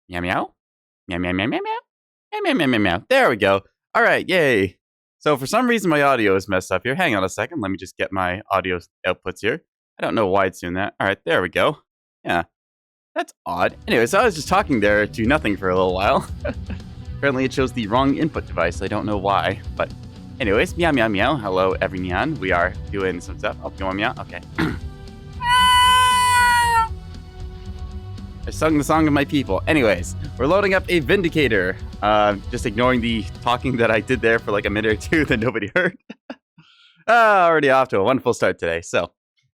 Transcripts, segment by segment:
Meow meow. Meow meow meow meow meow. Meow meow meow meow meow. There we go. All right, yay. So for some reason my audio is messed up here. Hang on a second. Let me just get my audio outputs here. I don't know why it's doing that. All right, there we go. Yeah, that's odd. Anyway, so I was just talking there to nothing for a little while. Apparently it shows the wrong input device. I don't know why, but anyways, meow meow meow. Hello, every meow. We are doing some stuff. Oh, you want meow? Okay. I sung the song of my people. Anyways, we're loading up a Vindicator. Just ignoring the talking that I did there for like a minute or two that nobody heard. Already off to a wonderful start today. So,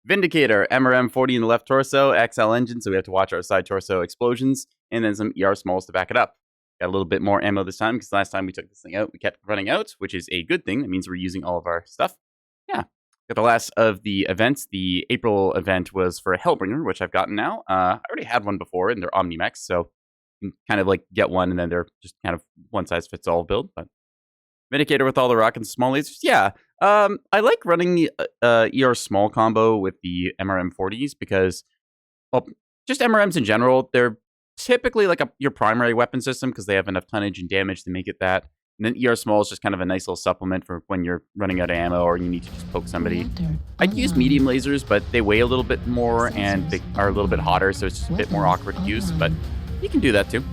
Vindicator, MRM 40 in the left torso, XL engine, so we have to watch our side torso explosions, and then some ER smalls to back it up. Got a little bit more ammo this time, because last time we took this thing out, we kept running out, which is a good thing. That means we're using all of our stuff. Yeah. Got the last of the events. The April event was for a Hellbringer, which I've gotten now. I already had one before, and they're Omnimex, so you can kind of like get one, and then they're just kind of one-size-fits-all build. But Vindicator with all the rockets and small lasers, yeah. I like running the ER small combo with the MRM 40s because, well, just MRMs in general, they're typically like your primary weapon system because they have enough tonnage and damage to make it that. And then ER small is just kind of a nice little supplement for when you're running out of ammo or you need to just poke somebody. I'd use medium lasers, but they weigh a little bit more and they are a little bit hotter, so it's just a bit more awkward to use, but you can do that too.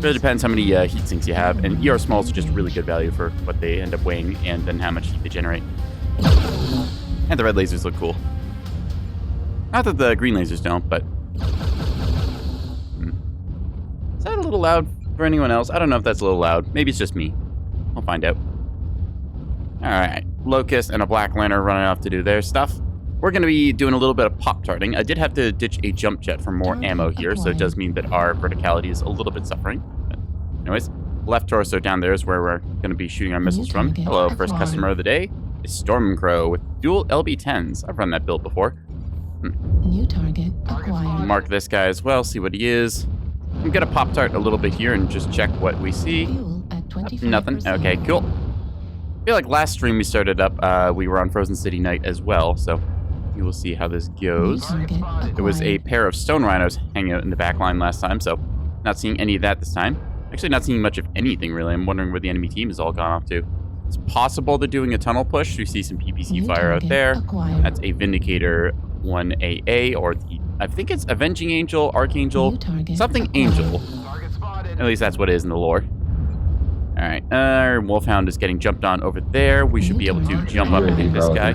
Really depends how many heat sinks you have, and ER smalls are just really good value for what they end up weighing and then how much heat they generate. And the red lasers look cool. Not that the green lasers don't, but... Is that a little loud for anyone else? I don't know if that's a little loud. Maybe it's just me. We'll find out. Alright, Locust and a Black Lantern running off to do their stuff. We're going to be doing a little bit of pop-tarting. I did have to ditch a jump jet for more ammo here, so it does mean that our verticality is a little bit suffering. But anyways, left torso down there is where we're going to be shooting our missiles from. Hello, first customer of the day is Stormcrow with dual LB-10s. I've run that build before. New target acquired. Mark this guy as well, see what he is. I'm going to pop-tart a little bit here and just check what we see. Fuel at 25%. Nothing. Okay, cool. I feel like last stream we started up, we were on Frozen City Night as well, so you will see how this goes. There was a pair of stone rhinos hanging out in the back line last time, so not seeing any of that this time. Actually not seeing much of anything, really. I'm wondering where the enemy team has all gone off to. It's possible they're doing a tunnel push. We see some PPC fire out there. That's a Vindicator 1AA, or the, I think it's Avenging Angel, Archangel, something Angel. At least that's what it is in the lore. Alright, our Wolfhound is getting jumped on over there. We should be able to jump up and hit this guy.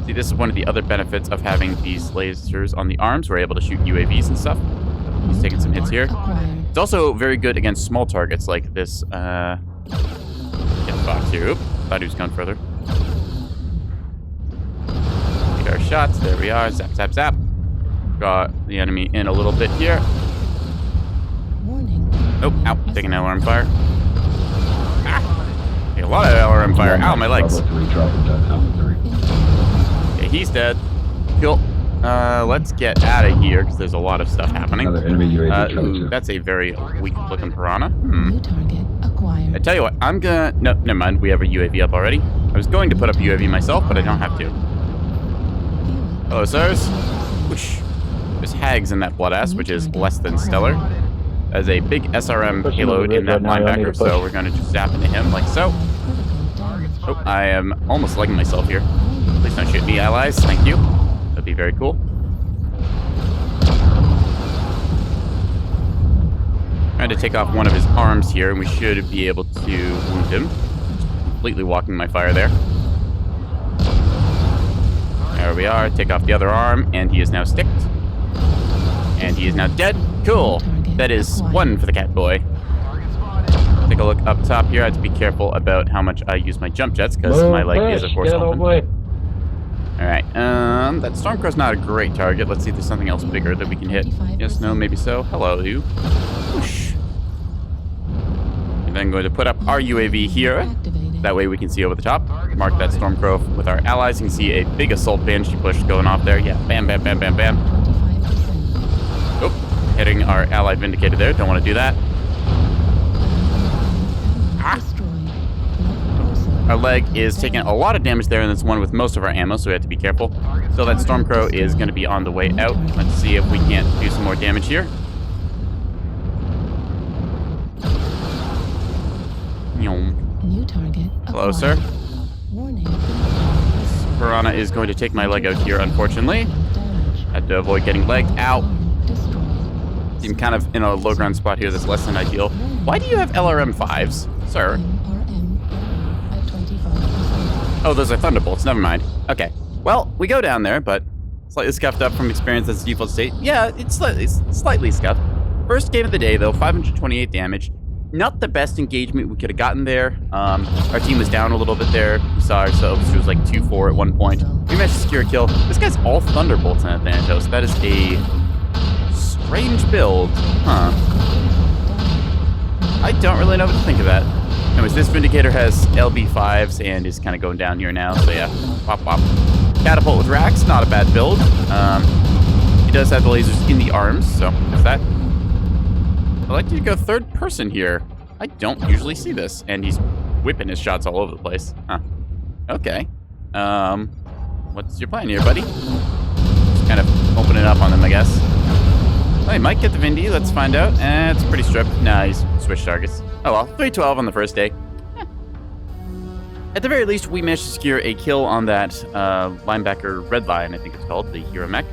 See, this is one of the other benefits of having these lasers on the arms. We're able to shoot UAVs and stuff. He's taking some hits here. It's also very good against small targets like this, get the box here. Oop, thought he was going further. Get our shots. There we are. Zap, zap, zap. Got the enemy in a little bit here. Nope, ow, taking an alarm fire. Ah! A lot of alarm fire. Ow, my legs. Okay, he's dead. Cool. Let's get out of here because there's a lot of stuff happening. Ooh, that's a very weak-looking piranha. New target acquired. I tell you what, I'm gonna... No, never mind. We have a UAV up already. I was going to put up a UAV myself, but I don't have to. Hello, sirs. Whoosh. There's hags in that blood-ass, which is less than stellar. There's a big SRM payload in that linebacker, so we're going to just zap into him like so. Oh, I am almost legging myself here. Please don't shoot me, allies. Thank you. That'd be very cool. Trying to take off one of his arms here, and we should be able to wound him. Completely walking my fire there. There we are. Take off the other arm, and he is now sticked. And he is now dead. Cool. That is one for the cat boy. Take a look up top here. I have to be careful about how much I use my jump jets, because my leg is, of course, open. Alright, that Stormcrow's not a great target. Let's see if there's something else bigger that we can hit. Yes, no, maybe so. Hello, you. Whoosh. And then going to put up our UAV here. That way we can see over the top. Mark that Stormcrow with our allies. You can see a big assault banshee push going off there. Yeah, bam, bam, bam, bam, bam. Oh, hitting our allied Vindicator there. Don't want to do that. Ah. Our leg is taking a lot of damage there, and it's one with most of our ammo, so we have to be careful. So that Stormcrow is going to be on the way out. Let's see if we can't do some more damage here. New target Closer. acquired. Warning. Piranha is going to take my leg out here, unfortunately. Damage. Had to avoid getting legged. Ow. Alarm destroyed. I'm kind of in a low ground spot here that's less than ideal. Why do you have LRM 5s, sir? RM at 25%. Oh, those are Thunderbolts. Never mind. Okay. Well, we go down there, but slightly scuffed up from experience as default state. Yeah, it's slightly scuffed. First game of the day, though, 528 damage. Not the best engagement we could have gotten there. Our team was down a little bit there. We saw ourselves, it was like 2-4 at one point. We managed to secure a kill. This guy's all Thunderbolts in that Thanatos. That is a strange build. Huh. I don't really know what to think of that. Anyways, this Vindicator has LB5s and is kind of going down here now. So yeah, pop, pop. Catapult with racks, not a bad build. He does have the lasers in the arms, so there's that. I'd like you to go third person here. I don't usually see this. And he's whipping his shots all over the place. Huh. Okay. What's your plan here, buddy? Just kind of open it up on them, I guess. Oh, he might get the Vindy. Let's find out. It's pretty stripped. Nah, he's switched targets. Oh well, 312 on the first day. At the very least, we managed to secure a kill on that linebacker red line, I think it's called, the hero mech.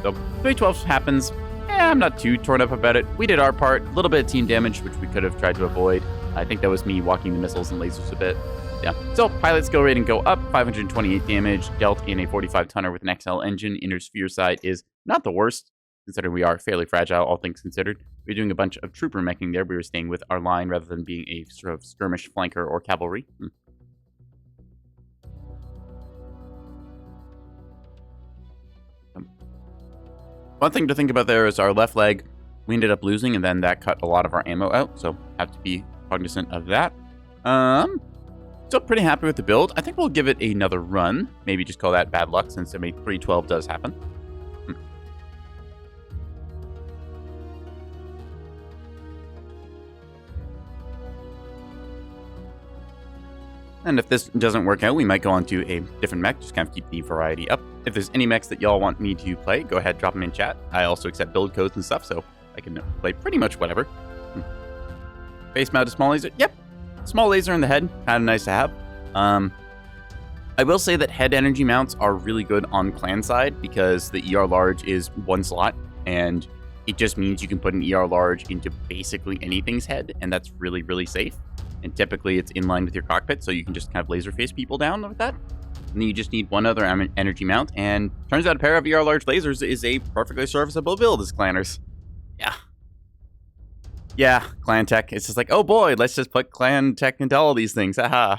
So 312 happens. I'm not too torn up about it. We did our part. A little bit of team damage, which we could have tried to avoid. I think that was me walking the missiles and lasers a bit. Yeah. So pilot skill rating go up. 528 damage dealt in a 45 tonner with an XL engine. Inner sphere side is not the worst, considering we are fairly fragile, all things considered. We were doing a bunch of trooper meching there. We were staying with our line rather than being a sort of skirmish flanker or cavalry. One thing to think about there is our left leg, we ended up losing, and then that cut a lot of our ammo out, so have to be cognizant of that. Still pretty happy with the build. I think we'll give it another run. Maybe just call that bad luck, since I mean 312 does happen. And if this doesn't work out, we might go on to a different mech, just kind of keep the variety up. If there's any mechs that y'all want me to play, go ahead, drop them in chat. I also accept build codes and stuff, so I can play pretty much whatever. Base mounted small laser. Yep, small laser in the head, kind of nice to have. I will say that head energy mounts are really good on clan side because the ER large is one slot, and it just means you can put an ER large into basically anything's head, and that's really, really safe. And typically it's in line with your cockpit, so you can just kind of laser face people down with that. And then you just need one other energy mount, and turns out a pair of ER large lasers is a perfectly serviceable build as clanners. Yeah, clan tech. It's just like, oh boy, let's just put clan tech into all these things. Haha.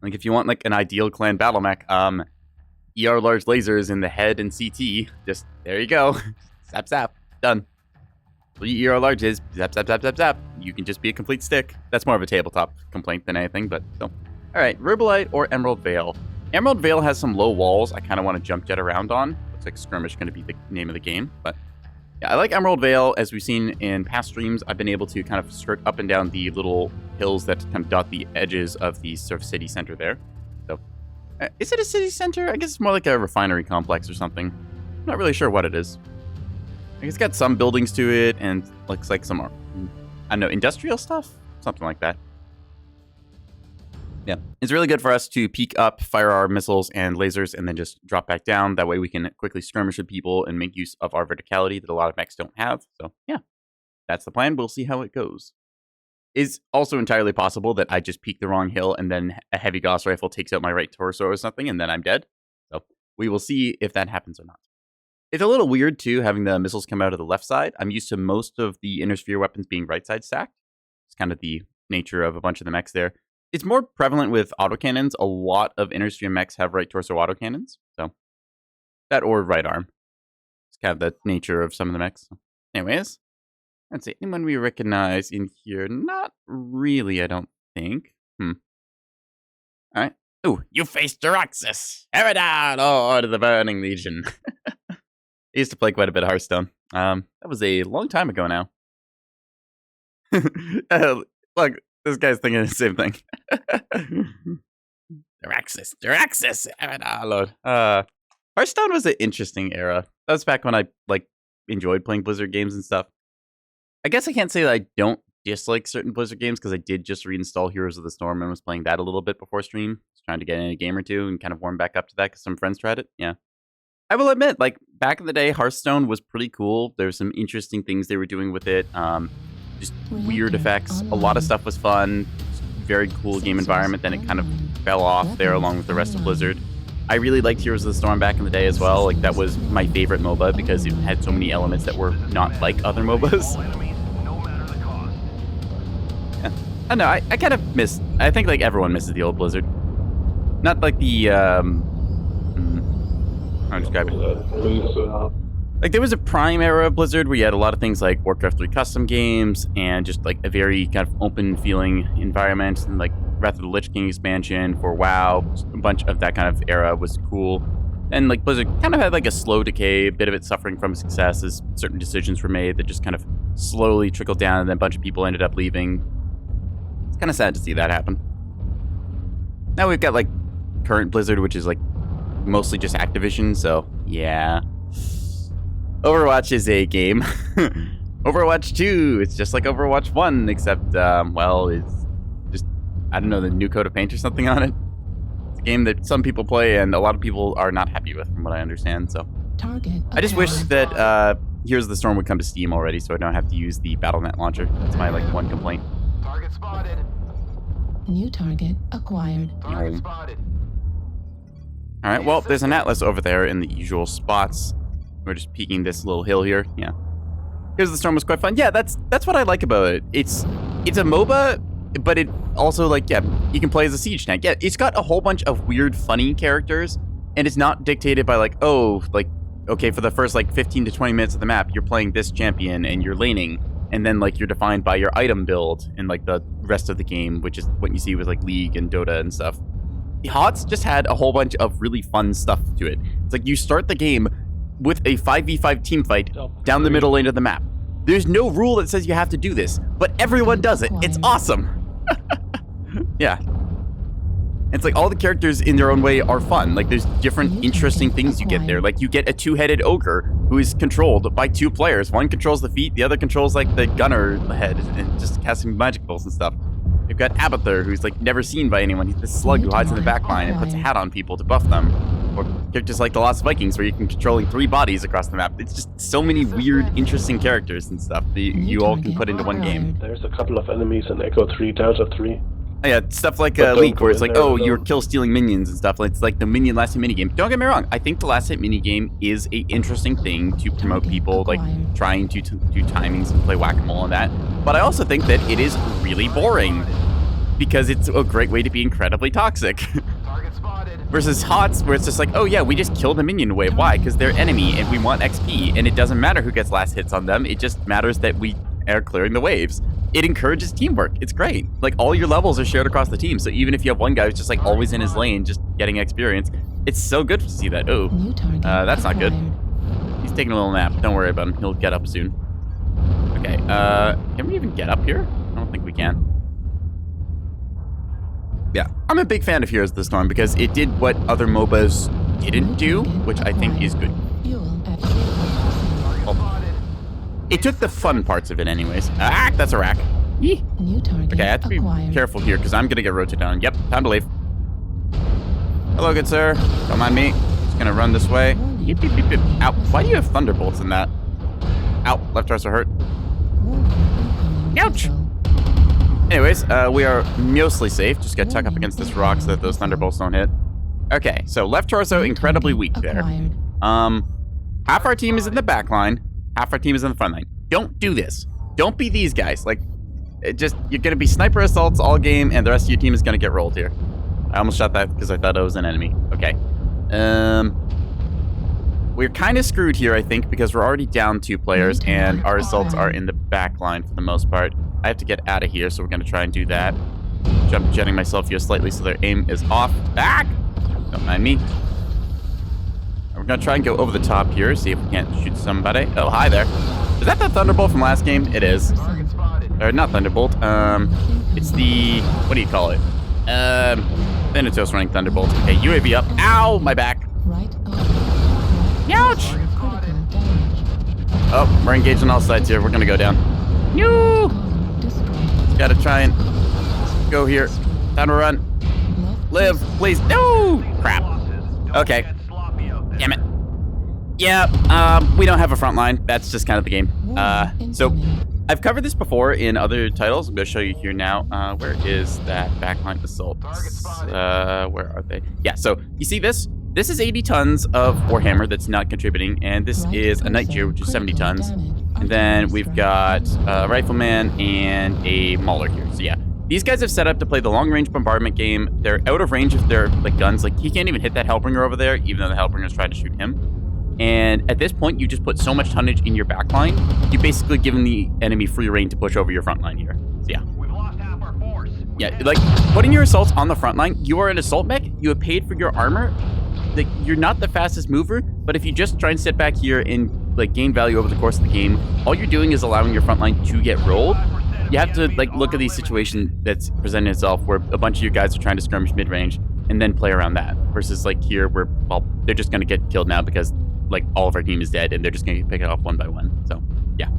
Like if you want like an ideal clan battle mech, ER large lasers in the head and CT, just there you go. Zap zap, done. ER large is zap zap zap zap zap. You can just be a complete stick. That's more of a tabletop complaint than anything, but so. Alright, Rubelite or Emerald Vale. Emerald Vale has some low walls I kind of want to jump jet around on. Looks like Skirmish going to be the name of the game, but yeah, I like Emerald Vale. As we've seen in past streams, I've been able to kind of skirt up and down the little hills that kind of dot the edges of the sort of city center there. So, is it a city center? I guess it's more like a refinery complex or something. I'm not really sure what it is. It's got some buildings to it, and looks like some, I don't know, industrial stuff? Something like that. Yeah, it's really good for us to peek up, fire our missiles and lasers, and then just drop back down. That way we can quickly skirmish with people and make use of our verticality that a lot of mechs don't have. So, yeah, that's the plan. We'll see how it goes. It's also entirely possible that I just peek the wrong hill, and then a heavy Gauss rifle takes out my right torso or something, and then I'm dead. So, we will see if that happens or not. It's a little weird, too, having the missiles come out of the left side. I'm used to most of the inner sphere weapons being right side stacked. It's kind of the nature of a bunch of the mechs there. It's more prevalent with autocannons. A lot of inner sphere mechs have right torso autocannons. So, that or right arm. It's kind of the nature of some of the mechs. Anyways, let's see. Anyone we recognize in here? Not really, I don't think. Alright. Ooh, you face Deroxys! Ever down, Lord of the Burning Legion. I used to play quite a bit of Hearthstone. That was a long time ago now. Look, this guy's thinking the same thing. Deroxys, Lord. Hearthstone was an interesting era. That was back when I enjoyed playing Blizzard games and stuff. I guess I can't say that I don't dislike certain Blizzard games because I did just reinstall Heroes of the Storm and was playing that a little bit before stream. Just trying to get in a game or two and kind of warm back up to that because some friends tried it. Yeah. I will admit, like, back in the day, Hearthstone was pretty cool. There were some interesting things they were doing with it. Just weird effects. A lot of stuff was fun. Very cool game environment. Then it kind of fell off there along with the rest of Blizzard. I really liked Heroes of the Storm back in the day as well. Like, that was my favorite MOBA because it had so many elements that were not like other MOBAs. Yeah. I don't know, I kind of miss... I think, like, everyone misses the old Blizzard. Not like the, I'll describe it. Like, there was a prime era of Blizzard where you had a lot of things like Warcraft 3 custom games and just, like, a very kind of open-feeling environment. And, like, Wrath of the Lich King expansion for WoW, a bunch of that kind of era was cool. And, like, Blizzard kind of had, like, a slow decay, a bit of it suffering from success as certain decisions were made that just kind of slowly trickled down, and then a bunch of people ended up leaving. It's kind of sad to see that happen. Now we've got, like, current Blizzard, which is, like, mostly just Activision, so yeah. Overwatch is a game. Overwatch 2, it's just like Overwatch 1, except, well, it's just, I don't know, the new Code of Paint or something on it. It's a game that some people play and a lot of people are not happy with, from what I understand, so. I just wish that Heroes of the Storm would come to Steam already, so I don't have to use the Battle.net launcher. That's my, like, one complaint. Target spotted. New target acquired. Target spotted. All right, well, there's an Atlas over there in the usual spots. We're just peeking this little hill here. Yeah. Here's the Storm was quite fun. Yeah, that's what I like about it. It's a MOBA, but it also, like, yeah, you can play as a siege tank. Yeah, it's got a whole bunch of weird, funny characters, and it's not dictated by, like, oh, like, okay, for the first, like, 15 to 20 minutes of the map, you're playing this champion and you're laning, and then, like, you're defined by your item build in, like, the rest of the game, which is what you see with, like, League and Dota and stuff. HOTS just had a whole bunch of really fun stuff to it. It's like you start the game with a 5v5 team fight down the middle lane of the map. There's no rule that says you have to do this, but everyone does it. It's awesome. Yeah. It's like all the characters in their own way are fun. Like, there's different interesting things you get there. Like, you get a two-headed ogre who is controlled by two players. One controls the feet, the other controls, like, the gunner head and just casting magic bolts and stuff. You've got Abathur, who's, like, never seen by anyone. He's the slug who hides in the back line and puts a hat on people to buff them. Or characters like the Lost Vikings, where you can controlling 3 bodies across the map. It's just so many weird, interesting characters and stuff that you all can put into one game. There's a couple of enemies in Echo 3, Delta 3. Oh, yeah, stuff like League, where it's like, oh, you're kill-stealing minions and stuff. It's like the minion last hit minigame. Don't get me wrong, I think the last hit minigame is a interesting thing to promote people, like, trying to do timings and play whack-a-mole and that. But I also think that it is really boring, because it's a great way to be incredibly toxic. Target spotted. Versus HOTS, where it's just like, oh yeah, we just kill the minion wave. Why? Because they're enemy and we want XP, and it doesn't matter who gets last hits on them. It just matters that we are clearing the waves. It encourages teamwork. It's great. Like, all your levels are shared across the team, so even if you have one guy who's just, like, always in his lane, just getting experience, it's so good to see that. Oh, that's not good. He's taking a little nap. Don't worry about him. He'll get up soon. Okay, can we even get up here? I don't think we can. Yeah, I'm a big fan of Heroes of the Storm because it did what other MOBAs didn't do, which I think is good. Well, it took the fun parts of it anyways. Ah, that's a rack. Yee. Okay, I have to be careful here because I'm going to get rotated on. Yep, time to leave. Hello, good sir. Don't mind me. Just going to run this way. Yip, yip, yip, yip. Ow, why do you have thunderbolts in that? Ow, left torso hurt. Ouch! Anyways, we are mostly safe. Just gotta tuck up against this rock so that those thunderbolts don't hit. Okay, so left torso incredibly weak there. Half our team is in the back line, half our team is in the front line. Don't do this. Don't be these guys. Like, you're gonna be sniper assaults all game, and the rest of your team is gonna get rolled here. I almost shot that because I thought it was an enemy. Okay. We're kind of screwed here, I think, because we're already down 2 players, and our assaults are in the back line for the most part. I have to get out of here, so we're going to try and do that. Jump jetting myself here slightly so their aim is off. Ah! Don't mind me. We're going to try and go over the top here, see if we can't shoot somebody. Oh, hi there. Is that the Thunderbolt from last game? It is. Or not Thunderbolt. It's the... what do you call it? Thanatos running Thunderbolt. Okay, UAV up. Ow! My back. Ouch! Oh, we're engaged on all sides here. We're going to go down. No! Gotta try and go here. Time to run. Live, please. No! Crap. Okay. Damn it. Yeah, we don't have a front line. That's just kind of the game. So I've covered this before in other titles. I'm going to show you here now. Where is that backline assault? Where are they? Yeah, so you see this? This is 80 tons of Warhammer that's not contributing, and this is a Night Jeer, which is 70 tons. And then we've got a Rifleman and a Mauler here. So yeah, these guys have set up to play the long-range bombardment game. They're out of range of their guns. Like, he can't even hit that Hellbringer over there, even though the Hellbringer's trying to shoot him. And at this point, you just put so much tonnage in your backline, you basically giving the enemy free reign to push over your front line here. So yeah. We've lost half our force. Yeah, like, putting your assaults on the front line, you are an assault mech, you have paid for your armor. Like, you're not the fastest mover, but if you just try and sit back here and, like, gain value over the course of the game, all you're doing is allowing your front line to get rolled. You have to, like, look at the situation that's presenting itself where a bunch of your guys are trying to skirmish mid-range and then play around that, versus, like, here where, well, they're just going to get killed now because, like, all of our team is dead and they're just going to pick it off one by one. So, yeah.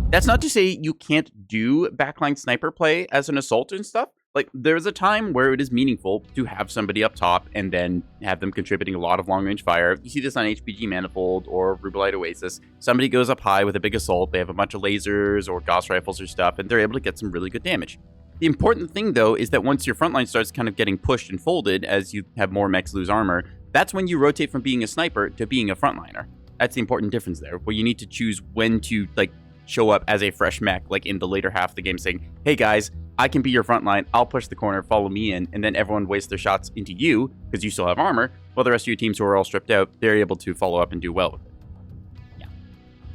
That's not to say you can't do backline sniper play as an assault and stuff. Like, there's a time where it is meaningful to have somebody up top and then have them contributing a lot of long-range fire. You see this on HPG Manifold or Rubelite Oasis. Somebody goes up high with a big assault, they have a bunch of lasers or Gauss rifles or stuff, and they're able to get some really good damage. The important thing, though, is that once your front line starts kind of getting pushed and folded as you have more mechs lose armor, that's when you rotate from being a sniper to being a frontliner. That's the important difference there, where you need to choose when to, like, show up as a fresh mech, like in the later half of the game, saying, hey guys, I can be your front line, I'll push the corner, follow me in, and then everyone wastes their shots into you, because you still have armor, while the rest of your teams who are all stripped out, they're able to follow up and do well with it.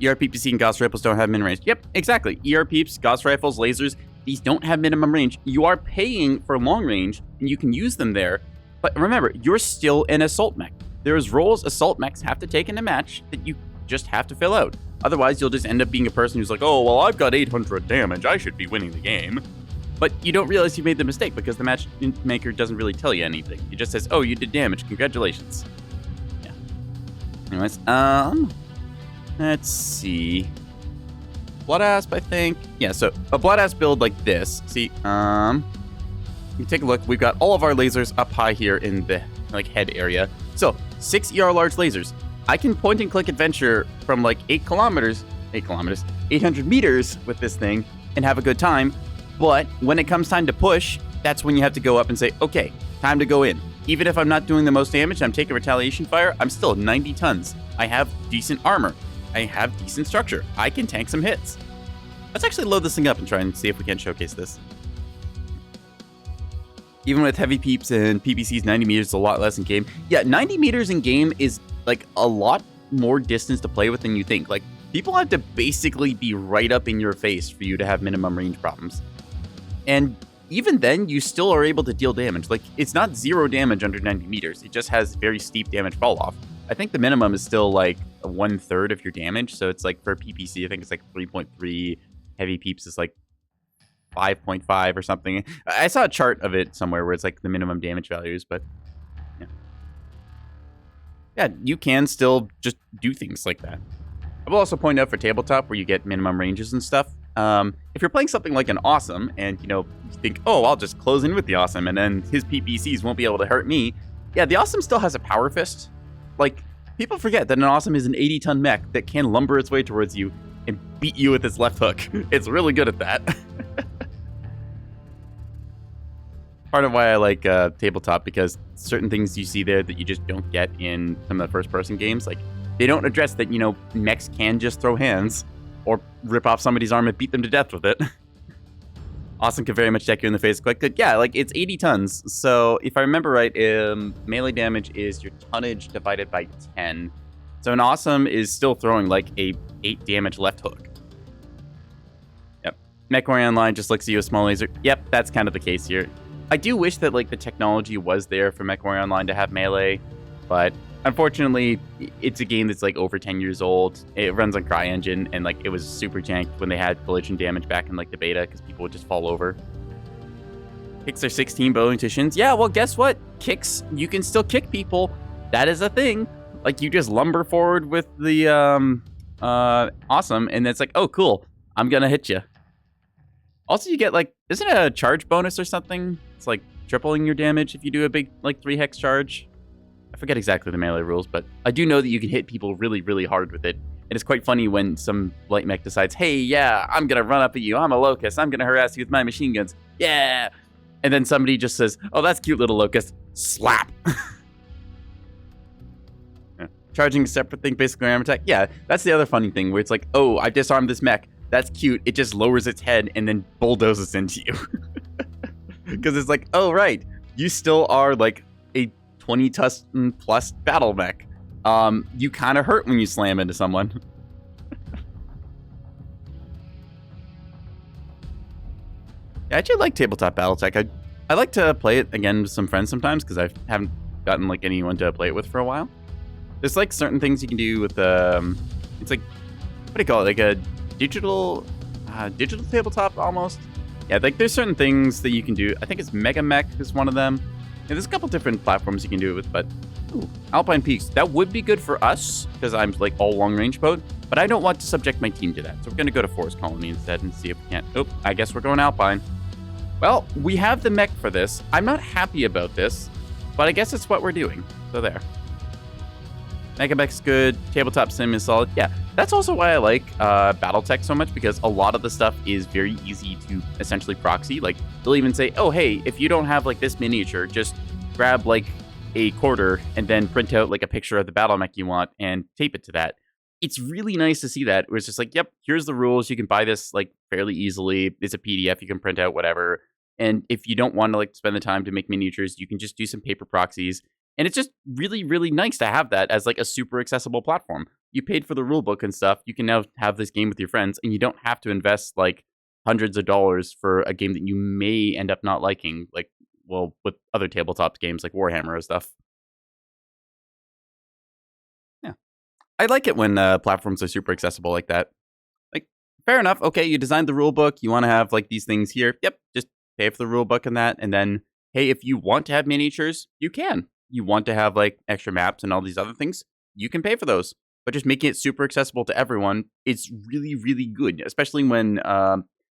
Yeah. ERPPC and Gauss rifles don't have min range. Yep, exactly. ERPs, Gauss rifles, lasers, these don't have minimum range. You are paying for long range, and you can use them there, but remember, you're still an assault mech. There's roles assault mechs have to take in a match that you just have to fill out. Otherwise, you'll just end up being a person who's like, oh, well, I've got 800 damage, I should be winning the game. But you don't realize you made the mistake because the matchmaker doesn't really tell you anything. It just says, oh, you did damage, congratulations. Yeah. Anyways, let's see. Blood Asp, I think. Yeah, so a Blood Asp build like this. See, you take a look. We've got all of our lasers up high here in the, like, head area. So, 6 ER large lasers. I can point and click adventure from like 800 meters with this thing and have a good time. But when it comes time to push, that's when you have to go up and say, okay, time to go in. Even if I'm not doing the most damage, I'm taking retaliation fire, I'm still 90 tons. I have decent armor. I have decent structure. I can tank some hits. Let's actually load this thing up and try and see if we can showcase this. Even with heavy peeps and PPCs, 90 meters is a lot less in game. Yeah, 90 meters in game is like a lot more distance to play with than you think. Like, people have to basically be right up in your face for you to have minimum range problems. And even then, you still are able to deal damage. Like, it's not 0 damage under 90 meters. It just has very steep damage fall off. I think the minimum is still like 1/3 of your damage. So it's like for PPC, I think it's like 3.3. Heavy peeps is like 5.5 or something. I saw a chart of it somewhere where it's like the minimum damage values, but yeah. Yeah, you can still just do things like that. I will also point out for tabletop where you get minimum ranges and stuff. If you're playing something like an Awesome and, you know, you think, oh, I'll just close in with the Awesome and then his PPCs won't be able to hurt me. Yeah, the Awesome still has a power fist. Like, people forget that an Awesome is an 80-ton mech that can lumber its way towards you and beat you with its left hook. It's really good at that. Part of why I like tabletop, because certain things you see there that you just don't get in some of the first-person games. Like, they don't address that, you know, mechs can just throw hands or rip off somebody's arm and beat them to death with it. Awesome can very much deck you in the face quite good. Yeah, like, it's 80 tons. So if I remember right, melee damage is your tonnage divided by 10. So an Awesome is still throwing like a 8 damage left hook. Yep. Nekowarrior Online just looks at you with small laser. Yep, that's kind of the case here. I do wish that, like, the technology was there for Meow Online to have melee, but unfortunately, it's a game that's, like, over 10 years old. It runs on CryEngine, and, like, it was super janked when they had collision damage back in, like, the beta, because people would just fall over. Kicks are 16 bowling positions. Yeah, well, guess what? Kicks, you can still kick people. That is a thing. Like, you just lumber forward with the Awesome, and it's like, oh, cool, I'm gonna hit you. Also, you get, like, isn't it a charge bonus or something? It's, like, tripling your damage if you do a big, like, 3-hex charge. I forget exactly the melee rules, but I do know that you can hit people really, really hard with it. And it's quite funny when some light mech decides, hey, yeah, I'm going to run up at you. I'm a locust. I'm going to harass you with my machine guns. Yeah. And then somebody just says, oh, that's cute, little locust. Slap. Yeah. Charging a separate thing, basically armor attack. Yeah, that's the other funny thing where it's like, oh, I disarmed this mech. That's cute. It just lowers its head and then bulldozes into you. Because it's like, oh, right. You still are like a 20-ton plus battle mech. You kind of hurt when you slam into someone. Yeah, I actually like tabletop BattleTech. I like to play it again with some friends sometimes because I haven't gotten like anyone to play it with for a while. There's like certain things you can do with it's like, what do you call it? Like a digital tabletop almost. Yeah, like there's certain things that you can do. I think it's Mega Mech is one of them. And there's a couple different platforms you can do it with, but ooh, Alpine Peaks, that would be good for us because I'm like all long range mode, but I don't want to subject my team to that. So we're going to go to Forest Colony instead and see if we can't. Oh, I guess we're going Alpine. Well, we have the mech for this. I'm not happy about this, but I guess it's what we're doing. So there. Mega Mech's good. Tabletop Sim is solid. Yeah, that's also why I like BattleTech so much because a lot of the stuff is very easy to essentially proxy. Like, they'll even say, oh, hey, if you don't have like this miniature, just grab like a quarter and then print out like a picture of the battle mech you want and tape it to that. It's really nice to see that. Where it's just like, yep, here's the rules. You can buy this like fairly easily. It's a PDF. You can print out whatever. And if you don't want to like spend the time to make miniatures, you can just do some paper proxies. And it's just really, really nice to have that as like a super accessible platform. You paid for the rulebook and stuff. You can now have this game with your friends, and you don't have to invest like hundreds of dollars for a game that you may end up not liking, like, well, with other tabletop games like Warhammer or stuff. Yeah. I like it when platforms are super accessible like that. Like, fair enough. Okay, you designed the rulebook. You want to have like these things here. Yep, just pay for the rulebook and that. And then, hey, if you want to have miniatures, you can. You want to have like extra maps and all these other things, you can pay for those. But just making it super accessible to everyone, it's really, really good. Especially when,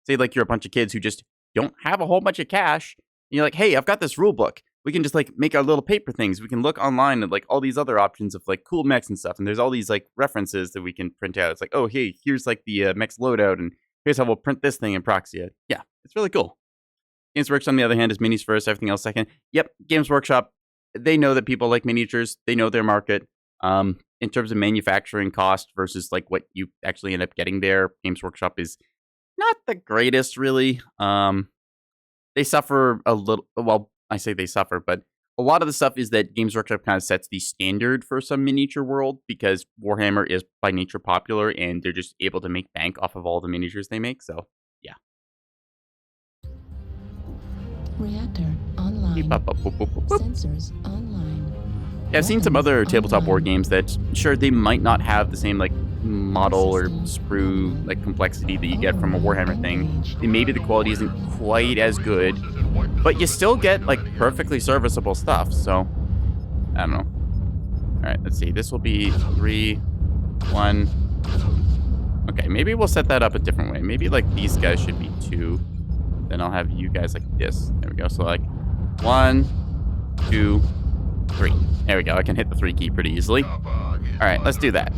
say, like you're a bunch of kids who just don't have a whole bunch of cash. And you're like, hey, I've got this rule book. We can just like make our little paper things. We can look online at like all these other options of like cool mechs and stuff. And there's all these like references that we can print out. It's like, oh, hey, here's like the mech's loadout, and here's how we'll print this thing and proxy it. Yeah, it's really cool. Games Workshop, on the other hand, is minis first, everything else second. Yep, Games Workshop, they know that people like miniatures. They know their market. In terms of manufacturing cost versus like what you actually end up getting there, Games Workshop is not the greatest, really. They suffer a little. Well, I say they suffer, but a lot of the stuff is that Games Workshop kind of sets the standard for some miniature world because Warhammer is by nature popular, and they're just able to make bank off of all the miniatures they make. So, yeah. Reactor online. Sensors online. Yeah, I've seen some other tabletop board games that, sure, they might not have the same, like, model or sprue, like, complexity that you get from a Warhammer thing. And maybe the quality isn't quite as good, but you still get, like, perfectly serviceable stuff, so, I don't know. Alright, let's see. This will be 3, 1. Okay, maybe we'll set that up a different way. Maybe, like, these guys should be 2. Then I'll have you guys like this. There we go. So, like, 1, 2, 3. There we go. I can hit the 3 key pretty easily. All right, let's do that.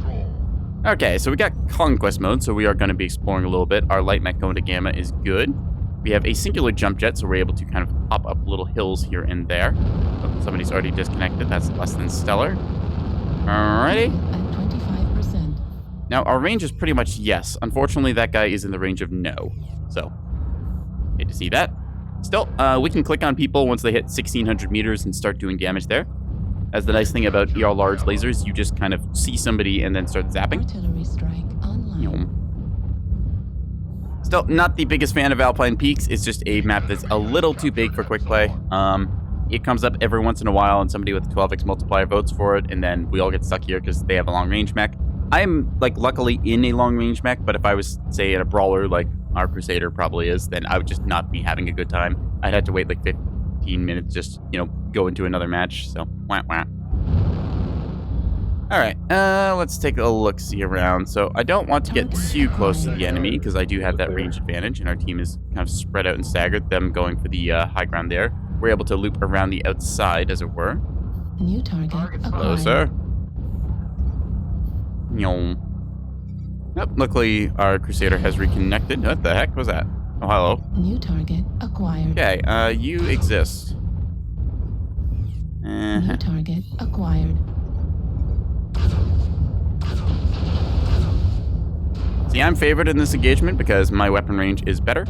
Okay, so we got Conquest mode, so we are going to be exploring a little bit. Our light mech going to Gamma is good. We have a singular jump jet, so we're able to kind of pop up little hills here and there. Oh, somebody's already disconnected. That's less than stellar. Alrighty. At 25%. Now, our range is pretty much yes. Unfortunately, that guy is in the range of no. So, hate to see that. Still, we can click on people once they hit 1,600 meters and start doing damage there. That's the nice thing about ER large lasers. You just kind of see somebody and then start zapping. Artillery strike online. Still, not the biggest fan of Alpine Peaks. It's just a map that's a little too big for quick play. It comes up every once in a while, and somebody with a 12x multiplier votes for it, and then we all get stuck here because they have a long range mech. I'm, like, luckily in a long range mech, but if I was, say, in a brawler, like our Crusader probably is, then I would just not be having a good time. I'd have to wait, like, 15 minutes just, you know, go into another match, so, wah, wah. Alright, let's take a look-see around. So I don't want to get too close to the enemy because I do have that range advantage, and our team is kind of spread out and staggered. Them going for the high ground there. We're able to loop around the outside, as it were. New target acquired. Hello, sir. Yum. Yep, luckily our Crusader has reconnected. What the heck was that? Oh, hello. New target acquired. Okay, you exist. New target acquired. See, I'm favored in this engagement because my weapon range is better.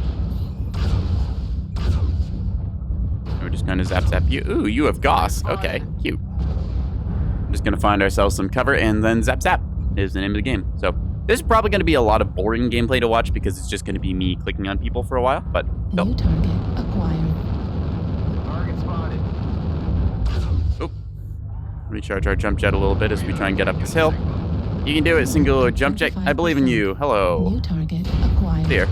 We're just going to zap you. Ooh, you have Goss. Okay, cute. I'm just going to find ourselves some cover and then zap is the name of the game. So this is probably going to be a lot of boring gameplay to watch because it's just going to be me clicking on people for a while. But no. New target acquired. Target spotted. Oop. Recharge our jump jet a little bit as we try and get up this hill. You can do it, singular jump jet. I believe in you. Hello. New target acquired. There.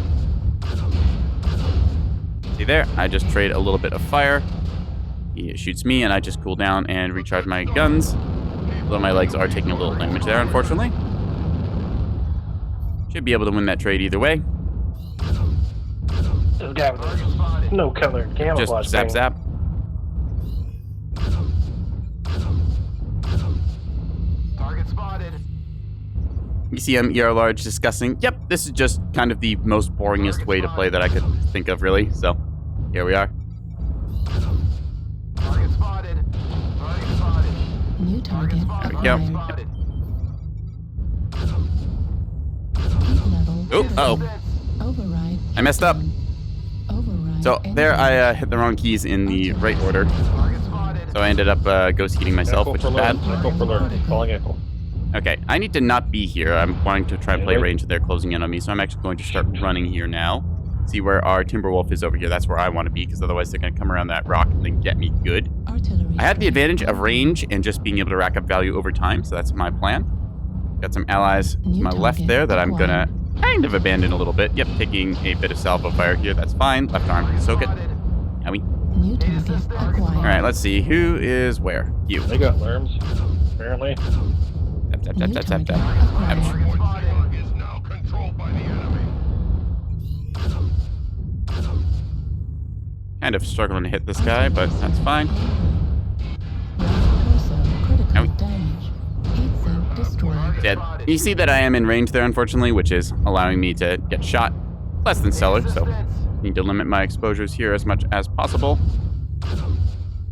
See there? I just trade a little bit of fire. He shoots me, and I just cool down and recharge my guns. Although my legs are taking a little damage there, unfortunately. Should be able to win that trade either way. This guy with no color camouflage. Just zap thing. zap. Target spotted. You see him, ER large, discussing. Yep, this is just kind of the most boringest way to play that I could think of, really. So, here we are. Target spotted. Target spotted. New target Target acquired. Yep. spotted. Heat level. Oh, critical. oh. Override. I messed up. Override. So, there I hit the wrong keys in the right order. Target spotted. So I ended up ghost heating myself, Echo which for is bad. alert. Echo for alert. Calling echo. Okay, I need to not be here. I'm wanting to try and play range, and they're closing in on me, so I'm actually going to start running here now. See where our Timberwolf is over here. That's where I want to be, because otherwise they're going to come around that rock and then get me good. Artillery. I have the advantage of range and just being able to rack up value over time, so that's my plan. Got some allies to my left there that I'm going to kind of abandon a little bit. Yep, taking a bit of salvo fire here. That's fine. Left arm, soak it. Owie. New target acquired. All right, let's see. Who is where? You. They got worms, apparently. Zap, zap, New zap, zap, zap, target zap. acquired. Ouch. Target spotted. Is now controlled by the enemy. Kind of struggling to hit this guy, but that's fine. Torso critical Owie. damage. Heat sink destroyed. Dead. You see that I am in range there, unfortunately, which is allowing me to get shot. Less than stellar, so need to limit my exposures here as much as possible.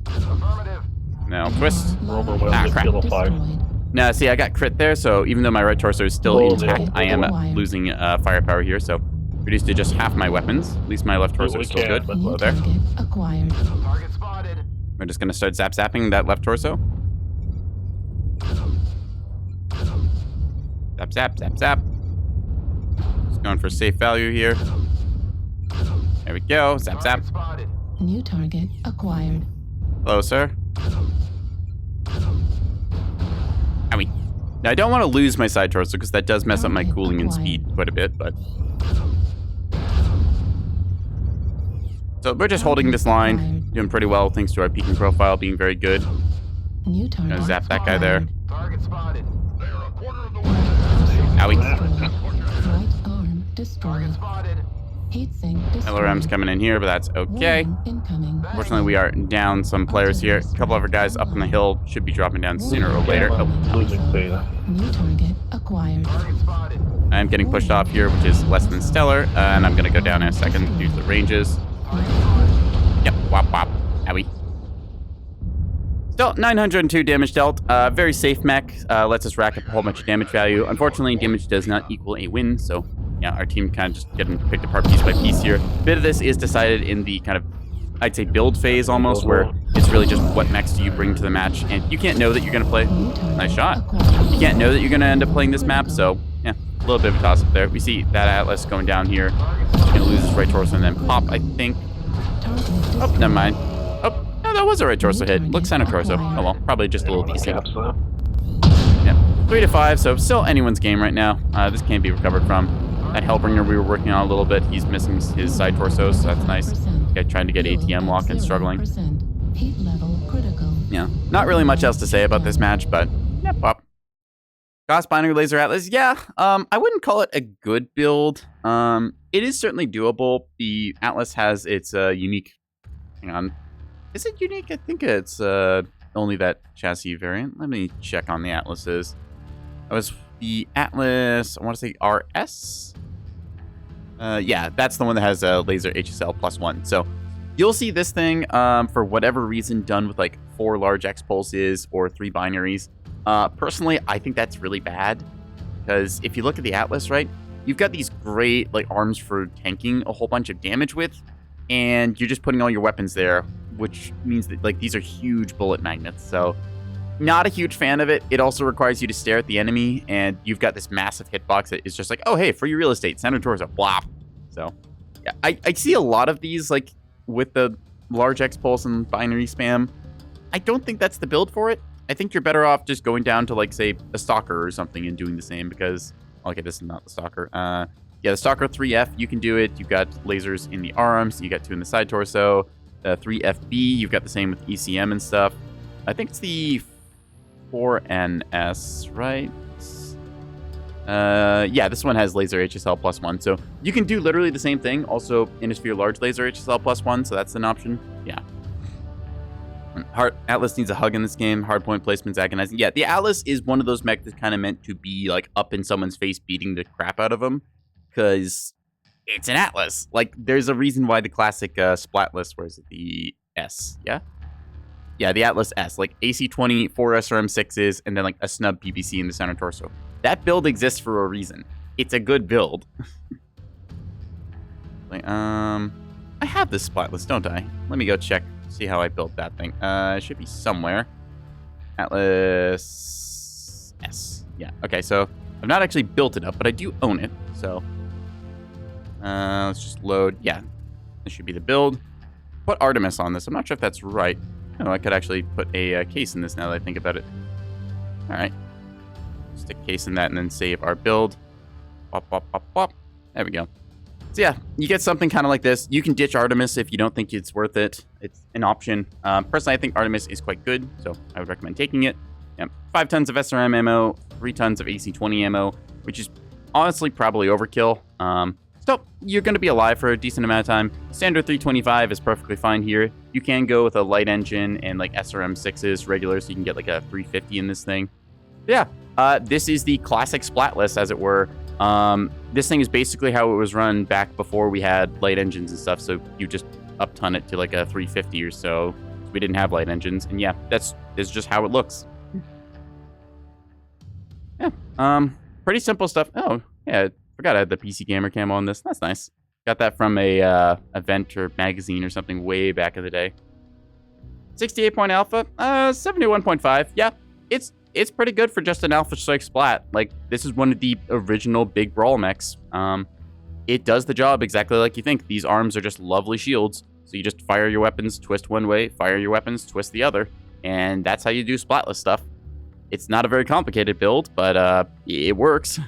Affirmative. Now, twist. Overwhelmed Ah, with crap. kill 5. Destroyed. Now, see, I got crit there, so even though my right torso is still Oh, intact, no. I am losing firepower here, so reduced to just half my weapons. At least my left torso We is still can, good. but- Hello New there. target acquired. Target spotted. We're just going to start zapping that left torso. Zap, zap, zap, zap. Just going for safe value here. There we go. Zap, zap. Target spotted. New target acquired. Hello, sir. Owie. Now, I don't want to lose my side torso because that does mess up my cooling and speed quite a bit, but... So we're just holding this line, doing pretty well thanks to our peaking profile being very good. New target. Gonna zap that guy there. Target spotted. They are a quarter of the way. Owie. Right arm destroyed. Target spotted. Heat sink destroyed. LRM's coming in here, but that's okay. Warning incoming. Fortunately, we are down some players here. A couple of our guys up on the hill should be dropping down sooner or later. Oh, Losing Theta. New target acquired. Target spotted. I'm getting pushed off here, which is less than stellar, and I'm gonna go down in a second due to the ranges. Yep, wop wop. Owie. Still, 902 damage dealt. Very safe mech. Lets us rack up a whole bunch of damage value. Unfortunately, damage does not equal a win, so yeah, our team kind of just getting picked apart piece by piece here. A bit of this is decided in the kind of, I'd say, build phase almost, where it's really just what mechs do you bring to the match, and you can't know that you're going to play. New target Nice shot. acquired. You can't know that you're going to end up playing this map, so yeah, a little bit of a toss-up there. We see that Atlas going down here. He's going to lose his right torso and then pop, I think. Target Oh, destroyed. never mind. Oh, no, that was a right torso hit. Looks center torso. Oh well, probably just a little decent. Caps though. Yeah, 3 to 5, so still anyone's game right now. This can't be recovered from. That Hellbringer we were working on a little bit. He's missing his side torso, so that's nice. Guy trying to get ATM lock and struggling. Heat level critical. Yeah, not really much else to say about this match, but yeah, pop. Gauss Binary Laser Atlas, yeah. I wouldn't call it a good build. It is certainly doable. The Atlas has its unique. Hang on, is it unique? I think it's only that chassis variant. Let me check on the Atlases. That was the Atlas. I want to say RS. Yeah, that's the one that has a laser HSL +1. So you'll see this thing for whatever reason done with like 4 large X pulses or 3 binaries. Personally, I think that's really bad because if you look at the Atlas, right, you've got these great like arms for tanking a whole bunch of damage with, and you're just putting all your weapons there, which means that like these are huge bullet magnets. So not a huge fan of it. It also requires you to stare at the enemy, and you've got this massive hitbox that is just like, oh hey, for your real estate, center torso, blah. So yeah, I see a lot of these like with the large X pulse and binary spam. I don't think that's the build for it. I think you're better off just going down to like say a Stalker or something and doing the same because okay, this is not the Stalker. Yeah, the Stalker 3F, you can do it. You've got lasers in the arms, you got 2 in the side torso. 3FB, you've got the same with ECM and stuff. I think it's the 4NS, right? Yeah, this one has laser HSL +1, so you can do literally the same thing. Also, Innisphere large laser HSL +1, so that's an option. Yeah. Atlas needs a hug in this game. Hardpoint placement's agonizing. Yeah, the Atlas is one of those mechs that's kind of meant to be like up in someone's face, beating the crap out of them, because it's an Atlas. Like, there's a reason why the classic Splatless, where is it? The S, yeah? Yeah, the Atlas S, like AC-20, 4 SRM6s, and then like a snub PPC in the center torso. That build exists for a reason. It's a good build. Like, I have this Splatless, don't I? Let me go check, see how I built that thing. It should be somewhere. Atlas S. Yeah, okay, so I've not actually built it up, but I do own it, so let's just load. Yeah, this should be the build. Put Artemis on this. I'm not sure if that's right. Oh, I could actually put a case in this now that I think about it. All right. Stick case in that and then save our build. Pop, pop, pop, pop. There we go. So yeah, you get something kind of like this. You can ditch Artemis if you don't think it's worth it. It's an option. Personally, I think Artemis is quite good, so I would recommend taking it. Yeah, 5 tons of SRM ammo, 3 tons of AC-20 ammo, which is honestly probably overkill. So you're going to be alive for a decent amount of time. Standard 325 is perfectly fine here. You can go with a light engine and like SRM6s regular, so you can get like a 350 in this thing. But yeah, this is the classic Splatless, as it were. This thing is basically how it was run back before we had light engines and stuff, so you just up-ton it to like a 350 or so. We didn't have light engines, and yeah, that's just how it looks. Yeah, pretty simple stuff. Oh, yeah. Forgot I had the PC Gamer camo on this. That's nice. Got that from a event or magazine or something way back in the day. 68 point alpha, 71.5. Yeah, it's pretty good for just an Alpha Strike Splat. Like, this is one of the original big brawl mechs. It does the job exactly like you think. These arms are just lovely shields. So you just fire your weapons, twist one way, fire your weapons, twist the other. And that's how you do Splatless stuff. It's not a very complicated build, but it works.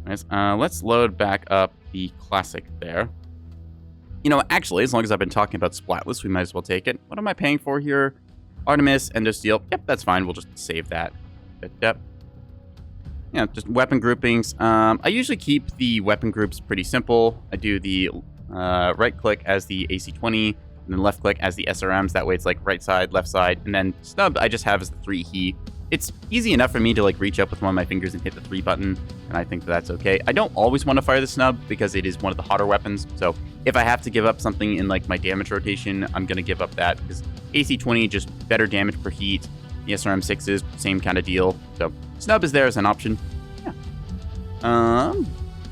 Nice. Let's load back up the classic there. You know, actually, as long as I've been talking about Splatless, we might as well take it. What am I paying for here? Artemis, Endosteel. Yep, that's fine. We'll just save that. Yep. Yeah, just weapon groupings. I usually keep the weapon groups pretty simple. I do the right click as the AC-20, and then left click as the SRMs. That way it's like right side, left side, and then snub I just have as the 3 he. It's easy enough for me to like reach up with one of my fingers and hit the 3 button, and I think that's okay. I don't always want to fire the snub because it is one of the hotter weapons, so if I have to give up something in like my damage rotation, I'm going to give up that, because AC-20 just better damage per heat. The SRM6s, same kind of deal, so snub is there as an option. Yeah.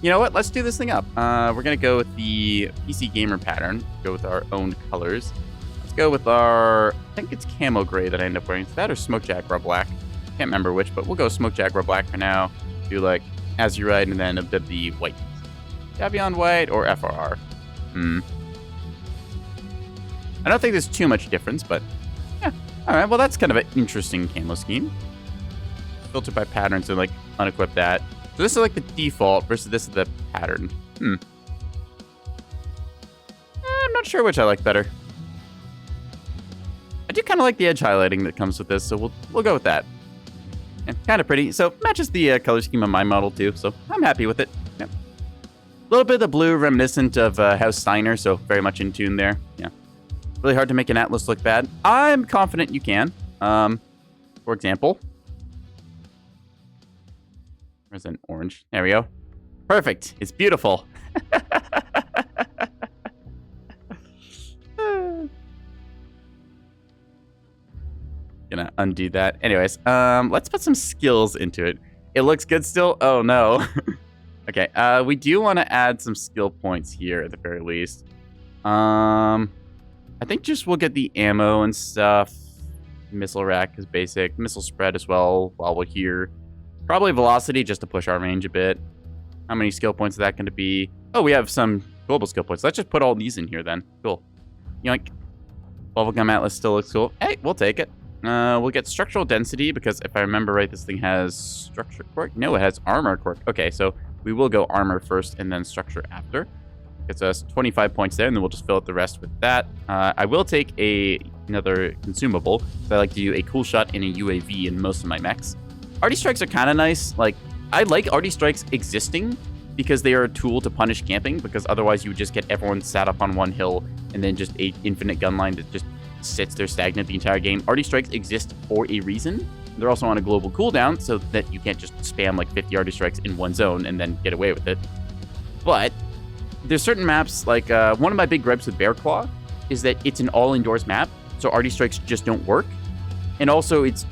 You know what? Let's do this thing up. We're going to go with the PC Gamer pattern, go with our own colors. Let's go with our, I think it's camo gray that I end up wearing. Is that or Smoke Jaguar black? Can't remember which, but we'll go Smoke Jaguar black for now. Do like Azurite and then a bit of the white. Davion white or FRR. I don't think there's too much difference, but yeah. All right, well, that's kind of an interesting camo scheme. Filter by patterns and like unequip that. So this is like the default versus this is the pattern. I'm not sure which I like better. I do kind of like the edge highlighting that comes with this, so we'll go with that. kind of pretty. So matches the color scheme of my model too. So I'm happy with it. Yeah. A little bit of the blue reminiscent of House Steiner, so very much in tune there. Yeah. Really hard to make an Atlas look bad. I'm confident you can. For example, where's an orange? There we go. Perfect. It's beautiful. Gonna undo that. Anyways, let's put some skills into it. It looks good still? Oh no. Okay, we do want to add some skill points here at the very least. I think just we'll get the ammo and stuff. Missile rack is basic. Missile spread as well while we're here. Probably velocity just to push our range a bit. How many skill points is that going to be? Oh, we have some global skill points. Let's just put all these in here then. Cool. Yoink. Bubblegum Atlas still looks cool. Hey, we'll take it. We'll get structural density because if I remember right, this thing has structure quirk. No, it has armor quirk. Okay, so we will go armor first and then structure after. Gets us 25 points there, and then we'll just fill out the rest with that. I will take another consumable. So I like to do a cool shot and a UAV in most of my mechs. Arty strikes are kind of nice. Like, I like Arty strikes existing because they are a tool to punish camping, because otherwise you would just get everyone sat up on one hill and then just a infinite gun line that just sits there stagnant the entire game. Arty strikes exist for a reason. They're also on a global cooldown so that you can't just spam like 50 Arty strikes in one zone and then get away with it. But there's certain maps, like one of my big gripes with Bear Claw is that it's an all-indoors map, so Arty strikes just don't work. And also it's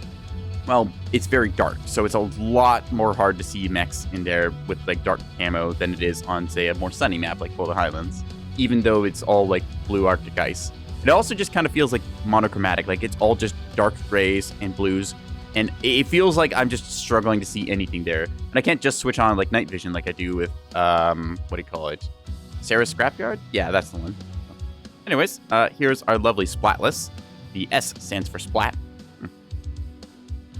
very dark, so it's a lot more hard to see mechs in there with like dark camo than it is on, say, a more sunny map like Polar Highlands, even though it's all like blue Arctic ice. It also just kind of feels like monochromatic, like it's all just dark grays and blues, and it feels like I'm just struggling to see anything there. And I can't just switch on like night vision like I do with, what do you call it? Sarah's Scrapyard? Yeah, that's the one. Anyways, here's our lovely Splatless. The S stands for Splat.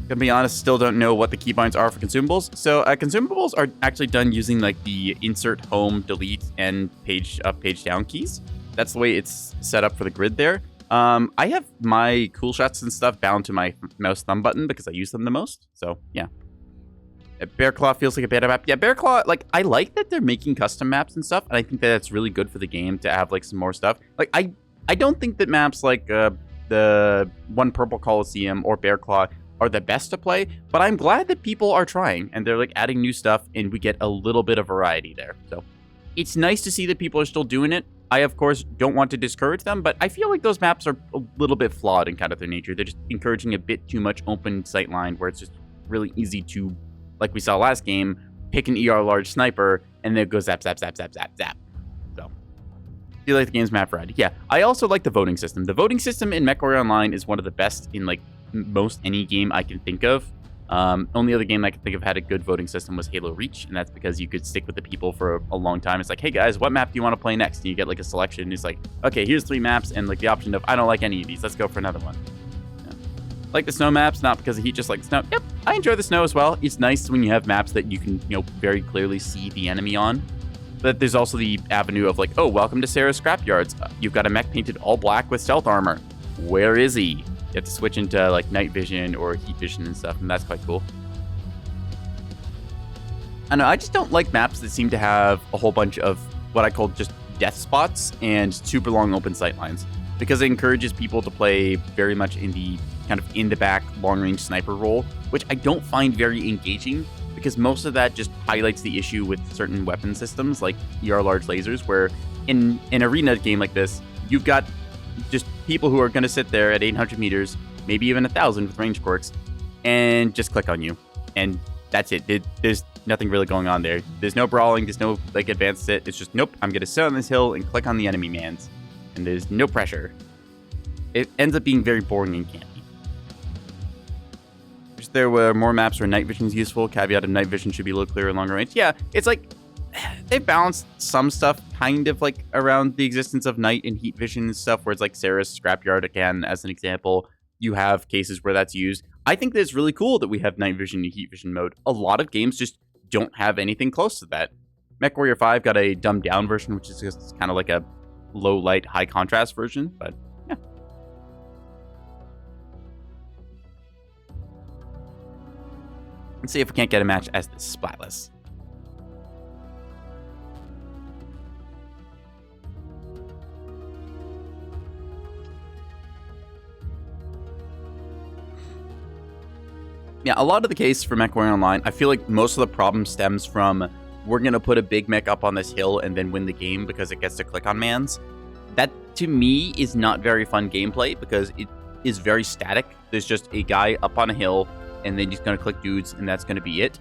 Gonna be honest, still don't know what the keybinds are for consumables. So consumables are actually done using like the insert, home, delete, and page up, page down keys. That's the way it's set up for the grid there. I have my cool shots and stuff bound to my mouse thumb button because I use them the most. So yeah. Bear Claw feels like a beta map. Yeah, Bear Claw, like, I like that they're making custom maps and stuff, and I think that that's really good for the game to have, like, some more stuff. Like, I don't think that maps like the One Purple Coliseum or Bear Claw are the best to play, but I'm glad that people are trying, and they're, like, adding new stuff, and we get a little bit of variety there. So, it's nice to see that people are still doing it. I, of course, don't want to discourage them, but I feel like those maps are a little bit flawed in kind of their nature. They're just encouraging a bit too much open sightline where it's just really easy to, like we saw last game, pick an ER large sniper, and then it goes zap, zap, zap, zap, zap, zap. So, I feel like the game's map variety. Yeah, I also like the voting system. The voting system in Mechwarrior Online is one of the best in, like, most any game I can think of. Only other game I can think of had a good voting system was Halo Reach, and that's because you could stick with the people for a long time. It's like, hey guys, what map do you want to play next? And you get, like, a selection. It's like, okay, here's 3 maps, and, like, the option of, I don't like any of these. Let's go for another one. Like the snow maps, not because of heat, just like the snow. Yep, I enjoy the snow as well. It's nice when you have maps that you can, very clearly see the enemy on. But there's also the avenue of like, oh, welcome to Sarah's Scrapyards. You've got a mech painted all black with stealth armor. Where is he? You have to switch into like night vision or heat vision and stuff, and that's quite cool. I know, I just don't like maps that seem to have a whole bunch of what I call just death spots and super long open sight lines, because it encourages people to play very much in the kind of in the back long range sniper role, which I don't find very engaging, because most of that just highlights the issue with certain weapon systems like ER large lasers, where in an arena game like this, you've got just people who are going to sit there at 800 meters, maybe even 1,000 with range quirks, and just click on you. And that's it. There's nothing really going on there. There's no brawling. There's no like advanced sit. It's just, nope, I'm going to sit on this hill and click on the enemy mans. And there's no pressure. It ends up being very boring and campy. Wish there were more maps where night vision is useful. Caveat of night vision should be a little clearer longer range. Yeah, it's like they've balanced some stuff kind of like around the existence of night and heat vision and stuff, where it's like Sarah's Scrapyard, again, as an example. You have cases where that's used. I think that it's really cool that we have night vision and heat vision mode. A lot of games just don't have anything close to that. Mechwarrior 5 got a dumbed down version, which is just kind of like a low light, high contrast version, but yeah. Let's see if we can't get a match as the Splatless. Yeah, a lot of the case for Mechwarrior Online, I feel like most of the problem stems from we're going to put a big mech up on this hill and then win the game because it gets to click on mans. That, to me, is not very fun gameplay because it is very static. There's just a guy up on a hill and then he's going to click dudes and that's going to be it.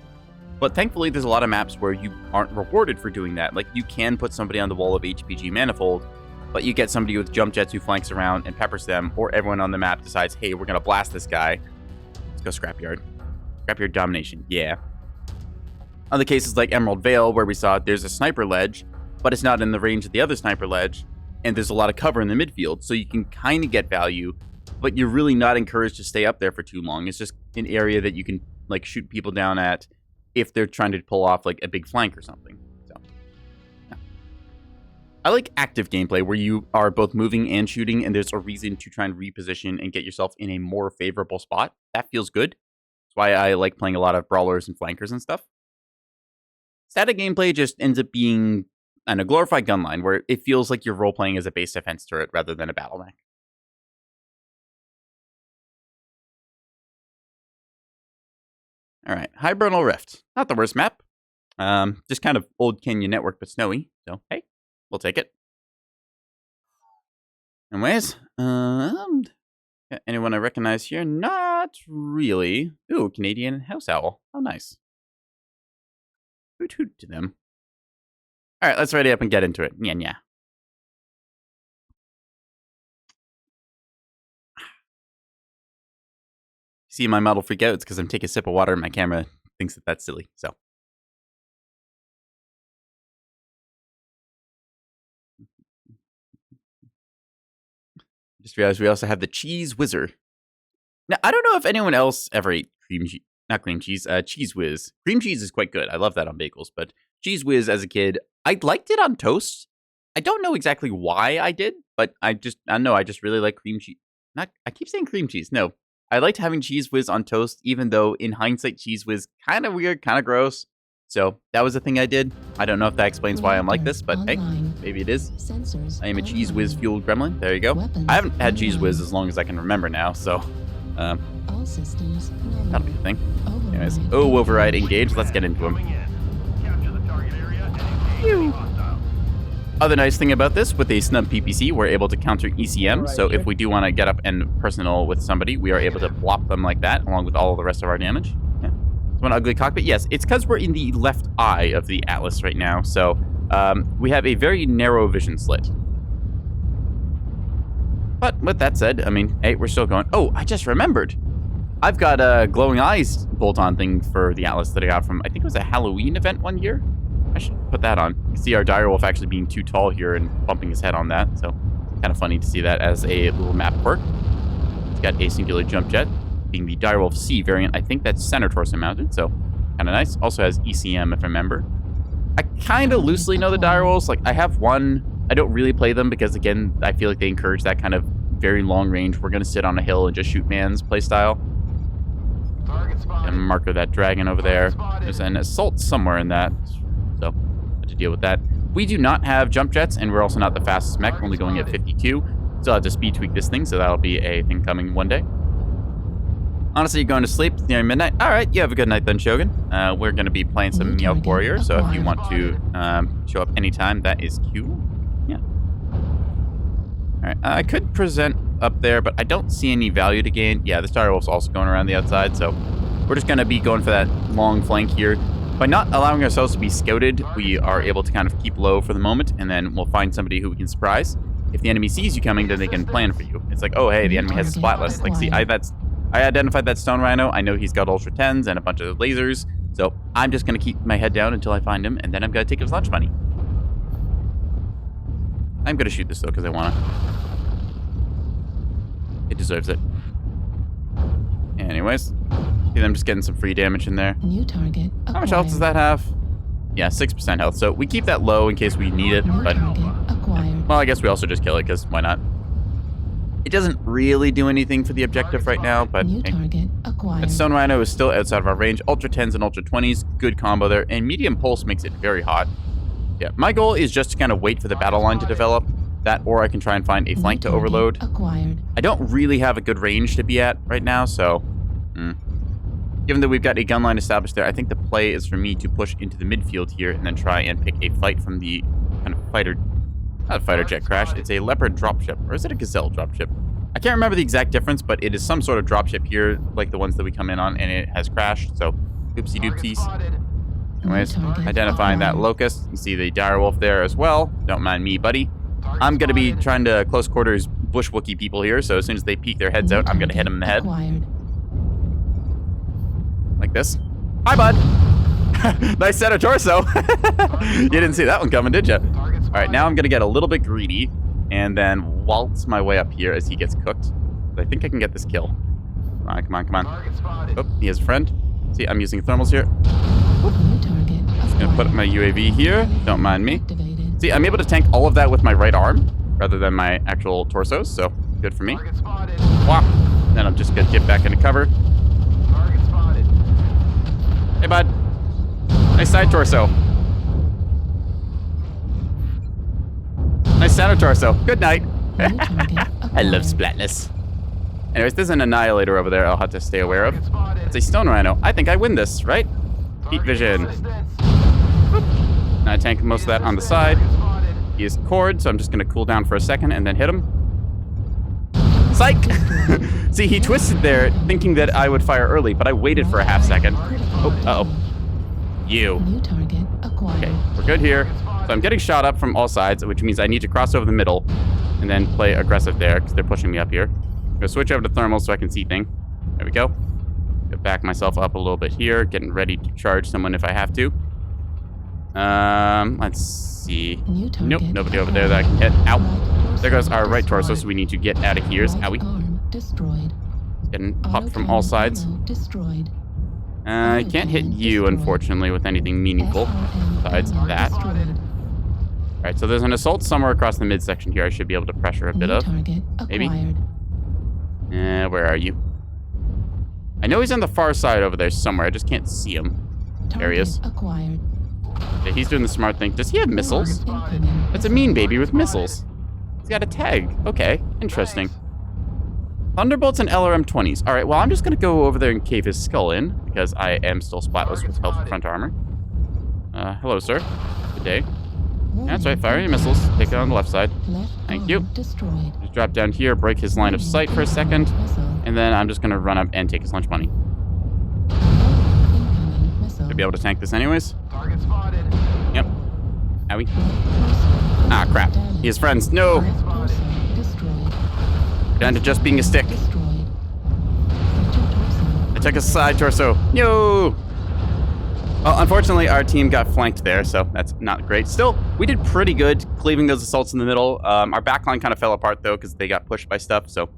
But thankfully, there's a lot of maps where you aren't rewarded for doing that. Like, you can put somebody on the wall of HPG Manifold, but you get somebody with jump jets who flanks around and peppers them, or everyone on the map decides, hey, we're going to blast this guy. Let's go Scrapyard. Scrapyard domination, yeah. Other cases like Emerald Vale, where we saw there's a sniper ledge, but it's not in the range of the other sniper ledge, and there's a lot of cover in the midfield, so you can kind of get value, but you're really not encouraged to stay up there for too long. It's just an area that you can like shoot people down at if they're trying to pull off like a big flank or something. So, yeah. I like active gameplay where you are both moving and shooting, and there's a reason to try and reposition and get yourself in a more favorable spot. That feels good. That's why I like playing a lot of brawlers and flankers and stuff. Static gameplay just ends up being a glorified gunline where it feels like you're role-playing as a base defense turret rather than a battle mech. Alright, Hibernal Rift. Not the worst map. Just kind of old Canyon Network, but snowy. So, hey, we'll take it. Anyways, anyone I recognize here? Not really. Ooh, Canadian House Owl. How nice. Hoot hoot to them. Alright, let's ready up and get into it. Nya. See my model freak out, it's because I'm taking a sip of water and my camera thinks that that's silly, so. Just realized we also have the Cheese Whizzer. Now, I don't know if anyone else ever ate Cheese Whiz. Cream cheese is quite good. I love that on bagels, but Cheese Whiz as a kid, I liked it on toast. I don't know exactly why I did, but I just really like cream cheese. I keep saying cream cheese. No. I liked having Cheese Whiz on toast, even though in hindsight, Cheese Whiz kind of weird, kind of gross. So that was a thing I did. I don't know if that explains why I'm like this, but hey, maybe it is. I am a Cheese Whiz fueled gremlin. There you go. I haven't had Cheese Whiz as long as I can remember now, so that'll be the thing. Anyways, override engage. Let's get into him. Other nice thing about this, with a snub PPC, we're able to counter ECM, so if we do want to get up and personal with somebody, we are able to plop them like that, along with all of the rest of our damage. Yeah. One ugly cockpit? Yes, it's because we're in the left eye of the Atlas right now, so we have a very narrow vision slit. But with that said, I mean, hey, we're still going. Oh, I just remembered. I've got a glowing eyes bolt-on thing for the Atlas that I got from, I think it was a Halloween event one year. I should put that on. You can see our direwolf actually being too tall here and bumping his head on that, so kind of funny to see that as a little map quirk. It's got a singular jump jet, being the direwolf C variant. I think that's center torso mounted, so kind of nice. Also has ECM, if I remember. I kind of loosely know the direwolves. Like, I have one. I don't really play them because, again, I feel like they encourage that kind of very long range. We're going to sit on a hill and just shoot man's playstyle. And marker that dragon over there. There's an assault somewhere in that. So, have to deal with that. We do not have jump jets, and we're also not the fastest mech, only going at 52. Still have to speed tweak this thing, so that'll be a thing coming one day. Honestly, you're going to sleep. It's near midnight. All right, you have a good night then, Shogun. We're going to be playing some Meowwarrior, so if you want to show up anytime, that is cool. Yeah. All right, I could present up there, but I don't see any value to gain. Yeah, the Direwolf's also going around the outside, so we're just going to be going for that long flank here. By not allowing ourselves to be scouted, we are able to kind of keep low for the moment, and then we'll find somebody who we can surprise. If the enemy sees you coming, then they can plan for you. It's like, oh, hey, the enemy has a Splatless. Like, see, I identified that Stone Rhino. I know he's got Ultra 10s and a bunch of lasers, so I'm just going to keep my head down until I find him, and then I'm going to take his lunch money. I'm going to shoot this, though, because I want to. It deserves it. Anyways. I'm just getting some free damage in there. New target acquired. How much health does that have? Yeah, 6% health. So we keep that low in case we need it, but well, I guess we also just kill it because why not? It doesn't really do anything for the objective right now, but New hey. target acquired. That Stone Rhino is still outside of our range. Ultra 10s and Ultra 20s, good combo there. And Medium Pulse makes it very hot. Yeah, my goal is just to kind of wait for the battle line to develop. That, or I can try and find a flank to overload. Acquired. I don't really have a good range to be at right now, so... Given that we've got a gun line established there, I think the play is for me to push into the midfield here and then try and pick a fight from the kind of fighter... Not a fighter jet crash, it's a Leopard dropship. Or is it a Gazelle dropship? I can't remember the exact difference, but it is some sort of dropship here, like the ones that we come in on, and it has crashed, so oopsie doopsies. Anyways, identifying that locust. You see the direwolf there as well. Don't mind me, buddy. I'm going to be trying to close quarters bush Wookiee people here, so as soon as they peek their heads out, I'm going to hit them in the head. Acquired. Like this. Hi, bud! Nice set of torso! You didn't see that one coming, did you? Alright, now I'm going to get a little bit greedy, and then waltz my way up here as he gets cooked. I think I can get this kill. Come on, come on, come on. Oh, he has a friend. See, I'm using thermals here. New target Just going to put up my UAV here. Don't mind me. activated. See, I'm able to tank all of that with my right arm, rather than my actual torsos, so good for me. Wow. Then I'm just going to get back into cover. Hey, bud. Nice side torso. Nice center torso. Good night. New target I love acquired. splatness. Anyways, there's an Annihilator over there I'll have to stay aware of. It's a Stone Rhino. I think I win this, right? Heat vision. Now I tank most of that on the side. He is cored, so I'm just going to cool down for a second and then hit him. Psych! See, he twisted there thinking that I would fire early, but I waited for a half second. Oh, uh-oh. You. New target acquired. Okay, we're good here. So I'm getting shot up from all sides, which means I need to cross over the middle and then play aggressive there because they're pushing me up here. I'm going to switch over to thermals so I can see things. There we go. Get back myself up a little bit here, getting ready to charge someone if I have to. Let's see. New target Nope, nobody over there that I can hit. Ow. There goes our right torso, so we need to get out of here. Owie. Arm destroyed. Getting popped from all sides. Destroyed. I can't hit you, unfortunately, with anything meaningful besides that. Alright, so there's an assault somewhere across the midsection here I should be able to pressure a bit of. Target Maybe. acquired. Where are you? I know he's on the far side over there somewhere. I just can't see him. There he is. Acquired. Yeah, he's doing the smart thing. Does he have missiles? Incoming. That's a mean baby with missiles. He's got a tag. Okay, interesting. Thunderbolts and LRM-20s. Alright, well, I'm just going to go over there and cave his skull in, because I am still splatless with health and front armor. Hello, sir. Good day. That's right, fire your missiles. Take it on the left side. Left Thank arm you. Destroyed. Just drop down here, break his line of sight for a second, Missile. and then I'm just going to run up and take his lunch money. Incoming missile. Should be able to tank this anyways. Target spotted. Yep. Owie. Torso. Ah, crap. He has friends. No! Left torso destroyed. Down to just being a stick. Destroyed. Center torso. I took a side torso. No! Well, unfortunately, our team got flanked there, so that's not great. Still, we did pretty good cleaving those assaults in the middle. Our backline kind of fell apart, though, because they got pushed by stuff, so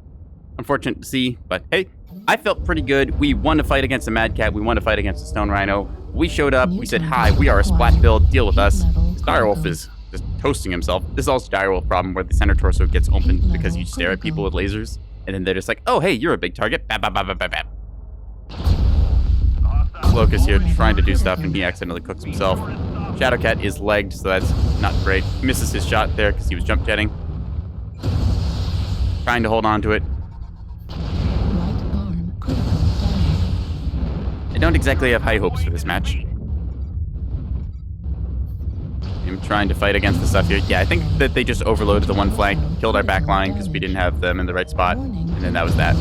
unfortunate to see. But hey, I felt pretty good. We won a fight against a Mad Cat. We won a fight against a Stone Rhino. We showed up. We said, hi, we are a splat build. Deal with us. This direwolf is just toasting himself. This is also a direwolf problem where the center torso gets opened because you stare at people with lasers, and then they're just like, oh, hey, you're a big target. Bap, bap, bap, bap, bap, bap. Locust here trying to do stuff, and he accidentally cooks himself. Shadowcat is legged, so that's not great. He misses his shot there because he was jump jetting. Trying to hold on to it. Right arm critical damage. I don't exactly have high hopes for this match. I'm trying to fight against the stuff here. Yeah, I think that they just overloaded the one flank, killed our back line because we didn't have them in the right spot, and then that was that.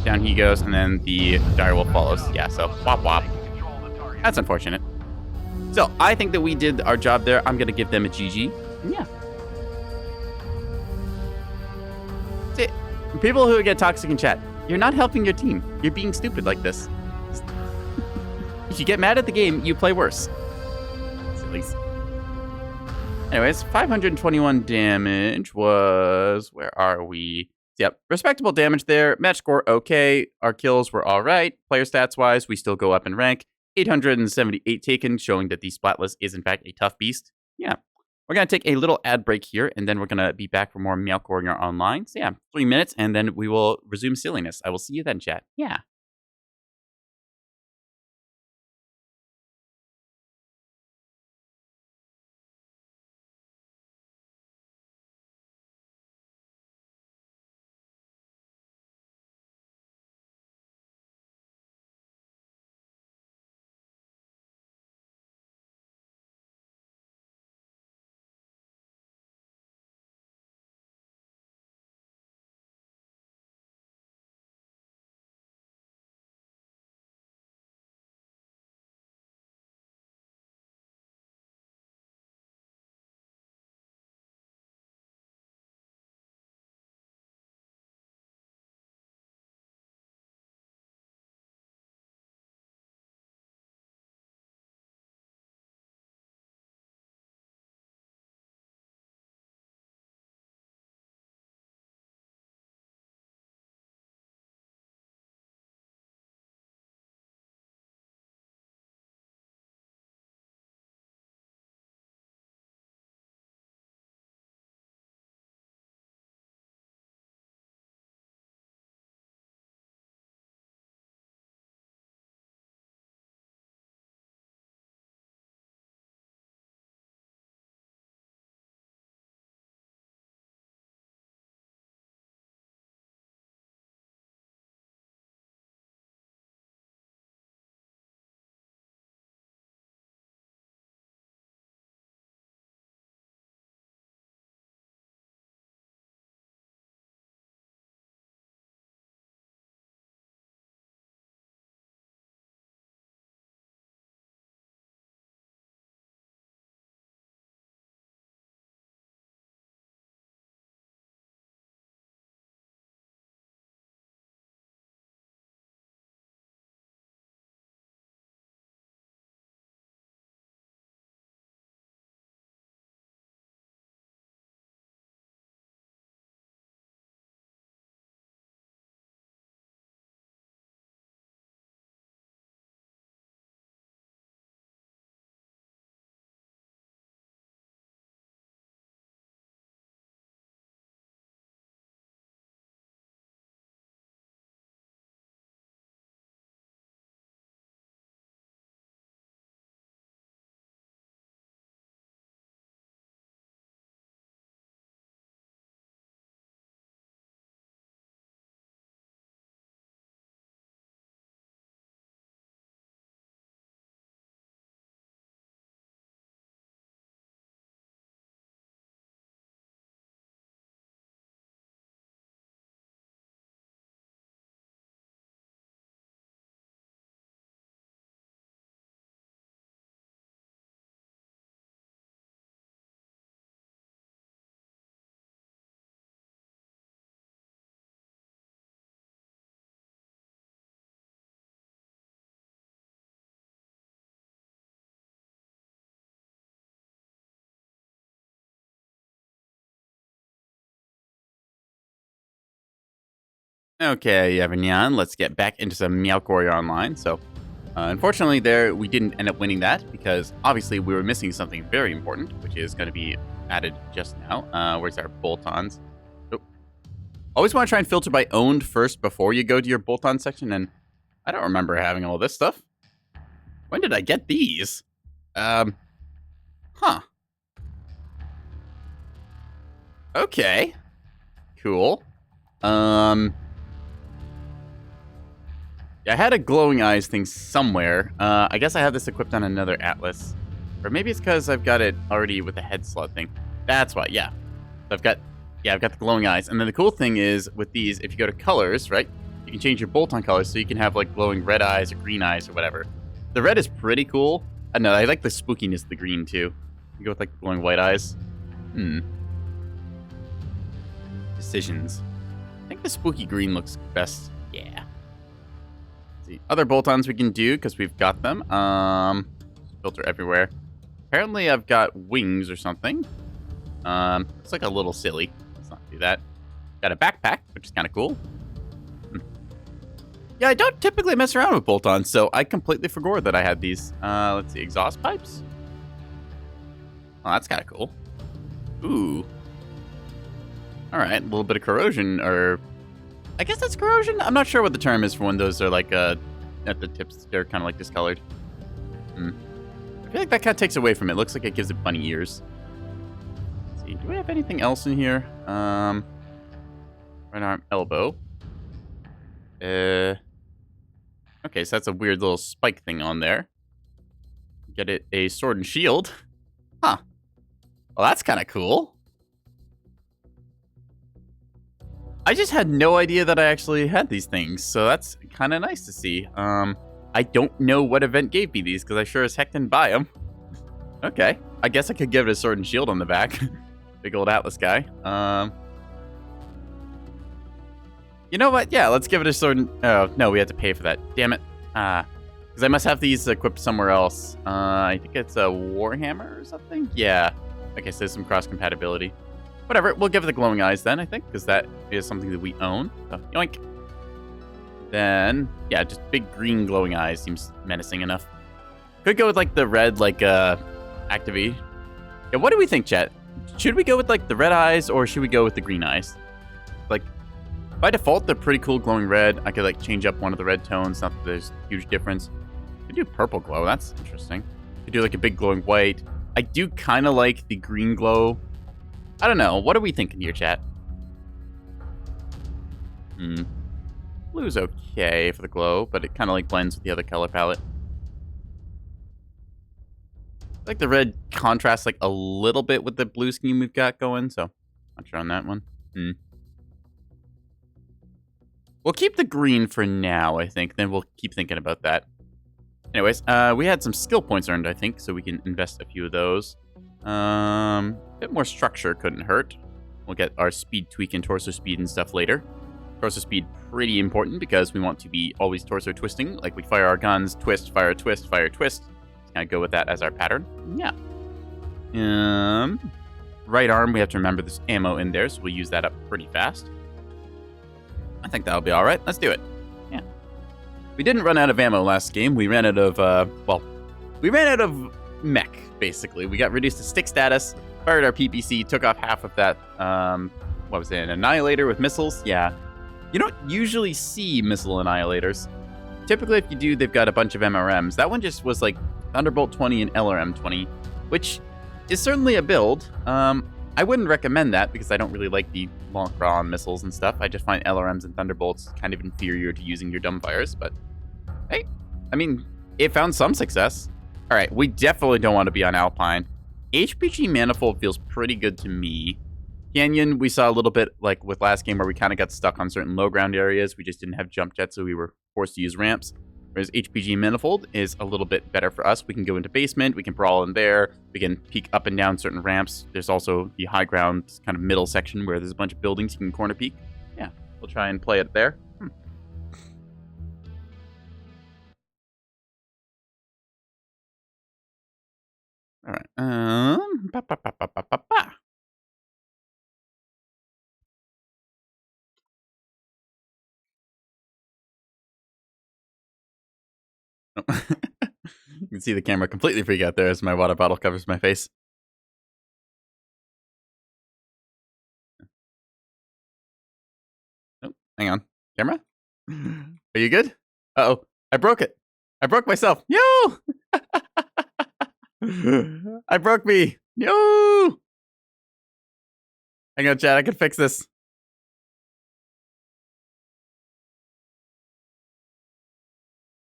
Down he goes, and then the direwolf follows. Yeah, so wop wop. That's unfortunate. So I think that we did our job there. I'm gonna give them a GG. And yeah. That's it. People who get toxic in chat, you're not helping your team. You're being stupid like this. If you get mad at the game, you play worse. Sillies. Anyways, 521 damage was... Where are we? Yep, respectable damage there. Match score, okay. Our kills were all right. Player stats-wise, we still go up in rank. 878 taken, showing that the Splatless is, in fact, a tough beast. Yeah. We're going to take a little ad break here, and then we're going to be back for more Meowcorrior Online. So yeah, 3 minutes, and then we will resume silliness. I will see you then, chat. Yeah. Okay, Evanyan, let's get back into some Meowcorrior Online. So, unfortunately, there we didn't end up winning that because obviously we were missing something very important, which is going to be added just now. Where's our bolt-ons? Oh. Always want to try and filter by owned first before you go to your bolt-on section, and I don't remember having all this stuff. When did I get these? Huh. Okay. Cool. Yeah, I had a glowing eyes thing somewhere. I guess I have this equipped on another atlas. Or maybe it's because I've got it already with the head slot thing. That's why, yeah. So I've got the glowing eyes. And then the cool thing is, with these, if you go to colors, right, you can change your bolt-on colors so you can have, like, glowing red eyes or green eyes or whatever. The red is pretty cool. I know, I like the spookiness of the green, too. You go with, like, glowing white eyes. Decisions. I think the spooky green looks best. Yeah. See, other bolt-ons we can do because we've got them. Filter everywhere. Apparently I've got wings or something. It's like a little silly. Let's not do that. Got a backpack, which is kind of cool. Yeah, I don't typically mess around with bolt-ons, so I completely forgot that I had these. Let's see, exhaust pipes. Oh, that's kind of cool. Ooh. Alright, a little bit of corrosion, or... I guess that's corrosion? I'm not sure what the term is for when those are like, at the tips, they're kind of like discolored. I feel like that kind of takes away from it. Looks like it gives it bunny ears. Let's see, do we have anything else in here? Right arm, elbow. Okay, so that's a weird little spike thing on there. Get it a sword and shield. Huh. Well, that's kind of cool. I just had no idea that I actually had these things, so that's kind of nice to see. I don't know what event gave me these, because I sure as heck didn't buy them. Okay, I guess I could give it a sword and shield on the back. Big old Atlas guy. You know what? Yeah, let's give it a sword and... Oh, no, we had to pay for that. Damn it. Because I must have these equipped somewhere else. I think it's a Warhammer or something? Yeah. Okay, so there's some cross-compatibility. Whatever, we'll give it the glowing eyes then, I think, because that is something that we own. So, yoink. Then, yeah, just big green glowing eyes seems menacing enough. Could go with, like, the red, like, activate. Yeah, what do we think, chat? Should we go with, like, the red eyes, or should we go with the green eyes? Like, by default, they're pretty cool glowing red. I could, like, change up one of the red tones, not that there's a huge difference. Could do purple glow, that's interesting. Could do, like, a big glowing white. I do kind of like the green glow. I don't know. What are we thinking here, chat? Blue's okay for the glow, but it kind of like blends with the other color palette. I like the red contrasts like a little bit with the blue scheme we've got going, so not sure on that one. We'll keep the green for now, I think. Then we'll keep thinking about that. Anyways, we had some skill points earned, I think, so we can invest a few of those. A bit more structure couldn't hurt. We'll get our speed tweak and torso speed and stuff later. Torso speed pretty important because we want to be always torso twisting. Like we fire our guns, twist, fire, twist, fire, twist. Just kind of go with that as our pattern. Yeah. Right arm, we have to remember there's ammo in there, so we'll use that up pretty fast. I think that'll be all right. Let's do it. Yeah. We didn't run out of ammo last game. We ran out of, we ran out of mech, basically. We got reduced to stick status, fired our PPC, took off half of that, what was it, an Annihilator with missiles? Yeah. You don't usually see missile Annihilators. Typically, if you do, they've got a bunch of MRMs. That one just was like Thunderbolt 20 and LRM 20, which is certainly a build. I wouldn't recommend that because I don't really like the long on missiles and stuff. I just find LRMs and Thunderbolts kind of inferior to using your dumbfires, but hey, I mean, it found some success. All right, we definitely don't want to be on Alpine. HPG Manifold feels pretty good to me. Canyon, we saw a little bit like with last game where we kind of got stuck on certain low ground areas. We just didn't have jump jets, so we were forced to use ramps. Whereas HPG Manifold is a little bit better for us. We can go into basement, we can brawl in there, we can peek up and down certain ramps. There's also the high ground kind of middle section where there's a bunch of buildings you can corner peek. Yeah, we'll try and play it there. All right. You can see the camera completely freak out there as my water bottle covers my face. Oh, hang on. Camera? Are you good? Uh-oh. I broke it. I broke myself. Yo! I broke me. Yo! Hang on, chat. I can fix this.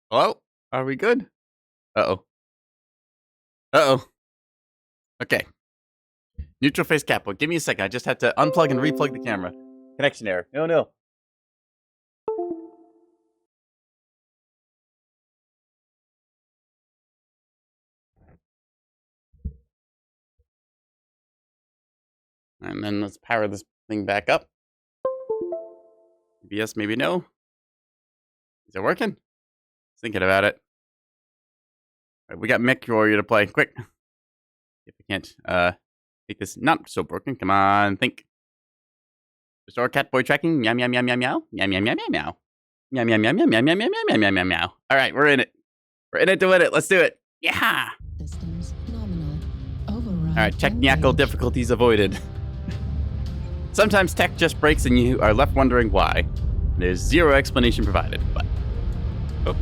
Hello? Are we good? Uh-oh. Uh-oh. Okay. Neutral face cap. Well, give me a second. I just had to unplug and replug the camera. Connection error. Oh, no. And then let's power this thing back up. Maybe yes, maybe no. Is it working? Thinking about it. All right, we got Mechwarrior to play. Quick. If we can't make this not so broken. Come on, think. Restore Catboy tracking. Meow meow meow meow meow. Meow meow meow meow meow. Meow meow meow meow meow meow meow meow meow meow meow. All right, we're in it. We're in it to win it. Let's do it. Yeah. Systems nominal. Override. All right, technical difficulties avoided. Sometimes tech just breaks and you are left wondering why. There's zero explanation provided, but... Oh,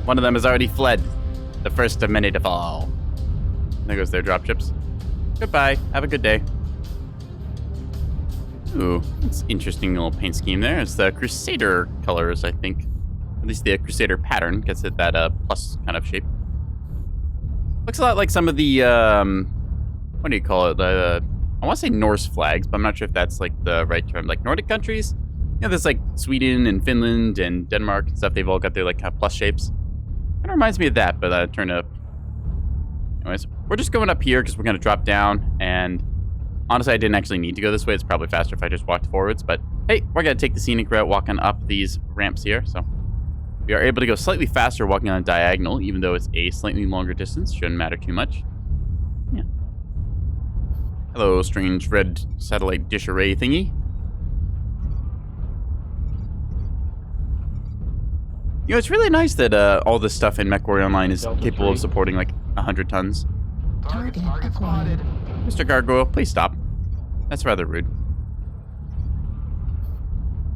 one of them has already fled. The first of many to fall. There goes their dropships. Goodbye. Have a good day. Ooh, it's interesting little paint scheme there. It's the Crusader colors, I think. At least the Crusader pattern gets it that plus kind of shape. Looks a lot like some of the, what do you call it? I want to say Norse flags, but I'm not sure if that's like the right term. Like Nordic countries? You know, there's like Sweden and Finland and Denmark and stuff. They've all got their like kind of plus shapes. Kind of reminds me of that, but turn up. Anyways, we're just going up here because we're going to drop down. And honestly, I didn't actually need to go this way. It's probably faster if I just walked forwards. But hey, we're going to take the scenic route walking up these ramps here. So we are able to go slightly faster walking on a diagonal, even though it's a slightly longer distance. Shouldn't matter too much. Yeah. Hello, strange red satellite dish array thingy. You know, it's really nice that all this stuff in Mechwarrior Online is capable of supporting like 100 tons. Target acquired. Mr. Gargoyle, please stop. That's rather rude.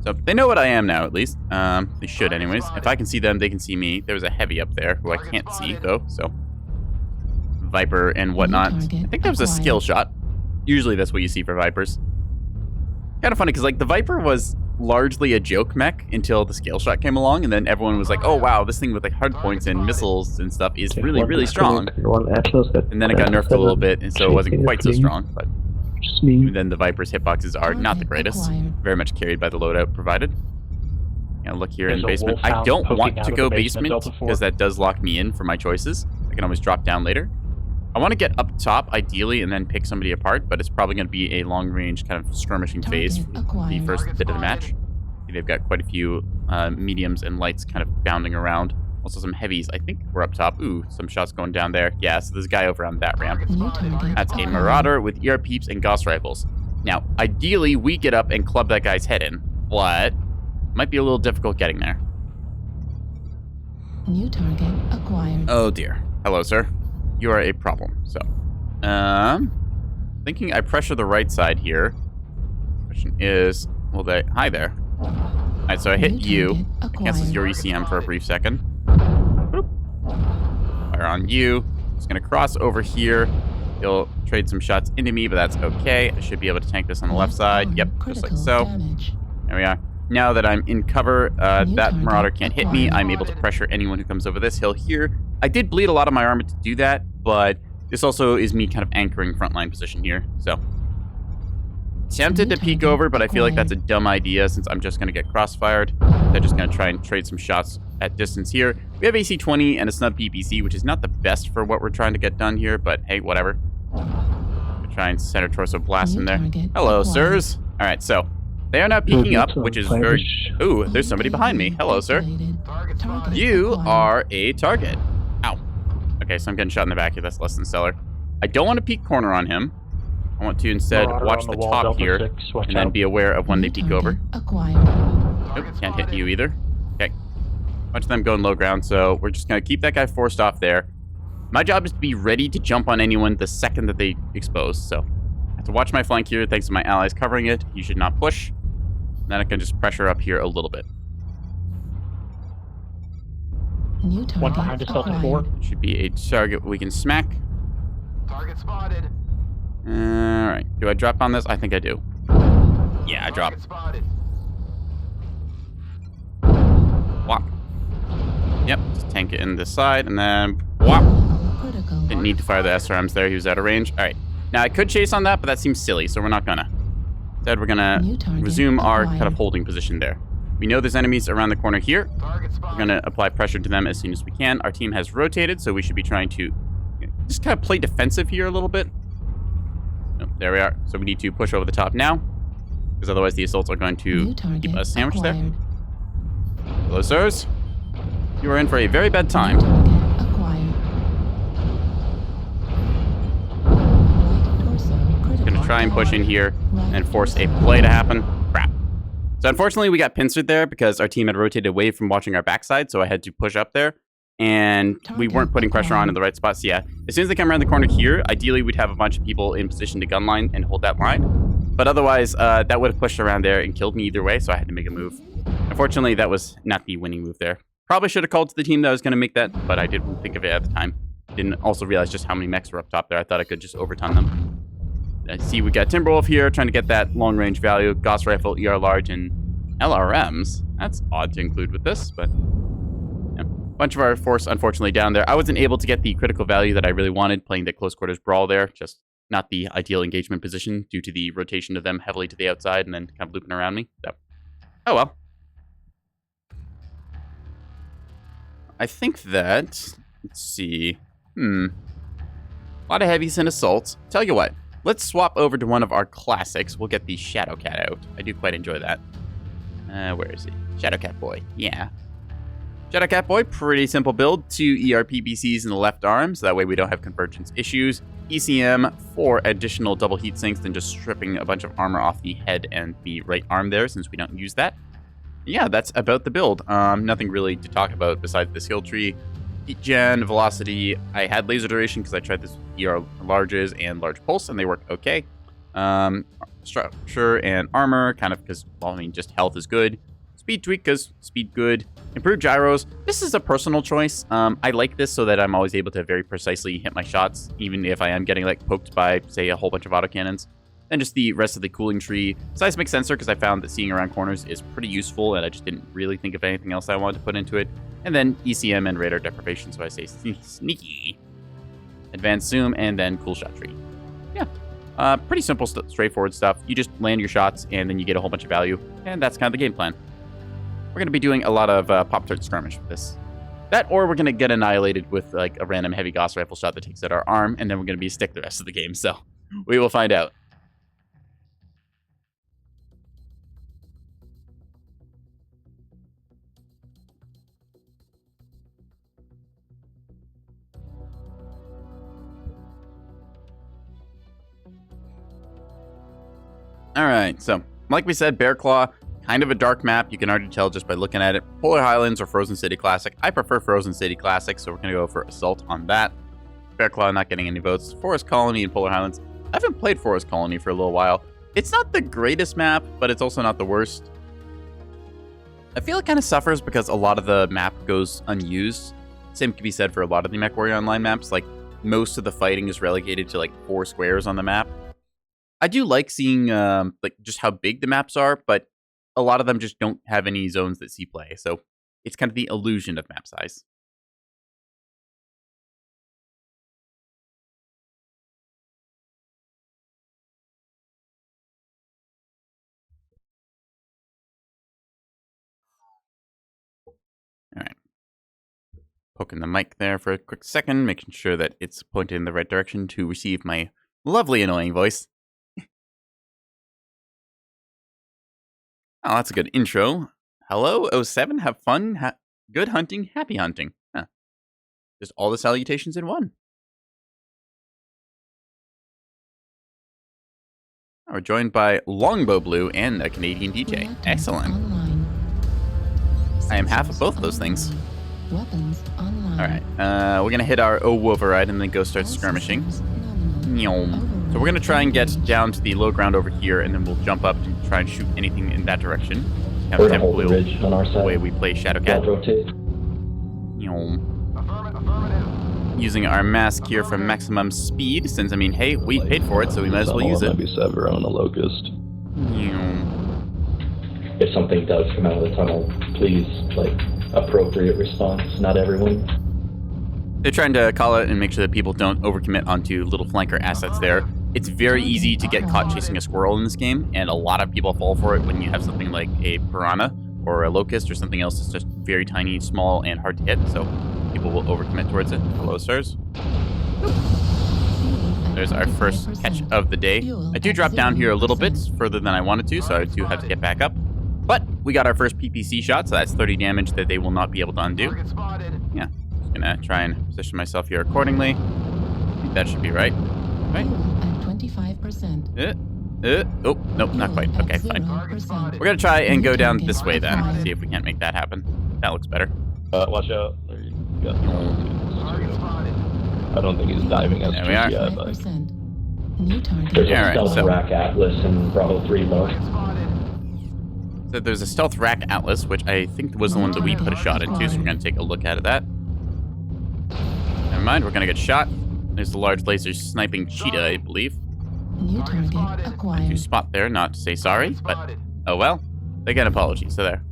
So, they know what I am now, at least. They should, anyways. If I can see them, they can see me. There's a heavy up there, who I can't see, though, so... Viper and whatnot. I think that was a skill shot. Usually that's what you see for Vipers. Kind of funny, because, like, the Viper was largely a joke mech until the scale shot came along, and then everyone was like, oh, wow, this thing with, like, hard points and missiles and stuff is really, really strong. And then it got nerfed a little bit, and so it wasn't quite so strong, but... Even then, the Viper's hitboxes are not the greatest. Very much carried by the loadout provided. Look here in the basement. I don't want to go basement because that does lock me in for my choices. I can always drop down later. I want to get up top, ideally, and then pick somebody apart, but it's probably going to be a long-range kind of skirmishing phase for the first bit of the match. They've got quite a few mediums and lights kind of bounding around. Also some heavies. I think we're up top. Ooh, some shots going down there. Yeah, so there's a guy over on that ramp. That's a Marauder with ER peeps and Gauss rifles. Now, ideally, we get up and club that guy's head in, but might be a little difficult getting there. New target acquired. Oh dear. Hello, sir. You are a problem. So, thinking I pressure the right side here. Question is, will they... Hi there. Alright, so I hit you. It cancels your ECM for a brief second. Boop. Fire on you. Just gonna cross over here. He'll trade some shots into me, but that's okay. I should be able to tank this on the left side. Yep, just like so. There we are. Now that I'm in cover, that Marauder can't hit me. I'm able to pressure anyone who comes over this hill here. I did bleed a lot of my armor to do that, but this also is me kind of anchoring frontline position here, so. Tempted to peek over, but I feel like that's a dumb idea since I'm just going to get crossfired. They're just going to try and trade some shots at distance here. We have AC-20 and a snub PPC, which is not the best for what we're trying to get done here, but hey, whatever. We'll try and center torso blast in there. Hello, sirs. All right, so they are now peeking up, which is very... Ooh, there's somebody behind me. Hello, sir. You are a target. Ow. Okay, so I'm getting shot in the back here. That's less than stellar. I don't want to peek corner on him. I want to instead watch the top here and then be aware of when they peek over. Nope, can't hit you either. Okay. Watch them going low ground, so we're just going to keep that guy forced off there. My job is to be ready to jump on anyone the second that they expose, so I have to watch my flank here thanks to my allies covering it. You should not push. And then I can just pressure up here a little bit. One behind us, Delta 4. Should be a target we can smack. Target spotted. Alright, do I drop on this? I think I do. Yeah, I drop. Walk. Yep, just tank it in this side, and then walk. Didn't need to fire the SRMs there, he was out of range. Alright, now I could chase on that, but that seems silly, so we're not gonna. Instead, we're gonna resume our kind of holding position there. We know there's enemies around the corner here. We're gonna apply pressure to them as soon as we can. Our team has rotated, so we should be trying to just kind of play defensive here a little bit. Nope, there we are. So we need to push over the top now, because otherwise the assaults are going to keep us sandwiched there. Hello, sirs. You are in for a very bad time. Gonna try and push in here and force a play to happen. Crap. So unfortunately, we got pincered there because our team had rotated away from watching our backside, so I had to push up there. And we weren't putting pressure on in the right spots. Yeah, as soon as they come around the corner here, ideally we'd have a bunch of people in position to gun line and hold that line. But otherwise, that would have pushed around there and killed me either way, so I had to make a move. Unfortunately, that was not the winning move there. Probably should have called to the team that was going to make that, but I didn't think of it at the time. Didn't also realize just how many mechs were up top there. I thought I could just overtime them. I see we got Timberwolf here, trying to get that long-range value. Gauss Rifle, ER Large, and LRMs. That's odd to include with this, but... yeah. Bunch of our force, unfortunately, down there. I wasn't able to get the critical value that I really wanted, playing the close quarters brawl there. Just not the ideal engagement position due to the rotation of them heavily to the outside and then kind of looping around me. So, oh well. I think that... let's see. A lot of heavies and assaults. Tell you what. Let's swap over to one of our classics. We'll get the Shadowcat out. I do quite enjoy that. Where is he? Shadowcat Boy. Yeah. Shadowcat Boy, pretty simple build. 2 ERP BCs in the left arm, so that way we don't have convergence issues. ECM, 4 additional double heat sinks, and just stripping a bunch of armor off the head and the right arm there, since we don't use that. Yeah, that's about the build. Nothing really to talk about besides the skill tree. Heat gen, velocity. I had laser duration because I tried this with ER larges and large pulse, and they work okay. Structure and armor, kind of because, well, I mean, just health is good. Speed tweak because speed good. Improved gyros. This is a personal choice. I like this so that I'm always able to very precisely hit my shots, even if I am getting like poked by, say, a whole bunch of autocannons. And just the rest of the cooling tree. Seismic sensor, because I found that seeing around corners is pretty useful, and I just didn't really think of anything else I wanted to put into it. And then ECM and radar deprivation, so I say sneaky. Advanced zoom, and then cool shot tree. Yeah. Pretty simple, straightforward stuff. You just land your shots, and then you get a whole bunch of value. And that's kind of the game plan. We're going to be doing a lot of Pop-Tart skirmish with this. That, or we're going to get annihilated with like a random heavy Gauss rifle shot that takes out our arm, and then we're going to be a stick the rest of the game. So we will find out. Alright, so, like we said, Bear Claw, kind of a dark map. You can already tell just by looking at it. Polar Highlands or Frozen City Classic. I prefer Frozen City Classic, so we're going to go for Assault on that. Bear Claw not getting any votes. Forest Colony and Polar Highlands. I haven't played Forest Colony for a little while. It's not the greatest map, but it's also not the worst. I feel it kind of suffers because a lot of the map goes unused. Same can be said for a lot of the MechWarrior Online maps. Like, most of the fighting is relegated to, like, 4 squares on the map. I do like seeing, like, just how big the maps are, but a lot of them just don't have any zones that see play, so it's kind of the illusion of map size. Alright. Poking the mic there for a quick second, making sure that it's pointed in the right direction to receive my lovely annoying voice. Oh, that's a good intro. Hello, 07, have fun, good hunting, happy hunting. Huh. Just all the salutations in one. Oh, we're joined by LongBowBlue and a Canadian DJ. Excellent. I am half of both of those things. Weapons online. Alright, we're gonna hit our O override and then go start skirmishing. So we're going to try and get down to the low ground over here, and then we'll jump up and try and shoot anything in that direction. Kind of typically on our side. The way we play Shadowcat. Rotate. Using our mask here for maximum speed, since, I mean, hey, we paid for it, so we might as well use it. Maybe Sever on a Locust. If something does come out of the tunnel, please, like, appropriate response, not everyone. They're trying to call it and make sure that people don't overcommit onto little flanker assets there. It's very easy to get caught chasing a squirrel in this game, and a lot of people fall for it when you have something like a piranha or a locust or something else that's just very tiny, small, and hard to hit, so people will overcommit towards it. Hello, sirs. There's our first catch of the day. I do drop down here a little bit further than I wanted to, so I do have to get back up. But we got our first PPC shot, so that's 30 damage that they will not be able to undo. Yeah, just gonna try and position myself here accordingly. I think that should be right. Right? At 25%. Oh, nope, not quite. Okay, fine. We're gonna try and go down this way then. See if we can't make that happen. That looks better. Watch out. There you go. I don't think he's diving as there we are. yet, but... New target. There's a Alright, stealth so- rack Atlas in Bravo 3 low. Target spotted. So there's a stealth rack Atlas, which I think was the one that we put a shot into, so we're going to take a look at that. Never mind, we're going to get shot. There's the large laser sniping cheetah, I believe. New target To acquired. spot there, not to say sorry, but Spotted. oh well. They get an apology, so there.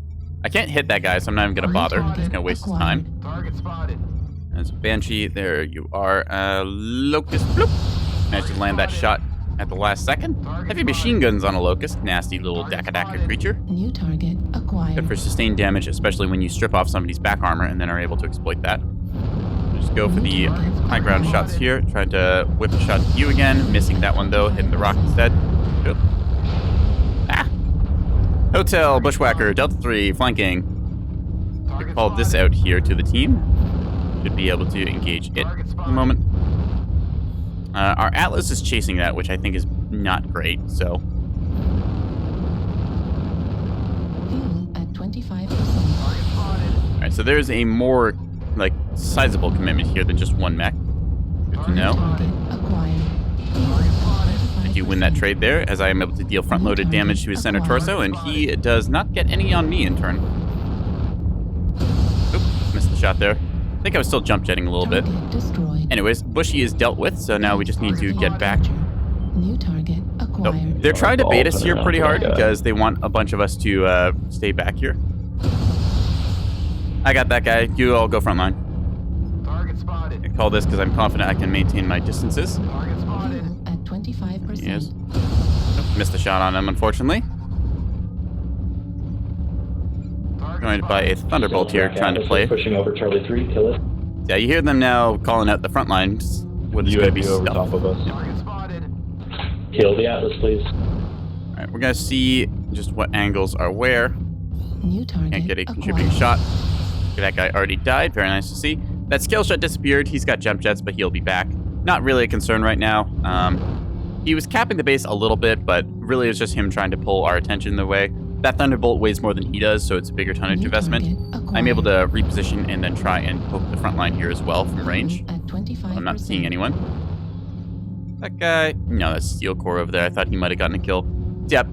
I can't hit that guy, so I'm not even going to bother. I'm just going to waste his time. Target spotted. There's a Banshee. There you are. Locust. Bloop. Managed to land that shot at the last second. Heavy machine guns on a Locust. Nasty little Daka creature. New target acquired. Good for sustained damage, especially when you strip off somebody's back armor and then are able to exploit that. Just go for the high ground shots here. Trying to whip a shot at you again. Missing that one though. Hitting the rock instead. Good. Ah! Hotel, Bushwhacker, Delta 3, flanking. I called this out here to the team. Should be able to engage it in a moment. Our Atlas is chasing that, which I think is not great, so. Fuel at 25%. Alright, so there's a more, like, sizable commitment here than just one mech. Good to New know. target acquired. Fuel at I do win that 25%. trade there, as I am able to deal front-loaded damage to his center torso, and he does not get any on me in turn. Oop, missed the shot there. I think I was still jump jetting a little bit. Target destroyed. Anyways, Bushy is dealt with, so now we just need to get back. New target So, acquired. they're trying to bait us here pretty hard Yeah. because they want a bunch of us to stay back here. I got that guy. You all go frontline. Target spotted. I call this because I'm confident I can maintain my distances. Target spotted. Fuel at 25%. Yes. Nope, missed the shot on him, unfortunately. Joined by a Thunderbolt here, Rack trying to Atlas play. is pushing over Charlie 3, kill it. Yeah, you hear them now calling out the front lines. What is going to be UAV over stuff. top of us. Target spotted. Kill the Atlas, please. Alright, we're going to see just what angles are where. New target Can't get a contributing acquired. shot. That guy already died. Very nice to see. That skill shot disappeared. He's got jump jets, but he'll be back. Not really a concern right now. He was capping the base a little bit, but really it's just him trying to pull our attention the way. That Thunderbolt weighs more than he does, so it's a bigger tonnage New investment. target acquired. I'm able to reposition and then try and poke the front line here as well from range. Fuel at 25%. I'm not seeing anyone. That guy... No, that's Steel Core over there. I thought he might have gotten a kill. Yep.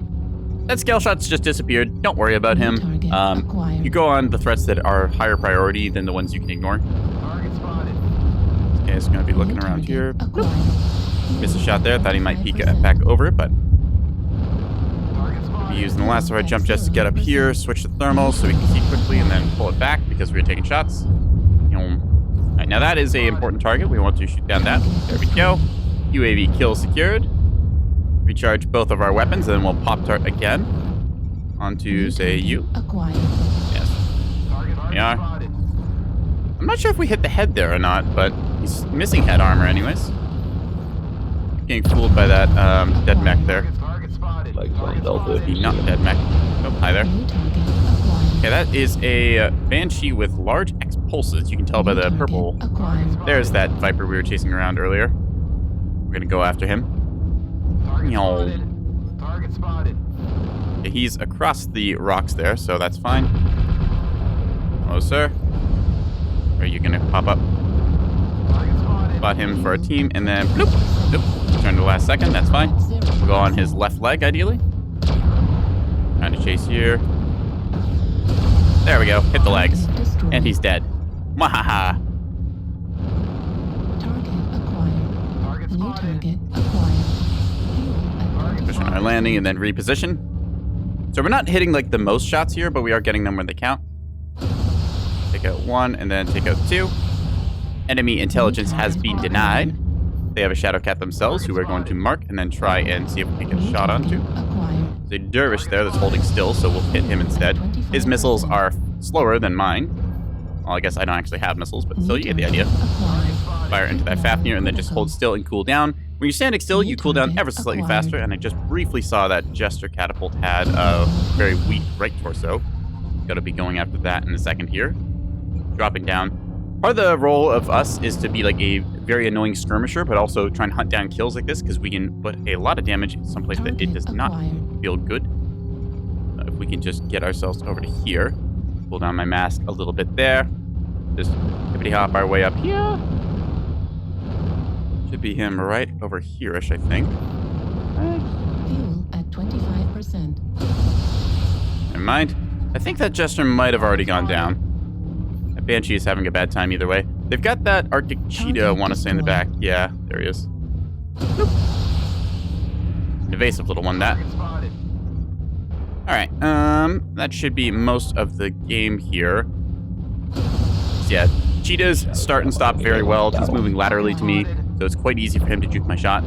That scale shot's just disappeared. Don't worry about New him. target acquired. You go on the threats that are higher priority than the ones you can ignore. Target spotted. Okay, it's going to be looking New around target here. acquired. Missed a shot there. Thought he might peek 25%. back over it, but Target spotted. be using the last of our jump jets to get up here, switch to thermals so we can see quickly and then pull it back because we were taking shots. Alright, now that is a important target. We want to shoot down that. There we go. UAV kill secured. Recharge both of our weapons, and then we'll pop tart again onto, New say, target you. acquired. Yes. Target We are. spotted. I'm not sure if we hit the head there or not, but he's missing head armor anyways. Getting fooled by that dead mech there. Target spotted. Like Target Delta. spotted. Maybe not the dead mech. Oh, hi there. New target acquired. Okay, that is a Banshee with large X pulses. You can tell by New the target purple. acquired. There's that Viper we were chasing around earlier. We're gonna go after him. Target Meow. spotted. Target spotted. Okay, he's across the rocks there, so that's fine. Hello, sir. Are you gonna pop up? Target spotted. Spot him for a team, and then bloop. Nope. Turn to last second. That's fine. We'll go on his left leg, ideally. Trying to chase here. There we go. Hit the legs. Destroyed. And he's dead. Wahaha. Target acquired. Target New spotted. target acquired. Fuel at Push on our landing and then reposition. So we're not hitting like the most shots here, but we are getting them when they count. Take out one and then take out two. Enemy intelligence has been denied. They have a Shadow Cat themselves who we're going to mark and then try and see if we can get a shot onto. Acquired. There's a Dervish there that's holding still, so we'll hit him instead. His missiles are slower than mine. Well, I guess I don't actually have missiles, but still, you get the idea. Acquired. Fire into that Fafnir and then just hold still and cool down. When you're standing still, you cool down ever so slightly faster, and I just briefly saw that Jester Catapult had a very weak right torso. Gotta be going after that in a second here. Dropping down. Part of the role of us is to be like a very annoying skirmisher, but also try and hunt down kills like this, because we can put a lot of damage in someplace that it does not feel good. If we can just get ourselves over to here. Pull down my mask a little bit there. Just hippity hop our way up here. Should be him right over here-ish, I think. Fuel at 25%. Never mind. I think that Jester might have already gone down. That Banshee is having a bad time either way. They've got that Arctic Cheetah, I want to say, in the back. Yeah, there he is. Nope. An evasive little one, that. Target spotted. Alright, that should be most of the game here. So yeah, Cheetahs start and stop very well. He's moving laterally to me, so it's quite easy for him to juke my shot.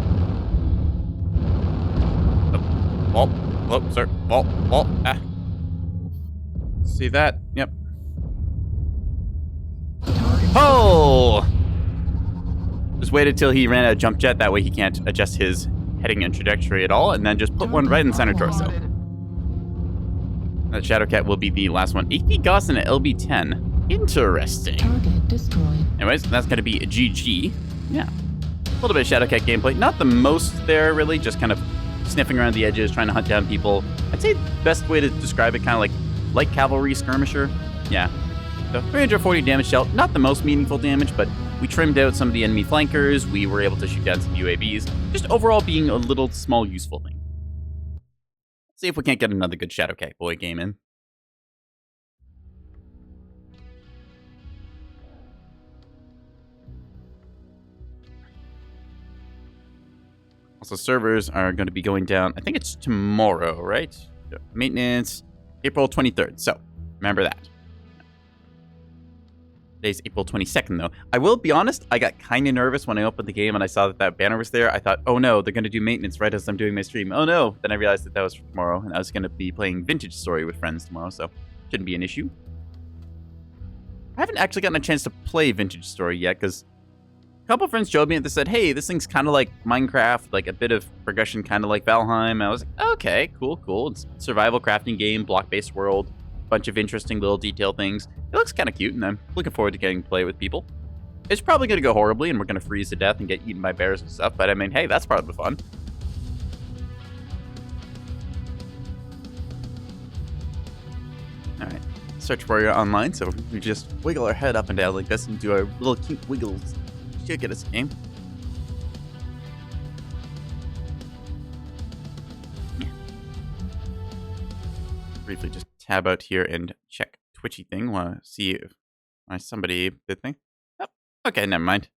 Oh, sir. Ah. See that? Yep. Oh! Just waited till he ran out of jump jet, that way he can't adjust his heading and trajectory at all, and then just put one right in the center torso. That Shadowcat will be the last one. AP Goss and an LB-10. Interesting. Target destroyed. Anyways, that's going to be a GG. Yeah. A little bit of Shadowcat gameplay. Not the most there, really. Just kind of sniffing around the edges, trying to hunt down people. I'd say the best way to describe it, kind of like light cavalry skirmisher. Yeah. So 340 damage dealt. Not the most meaningful damage, but we trimmed out some of the enemy flankers. We were able to shoot down some UAVs. Just overall being a little small useful thing. Let's see if we can't get another good Shadowcat boy game in. Also, servers are going to be going down. I think it's tomorrow, right? Maintenance, April 23rd. So, remember that. Today's April 22nd, though. I will be honest, I got kind of nervous when I opened the game and I saw that that banner was there. I thought, oh no, they're going to do maintenance right as I'm doing my stream. Oh no. Then I realized that that was for tomorrow, and I was going to be playing Vintage Story with friends tomorrow, so shouldn't be an issue. I haven't actually gotten a chance to play Vintage Story yet, because a couple friends showed me and they said, hey, this thing's kind of like Minecraft, like a bit of progression, kind of like Valheim. I was like, okay, cool. It's a survival crafting game, block-based world, bunch of interesting little detail things. It looks kind of cute, and I'm looking forward to getting to play with people. It's probably going to go horribly, and we're going to freeze to death and get eaten by bears and stuff, but I mean, hey, that's part of the fun. Alright, search warrior online, so we just wiggle our head up and down like this and do our little cute wiggles. Should get us a game. Yeah. Briefly just tab out here and check Twitchy thing. Want to see if somebody did thing. Oh, okay, never mind.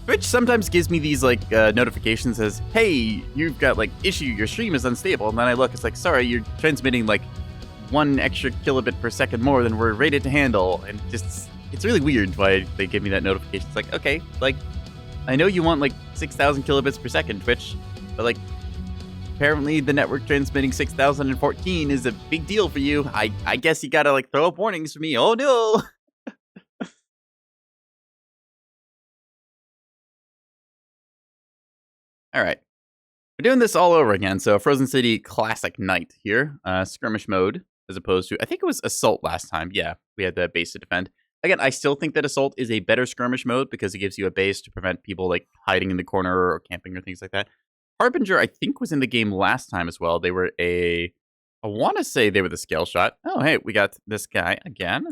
Twitch sometimes gives me these like notifications as, hey, you've got like issue, your stream is unstable, and then I look, it's like, sorry, you're transmitting like 1 extra kilobit per second more than we're rated to handle, and just it's really weird why they give me that notification. It's like, okay, like I know you want like 6,000 kilobits per second, Twitch, but like apparently the network transmitting 6,014 is a big deal for you. I guess you gotta like throw up warnings for me. Oh no. All right, we're doing this all over again. So Frozen City Classic Night here, skirmish mode as opposed to, I think it was Assault last time. Yeah, we had the base to defend. Again, I still think that Assault is a better skirmish mode because it gives you a base to prevent people like hiding in the corner or camping or things like that. Harbinger, I think, was in the game last time as well. They were I want to say they were the scale shot. Oh, hey, we got this guy again.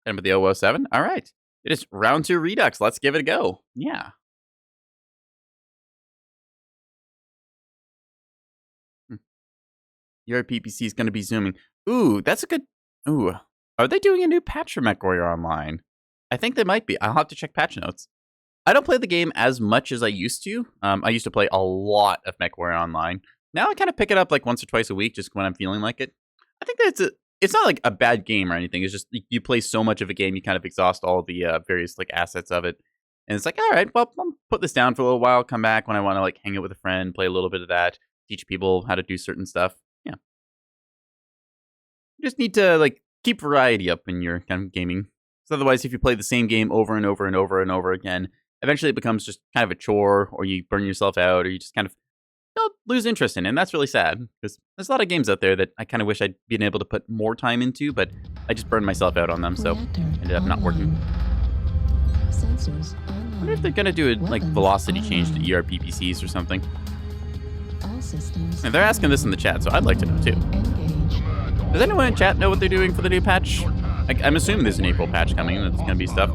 And with the 007. All right. It is round 2 Redux. Let's give it a go. Yeah. Your PPC is going to be zooming. Ooh, that's a good... Ooh. Are they doing a new patch for Mechwarrior Online? I think they might be. I'll have to check patch notes. I don't play the game as much as I used to. I used to play a lot of Mechwarrior Online. Now I kind of pick it up like once or twice a week just when I'm feeling like it. I think that it's not like a bad game or anything. It's just you play so much of a game, you kind of exhaust all the various like assets of it. And it's like, all right, well, I'll put this down for a little while, come back when I want to like hang out with a friend, play a little bit of that, teach people how to do certain stuff. Yeah. You just need to like keep variety up in your kind of gaming. Because otherwise, if you play the same game over and over and over and over again, eventually it becomes just kind of a chore, or you burn yourself out, or you just kind of lose interest in it. And that's really sad, because there's a lot of games out there that I kind of wish I'd been able to put more time into, but I just burned myself out on them, so ended up not working. Sensors I wonder if they're going to do a like velocity change to ERPPCs or something. All systems. And they're asking this in the chat, so I'd like to know too. Engage. Does anyone in chat know what they're doing for the new patch? I'm assuming there's an April patch coming. That's going to be stuff.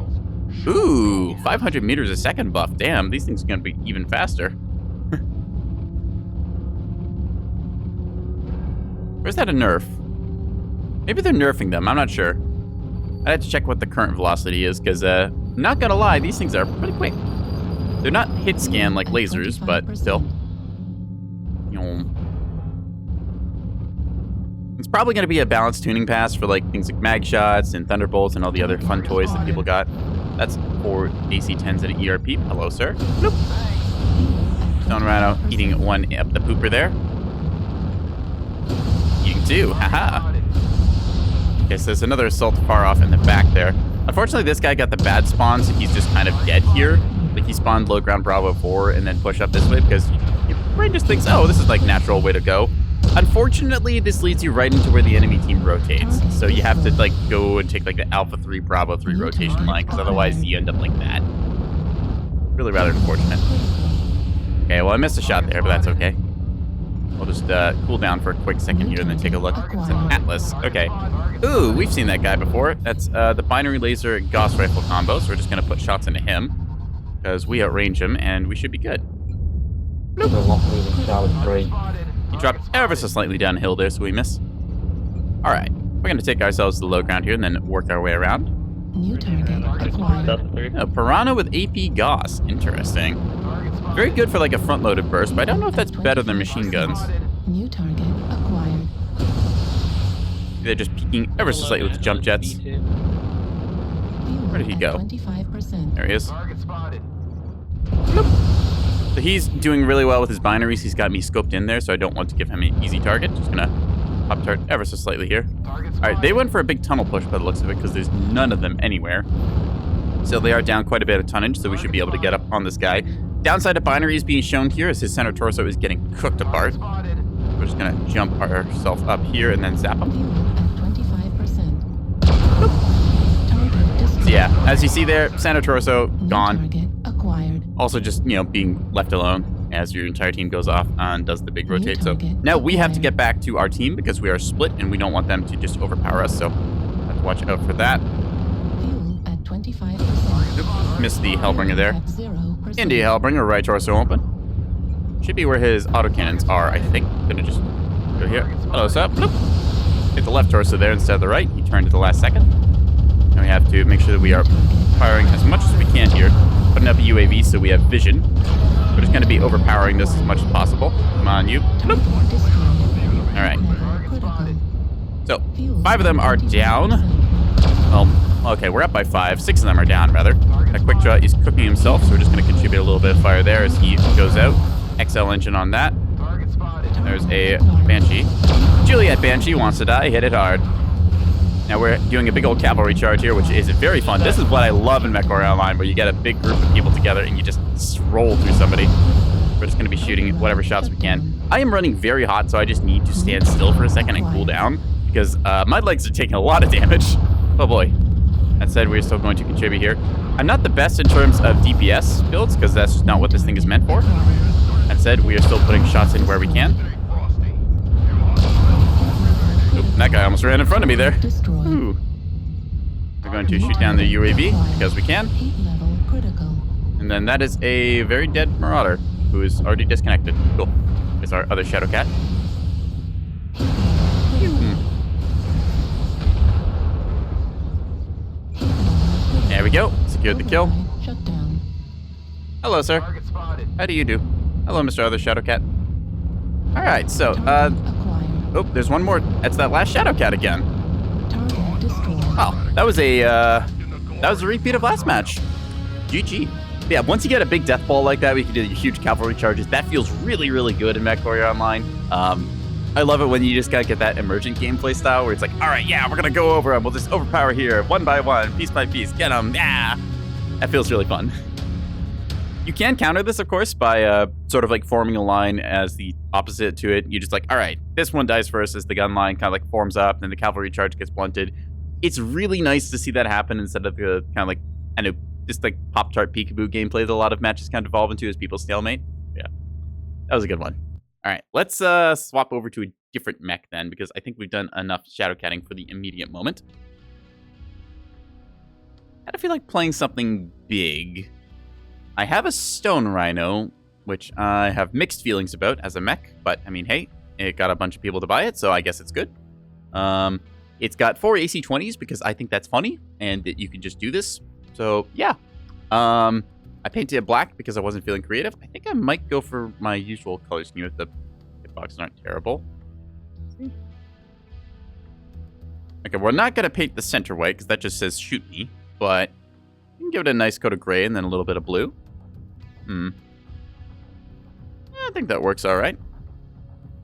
Ooh, 500 meters a second buff. Damn, these things are gonna be even faster. Where's that a nerf? Maybe they're nerfing them, I'm not sure. I had to check what the current velocity is, because, not gonna lie, these things are pretty quick. They're not hit scan like lasers, but still. It's probably going to be a balanced tuning pass for like things like mag shots and thunderbolts and all the other fun toys that people got. That's for AC-10s and ERP. Hello, sir. Bloop. Stone Rhino eating one up the pooper there. Eating two. Haha. Okay, so there's another assault far off in the back there. Unfortunately, this guy got the bad spawn, so he's just kind of dead here. Like, he spawned low ground Bravo 4 and then push up this way because your brain just thinks, oh, this is like natural way to go. Unfortunately, this leads you right into where the enemy team rotates. So you have to like go and take like the Alpha 3, Bravo 3 rotation line, because otherwise you end up like that. Really rather unfortunate. Okay, well I missed a shot there, but that's okay. We'll just cool down for a quick second here and then take a look. It's an Atlas. Okay. Ooh, we've seen that guy before. That's the binary laser Gauss rifle combo, so we're just going to put shots into him, because we outrange him and we should be good. He dropped ever so slightly downhill there, so we miss. Alright, we're going to take ourselves to the low ground here and then work our way around. New target acquired. A Piranha with AP Gauss. Interesting. Very good for like a front-loaded burst, but I don't know if that's better than machine guns. New target acquired. They're just peeking ever so slightly with the jump jets. Where did he go? 25%. There he is. Target spotted. So he's doing really well with his binaries. He's got me scoped in there, so I don't want to give him an easy target. Just gonna pop tart ever so slightly here. Alright, they went for a big tunnel push by the looks of it, because there's none of them anywhere. So they are down quite a bit of tonnage, so we should be able to get up on this guy. Downside of binaries being shown here is his center torso is getting cooked apart. We're just gonna jump ourselves up here and then zap him. Fuel at 25%. Target destroyed. So yeah, as you see there, center torso New gone. target acquired. Also just, you know, being left alone as your entire team goes off and does the big New rotate. So target now we have to acquired. get back to our team because we are split and we don't want them to just overpower us. So have to watch out for that. Fuel at 25%. Missed the Hellbringer there. At 0%. Indy Hellbringer, right torso open. Should be where his autocannons are, I think. Gonna just go here. Hello, what's up? Bloop. Hit the left torso there instead of the right. He turned at the last second. And we have to make sure that we are firing as much as we can here. Putting up a UAV so we have vision. We're just going to be overpowering this as much as possible. Come on, you. Bloop. All right. So, 5 of them are down. Well, okay, we're up by 5. 6 of them are down, rather. That quick draw is cooking himself, so we're just going to contribute a little bit of fire there as he goes out. XL engine on that. There's a Banshee. Juliet Banshee wants to die. Hit it hard. Now we're doing a big old cavalry charge here, which is very fun. This is what I love in Mekowarrior Online, where you get a big group of people together and you just roll through somebody. We're just going to be shooting whatever shots we can. I am running very hot, so I just need to stand still for a second and cool down, because my legs are taking a lot of damage. Oh boy. That said, we're still going to contribute here. I'm not the best in terms of DPS builds, because that's just not what this thing is meant for. That said, we are still putting shots in where we can. Oop, that guy almost ran in front of me there. Destroyed. Ooh. We're going to shoot down the UAV because we can. Heat level critical. And then that is a very dead Marauder who is already disconnected. Cool. There's our other Shadow Cat. There we go. Secured the kill. Override shut down. Hello, sir. Target spotted. How do you do? Hello, Mr. Other Shadow Cat. Alright, so, Target acquired. oh, there's one more. That's that last Shadow Cat again. Target destroyed. Oh, that was a repeat of last match. GG. Yeah, once you get a big death ball like that, we can do huge cavalry charges. That feels really, really good in Mekowarrior Online. I love it when you just gotta get that emergent gameplay style where it's like, all right, yeah, we're gonna go over them. We'll just overpower here, one by one, piece by piece, get them. Yeah, that feels really fun. You can counter this, of course, by sort of like forming a line as the opposite to it. You just like, all right, this one dies first as the gun line kind of like forms up, then the cavalry charge gets blunted. It's really nice to see that happen instead of the kind of like, I know, just like Pop-Tart peekaboo gameplay that a lot of matches kind of evolve into as people stalemate. Yeah, that was a good one. All right, let's swap over to a different mech then, because I think we've done enough shadow catting for the immediate moment. I feel like playing something big. I have a stone rhino, which I have mixed feelings about as a mech, but I mean, hey, it got a bunch of people to buy it, so I guess it's good. It's got 4 AC-20s because I think that's funny and that you can just do this. So yeah, I painted it black because I wasn't feeling creative. I think I might go for my usual color scheme if the boxes aren't terrible. Okay, we're not gonna paint the center white because that just says shoot me, but you can give it a nice coat of gray and then a little bit of blue. Yeah, I think that works all right.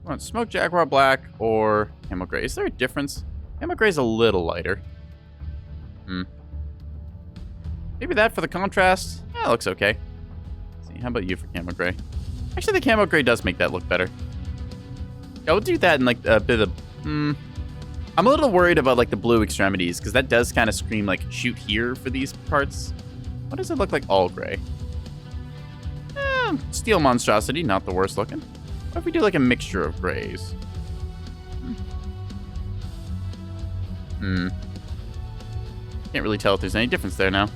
I want smoke jaguar black or camo gray. Is there a difference? Camo gray is a little lighter. Maybe that for the contrast. Yeah, it looks okay. Let's see, how about you for camo gray? Actually, the camo gray does make that look better. Yeah, we'll do that in like a bit of. I'm a little worried about like the blue extremities because that does kind of scream like shoot here for these parts. What does it look like all gray? Steel monstrosity, not the worst looking. What if we do like a mixture of grays? Can't really tell if there's any difference there now.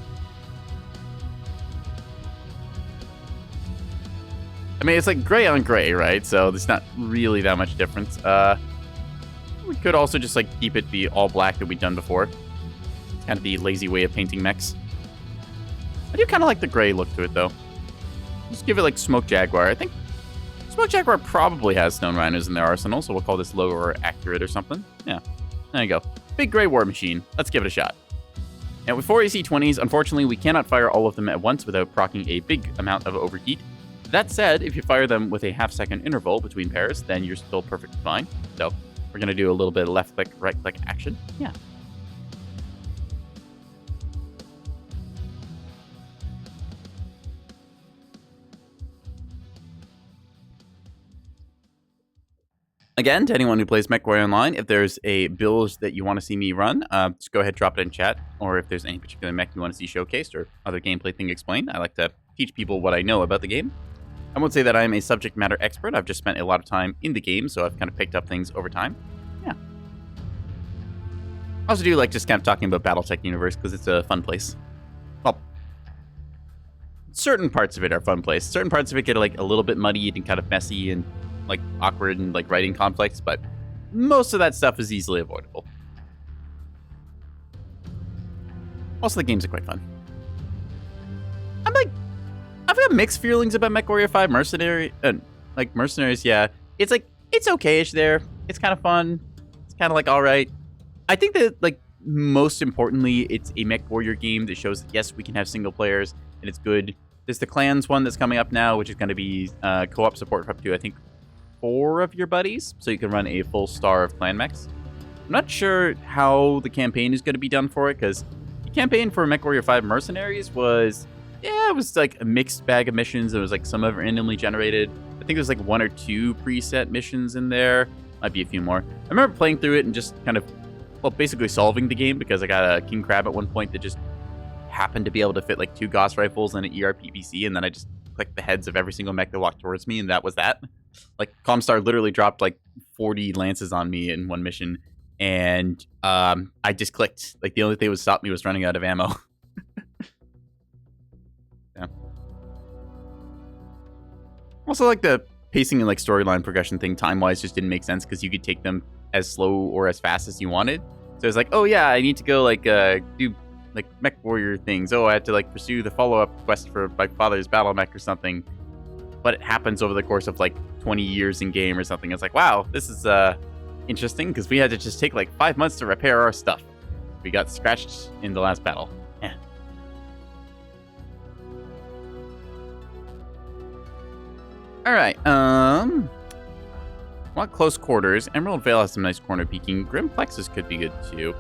I mean, it's like gray on gray, right? So there's not really that much difference. We could also just like keep it the all black that we've done before. It's kind of the lazy way of painting mechs. I do kind of like the gray look to it though. Just give it like Smoke Jaguar. I think Smoke Jaguar probably has stone rhinos in their arsenal, so we'll call this lower accurate or something. Yeah, there you go. Big gray war machine. Let's give it a shot. Now with 4 AC-20s, unfortunately we cannot fire all of them at once without proccing a big amount of overheat. That said, if you fire them with a half-second interval between pairs, then you're still perfectly fine. So we're going to do a little bit of left-click, right-click action. Yeah. Again, to anyone who plays Mekowarrior Online, if there's a build that you want to see me run, just go ahead, drop it in chat. Or if there's any particular mech you want to see showcased or other gameplay thing explained, I like to teach people what I know about the game. I won't say that I'm a subject matter expert. I've just spent a lot of time in the game, so I've kind of picked up things over time. Yeah. I also do like just kind of talking about Battletech Universe because it's a fun place. Well, certain parts of it are a fun place. Certain parts of it get like a little bit muddy and kind of messy and like awkward and like writing conflicts, but most of that stuff is easily avoidable. Also, the games are quite fun. I've got mixed feelings about MechWarrior 5 Mercenaries, yeah. It's like, it's okay-ish there. It's kind of fun. It's kind of like, all right. I think that, like, most importantly, it's a MechWarrior game that shows that, yes, we can have single players, and it's good. There's the clans one that's coming up now, which is going to be co-op support for up to, I think, 4 of your buddies, so you can run a full star of clan mechs. I'm not sure how the campaign is going to be done for it, because the campaign for MechWarrior 5 Mercenaries was... yeah, it was like a mixed bag of missions. It was like some of it randomly generated. I think there's like 1 or 2 preset missions in there. Might be a few more. I remember playing through it and just kind of, well, basically solving the game because I got a King Crab at one point that just happened to be able to fit like 2 Gauss rifles and an ERPPC, and then I just clicked the heads of every single mech that walked towards me, and that was that. Like, Comstar literally dropped like 40 lances on me in one mission, and I just clicked. Like, the only thing that would stop me was running out of ammo. Also, like the pacing and like storyline progression thing, time-wise, just didn't make sense because you could take them as slow or as fast as you wanted. So it's like, oh yeah, I need to go like do like mech warrior things. Oh, I had to like pursue the follow-up quest for my father's battle mech or something. But it happens over the course of like 20 years in game or something. It's like, wow, this is interesting because we had to just take like 5 months to repair our stuff. We got scratched in the last battle. Yeah. All right, want close quarters. Emerald Vale has some nice corner peeking. Grim Plexus could be good too.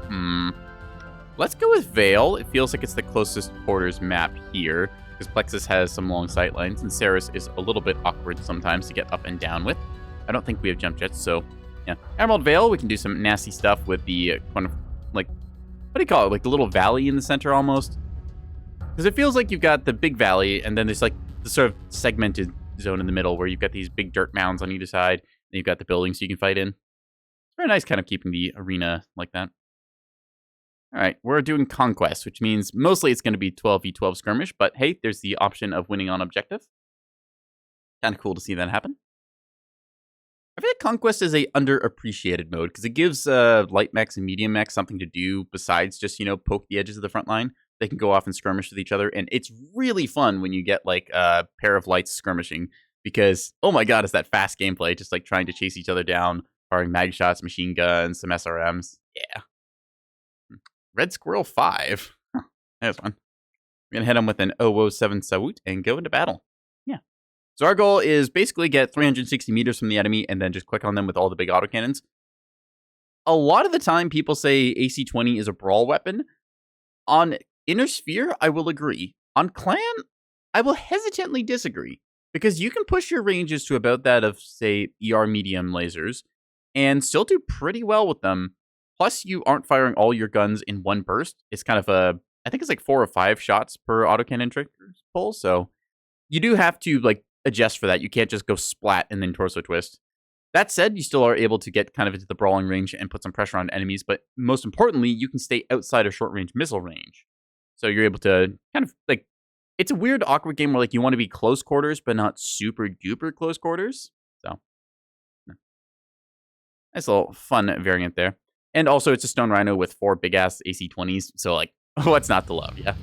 Let's go with Vale. It feels like it's the closest quarters map here because Plexus has some long sight lines and Ceres is a little bit awkward sometimes to get up and down with. I don't think we have jump jets, so yeah. Emerald Vale, we can do some nasty stuff with the kind of like, what do you call it? Like the little valley in the center almost. Because it feels like you've got the big valley and then there's like the sort of segmented zone in the middle where you've got these big dirt mounds on either side and you've got the buildings you can fight in. It's very nice kind of keeping the arena like that. Alright, we're doing Conquest, which means mostly it's going to be 12v12 skirmish, but hey, there's the option of winning on objective. Kind of cool to see that happen. I feel like Conquest is a underappreciated mode, because it gives light mechs and medium mechs something to do besides just, you know, poke the edges of the front line. They can go off and skirmish with each other, and it's really fun when you get, like, a pair of lights skirmishing, because, oh my god, is that fast gameplay, just, like, trying to chase each other down, firing mag shots, machine guns, some SRMs. Yeah. Red Squirrel 5. Huh, there's one. We're going to hit him with an 007 Sawut and go into battle. Yeah. So our goal is basically get 360 meters from the enemy and then just click on them with all the big autocannons. A lot of the time, people say AC-20 is a brawl weapon. On Inner Sphere, I will agree. On Clan, I will hesitantly disagree. Because you can push your ranges to about that of, say, ER medium lasers and still do pretty well with them. Plus, you aren't firing all your guns in one burst. It's kind of I think it's like 4 or 5 shots per autocannon trigger pull. So you do have to like adjust for that. You can't just go splat and then torso twist. That said, you still are able to get kind of into the brawling range and put some pressure on enemies. But most importantly, you can stay outside of short range missile range. So you're able to kind of like, it's a weird, awkward game where like you want to be close quarters, but not super duper close quarters. So nice little fun variant there. And also, it's a Stone Rhino with 4 big-ass AC-20s, so, like, what's not to love, yeah?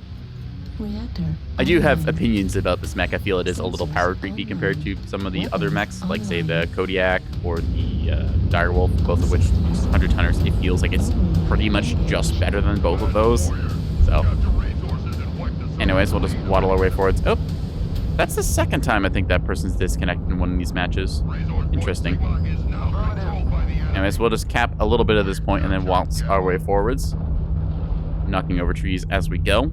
Reactor. I do have opinions about this mech. I feel it is a little power creepy compared to some of the other mechs, like, say, the Kodiak or the Direwolf, both of which, 100 Hunters, it feels like it's pretty much just better than both of those. So, anyways, we'll just waddle our way forwards. Oh, that's the second time I think that person's disconnected in one of these matches. Interesting. Anyways, we'll just cap a little bit of this point and then waltz our way forwards, knocking over trees as we go.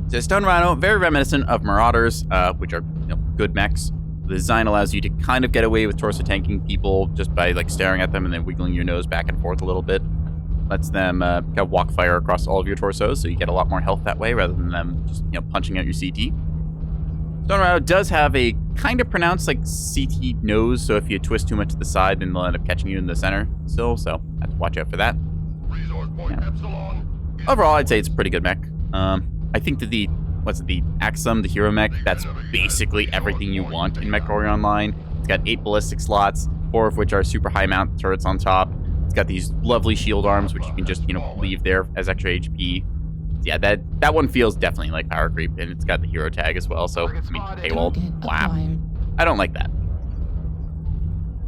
So Stone Rhino, very reminiscent of Marauders, which are good mechs. The design allows you to kind of get away with torso tanking people just by like staring at them and then wiggling your nose back and forth a little bit. Lets them kind of walk fire across all of your torsos, so you get a lot more health that way rather than them just punching out your CT. Stone Rhino does have a kind of pronounced like CT nose, so if you twist too much to the side, then they'll end up catching you in the center still, so have to watch out for that. Yeah. Overall, I'd say it's a pretty good mech. I think that the Axum, the hero mech, that's basically everything you want in Mechwarrior Online. It's got 8 ballistic slots, 4 of which are super high mount turrets on top. It's got these lovely shield arms, which you can just, leave there as extra HP. Yeah, that one feels definitely like power creep, and it's got the hero tag as well, so, I mean, hey, well, wow. I don't like that.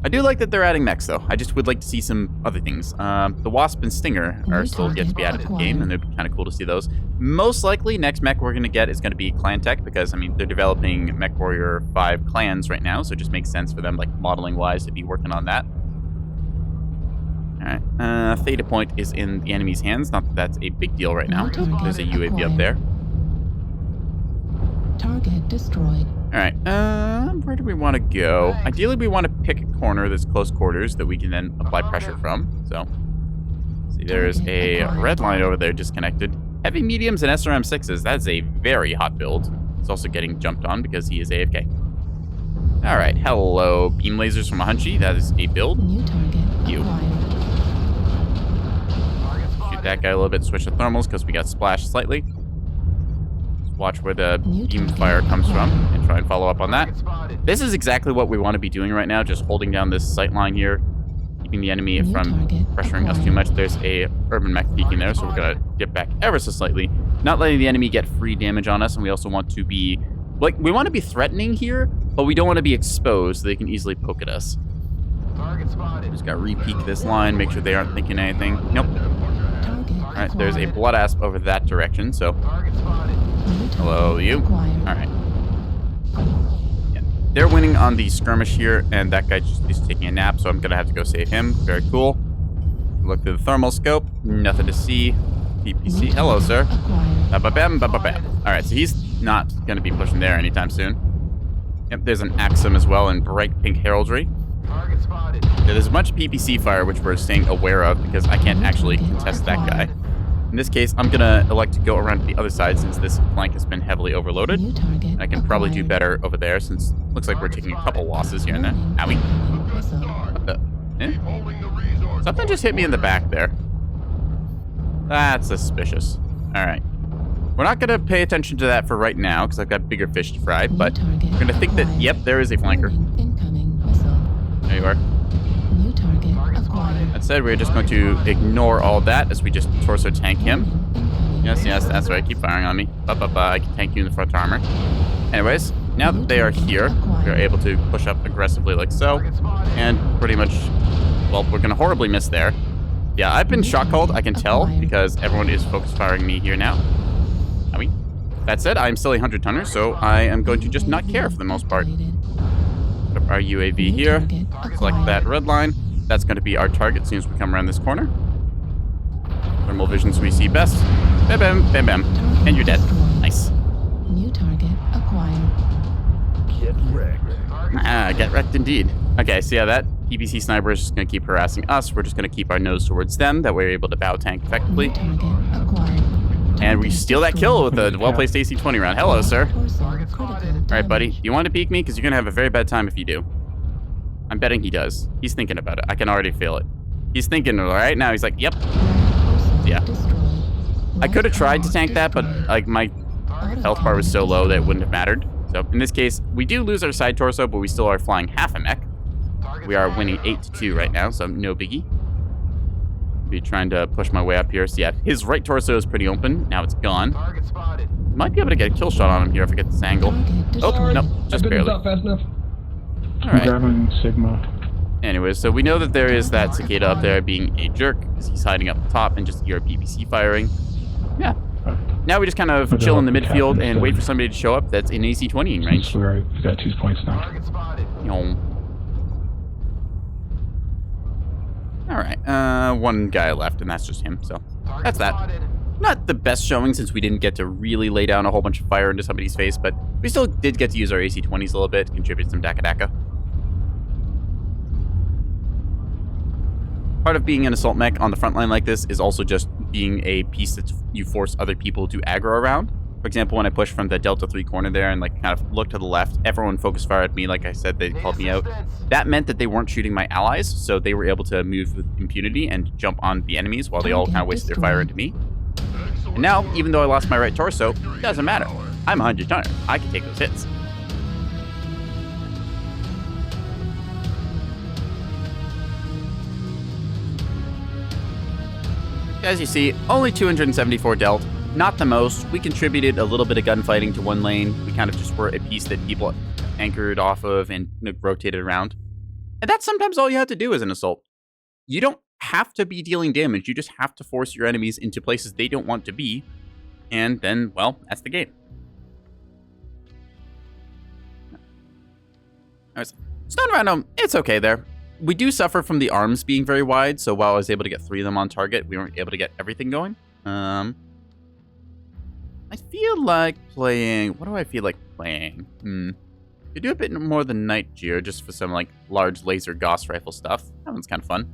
I do like that they're adding mechs, though. I just would like to see some other things. The Wasp and Stinger are still yet to be added to the game, and it'd be kind of cool to see those. Most likely, next mech we're going to get is going to be Clan Tech, because, I mean, they're developing Mechwarrior 5 clans right now, so it just makes sense for them, like, modeling-wise, to be working on that. Alright, Theta Point is in the enemy's hands. Not that that's a big deal right now. There's a UAV up there. Target destroyed. Alright, where do we want to go? Ideally, we want to pick a corner that's close quarters that we can then apply pressure from. So, see, there's a red line over there disconnected. Heavy mediums and SRM 6s, that's a very hot build. He's also getting jumped on because he is AFK. Alright, hello, beam lasers from a Hunchy. That is a build. New target acquired. Shoot that guy a little bit, switch the thermals because we got splashed slightly. Just watch where the beam fire comes from and try and follow up on that. This is exactly what we want to be doing right now, just holding down this sight line here, keeping the enemy from pressuring us too much. There's a urban mech peeking there, so we're going to dip back ever so slightly, not letting the enemy get free damage on us, and we also want to be, like, we want to be threatening here, but we don't want to be exposed so they can easily poke at us. Just got to re-peek this line, make sure they aren't thinking anything. Nope. Alright, there's a blood asp over that direction, so. Hello, you. Alright. Yeah. They're winning on the skirmish here, and that guy just is taking a nap, so I'm going to have to go save him. Very cool. Look through the thermal scope. Nothing to see. PPC. Hello, sir. Ba-ba-bam, ba-ba-bam. Alright, so he's not going to be pushing there anytime soon. Yep, there's an Axum as well in bright pink heraldry. There's a bunch of PPC fire, which we're staying aware of because I can't actually contest that guy. In this case, I'm going to elect to go around to the other side since this flank has been heavily overloaded. I can probably do better over there since it looks like we're taking a couple losses here and there. Owie. What the? Eh? Something just hit me in the back there. That's suspicious. All right. We're not going to pay attention to that for right now because I've got bigger fish to fry, but we're going to think that, yep, there is a flanker. Incoming missile. There you are. New target acquired. That said, we're just going to ignore all that as we just torso tank him. Yes, that's right. Keep firing on me. I can tank you in the front armor. Anyways, now that they are here, we are able to push up aggressively like so. And pretty much, well, we're going to horribly miss there. Yeah, I've been shot called, I can tell, because everyone is focus firing me here now. I mean, that said, I'm still a 100-tonner, so I am going to just not care for the most part. Put up our UAV here. Select that red line. That's going to be our target as soon as we come around this corner. Thermal visions we see best. Bam, bam, bam, bam. And you're dead. Nice. New target acquired. Get wrecked. Get wrecked indeed. Okay, so yeah, that PPC sniper is just going to keep harassing us. We're just going to keep our nose towards them. That way we're able to bow tank effectively. New target acquired. And we steal that kill with a well-placed AC-20 round. Hello, sir. Target spotted. All right, buddy. Do you want to peek me? Because you're going to have a very bad time if you do. I'm betting he does. He's thinking about it. I can already feel it. He's thinking right now. He's like, yep. Yeah. I could have tried to tank that, but like my health bar was so low that it wouldn't have mattered. So in this case, we do lose our side torso, but we still are flying half a mech. We are winning 8-2 right now, so no biggie. Be trying to push my way up here. So yeah, his right torso is pretty open. Now it's gone. Target spotted. Might be able to get a kill shot on him here if I get this angle. Oh, no, just barely. Not fast enough. All right. Grabbing Sigma. Anyways, so we know that there is that cicada up there being a jerk because he's hiding up the top and just your PPC firing. Yeah. Now we just kind of chill in the midfield and wait for somebody to show up that's in AC-20 in range. We've got 2 points now. Target spotted. All right, one guy left, and that's just him. So that's that. Not the best showing since we didn't get to really lay down a whole bunch of fire into somebody's face, but we still did get to use our AC-20s a little bit, contribute some Daka. Part of being an assault mech on the front line like this is also just being a piece that you force other people to aggro around. For example, when I pushed from the Delta 3 corner there and like kind of looked to the left, everyone focus fired at me. Like I said, they called me out. That meant that they weren't shooting my allies, so they were able to move with impunity and jump on the enemies while they all kind of wasted their fire into me. And now, even though I lost my right torso, it doesn't matter. I'm a 100-tonner. I can take those hits. As you see, only 274 dealt. Not the most. We contributed a little bit of gunfighting to one lane. We kind of just were a piece that people anchored off of and rotated around. And that's sometimes all you have to do as an assault. You don't have to be dealing damage. You just have to force your enemies into places they don't want to be. And then, well, that's the game. Stone Random, it's okay there. We do suffer from the arms being very wide, so while I was able to get 3 of them on target, we weren't able to get everything going. I feel like playing... What do I feel like playing? Could do a bit more than Night Gear, just for some, like, large laser Gauss rifle stuff. That one's kind of fun.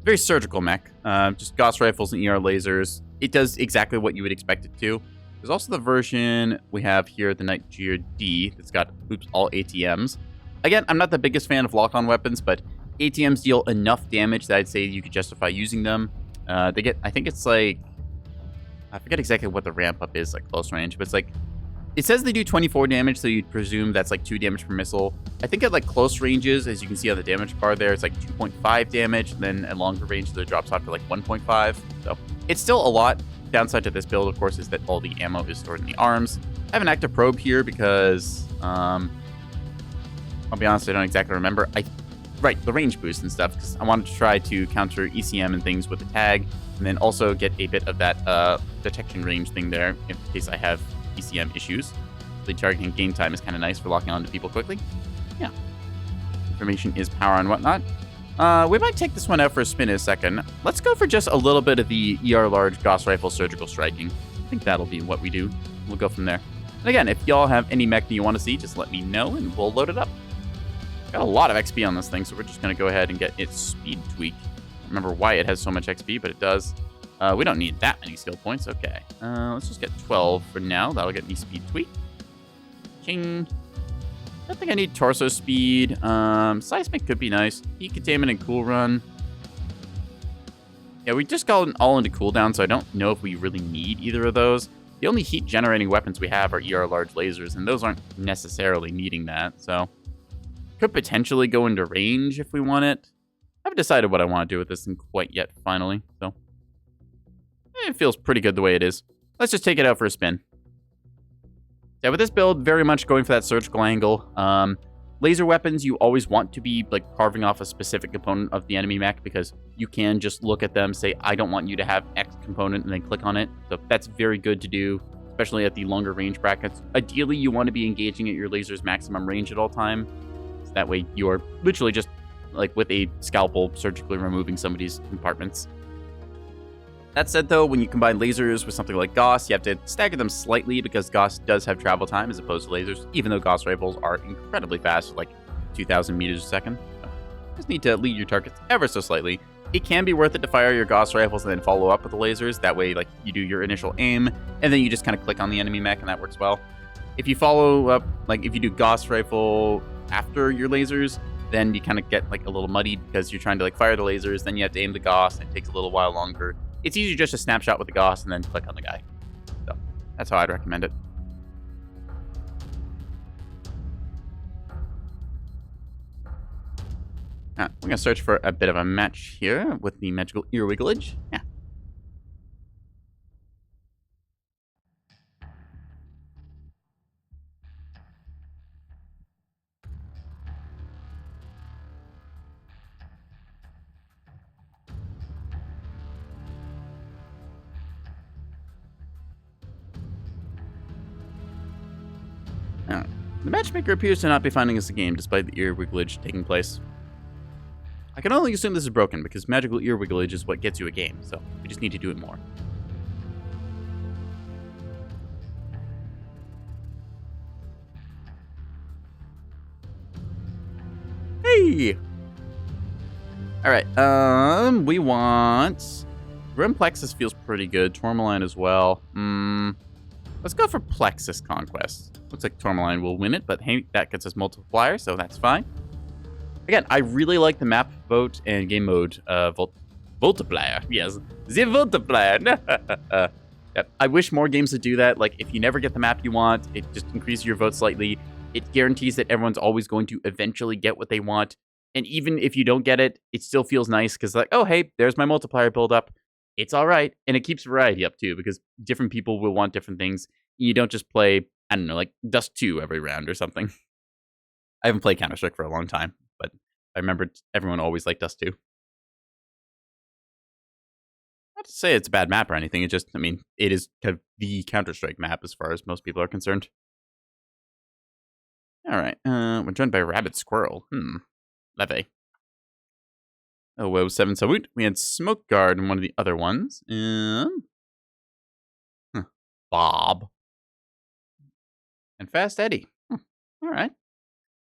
Very surgical mech. Just Gauss rifles and ER lasers. It does exactly what you would expect it to. There's also the version we have here, the Night Gear D, that's got, all ATMs. Again, I'm not the biggest fan of lock-on weapons, but ATMs deal enough damage that I'd say you could justify using them. They get, I think it's like, I forget exactly what the ramp up is, like close range, but it's like, it says they do 24 damage, so you'd presume that's like 2 damage per missile. I think at like close ranges, as you can see on the damage bar there, it's like 2.5 damage, and then at longer range, it drops off to like 1.5. So it's still a lot. Downside to this build, of course, is that all the ammo is stored in the arms. I have an active probe here because, I'll be honest, I don't exactly remember. Right, the range boost and stuff, because I wanted to try to counter ECM and things with the tag, and then also get a bit of that detection range thing there in case I have ECM issues. The targeting game time is kind of nice for locking onto people quickly. Yeah. Information is power and whatnot. We might take this one out for a spin in a second. Let's go for just a little bit of the ER large Gauss rifle surgical striking. I think that'll be what we do. We'll go from there. And again, if y'all have any mech that you want to see, just let me know and we'll load it up. Got a lot of XP on this thing, so we're just going to go ahead and get its speed tweak. I don't remember why it has so much XP, but it does. We don't need that many skill points. Okay. Let's just get 12 for now. That'll get me speed tweak. Ching. I don't think I need torso speed. Seismic could be nice. Heat containment and cool run. Yeah, we just got all into cooldown, so I don't know if we really need either of those. The only heat-generating weapons we have are ER large lasers, and those aren't necessarily needing that, so... Could potentially go into range if we want it. I haven't decided what I want to do with this thing quite yet, finally, so... It feels pretty good the way it is. Let's just take it out for a spin. Yeah, with this build, very much going for that surgical angle. Laser weapons, you always want to be like carving off a specific component of the enemy mech because you can just look at them, say, I don't want you to have X component, and then click on it. So that's very good to do, especially at the longer range brackets. Ideally, you want to be engaging at your laser's maximum range at all time. So that way you are literally just like with a scalpel surgically removing somebody's compartments. That said, though, when you combine lasers with something like Gauss, you have to stagger them slightly because Gauss does have travel time as opposed to lasers, even though Gauss rifles are incredibly fast, like 2,000 meters a second. So just need to lead your targets ever so slightly. It can be worth it to fire your Gauss rifles and then follow up with the lasers. That way, like, you do your initial aim, and then you just kind of click on the enemy mech, and that works well. If you follow up, like, if you do Gauss rifle after your lasers, then you kind of get, like, a little muddied because you're trying to, like, fire the lasers, then you have to aim the Gauss, and it takes a little while longer. It's easier just to snapshot with the Gauss and then click on the guy. So, that's how I'd recommend it. We're going to search for a bit of a match here with the magical ear wigglage. Yeah. The matchmaker appears to not be finding us a game despite the ear wigglage taking place. I can only assume this is broken because magical ear wigglage is what gets you a game, so we just need to do it more. Hey! Alright, we want... Grim Plexus feels pretty good. Tourmaline as well. Let's go for Plexus Conquest. Looks like Tourmaline will win it, but hey, that gets us multiplier, so that's fine. Again, I really like the map vote and game mode Voltiplier. Yes, the Voltiplier. Yep. I wish more games would do that. Like, if you never get the map you want, it just increases your vote slightly. It guarantees that everyone's always going to eventually get what they want. And even if you don't get it, it still feels nice because, like, oh, hey, there's my multiplier build-up. It's all right. And it keeps variety up, too, because different people will want different things. You don't just play, I don't know, like Dust 2 every round or something. I haven't played Counter-Strike for a long time, but I remember everyone always liked Dust 2. Not to say it's a bad map or anything. It just, I mean, it is kind of the Counter-Strike map as far as most people are concerned. All right. We're joined by Rabbit Squirrel. Leve. Oh, whoa, 7 Sawut. We had Smoke Guard in one of the other ones. Bob. And Fast Eddie. All right.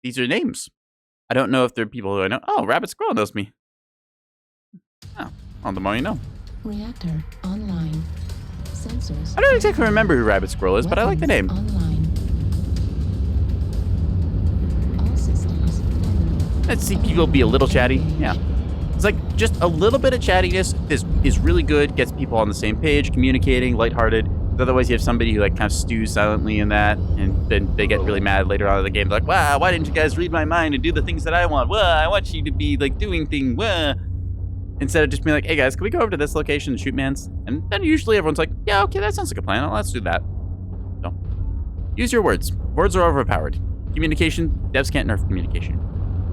These are names. I don't know if they're people who I know. Oh, Rabbit Squirrel knows me. Oh, well, the more you know. Reactor online. Sensors. I don't exactly remember who Rabbit Squirrel is, but I like the name. Online. All systems. Let's see people be a little chatty. Yeah. It's like just a little bit of chattiness is really good, gets people on the same page, communicating, lighthearted. Otherwise, you have somebody who like kind of stews silently in that, and then they get really mad later on in the game. They're like, wow, why didn't you guys read my mind and do the things that I want? Well, I want you to be like doing things. Well. Instead of just being like, hey guys, can we go over to this location and shoot mans? And then usually everyone's like, yeah, okay, that sounds like a plan. Let's do that. So, use your words. Words are overpowered. Communication, devs can't nerf communication.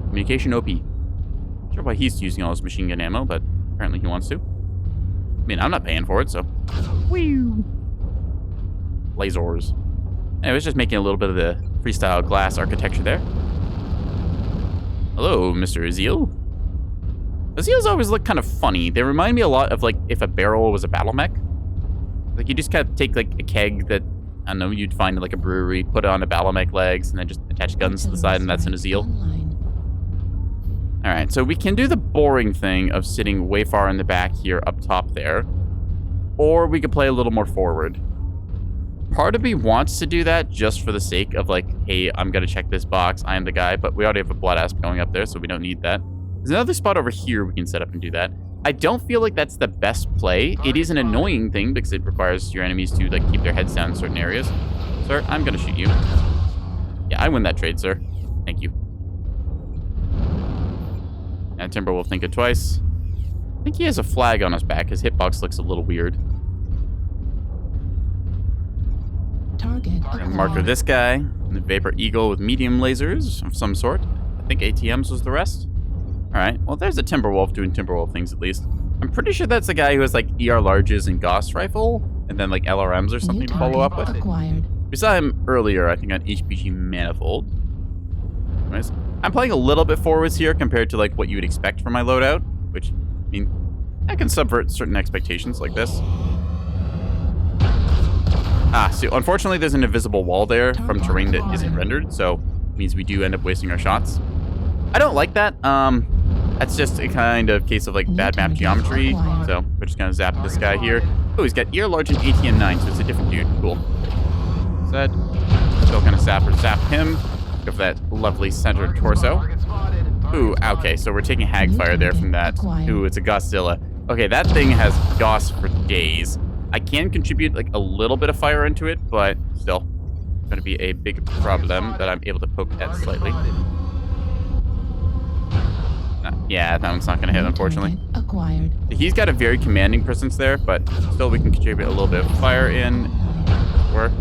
Communication OP. Not sure why he's using all his machine gun ammo, but apparently he wants to. I mean, I'm not paying for it, so. Whew. Lasers. Anyways, just making a little bit of the freestyle glass architecture there. Hello, Mr. Azil. Azils always look kind of funny. They remind me a lot of, like, if a barrel was a battle mech. Like, you just kind of take, like, a keg that, I don't know, you'd find at, like, a brewery, put it on a battle mech legs, and then just attach guns to the side, and that's an Azil. Alright, so we can do the boring thing of sitting way far in the back here, up top there. Or we could play a little more forward. Part of me wants to do that just for the sake of, like, hey, I'm gonna check this box, I am the guy, but we already have a blood asp going up there, so we don't need that. There's another spot over here we can set up and do that. I don't feel like that's the best play. It is an annoying thing because it requires your enemies to like keep their heads down in certain areas. Sir, I'm gonna shoot you. Yeah, I win that trade, sir. Thank you. And Timberwolf think it twice. I think he has a flag on his back. His hitbox looks a little weird. Target And marker this guy. The Vapor Eagle with medium lasers of some sort. I think ATMs was the rest. Alright, well there's a Timberwolf doing Timberwolf things at least. I'm pretty sure that's the guy who has like ER larges and Gauss rifle. And then like LRMs or something to follow up with. acquired. We saw him earlier, I think on HPG Manifold. Anyways, I'm playing a little bit forwards here compared to like what you would expect from my loadout. Which, I mean, I can subvert certain expectations like this. So unfortunately there's an invisible wall there from terrain that isn't rendered, so it means we do end up wasting our shots. I don't like that. That's just a kind of case of like bad map geometry, so we're just gonna zap this guy here. Oh, he's got ear large and ATM 9, so it's a different dude. Cool. Said, still gonna zap him. Go for that lovely center torso. Ooh, okay, so we're taking Hagfire there from that. Ooh, it's a Godzilla. Okay, that thing has Gauss for days. I can contribute like a little bit of fire into it, but still, it's gonna be a big problem that I'm able to poke at slightly. Yeah, that one's not gonna hit, unfortunately. Acquired. He's got a very commanding presence there, but still we can contribute a little bit of fire in. We're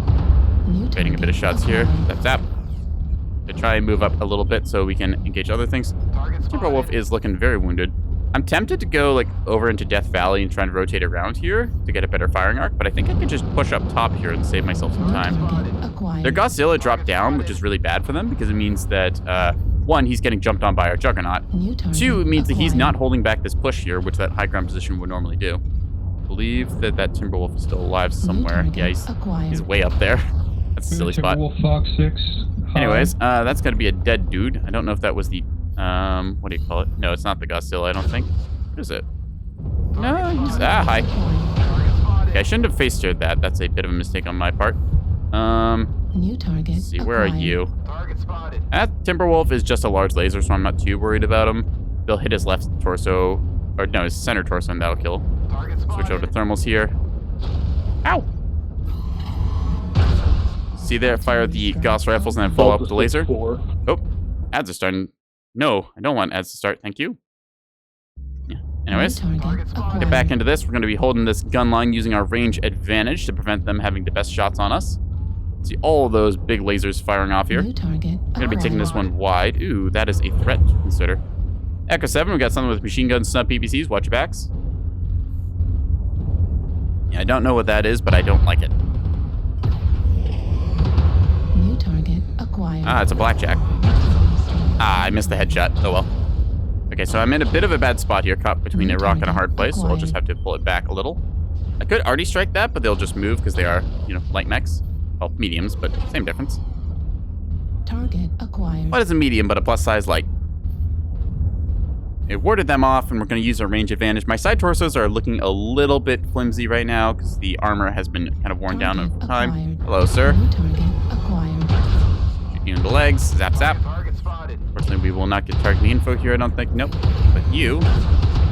getting a bit of shots here. Zap, zap. To try and move up a little bit so we can engage other things. Timberwolf is looking very wounded. I'm tempted to go like over into Death Valley and try and rotate around here to get a better firing arc, but I think I can just push up top here and save myself some time. Their Godzilla dropped down, which is really bad for them because it means that, one, he's getting jumped on by our Juggernaut. Two, it means that he's not holding back this push here, which that high ground position would normally do. I believe that that Timberwolf is still alive somewhere. Yeah, he's way up there. That's a silly spot. Timberwolf Fox 6. Anyways, that's going to be a dead dude. I don't know if that was the... what do you call it? No, it's not the Godzilla, I don't think. What is it? No, he's... hi. Okay, I shouldn't have face steered that. That's a bit of a mistake on my part. New target. Let's see, where are you? That Timberwolf is just a large laser, so I'm not too worried about him. They'll hit his left torso, or no, his center torso, and that'll kill. Switch over to thermals here. Ow! See there, fire the Gauss rifles and then follow up with the laser. Oh, ads are starting. No, I don't want ads to start, thank you. Yeah. Anyways, get back into this. We're going to be holding this gun line using our range advantage to prevent them having the best shots on us. See all of those big lasers firing off here. I'm going to be taking this one wide. Ooh, that is a threat to consider. Echo 7, we got something with machine guns, snub PPCs. Watch your backs. Yeah, I don't know what that is, but I don't like it. New target acquired. Ah, it's a blackjack. Ah, I missed the headshot. Oh well. Okay, so I'm in a bit of a bad spot here, caught between a rock and a hard place, so I'll just have to pull it back a little. I could already strike that, but they'll just move because they are, you know, light mechs. Well, mediums, but same difference. Target acquired. What is a medium but a plus size light? It warded them off, and we're going to use our range advantage. My side torsos are looking a little bit flimsy right now because the armor has been kind of worn down over time. Acquired. Hello, sir. New target acquired. Shoot you in the legs. Zap, zap. Unfortunately, we will not get target info here, I don't think. Nope. But you,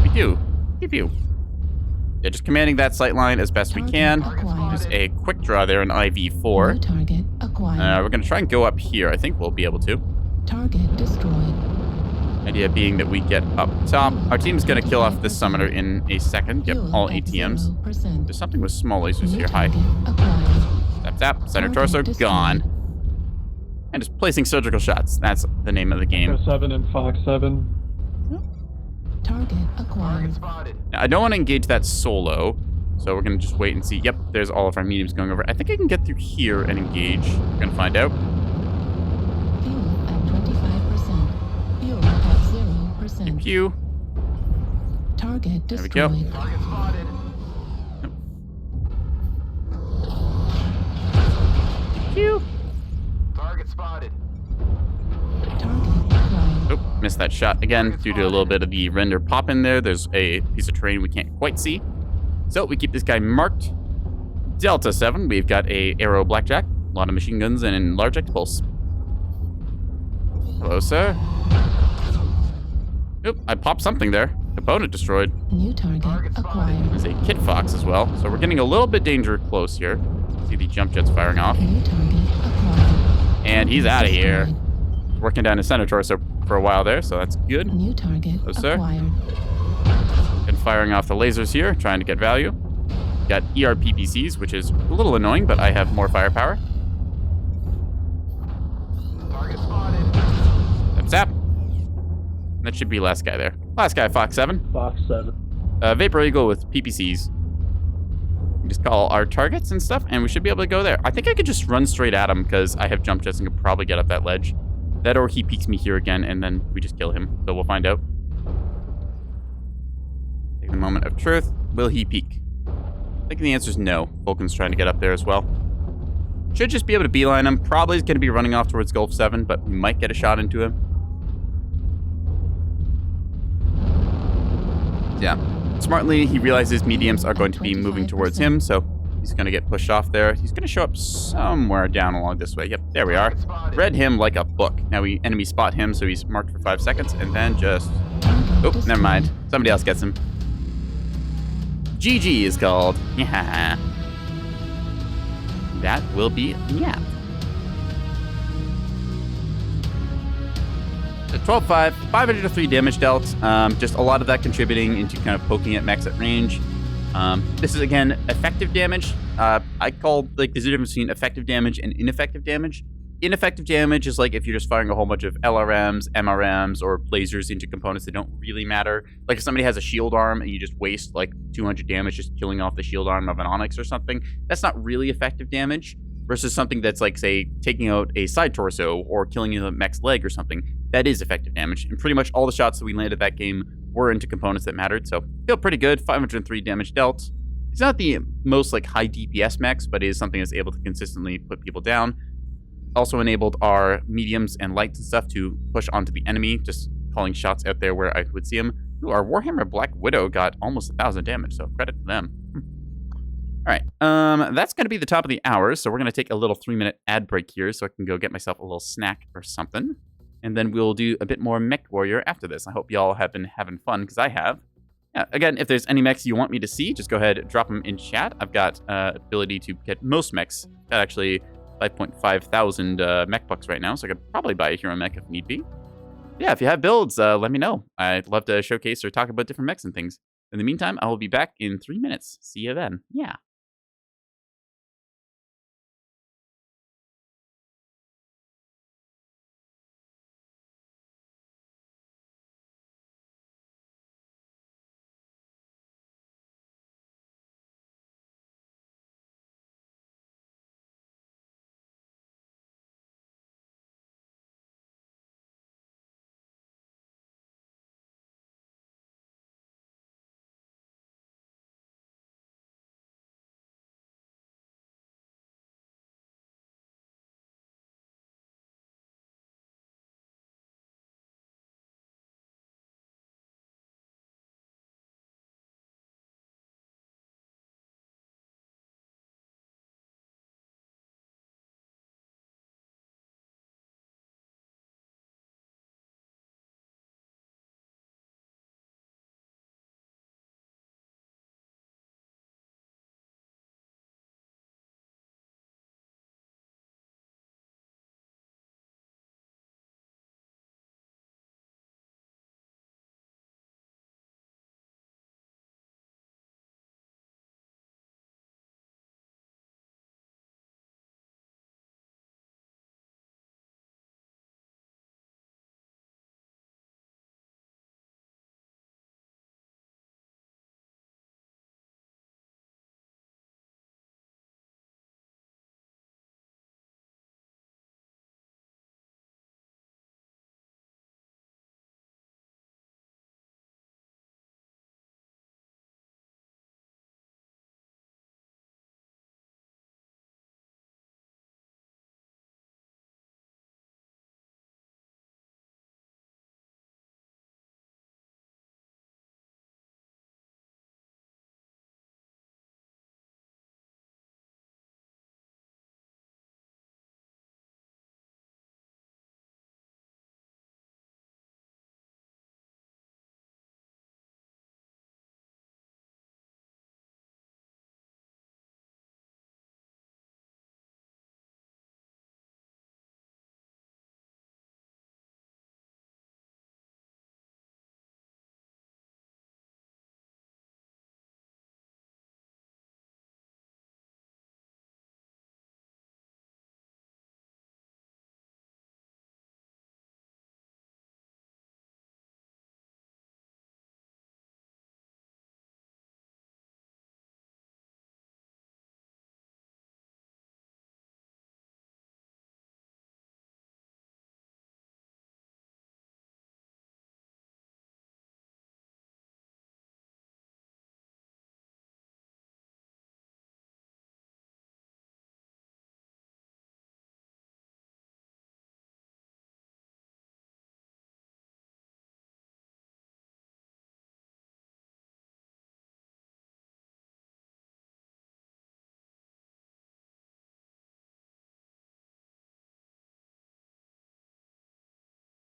we do. Keep you. Yeah, just commanding that sight line as best we can. There's a quick draw there, an IV4. New target acquired. We're going to try and go up here. I think we'll be able to. Target destroyed. Idea being that we get up top. Our team's going to kill off this summoner in a second. Yep, all ATMs. 0%. There's something with small lasers New here. Hi. target acquired. Zap, zap. Center Target torso, destroyed. gone. And just placing surgical shots. That's the name of the game. Echo 7 and Fox 7. Target acquired. Now, I don't want to engage that solo, so we're going to just wait and see. Yep, there's all of our mediums going over. I think I can get through here and engage. We're going to find out. Fuel at 25%. Fuel at 0%. Pew. Target There we go. destroyed. Pew. Target spotted. Target acquired. Oop, missed that shot again due to a little bit of the render pop in there. There's a piece of terrain we can't quite see. So we keep this guy marked. Delta 7, we've got a arrow blackjack, a lot of machine guns, and an large X-pulse. Hello, sir. Oop, I popped something there. Component destroyed. New target acquired. There's a Kit Fox as well. So we're getting a little bit danger close here. See the jump jets firing off. New target acquired. And he's out of here. Destroyed. Working down his center torso for a while there, so that's good. New target Yes, sir. acquired. And firing off the lasers here, trying to get value. Got ERPPCs, which is a little annoying, but I have more firepower. Target spotted. Zap, zap. That should be last guy there. Last guy, Fox 7. Fox 7. Vapor Eagle with PPCs. We just call our targets and stuff, and we should be able to go there. I think I could just run straight at him because I have jump jets and could probably get up that ledge. That or he peeks me here again, and then we just kill him. So we'll find out. Take the moment of truth. Will he peek? I think the answer is no. Vulcan's trying to get up there as well. Should just be able to beeline him. Probably is going to be running off towards Gulf 7, but we might get a shot into him. Yeah. Smartly, he realizes mediums are going to be moving towards him, so he's going to get pushed off there. He's going to show up somewhere down along this way. Yep, there we are. Read him like a book. Now we enemy spot him, so he's marked for 5 seconds, and then just... Oh, never mind. Somebody else gets him. GG is called. Yeah. That will be yeah. 12-5, 503 damage dealt. Just a lot of that contributing into kind of poking at mechs at range. This is, again, effective damage. I call, like, there's a difference between effective damage and ineffective damage. Ineffective damage is like if you're just firing a whole bunch of LRMs, MRMs, or lasers into components that don't really matter. Like if somebody has a shield arm and you just waste like 200 damage just killing off the shield arm of an Onyx or something, that's not really effective damage. Versus something that's like, say, taking out a side torso or killing a mech's leg or something, that is effective damage. And pretty much all the shots that we landed that game were into components that mattered. So feel pretty good. 503 damage dealt. It's not the most like high DPS mechs, but it is something that's able to consistently put people down. Also enabled our mediums and lights and stuff to push onto the enemy, just calling shots out there where I would see them. Ooh, our Warhammer Black Widow got almost 1,000 damage, so credit to them. All right, that's going to be the top of the hour, so we're going to take a little 3-minute ad break here so I can go get myself a little snack or something. And then we'll do a bit more Mechwarrior after this. I hope y'all have been having fun, because I have. Yeah, again, if there's any mechs you want me to see, just go ahead and drop them in chat. I've got ability to get most mechs. Got actually 5.5 thousand mech bucks right now, so I could probably buy a hero mech if need be. Yeah, if you have builds, let me know. I'd love to showcase or talk about different mechs and things. In the meantime, I will be back in 3 minutes. See you then. Yeah.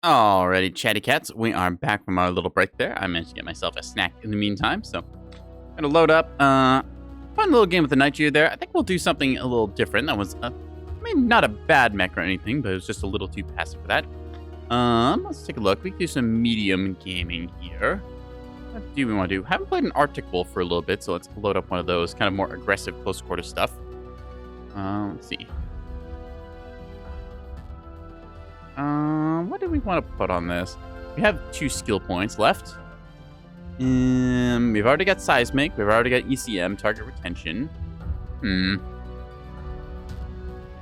Alrighty, chatty cats, we are back from our little break there. I managed to get myself a snack in the meantime, so I'm gonna load up. Fun little game with the Night there. I think we'll do something a little different. That was, I mean, not a bad mech or anything, but it was just a little too passive for that. Let's take a look. We can do some medium gaming here. What do we want to do? Haven't played an Arctic Wolf for a little bit, so let's load up one of those kind of more aggressive close quarter stuff. Let's see. What do we want to put on this? We have 2 skill points left. We've already got Seismic. We've already got ECM, Target Retention.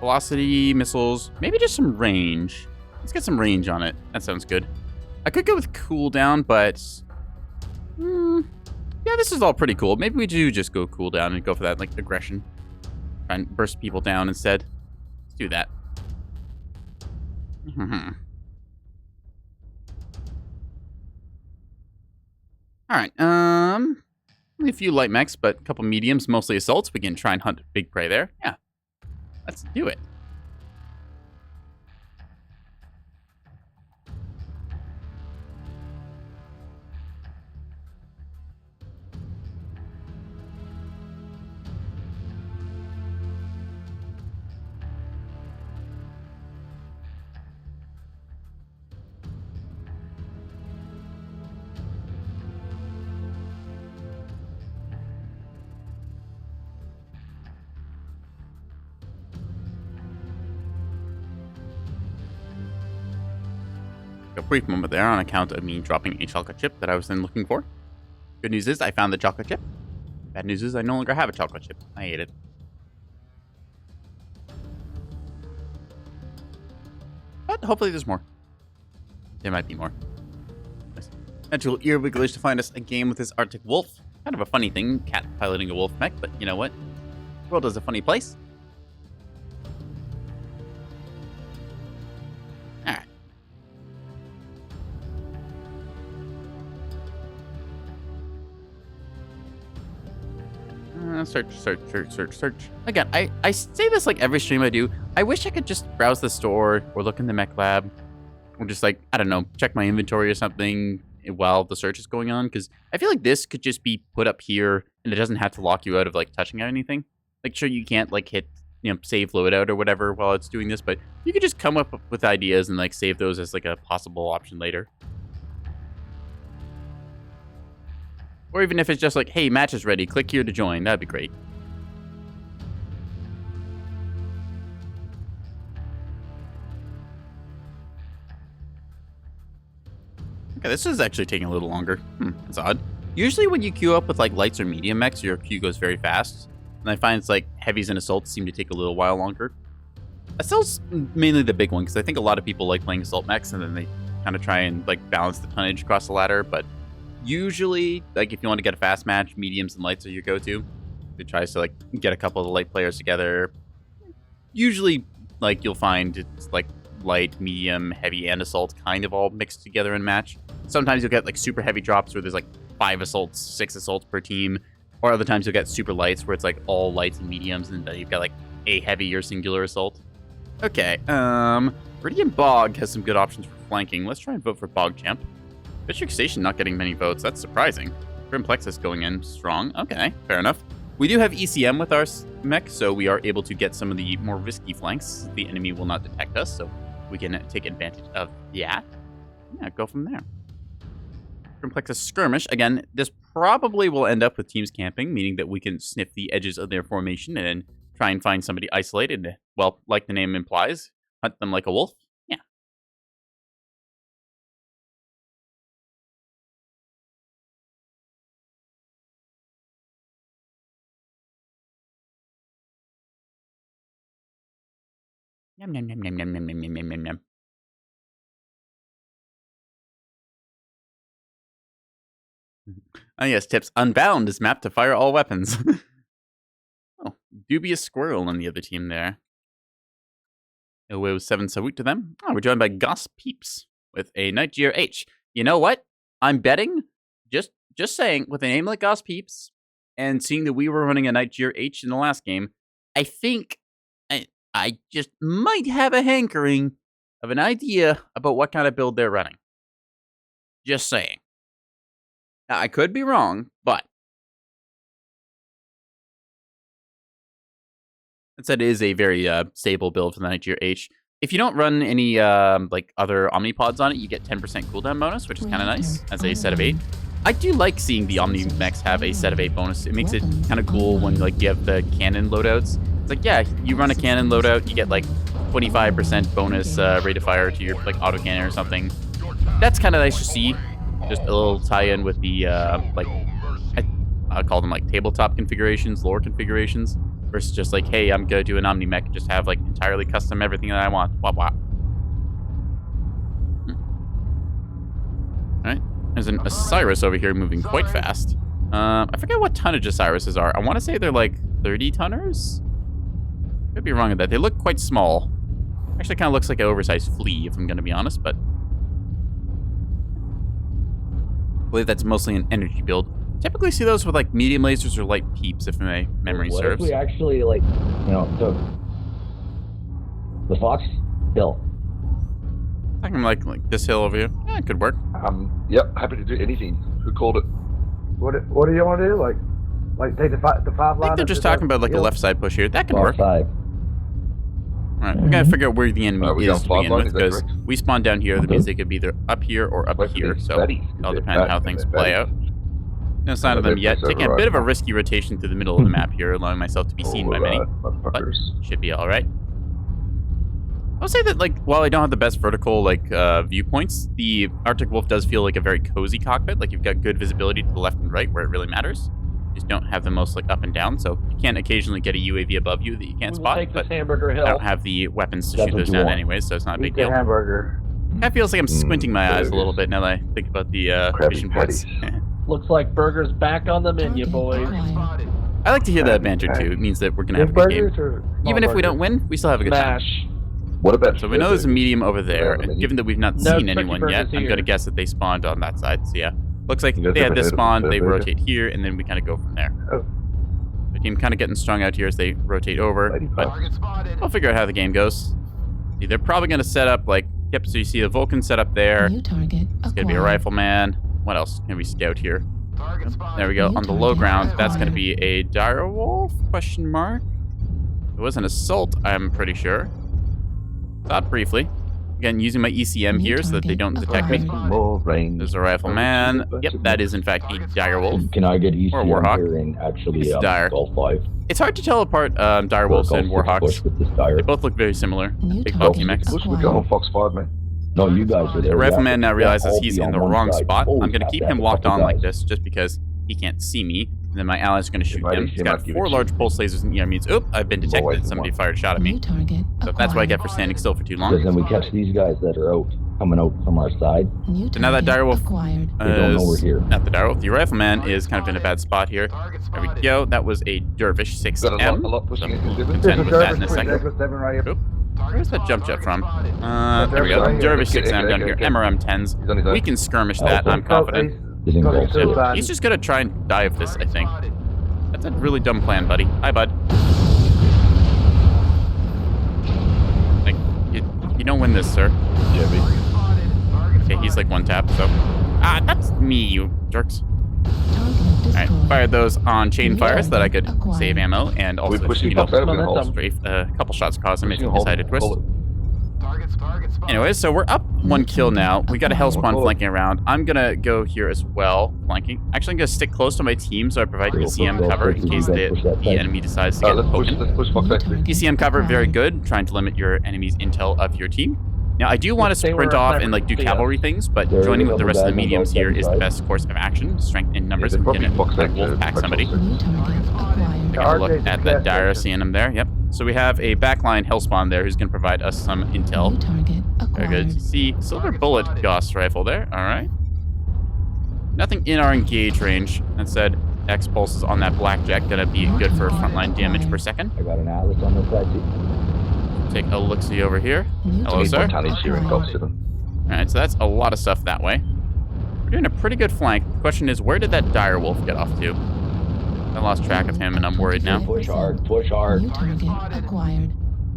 Velocity, missiles. Maybe just some range. Let's get some range on it. That sounds good. I could go with cooldown, but... yeah, this is all pretty cool. Maybe we do just go cooldown and go for that, like, aggression. Try and burst people down instead. Let's do that. Alright, only a few light mechs, but a couple mediums, mostly assaults. We can try and hunt big prey there. Yeah. Let's do it. A brief moment there on account of me dropping a chocolate chip that I was then looking for. Good news is I found the chocolate chip. Bad news is I no longer have a chocolate chip. I ate it. But hopefully there's more. There might be more. Nice. Natural ear wigglers to find us a game with this Arctic Wolf. Kind of a funny thing, cat piloting a wolf mech, but you know what? The world is a funny place. Search. Again, I say this like every stream I do. I wish I could just browse the store or look in the mech lab or just like, I don't know, check my inventory or something while the search is going on. Because I feel like this could just be put up here and it doesn't have to lock you out of like touching anything. Like, sure, you can't like hit, save loadout or whatever while it's doing this, but you could just come up with ideas and like save those as like a possible option later. Or even if it's just like, hey, match is ready, click here to join. That'd be great. Okay, this is actually taking a little longer. That's odd. Usually when you queue up with like lights or medium mechs, your queue goes very fast. And I find it's like heavies and assaults seem to take a little while longer. Assault's mainly the big one, because I think a lot of people like playing assault mechs and then they kind of try and like balance the tonnage across the ladder, but usually, like, if you want to get a fast match, mediums and lights are your go-to. It tries to, like, get a couple of the light players together. Usually, like, you'll find it's, like, light, medium, heavy, and assault kind of all mixed together in match. Sometimes you'll get, like, super heavy drops where there's, like, 5 assaults, 6 assaults per team. Or other times you'll get super lights where it's, like, all lights and mediums, and then you've got, like, a heavy or singular assault. Okay, Viridian Bog has some good options for flanking. Let's try and vote for Bog Champ. District Station not getting many votes. That's surprising. Grim Plexus going in strong. Okay, fair enough. We do have ECM with our mech, so we are able to get some of the more risky flanks. The enemy will not detect us, so we can take advantage of that. Yeah, go from there. Grim Plexus Skirmish. Again, this probably will end up with teams camping, meaning that we can sniff the edges of their formation and try and find somebody isolated. Well, like the name implies, hunt them like a wolf. Yum, yum, yum, yum, yum, yum, yum, yum, yum, yum. Oh yes, tips. Unbound is mapped to fire all weapons. Oh, dubious squirrel on the other team there. Away with 7 salute to them. Oh, we're joined by Goss Peeps with a Nightgear H. You know what? I'm betting, just saying, with a name like Goss Peeps, and seeing that we were running a Nightgear H in the last game, I think I just might have a hankering of an idea about what kind of build they're running. Just saying. Now, I could be wrong, but that said, it is a very stable build for the Nigeria H. If you don't run any like other Omnipods on it, you get 10% cooldown bonus, which is kind of nice as a set of 8. I do like seeing the Omni mechs have a set of 8 bonus. It makes it kind of cool when like you have the cannon loadouts. It's like, yeah, you run a cannon loadout, you get like 25% bonus rate of fire to your like auto cannon or something. That's kind of nice to see. Just a little tie-in with the like I call them like tabletop configurations, lore configurations, versus just like, hey, I'm gonna do an Omni mech and just have like entirely custom everything that I want. Wah. All right. There's an Osiris over here moving quite fast. I forget what tonnage Osirises are. I want to say they're like 30 tonners. Could be wrong with that. They look quite small. Actually, kind of looks like an oversized flea, if I'm going to be honest. But I believe that's mostly an energy build. Typically see those with like medium lasers or light peeps, if my memory What serves. if we actually, like, you know, took the Fox Hill? Talking like this hill over here. Yeah, it could work. Yep, happy to do anything. Who called it? What do you want to do? Like take the five I line? think they're just talking about like a left side push here. That can work. Five. All right, we gotta figure out where the enemy we is going to five begin line, with, is that because correct? we spawn down here. That means they could be either up here or up Wait for here. these So baddies, 'cause it'll they're depend on how bad, things they're play baddies. out. No sign of them yet. They're Taking a right. bit of a risky rotation through the middle of the map here, allowing myself to be seen by many. Motherfuckers. Should be all right. I'll say that, like, while I don't have the best vertical like viewpoints, the Arctic Wolf does feel like a very cozy cockpit. Like you've got good visibility to the left and right where it really matters. You just don't have the most like up and down, so you can occasionally get a UAV above you that you can't spot. Take But this hamburger I hill. don't have the weapons to That's shoot what those you down want. anyways, so it's not a big Eat the deal. hamburger. Kind of feels like I'm squinting my eyes a there little it bit now that I think about the Krabby vision ports. Looks like burgers back on the menu, boys. I like to hear that banter too. It means that we're gonna have a Big good game. burgers or Even if we burgers? don't win, we still have a good time. Mash. What about So we know there's a medium over there, Yeah, and given that we've not No seen turkey anyone burgers yet, I'm here. gonna guess that they spawned on that side. So yeah, looks like Yeah, they had this different spawn, head, they burger. rotate here, and then we kind of go from there. Oh. The team kind of getting strung out here as they rotate over, but Target spotted. we'll figure out how the game goes. See, they're probably gonna set up like, yep. So you see the Vulcan set up there. New target It's gonna be a acquired. rifleman. What else can we scout here? Target spotted. There we go. New On the low target ground, that's going to acquired. be a dire wolf? Question mark. It was an assault, I'm pretty sure. Thought briefly. Again, using my ECM New here so that they target don't detect me. acquired. More rain. There's a rifleman. Yep, that is in fact a dire wolf. Can I get Or ECM Warhawk. here and actually It's dire. Golf 5? It's hard to tell apart dire wolves and warhawks. Push with this dire. They both look very similar. New Big target bulky mechs. Push, we're going Fox 5, man. No, you guys are there. The rifleman now Yeah, realizes all he's be in on the one wrong side. spot. Always I'm going to have keep to have him a locked couple on like guys. this just because he can't see me. And then my allies are going to shoot might- him. he He's might got give 4 it large to you. pulse lasers in the air. Means, oop, I've been detected. wait, Somebody come on. fired a shot at me. New target So that's what I get for acquired. standing still for too long. Because then we catch these guys that are out, coming out from our side. New So now that target dire wolf acquired. They don't know we're is here. at the dire wolf. The rifleman is kind of in a bad spot here. Target There we spotted. go. That was a Dervish Got a 6M. lot pushing So into we'll Zibbit. contend with that in a Service second. Echo 7 right here. Oop. Where's that jump jet from? Spotted. There we go. Dervish Dervish right here. 6M down here. Okay. MRM 10s. He's on his own. We can skirmish that. Oh, I'm confident. He's in gold. So he's just gonna try and dive this, I think. That's a really dumb plan, buddy. Hi, bud. Like, you don't win this, sir. Okay, he's like one tap, so. Ah, that's me, you jerks. Target Alright, destroyed. fired those on chain fire so that I could Acquired. save ammo and also, We're pushing you know, Fox 7 in the hole. momentum. strafe a couple shots across him if he Pushing hole. decided to twist. Hold it. Anyways, so we're up 1 kill now. We got a Hellspawn Hold it. flanking around. I'm gonna go here as well, flanking. Actually, I'm gonna stick close to my team so I provide Go, go, ECM go, cover go, in go, case go, the push that side. enemy decides to get Let's poken. push Fox Factory. ECM cover, very good, trying to limit your enemy's intel of your team. Now, I do want to They sprint were off and like do yeah. cavalry things, but There joining we with the go, rest of the guys, on mediums both here is the sides. best course of action. Strength in numbers Yeah, and they're can probably Fox like Factory. wolf pack somebody. New target acquired. Take a look RJ's at a that gas dire, station. seeing him there. Yep. So we have a backline Hellspawn there who's going to provide us some intel. New target Very good. acquired. See, silver bullet Gauss rifle there. All right. Nothing in our engage range. That said, X pulses on that blackjack gonna be good for frontline damage per second. I got an Atlas on this side too. Take a look-see over here. New Hello, Need sir. more tonnage here in Golf 7. All right, so that's a lot of stuff that way. We're doing a pretty good flank. The question is, where did that dire wolf get off to? I lost track of him, and I'm worried now. Push hard, push hard. New target acquired.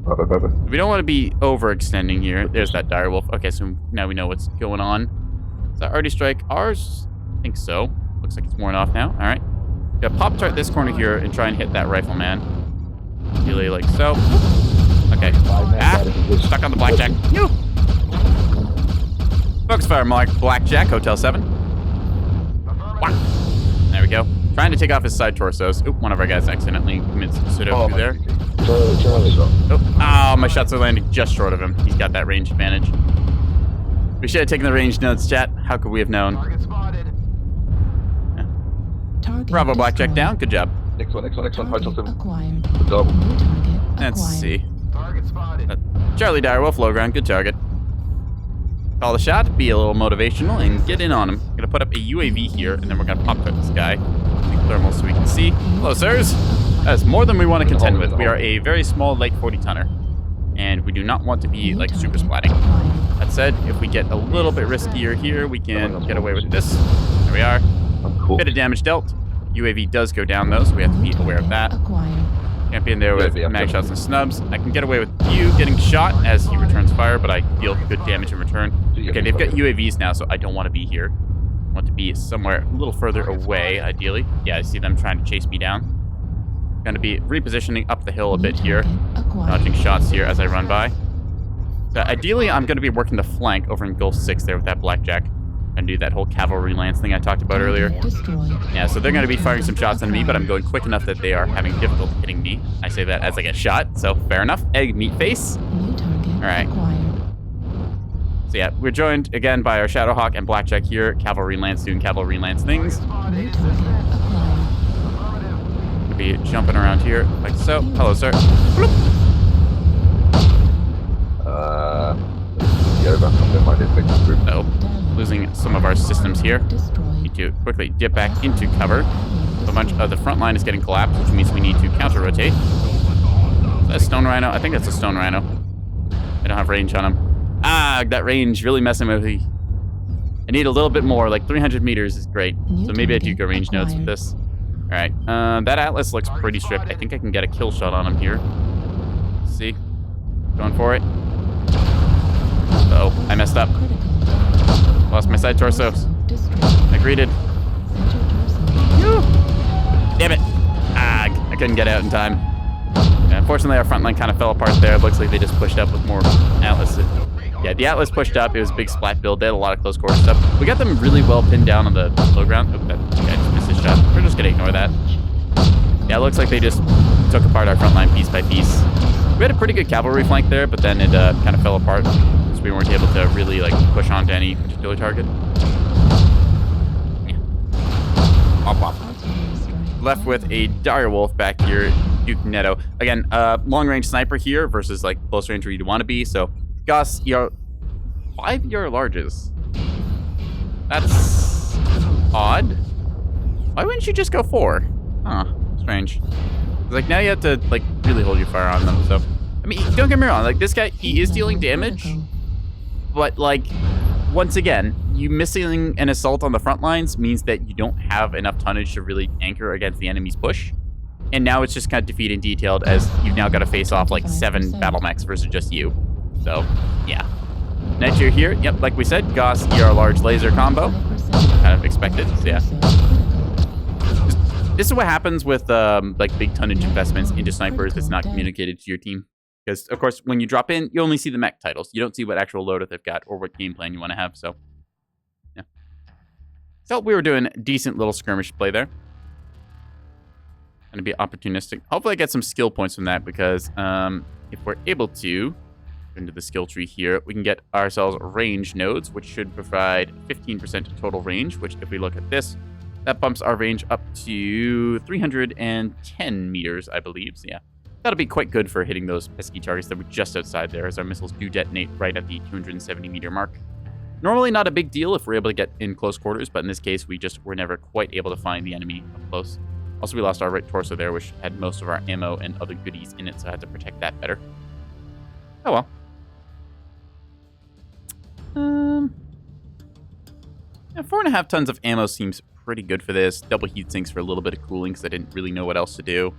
Right. We don't want to be overextending here. There's that direwolf. Okay, so now we know what's going on. Does that already strike ours? I think so. Looks like it's worn off now. All right. Gonna pop tart this corner here and try and hit that rifleman. Really like so. Okay. Ah, stuck on the blackjack. You. Focus fire mark blackjack, Hotel 7. Wow. There we go. Trying to take off his side torsos. Oop, one of our guys accidentally commits pseudo through there. Charlie. Oh, my shots are landing just short of him. He's got that range advantage. We should have taken the range notes, chat. How could we have known? Target Bravo, blackjack destroyed. down. Good job. Next one. Hotel 7. Acquired. Good job. New target Let's acquired. see. Charlie Direwolf, low ground. Good target. Call the shot, be a little motivational, and get in on him. Gonna put up a UAV here, and then we're gonna pop tart this guy. Make thermal so we can see. Hello, sirs. That's more than we want to contend with. We are a very small light 40 tonner, and we do not want to be New like super target splatting. acquired. That said, if we get a little bit riskier here, we can get away with this. There we are. I'm cool. Bit of damage dealt. UAV does go down though, so we have to be aware of that. Acquired. Can't be in there with Yeah, mag shots and snubs. I can get away with you getting shot as he returns fire, but I deal good damage in return. Okay, they've got UAVs now, so I don't want to be here. I want to be somewhere a little further away, ideally. Yeah, I see them trying to chase me down. Going to be repositioning up the hill a bit here. Dodging shots here as I run by. So ideally, I'm going to be working the flank over in Gulf 6 there with that blackjack. And do that whole cavalry lance thing I talked about earlier. Destroyed. Yeah, so they're going to be firing some shots on me, but I'm going quick enough that they are having difficulty hitting me. I say that as I get shot, so fair enough. Egg meat face. New target Alright. acquired. So yeah, we're joined again by our Shadowhawk and Blackjack here. Cavalry lance doing cavalry lance things. New target acquired. Gonna be jumping around here like so. Hello, sir. Yeah, that might affect the group. So, losing some of our systems here. Destroyed. Need to quickly dip back into cover. A bunch of the front line is getting collapsed, which means we need to counter-rotate. Is that a stone rhino? I think that's a stone rhino. I don't have range on him. Ah, that range really messing with me. I need a little bit more, like 300 meters is great. So maybe I do go range nodes with this. Alright, that Atlas looks pretty stripped. I think I can get a kill shot on him here. Let's see. Going for it. Uh-oh, I messed up. Critical. Lost my side torso. Destroyed. I greeted. Center torso. Damn it. Ah, I couldn't get out in time. Yeah, unfortunately, our front line kind of fell apart there. It looks like they just pushed up with more Atlas. Yeah, the Atlas pushed up. It was a big splat build. They had a lot of close quarter stuff. We got them really well pinned down on the low ground. Oh, that guy just missed his shot. We're just going to ignore that. Yeah, it looks like they just took apart our front line piece by piece. We had a pretty good cavalry flank there, but then it kind of fell apart because we weren't able to really like push onto any particular target. Yeah. Bop, bop. Left with a direwolf back here, Duke Netto. Again, long range sniper here versus like close range where you'd want to be. So, Gus, you're 5 ER larges. That's odd. Why wouldn't you just go 4? Huh, strange. Like now you have to like really hold your fire on them. So, I mean, don't get me wrong. Like this guy, he is dealing damage, but like once again, you missing an assault on the front lines means that you don't have enough tonnage to really anchor against the enemy's push. And now it's just kind of defeat and detailed as you've now got to face off like 7 battle mechs versus just you. So, yeah. Next year here, yep, like we said, Goss ER large laser combo. Kind of expected, so yeah. This is what happens with like big tonnage investments into snipers that's not communicated to your team. Because, of course, when you drop in, you only see the mech titles. You don't see what actual loadout they've got or what game plan you want to have, so... yeah. Felt we were doing a decent little skirmish play there. Gonna be opportunistic. Hopefully I get some skill points from that because if we're able to, into the skill tree here, we can get ourselves range nodes, which should provide 15% total range, which if we look at this, that bumps our range up to 310 meters, I believe. So yeah, that'll be quite good for hitting those pesky targets that were just outside there as our missiles do detonate right at the 270 meter mark. Normally not a big deal if we're able to get in close quarters, but in this case, we just were never quite able to find the enemy up close. Also, we lost our right torso there, which had most of our ammo and other goodies in it, so I had to protect that better. Oh well. Yeah, 4.5 tons of ammo seems pretty good for this. Double heat sinks for a little bit of cooling because I didn't really know what else to do.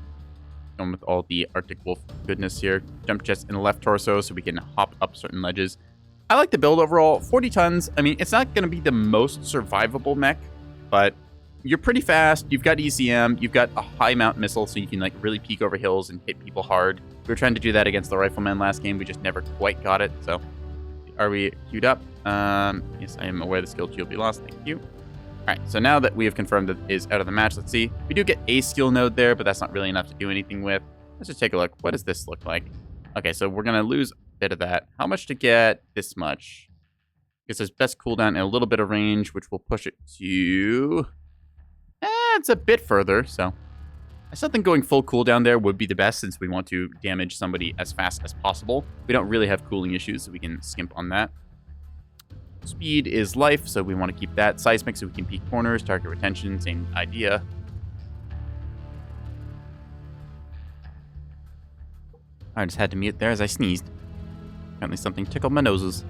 going with all the Arctic Wolf goodness here. Jump jets in the left torso so we can hop up certain ledges. I like the build overall. 40 tons. I mean, it's not going to be the most survivable mech, but you're pretty fast. You've got ECM. You've got a high mount missile, so you can like really peek over hills and hit people hard. We were trying to do that against the Rifleman last game. We just never quite got it. So, are we queued up? Yes, I am aware the skill tree will be lost. Thank you. All right, so now that we have confirmed that it is out of the match, let's see. We do get a skill node there, but that's not really enough to do anything with. Let's just take a look. What does this look like? Okay, so we're going to lose a bit of that. How much to get this much? Because there's best cooldown and a little bit of range, which will push it to... it's a bit further, so... I still think going full cooldown there would be the best since we want to damage somebody as fast as possible. We don't really have cooling issues, so we can skimp on that. Speed is life, so we want to keep that. Seismic, so we can peek corners. Target retention, same idea. I just had to mute there as I sneezed. Apparently something tickled my noses.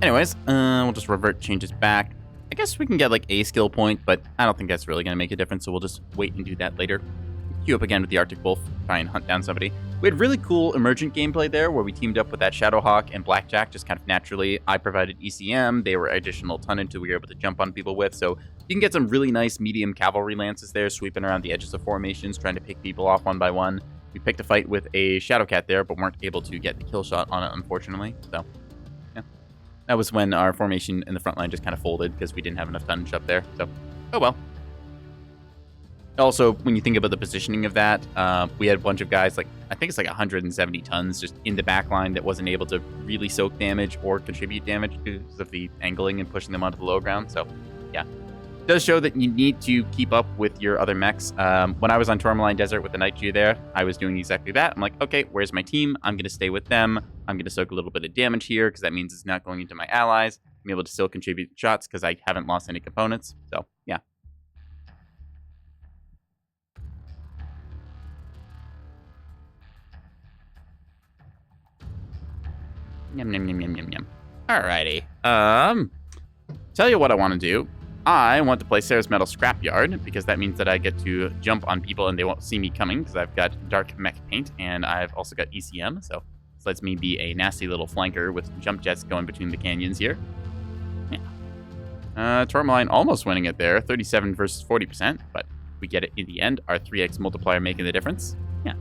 Anyways, we'll just revert changes back. I guess we can get like a skill point, but I don't think that's really going to make a difference, so we'll just wait and do that later. Queue up again with the Arctic Wolf, try and hunt down somebody. We had really cool emergent gameplay there where we teamed up with that Shadowhawk and Blackjack just kind of naturally. I provided ECM, they were additional tonnage that we were able to jump on people with, so you can get some really nice medium cavalry lances there, sweeping around the edges of formations, trying to pick people off one by one. We picked a fight with a Shadowcat there, but weren't able to get the kill shot on it, unfortunately, so yeah. That was when our formation in the front line just kind of folded because we didn't have enough tonnage up there, so oh well. Also, when you think about the positioning of that, we had a bunch of guys, like, I think it's like 170 tons just in the back line that wasn't able to really soak damage or contribute damage because of the angling and pushing them onto the low ground. So, yeah. It does show that you need to keep up with your other mechs. When I was on Tourmaline Desert with the Night Jew there, I was doing exactly that. I'm like, okay, where's my team? I'm going to stay with them. I'm going to soak a little bit of damage here because that means it's not going into my allies. I'm able to still contribute shots because I haven't lost any components. So, yeah. Yum, yum, yum, yum, yum, yum. Alrighty. Tell you what I want to do. I want to play Sarah's Metal Scrapyard because that means that I get to jump on people and they won't see me coming because I've got Dark Mech Paint and I've also got ECM. So this lets me be a nasty little flanker with jump jets going between the canyons here. Yeah. Tourmaline almost winning it there. 37 versus 40%, but we get it in the end. Our 3x multiplier making the difference. Yeah.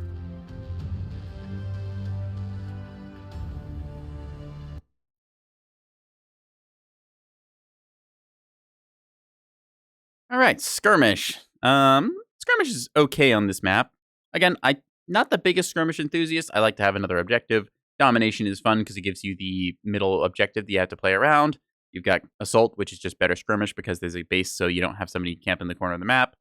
All right, skirmish. Skirmish is okay on this map. Again, I'm not the biggest skirmish enthusiast. I like to have another objective. Domination is fun because it gives you the middle objective that you have to play around. You've got assault, which is just better skirmish because there's a base, so you don't have somebody camp in the corner of the map.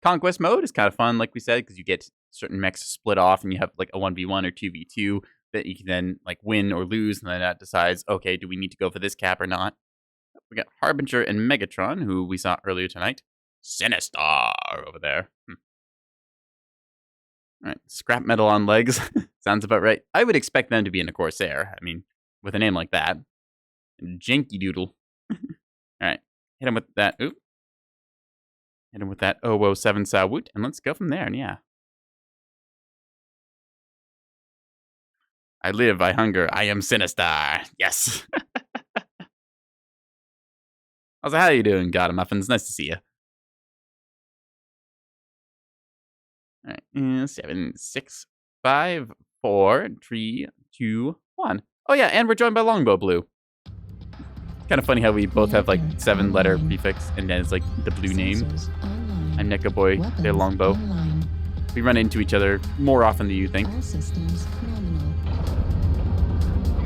Conquest mode is kind of fun, like we said, because you get certain mechs split off, and you have like a 1v1 or 2v2 that you can then like win or lose, and then that decides, okay, do we need to go for this cap or not? We got Harbinger and Megatron, who we saw earlier tonight. Sinister over there. All right, scrap metal on legs. Sounds about right. I would expect them to be in a Corsair. I mean, with a name like that. Janky doodle. All right, hit him with that. Oop. Hit him with that 007 Sawoot, and let's go from there, and yeah. I live, I hunger, I am sinister. Yes. How's how you doing, God Muffins? Nice to see you. All right, 7, 6, 5, 4, 3, 2, 1. Oh yeah, and we're joined by NekoboyBlue. Kind of funny how we both have like 7-letter prefix, and then it's like the blue name. I'm Nekoboy, they're Longbow. We run into each other more often than you think.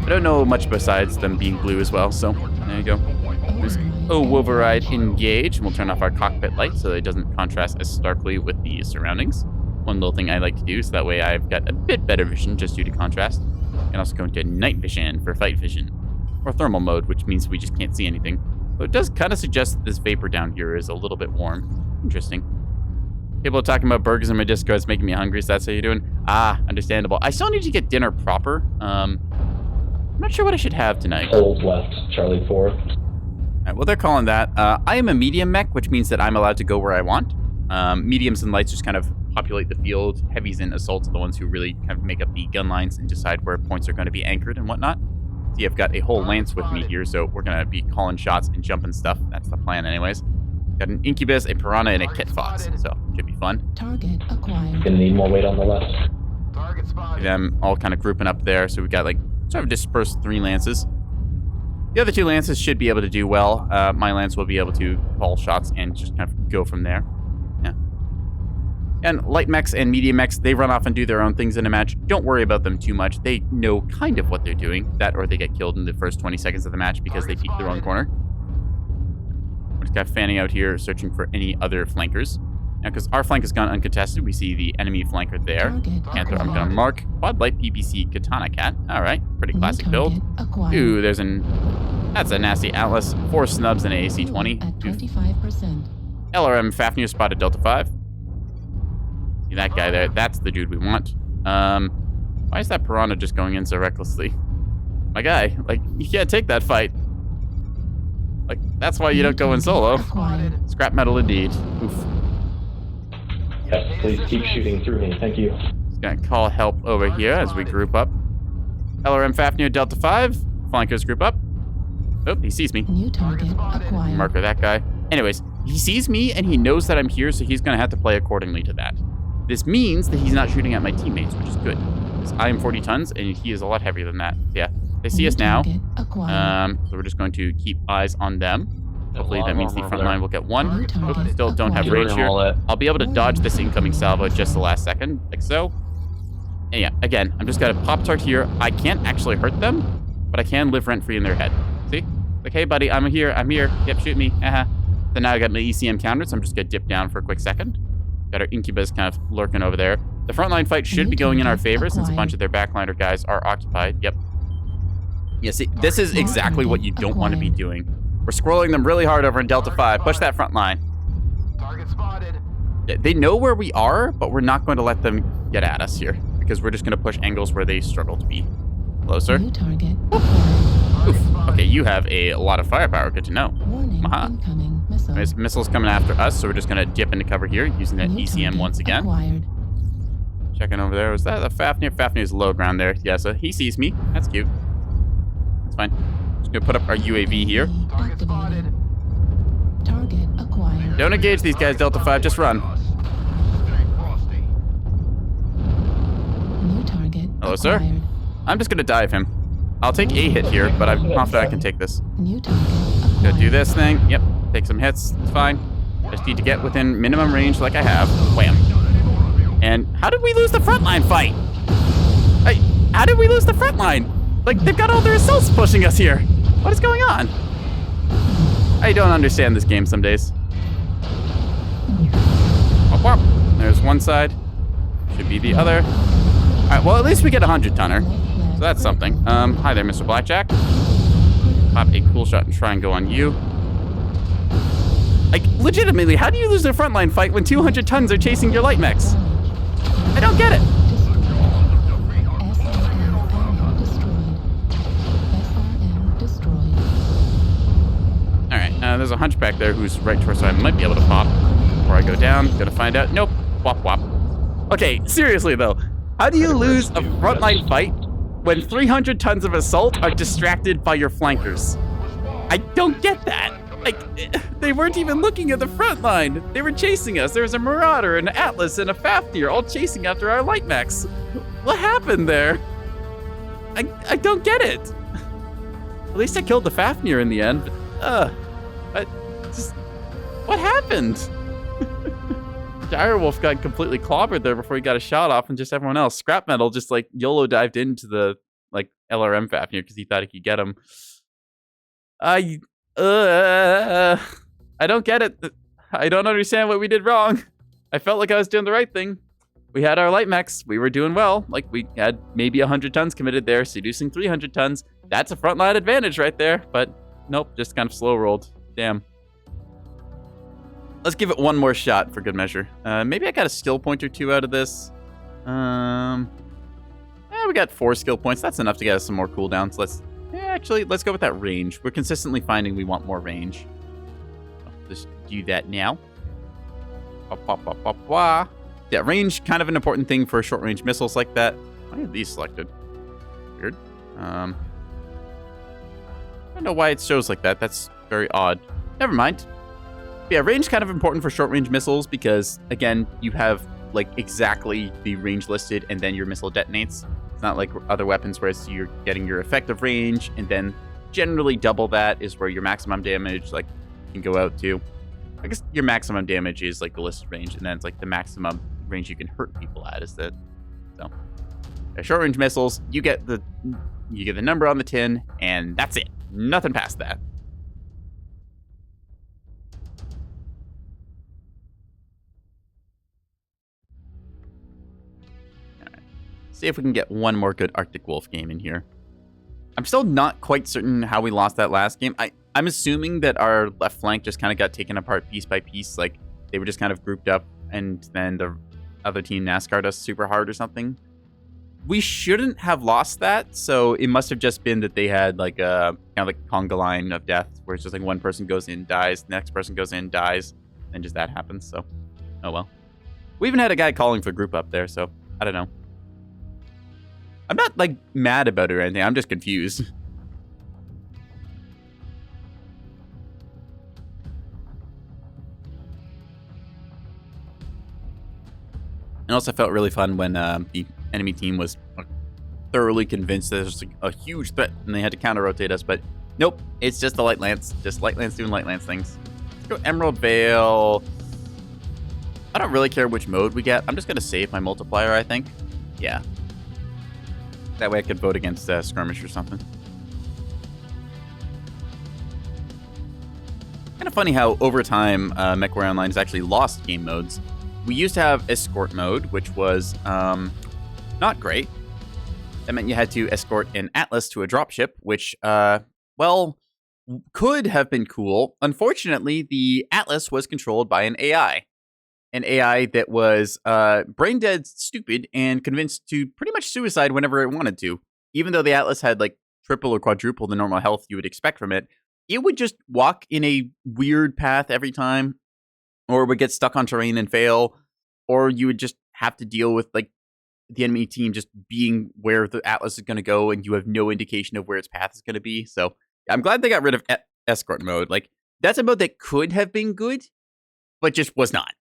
I don't know much besides them being blue as well, so there you go. There's Wolverine engage, and we'll turn off our cockpit light so that it doesn't contrast as starkly with the surroundings. One little thing I like to do, so that way I've got a bit better vision just due to contrast. You can also go into night vision for fight vision, or thermal mode, which means we just can't see anything. But it does kind of suggest that this vapor down here is a little bit warm. Interesting. People are talking about burgers in my Discord. It's making me hungry, so that's how you're doing? Ah, understandable. I still need to get dinner proper. I'm not sure what I should have tonight. Hold left, Charlie 4. All right, well, they're calling that. I am a medium mech, which means that I'm allowed to go where I want. Mediums and lights just kind of populate the field. Heavies and assaults are the ones who really kind of make up the gun lines and decide where points are going to be anchored and whatnot. See, I've got a whole lance with me here, so we're going to be calling shots and jumping stuff. That's the plan anyways. Got an incubus, a piranha, and a kit fox, so should be fun. Target acquired. Gonna need more weight on the left. See them all kind of grouping up there, so we got like sort of dispersed 3 lances. The other 2 lances should be able to do well. My lance will be able to call shots and just kind of go from there. Yeah. And light mechs and medium mechs, they run off and do their own things in a match. Don't worry about them too much. They know kind of what they're doing. That or they get killed in the first 20 seconds of the match because they peek the wrong corner. We're just kind of fanning out here, searching for any other flankers. Now, because our flank has gone uncontested, we see the enemy flanker there. Panther, I'm going to mark. Quad light PPC Katana Cat. All right, pretty classic build. Ooh, there's that's a nasty Atlas. 4 snubs and an AC-20. At 25%. LRM Fafnir spotted Delta 5. See that guy there? That's the dude we want. Why is that piranha just going in so recklessly? My guy, like, you can't take that fight. Like, that's why you don't go in solo. Scrap metal indeed. Oof. Yes, please keep shooting through me. Thank you. Just gonna call help over here as we group up. LRM Fafnir Delta 5. Flankers group up. Oh, he sees me. New target acquired. Marker that guy. Anyways, he sees me and he knows that I'm here, so he's gonna have to play accordingly to that. This means that he's not shooting at my teammates, which is good. Because I am 40 tons and he is a lot heavier than that. Yeah, they see us now. So we're just going to keep eyes on them. Hopefully that means the front line will get 1. Oops, still don't have range here. I'll be able to dodge this incoming salvo just the last second, like so. And yeah, again, I'm just gonna Pop-Tart here. I can't actually hurt them, but I can live rent-free in their head. See? Like, hey buddy, I'm here. Yep, shoot me. Then now I got my ECM countered, so I'm just gonna dip down for a quick second. Got our incubus kind of lurking over there. The frontline fight should be going in our favor since a bunch of their backliner guys are occupied. Yep. Yeah, see, this is exactly what you don't want to be doing. We're scrolling them really hard over in Delta 5. Push that front line. Target spotted. They know where we are, but we're not going to let them get at us here because we're just going to push angles where they struggle to be closer. New target. Oof. Okay, you have a lot of firepower. Good to know. Warning, incoming missile. There's missiles coming after us, so we're just going to dip into cover here using that New ECM target once again. Acquired. Checking over there. Was that a Fafnir? Fafnir's low ground there. Yeah, so he sees me. That's cute. That's fine. Just going to put up our UAV here. Target spotted. Target acquired. Don't engage these guys, Delta 5. Just run. New target. Hello, sir. acquired. I'm just going to dive him. I'll take a hit here, but I'm confident I can take this. New target acquired. Gonna do this thing. Yep. Take some hits. It's fine. Just need to get within minimum range like I have. Wham. And how did we lose the frontline fight? Hey, how did we lose the frontline? Like, they've got all their assaults pushing us here. What is going on? I don't understand this game some days. Wop, wop. There's one side. Should be the other. All right, well, at least we get a 100-tonner. So that's something. Hi there, Mr. Blackjack. Pop a cool shot and try and go on you. Like, legitimately, how do you lose a frontline fight when 200 tons are chasing your light mechs? I don't get it. All right, there's a hunchback there who's right to us, so I might be able to pop before I go down. Gonna find out. Nope. Wop, wop. Okay, seriously, though. How do you lose a frontline fight when 300 tons of assault are distracted by your flankers? I don't get that. Like, they weren't even looking at the front line. They were chasing us. There was a Marauder, an Atlas, and a Fafnir all chasing after our light mechs. What happened there? I don't get it. At least I killed the Fafnir in the end. What happened? Direwolf got completely clobbered there before he got a shot off, and just everyone else. Scrap Metal just like YOLO dived into the like LRM Fafnir because he thought he could get him. I don't get it. I don't understand what we did wrong. I felt like I was doing the right thing. We had our light mechs. We were doing well. Like, we had maybe 100 tons committed there, seducing 300 tons. That's a frontline advantage right there. But nope, just kind of slow rolled. Damn. Let's give it one more shot for good measure. Maybe I got a skill point or 2 out of this. We got 4 skill points. That's enough to get us some more cooldowns. Let's go with that range. We're consistently finding we want more range. Just do that now. Yeah, range, kind of an important thing for short-range missiles like that. Why are these selected? Weird. I don't know why it shows like that. That's very odd. Never mind. Yeah, range kind of important for short-range missiles because, again, you have like exactly the range listed and then your missile detonates. It's not like other weapons where you're getting your effective range and then generally double that is where your maximum damage like can go out to. I guess your maximum damage is like the listed range, and then it's like the maximum range you can hurt people at is that. So, short-range missiles, you get the number on the tin, and that's it. Nothing past that. All right. See if we can get one more good Arctic Wolf game in here. I'm still not quite certain how we lost that last game. I'm assuming that our left flank just kind of got taken apart piece by piece. Like, they were just kind of grouped up, and then the other team NASCAR'd us super hard or something. We shouldn't have lost that, so it must have just been that they had like a kind of like conga line of death, where it's just like one person goes in, dies, next person goes in, dies, and just that happens. So, oh well. We even had a guy calling for group up there, so I don't know. I'm not like mad about it or anything. I'm just confused. It also felt really fun when the enemy team was thoroughly convinced that there's like a huge threat and they had to counter-rotate us, but nope, it's just the Light Lance. Just Light Lance doing Light Lance things. Let's go Emerald Veil. I don't really care which mode we get. I'm just going to save my multiplier, I think. Yeah. That way I could vote against Skirmish or something. Kind of funny how over time Mechwarrior Online has actually lost game modes. We used to have Escort mode, which was not great. That meant you had to escort an Atlas to a dropship, which, well, could have been cool. Unfortunately, the Atlas was controlled by an AI. An AI that was brain dead stupid and convinced to pretty much suicide whenever it wanted to. Even though the Atlas had like triple or quadruple the normal health you would expect from it, it would just walk in a weird path every time, or would get stuck on terrain and fail, or you would just have to deal with like the enemy team just being where the Atlas is going to go, and you have no indication of where its path is going to be. So I'm glad they got rid of escort mode. Like, that's a mode that could have been good, but just was not.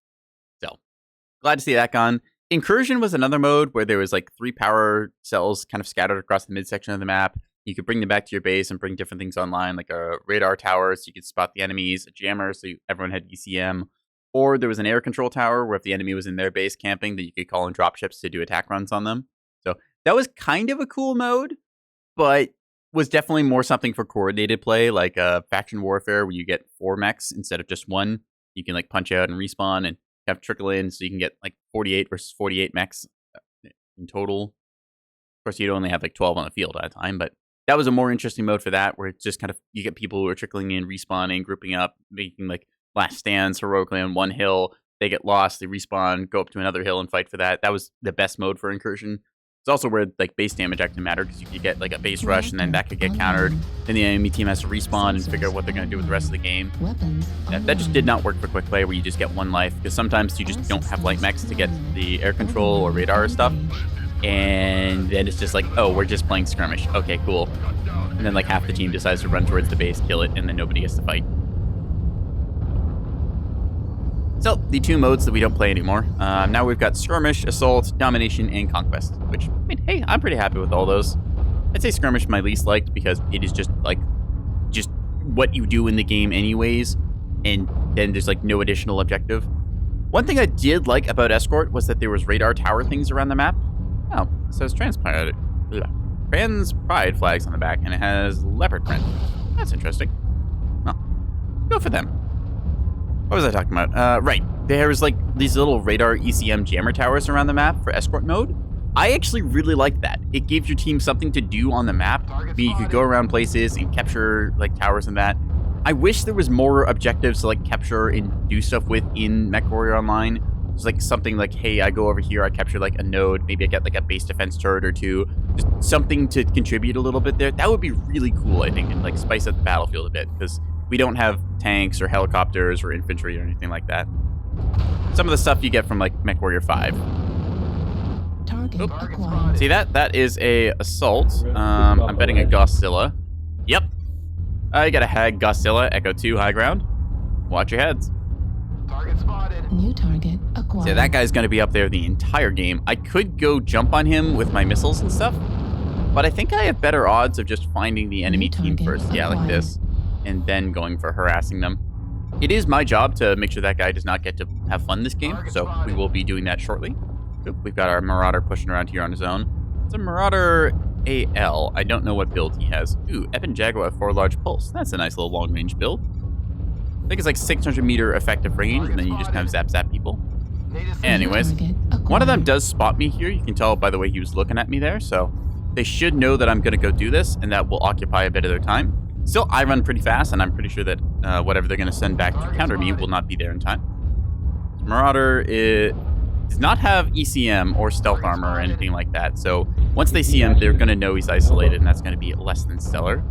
So glad to see that gone. Incursion was another mode where there was like 3 power cells kind of scattered across the midsection of the map. You could bring them back to your base and bring different things online, like a radar tower so you could spot the enemies, a jammer so everyone had ECM, or there was an air control tower where if the enemy was in their base camping, that you could call in dropships to do attack runs on them. So that was kind of a cool mode, but was definitely more something for coordinated play, like faction warfare, where you get 4 mechs instead of just 1. You can like punch out and respawn and have trickle in, so you can get like 48 versus 48 mechs in total. Of course, you'd only have like 12 on the field at a time, but that was a more interesting mode for that, where it's just kind of, you get people who are trickling in, respawning, grouping up, making like last stands heroically on one hill. They get lost, they respawn, go up to another hill and fight for that. That was the best mode for Incursion. It's also where like base damage actually mattered, because you could get like a base rush and then that could get countered. Then the enemy team has to respawn and figure out what they're going to do with the rest of the game. That just did not work for quick play, where you just get 1 life, because sometimes you just don't have light mechs to get the air control or radar stuff. And then it's just like, oh, we're just playing skirmish. Okay, cool. And then like half the team decides to run towards the base, kill it, and then nobody gets to fight. So, the 2 modes that we don't play anymore. Now we've got Skirmish, Assault, Domination, and Conquest. Which, I mean, hey, I'm pretty happy with all those. I'd say Skirmish my least liked, because it is just, like, just what you do in the game anyways. And then there's, like, no additional objective. One thing I did like about Escort was that there was radar tower things around the map. Oh, it says Trans Pride flags on the back, and it has leopard print. That's interesting. Well, go for them. What was I talking about? Right. There's like these little radar ECM jammer towers around the map for escort mode. I actually really liked that. It gave your team something to do on the map. I mean, you could go around places and capture like towers and that. I wish there was more objectives to like capture and do stuff with in Mechwarrior Online. It's like something like, hey, I go over here, I capture like a node, maybe I get like a base defense turret or 2, just something to contribute a little bit there. That would be really cool, I think, and like spice up the battlefield a bit, because we don't have tanks or helicopters or infantry or anything like that. some of the stuff you get from, like, MechWarrior 5. Target Oop. acquired. See that? That is a assault. I'm betting a Godzilla. Yep. You got a Hag, Godzilla, Echo 2, high ground. Watch your heads. Target spotted. New target acquired. See, that guy's going to be up there the entire game. I could go jump on him with my missiles and stuff, but I think I have better odds of just finding the enemy team target first. Yeah, like acquired. this. And then going for harassing them. It is my job to make sure that guy does not get to have fun this game, so we will be doing that shortly. Oop, we've got our Marauder pushing around here on his own. It's a Marauder AL. I don't know what build he has. Ooh, Evan Jaguar 4 large pulse. That's a nice little long-range build. I think it's like 600 meter effective range, and then you just kind of zap people. Anyways, Target one of them acquired. does spot me here. You can tell by the way he was looking at me there, so they should know that I'm going to go do this, and that will occupy a bit of their time. Still, I run pretty fast, and I'm pretty sure that whatever they're going to send back to counter me will not be there in time. Marauder does not have ECM or stealth armor or anything like that, so once they see him, they're going to know he's isolated, and that's going to be less than stellar.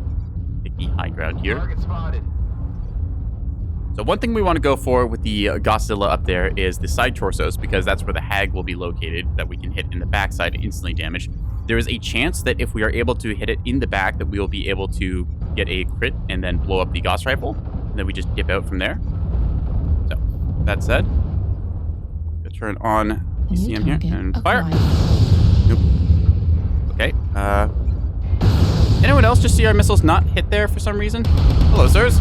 Take the high ground here. Target spotted. So one thing we want to go for with the Godzilla up there is the side torsos, because that's where the Hag will be located, that we can hit in the backside and instantly damage. There is a chance that if we are able to hit it in the back, that we will be able to get a crit and then blow up the Gauss rifle, and then we just dip out from there. So, that said, let's turn on New ECM here target and fire. acquired. Nope. Okay, anyone else just see our missiles not hit there for some reason? Hello, sirs.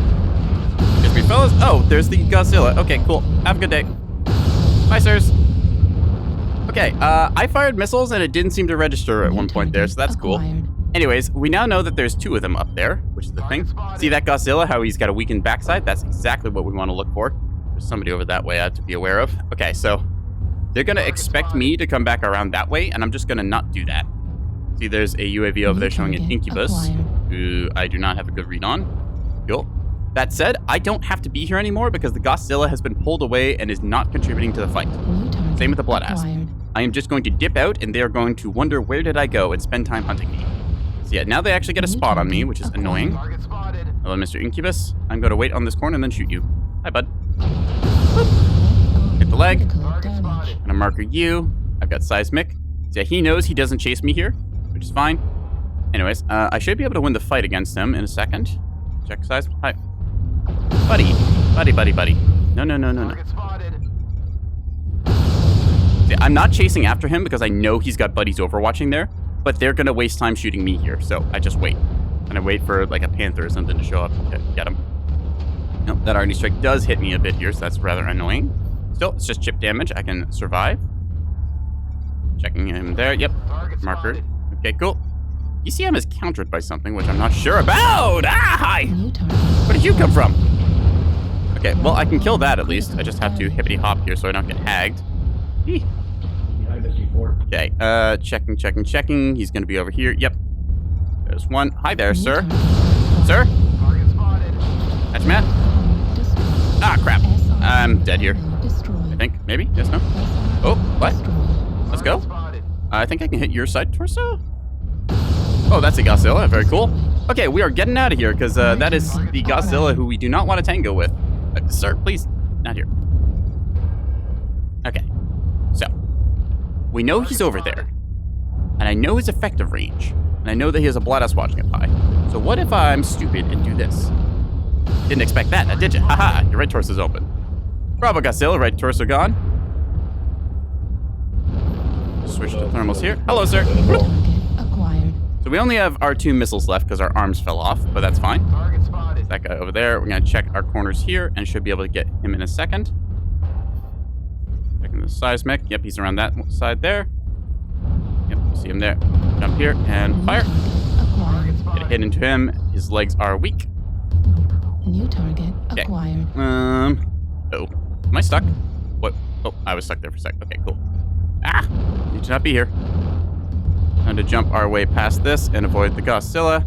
Excuse me, fellas. Oh, there's the Godzilla. Okay, cool. Have a good day. Bye, sirs. Okay, I fired missiles and it didn't seem to register at New one point there, so that's cool. acquired. Anyways, we now know that there's 2 of them up there, which is the thing. See that Godzilla, how he's got a weakened backside? That's exactly what we want to look for. There's somebody over that way I have to be aware of. Okay, so they're going to expect me to come back around that way, and I'm just going to not do that. See, there's a UAV over there showing an Incubus, who I do not have a good read on. Cool. That said, I don't have to be here anymore because the Godzilla has been pulled away and is not contributing to the fight. New target Same with the Blood Ass. acquired. I am just going to dip out, and they are going to wonder where did I go and spend time hunting me. So yeah, now they actually get a spot on me, which is annoying. Target spotted. Hello, Mr. Incubus. I'm going to wait on this corner and then shoot you. Hi, bud. Boop. Hit the leg. Critical Target damage. spotted. I'm going to marker you. I've got Seismic. So yeah, he knows he doesn't chase me here, which is fine. Anyways, I should be able to win the fight against him in a second. Check size. Hi. Buddy. Buddy. No. Target spotted. See, I'm not chasing after him because I know he's got buddies overwatching there, but they're going to waste time shooting me here, so I just wait. And I wait for, like, a Panther or something to show up and get him. Nope, that RD strike does hit me a bit here, so that's rather annoying. Still, it's just chip damage. I can survive. Checking him there. Yep. Target Marker. spotted. Okay, cool. ECM is countered by something, which I'm not sure about. Ah, hi! New target. Where did you come from? Okay, well, I can kill that at least. I just have to hippity hop here so I don't get hagged. Eeh. Okay, checking. He's gonna be over here. Yep. There's one. Hi there, New sir. target. Sir? Target spotted. That's Matt? Destroyed. Ah, crap. SR I'm dead here. destroyed. I think. Maybe? Yes, no? SR Oh, what? destroyed. Let's go. Target spotted. I think I can hit your side torso. Oh, that's a Godzilla. Very cool. Okay, we are getting out of here because that is the Godzilla who we do not want to tango with. Sir, please, not here. Okay, so we know he's over there, and I know his effective range, and I know that he has a Blood Ass watching up high. So what if I'm stupid and do this? Didn't expect that, now did you? Haha, your right torso's open. Bravo, Godzilla, right torso gone. Switch to thermals here. Hello, sir. New target acquired. So we only have our 2 missiles left because our arms fell off, but that's fine. Target spotted. That guy over there. We're going to check our corners here and should be able to get him in a second. Checking the seismic. Yep, he's around that side there. Yep, you see him there. Jump here and New fire. target acquired. Get a hit into him. His legs are weak. New target Okay. acquired. Oh. Am I stuck? What? Oh, I was stuck there for a sec. Okay, cool. Ah! Need to not be here. Time to jump our way past this and avoid the Godzilla.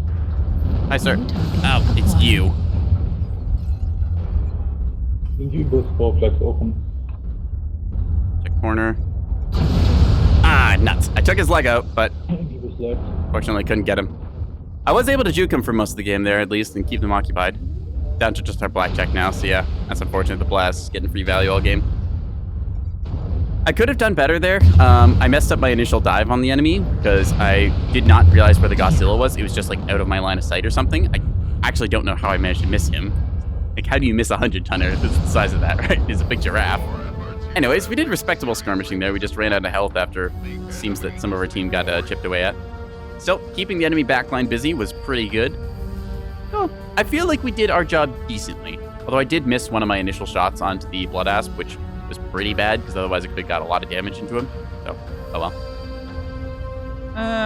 Hi, sir. New target Oh, it's acquired. you. Flex open. Check corner. Ah, nuts. I took his leg out, but He was left. fortunately couldn't get him. I was able to juke him for most of the game there, at least, and keep them occupied. Down to just our blackjack now, so yeah, that's unfortunate. The blast is getting free value all game. I could have done better there. I messed up my initial dive on the enemy because I did not realize where the Godzilla was. It was just like out of my line of sight or something. I actually don't know how I managed to miss him. Like, how do you miss a 100-tonner the size of that, right? It's a big giraffe. Anyways, we did respectable skirmishing there. We just ran out of health after it seems that some of our team got chipped away at. Still, keeping the enemy backline busy was pretty good. Oh, I feel like we did our job decently. Although I did miss one of my initial shots onto the Blood Asp, which was pretty bad, because otherwise I could have got a lot of damage into him. So, oh well.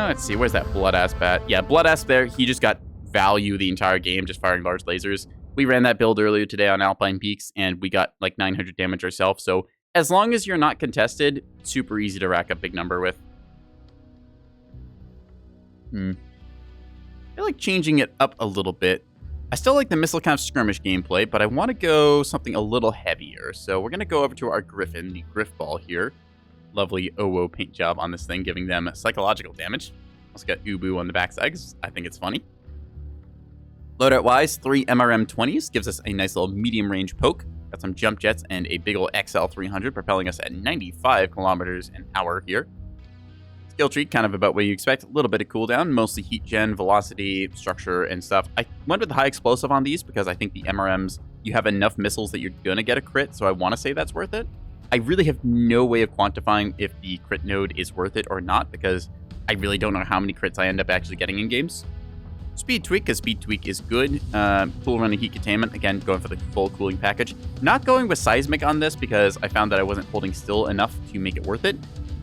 Let's see, where's that Blood Asp at? Yeah, Blood Asp there, he just got value the entire game, just firing large lasers. We ran that build earlier today on Alpine Peaks, and we got like 900 damage ourselves, so as long as you're not contested, super easy to rack up big number with. I feel like changing it up a little bit. I still like the missile kind of skirmish gameplay, but I want to go something a little heavier. So we're going to go over to our Griffin, the Griff Ball here. Lovely OWO paint job on this thing, giving them psychological damage. Also got Ubu on the backside, 'cause I think it's funny. Loadout-wise, 3 MRM-20s gives us a nice little medium-range poke. Got some jump jets and a big ol' XL300 propelling us at 95 kilometers an hour here. Skill tree, kind of about what you expect. A little bit of cooldown, mostly heat gen, velocity, structure, and stuff. I went with the high explosive on these because I think the MRMs, you have enough missiles that you're going to get a crit, so I want to say that's worth it. I really have no way of quantifying if the crit node is worth it or not because I really don't know how many crits I end up actually getting in games. Speed tweak, because speed tweak is good. Cool running heat containment, again, going for the full cooling package. Not going with seismic on this because I found that I wasn't holding still enough to make it worth it.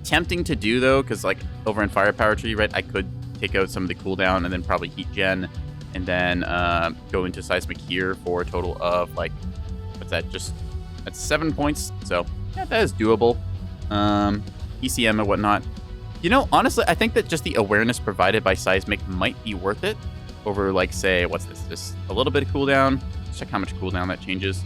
Tempting to do though, because like over in Firepower Tree, right, I could take out some of the cooldown and then probably heat gen and then go into seismic here for a total of like, what's that, just, that's 7 points. So yeah, that is doable. ECM and whatnot. You know, honestly, I think that just the awareness provided by seismic might be worth it over like, say, what's this, just a little bit of cooldown. Let's check how much cooldown that changes.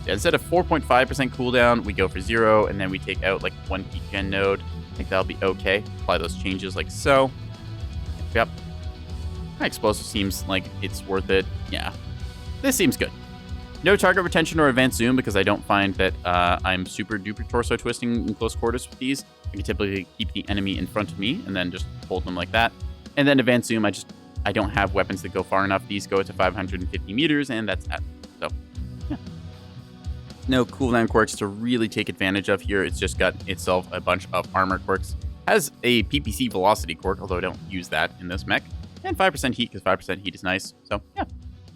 Yeah, instead of 4.5% cooldown, we go for 0, and then we take out like 1 heat gen node. I think that'll be okay. Apply those changes like so. Yep. My explosive seems like it's worth it. Yeah. This seems good. No target retention or advanced zoom because I don't find that I'm super duper torso twisting in close quarters with these. I can typically keep the enemy in front of me and then just hold them like that. And then advanced zoom, I don't have weapons that go far enough. These go to 550 meters and that's that. So, yeah. No cooldown quirks to really take advantage of here. It's just got itself a bunch of armor quirks. Has a PPC velocity quirk, although I don't use that in this mech. And 5% heat, because 5% heat is nice. So, yeah.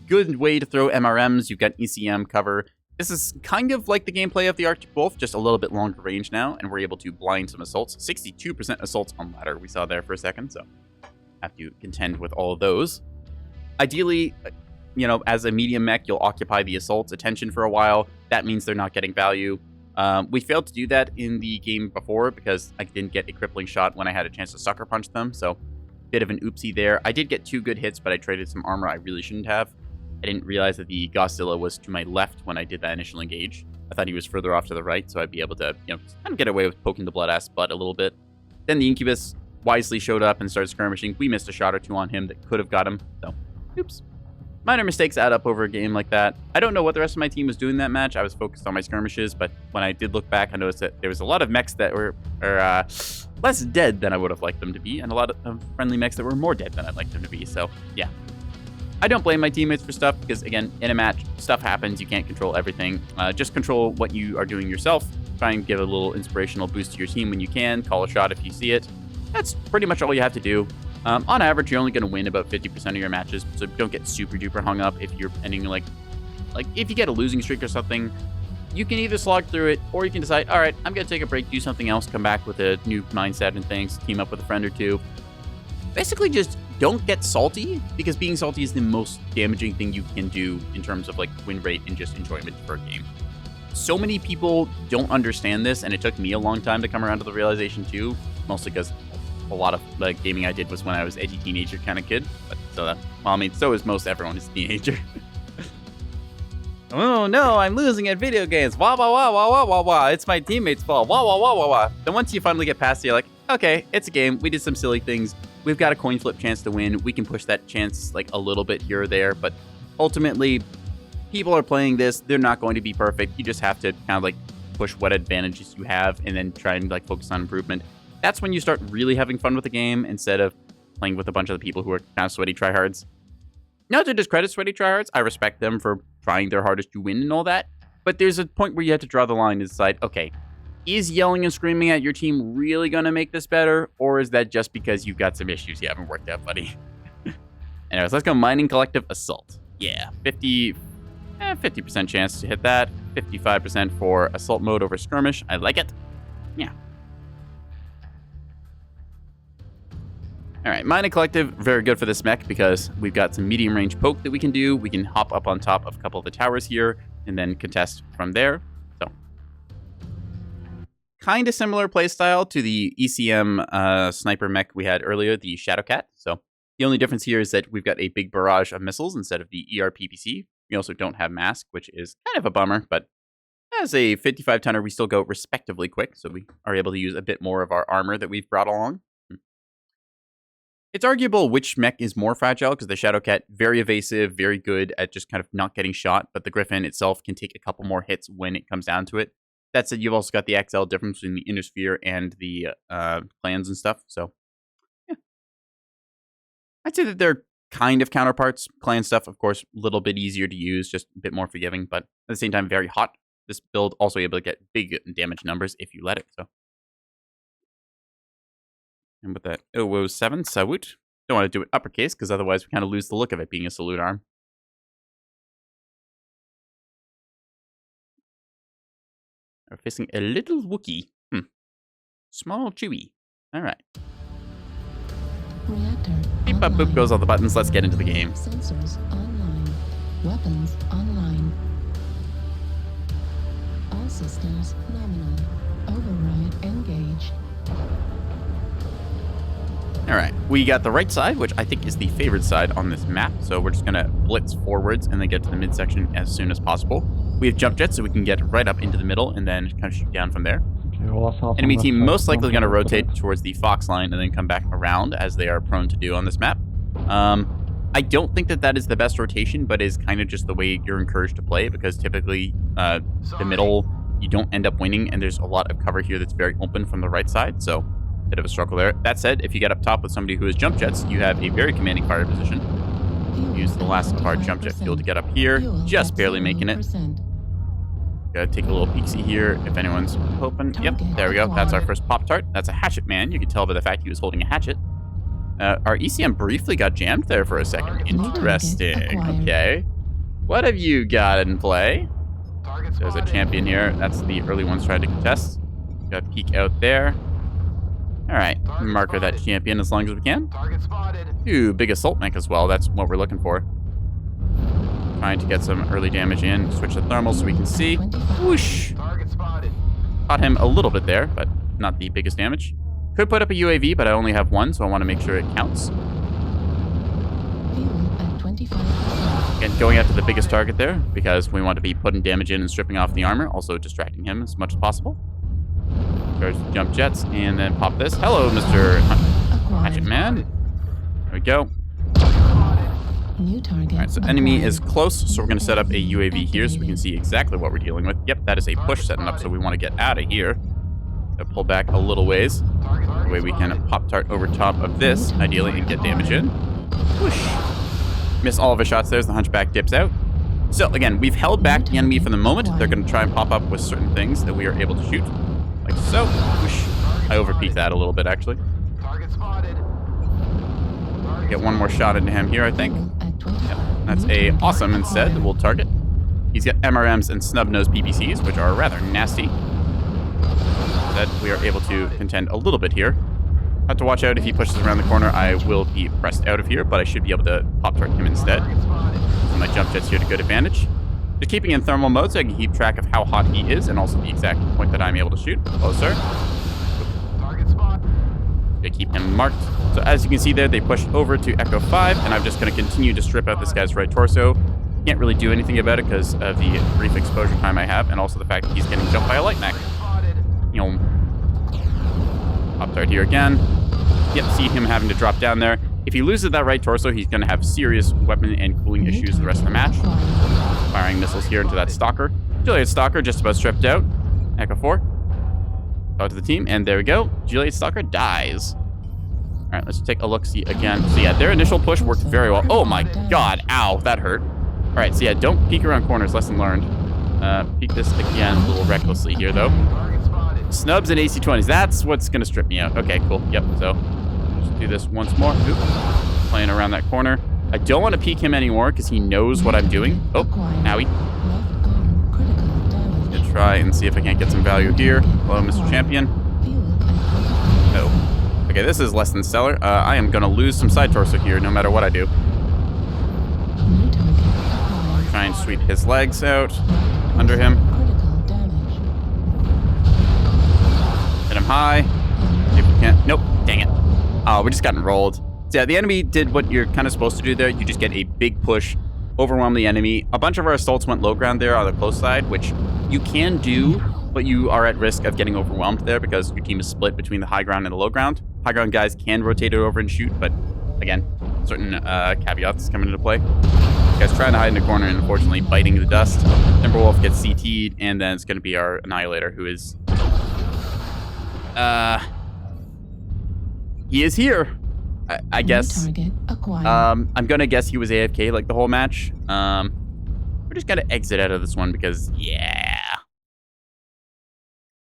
Good way to throw MRMs. You've got ECM cover. This is kind of like the gameplay of the Arctic Wolf, just a little bit longer range now, and we're able to blind some assaults. 62% assaults on ladder we saw there for a second, so have to contend with all of those. Ideally, you know, as a medium mech, you'll occupy the assault's attention for a while. That means they're not getting value. We failed to do that in the game before because I didn't get a crippling shot when I had a chance to sucker punch them, so bit of an oopsie there. I did get 2 good hits, but I traded some armor I really shouldn't have. I didn't realize that the Godzilla was to my left when I did that initial engage. I thought he was further off to the right, so I'd be able to, you know, kind of get away with poking the Blood-Ass butt a little bit. Then the Incubus wisely showed up and started skirmishing. We missed a shot or 2 on him that could have got him, so oops. Minor mistakes add up over a game like that. I don't know what the rest of my team was doing that match. I was focused on my skirmishes, but when I did look back, I noticed that there was a lot of mechs that were less dead than I would have liked them to be, and a lot of friendly mechs that were more dead than I'd like them to be, so yeah. I don't blame my teammates for stuff because, again, in a match, stuff happens. You can't control everything. Just control what you are doing yourself. Try and give a little inspirational boost to your team when you can. Call a shot if you see it. That's pretty much all you have to do. On average, you're only going to win about 50% of your matches, so don't get super duper hung up if you're ending like if you get a losing streak or something. You can either slog through it, or you can decide, all right, I'm going to take a break, do something else, come back with a new mindset and things, team up with a friend or two. Basically, just don't get salty, because being salty is the most damaging thing you can do in terms of like win rate and just enjoyment for a game. So many people don't understand this, and it took me a long time to come around to the realization too, mostly because a lot of the gaming I did was when I was edgy teenager kind of kid. But so that, well, I mean, so is most everyone is a teenager. Oh no, I'm losing at video games. Wah wah wah wah wah wah wah. It's my teammates' fault. Wah wah wah wah wah. Then once you finally get past it, you're like, okay, it's a game. We did some silly things. We've got a coin flip chance to win. We can push that chance like a little bit here or there, but ultimately, people are playing this. They're not going to be perfect. You just have to kind of like push what advantages you have and then try and like focus on improvement. That's when you start really having fun with the game instead of playing with a bunch of the people who are kind of sweaty tryhards. Not to discredit sweaty tryhards, I respect them for trying their hardest to win and all that, but there's a point where you have to draw the line and decide, okay, is yelling and screaming at your team really going to make this better, or is that just because you've got some issues you haven't worked out, buddy? Anyways, let's go Mining Collective Assault. Yeah, 50% chance to hit that, 55% for Assault Mode over Skirmish. I like it. Yeah. All right, Mining Collective, very good for this mech because we've got some medium range poke that we can do. We can hop up on top of a couple of the towers here and then contest from there. So, kind of similar playstyle to the ECM sniper mech we had earlier, the Shadowcat. So, the only difference here is that we've got a big barrage of missiles instead of the ERPPC. We also don't have mask, which is kind of a bummer, but as a 55-tonner, we still go respectively quick, so we are able to use a bit more of our armor that we've brought along. It's arguable which mech is more fragile, because the Shadowcat, very evasive, very good at just kind of not getting shot, but the Griffin itself can take a couple more hits when it comes down to it. That said, you've also got the XL difference between the Inner Sphere and the clans and stuff, so yeah. I'd say that they're kind of counterparts. Clan stuff, of course, a little bit easier to use, just a bit more forgiving, but at the same time, very hot. This build also able to get big damage numbers if you let it, so. And with that 007 salute, don't want to do it uppercase because otherwise we kind of lose the look of it being a salute arm. We're facing a little Wookiee. Small Chewie. All right. Reactor Beep up boop goes all the buttons. Let's get into the game. Sensors online. Weapons online. All systems nominal. Override engaged. All right, we got the right side, which I think is the favored side on this map. So we're just gonna blitz forwards and then get to the midsection as soon as possible. We have jump jets, so we can get right up into the middle and then kind of shoot down from there. Okay, well, that's awesome. Enemy team most likely going to rotate towards the Fox line and then come back around, as they are prone to do on this map. I don't think that that is the best rotation, but is kind of just the way you're encouraged to play, because typically the middle, you don't end up winning, and there's a lot of cover here that's very open from the right side, so bit of a struggle there. That said, if you get up top with somebody who has jump jets, you have a very commanding fire position. Use the last of our jump jet fuel to get up here, just barely making it. Gotta take a little peek-see here if anyone's hoping. Yep, there we go. That's our first Pop-Tart. That's a hatchet man. You can tell by the fact he was holding a hatchet. Our ECM briefly got jammed there for a second. Interesting. Okay. What have you got in play? There's a champion here. That's the early ones trying to contest. Gotta peek out there. All right, marker that champion as long as we can. Ooh, big assault mech as well. That's what we're looking for. Trying to get some early damage in. Switch the thermal so we can see. Whoosh! Caught him a little bit there, but not the biggest damage. Could put up a UAV, but I only have one, so I want to make sure it counts. Again, going after the biggest target there, because we want to be putting damage in and stripping off the armor, also distracting him as much as possible. There's jump jets, and then pop this. Hello, Mr. Hatchet Man. There we go. New target. All right, so enemy is close, so we're going to set up a UAV here so we can see exactly what we're dealing with. Yep, that is a push setting up, so we want to get out of here. So pull back a little ways. That way we can Pop-Tart over top of this, ideally, and get damage in. Whoosh. Miss all of his shots there as the Hunchback dips out. So, again, we've held back the enemy for the moment. They're going to try and pop up with certain things that we are able to shoot. Like so. Whoosh. I overpeaked that a little bit, actually. Get one more shot into him here, I think. Yep. That's a awesome instead. We'll target. He's got MRMs and snub-nose PPCs, which are rather nasty. That we are able to contend a little bit here. Have to watch out if he pushes around the corner. I will be pressed out of here, but I should be able to Pop-Tart him instead. So my jump jet's here to good advantage. Just keeping in thermal mode so I can keep track of how hot he is and also the exact point that I'm able to shoot. Closer. They keep him marked. So as you can see there, they pushed over to Echo 5, and I'm just going to continue to strip out this guy's right torso. Can't really do anything about it because of the brief exposure time I have, and also the fact that he's getting jumped by a light mech. Pop-Tart here again. Yep, see him having to drop down there. If he loses that right torso, he's going to have serious weapon and cooling issues the rest of the match. Firing missiles here into that Stalker. Juliet Stalker just about stripped out. Echo 4. Go to the team, and there we go. Juliet Stalker dies. All right, let's take a look-see again. So yeah, their initial push worked very well. Oh my god, ow, that hurt. All right, so yeah, don't peek around corners, lesson learned. Peek this again a little recklessly here, though. Target spotted. Snubs and AC-20s, that's what's gonna strip me out. Okay, cool, yep, so just do this once more. Oop. Playing around that corner. I don't want to peek him anymore because he knows what I'm doing. Oh, owie. Left arm critical damage. Gonna try and see if I can't get some value here. Hello, Mr. Champion. Fuel and No. Okay, this is less than stellar. I am gonna lose some side torso here no matter what I do. new target acquired. Try and sweep his legs out under him. Critical damage. Hit him high. See if we can't. Nope. Dang it. Oh, we just got rolled. So yeah, the enemy did what you're kind of supposed to do there. You just get a big push, overwhelm the enemy. A bunch of our assaults went low ground there on the close side, which you can do, but you are at risk of getting overwhelmed there because your team is split between the high ground and the low ground. High ground guys can rotate it over and shoot, but again, certain caveats come into play. Guys trying to hide in the corner and unfortunately biting the dust. Timberwolf gets CT'd, and then it's going to be our Annihilator, who is... he is here, I guess. New target acquired. I'm going to guess he was AFK like the whole match. We're just going to exit out of this one because, yeah.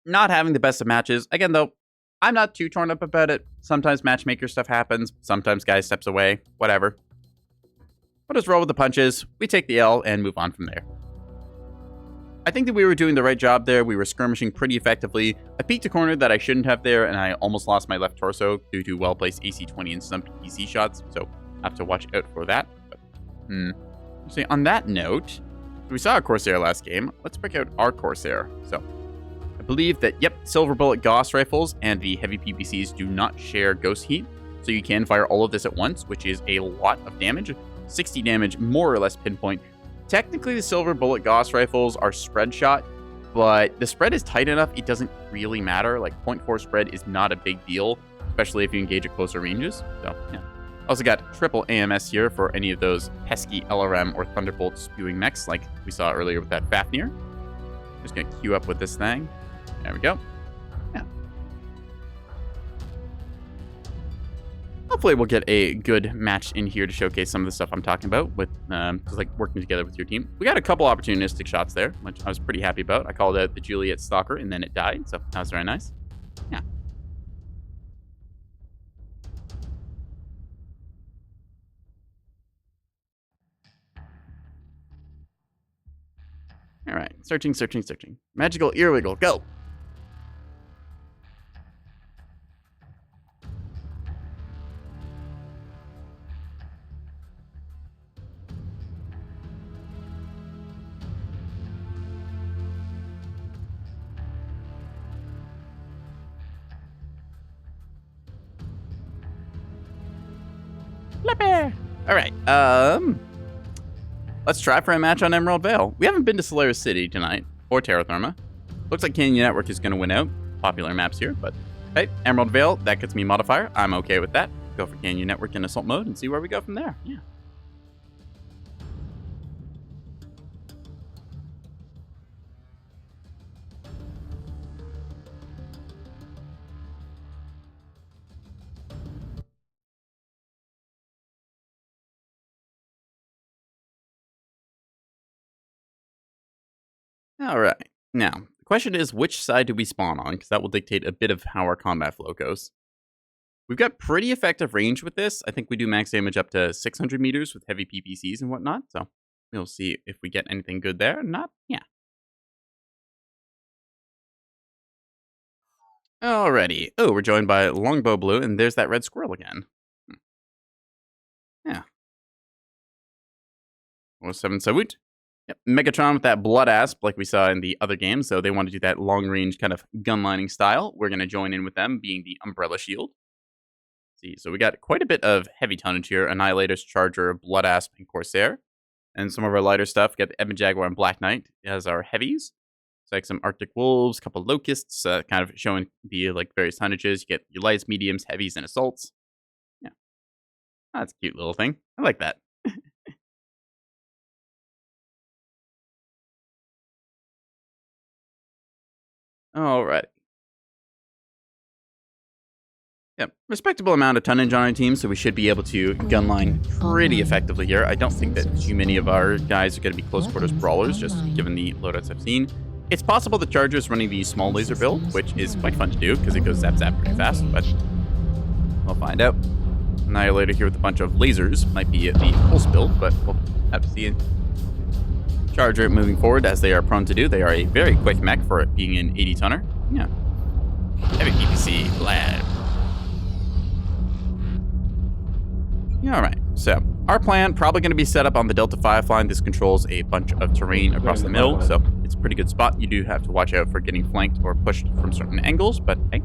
Not having the best of matches. Again, though, I'm not too torn up about it. Sometimes matchmaker stuff happens. Sometimes guy steps away. Whatever. We'll just roll with the punches. We take the L and move on from there. I think that we were doing the right job there. We were skirmishing pretty effectively. I peeked a corner that I shouldn't have there, and I almost lost my left torso due to well-placed AC-20 and some PTC shots, so I have to watch out for that. But, so on that note, we saw a Corsair last game. Let's break out our Corsair. So I believe that, yep, silver bullet Gauss rifles and the heavy PPCs do not share ghost heat, so you can fire all of this at once, which is a lot of damage. 60 damage, more or less pinpoint. Technically, the silver bullet Gauss rifles are spread shot, but the spread is tight enough, it doesn't really matter. Like, 0.4 spread is not a big deal, especially if you engage at closer ranges. So, yeah. Also got triple AMS here for any of those pesky LRM or Thunderbolt spewing mechs like we saw earlier with that Fafnir. Just gonna queue up with this thing. There we go. Yeah. Hopefully we'll get a good match in here to showcase some of the stuff I'm talking about with just like working together with your team. We got a couple opportunistic shots there, which I was pretty happy about. I called out the Juliet Stalker and then it died, so that was very nice. Yeah. All right, searching. Magical earwiggle, go. Flippy. All right, let's try for a match on Emerald Vale. We haven't been to Solaris City tonight, or Terra Therma. Looks like Canyon Network is going to win out. Popular maps here, but hey, Emerald Vale, that gets me modifier. I'm okay with that. Go for Canyon Network in assault mode and see where we go from there. Yeah. All right. Now, the question is, which side do we spawn on? Because that will dictate a bit of how our combat flow goes. We've got pretty effective range with this. I think we do max damage up to 600 meters with heavy PPCs and whatnot. So we'll see if we get anything good there. Not, yeah. Alrighty. Oh, we're joined by NekoboyBlue, and there's that red squirrel again. Yeah. 07 Sawut. Yep. Megatron with that blood asp like we saw in the other game. So they want to do that long range kind of gun lining style. We're going to join in with them being the Umbrella Shield. See, so we got quite a bit of heavy tonnage here. Annihilators, Charger, Blood Asp, and Corsair. And some of our lighter stuff. Got the Ebon Jaguar and Black Knight as our heavies. It's like some Arctic Wolves, a couple Locusts, kind of showing the like various tonnages. You get your lights, mediums, heavies, and assaults. Yeah. That's a cute little thing. I like that. Alright. Yep, respectable amount of tonnage on our team, so we should be able to gunline pretty effectively here. I don't think that too many of our guys are going to be close quarters brawlers, just given the loadouts I've seen. It's possible the Charger's running the small laser build, which is quite fun to do, because it goes zap zap pretty fast, but we'll find out. Annihilator here with a bunch of lasers might be the pulse build, but we'll have to see it. Charger moving forward, as they are prone to do. They are a very quick mech for it being an 80 tonner. Yeah. Heavy PPC, glad. Alright, so our plan probably going to be set up on the Delta 5 line. This controls a bunch of terrain across the middle, so it's a pretty good spot. You do have to watch out for getting flanked or pushed from certain angles, but hey,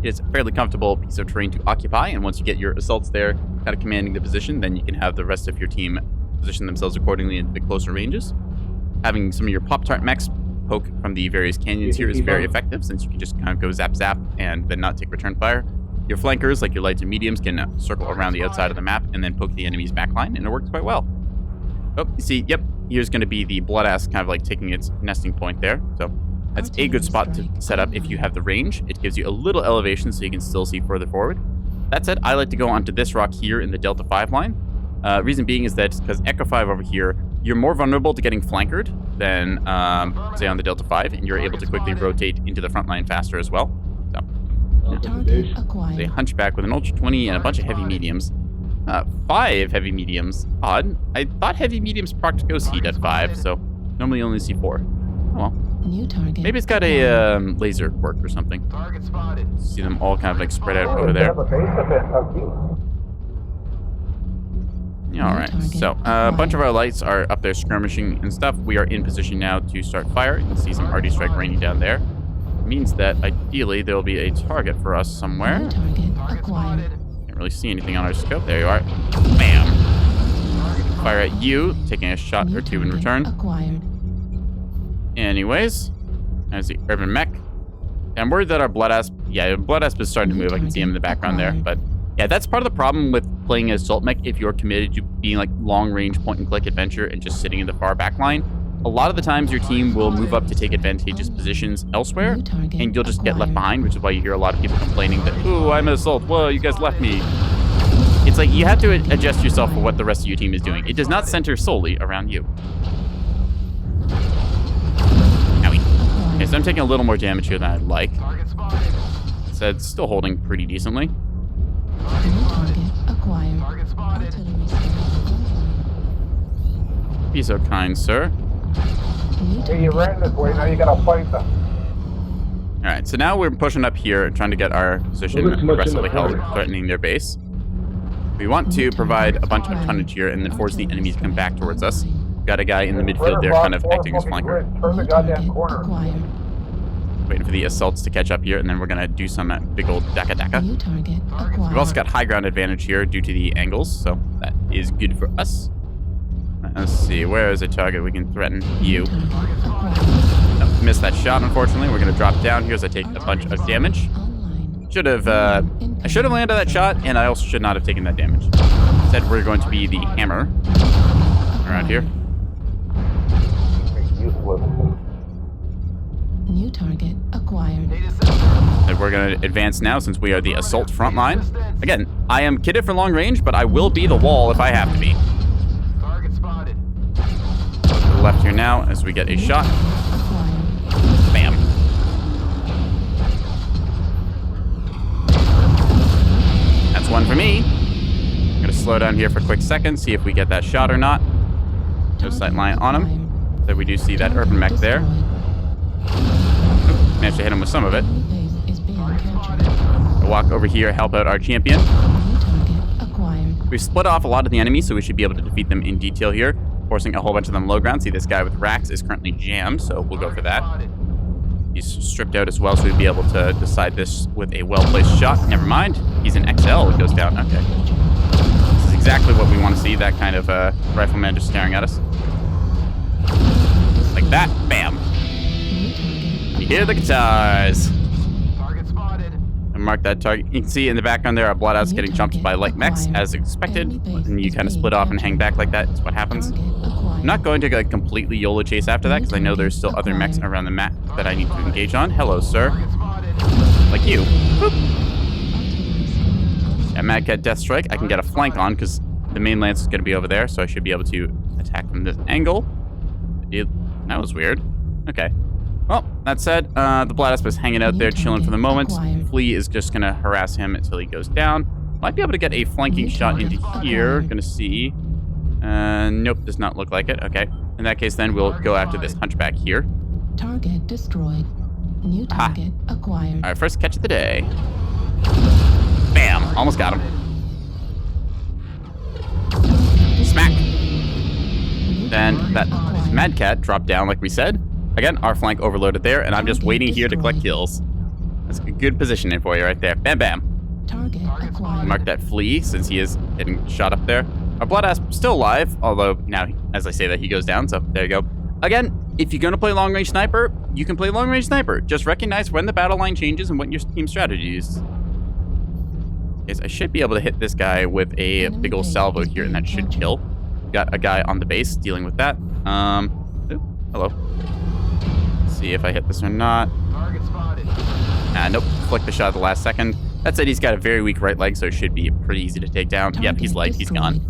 it is a fairly comfortable piece of terrain to occupy, and once you get your assaults there, kind of commanding the position, then you can have the rest of your team position themselves accordingly in the closer ranges. Having some of your Pop-Tart mechs poke from the various canyons here is very effective, since you can just kind of go zap zap and then not take return fire. Your flankers, like your lights and mediums, can circle around the outside of the map and then poke the enemy's backline, and it works quite well. Oh, you see, yep, here's going to be the Bloodass kind of like taking its nesting point there. So that's a good spot to set up if you have the range. It gives you a little elevation so you can still see further forward. That said, I like to go onto this rock here in the Delta 5 line. Reason being is that because Echo 5 over here, you're more vulnerable to getting flankered than, say, on the Delta 5, and you're able to quickly rotate into the front line faster as well. So, Target they acquired. hunchback with an Ultra 20 and a bunch of heavy mediums. 5 heavy mediums. Odd. I thought heavy mediums procced ghost heat at 5, so normally you only see 4. Oh, well. New target. Maybe it's got a laser quirk or something. Target spotted. See them all kind of like spread out over there. Alright, so a bunch of our lights are up there skirmishing and stuff. We are in position now to start fire. You can see some RD strike raining down there. It means that ideally there will be a target for us somewhere. New target Target acquired. spotted. Can't really see anything on our scope. There you are. Bam! Fire at you, taking a shot New or two in target return. Acquired. Anyways, there's the urban mech. I'm worried that our Bloodass is starting to move. I can see him in the background there, but yeah, that's part of the problem with playing as Assault Mech if you're committed to being like long-range point-and-click adventure and just sitting in the far back line. A lot of the times your team will move up to take advantageous positions elsewhere, and you'll just get left behind, which is why you hear a lot of people complaining that, ooh, I'm an Assault, whoa, you guys left me. It's like you have to adjust yourself for what the rest of your team is doing. It does not center solely around you. Owie. Okay, so I'm taking a little more damage here than I'd like. Target spotted. So it's still holding pretty decently. New target acquired. Target spotted. Artillery scanner. Be so kind, sir. New Hey, you ran this way, now you gotta fight them. Alright, so now we're pushing up here and trying to get our position Well, that's much in aggressively the held, front. threatening their base. We want to provide a bunch of tonnage here and then force the enemies to come back towards us. Got a guy in the midfield there kind of acting as flanker. Turn the New goddamn target corner. acquired. Waiting for the assaults to catch up here, and then we're going to do some big old daka-daka. New target acquired. We've also got high ground advantage here due to the angles, so that is good for us. Let's see, where is a target we can threaten? You. Target acquired. Oh, missed that shot, unfortunately. We're going to drop down here as I take a bunch of damage. Online. Should have, I should have landed that shot, and I also should not have taken that damage. Instead, we're going to be the hammer around here. Useless. New target acquired. Need assistance. And we're going to advance now since we are the assault front line. Again, I am kitted for long range, but I will be the wall if I have to be. Target spotted. To the left here now as we get a shot. Acquired. Bam. That's one for me. I'm going to slow down here for a quick second, see if we get that shot or not. No sight line on him. So we do see that urban mech there. Managed to hit him with some of it. Base is being captured. I'll walk over here, help out our champion. New target acquired. We've split off a lot of the enemies, so we should be able to defeat them in detail here, forcing a whole bunch of them low ground. See, this guy with racks is currently jammed, so we'll go for that. Spotted. He's stripped out as well, so we'd be able to decide this with a well-placed shot. Never mind. He's an XL. It goes down. Okay. This is exactly what we want to see, that kind of rifleman just staring at us. Like that. Bam. New target You hear the guitars. Target spotted. I'm mark that target. You can see in the background there, our bloodouts getting jumped by light mechs as expected. And you kind of split off and hang back like that. It's what happens. I'm not going to like completely YOLO chase after that because I know there's still other mechs around the map that I need to engage on. Hello, sir. Like you. Boop. Yeah, Mad Cat Death Strike. I can get a flank on because the main lance is going to be over there, so I should be able to attack from this angle. That was weird. Okay. Well, that said, the Bladisp is hanging out there, chilling for the moment. Flea is just going to harass him until he goes down. Might be able to get a flanking shot into here. Gonna see. Nope, does not look like it. Okay. In that case, then we'll go after this hunchback here. Target destroyed. New target acquired. All right, first catch of the day. Bam! Almost got him. Smack. Then that Mad Cat dropped down like we said. Again, our flank overloaded there, and I'm just waiting here to collect kills. That's a good positioning for you right there. Bam, bam. Target acquired. Mark that Flea since he is getting shot up there. Our Bloodasp still alive, although now, as I say that, he goes down, so there you go. Again, if you're going to play long-range sniper, you can play long-range sniper. Just recognize when the battle line changes and what your team strategy is. Yes, I should be able to hit this guy with a big old salvo here, and that should kill. Got a guy on the base dealing with that. Ooh, hello. Let's see if I hit this or not. Target spotted. Nope, flicked the shot at the last second. That said, he's got a very weak right leg, so it should be pretty easy to take down. Yep, he's light, he's gone.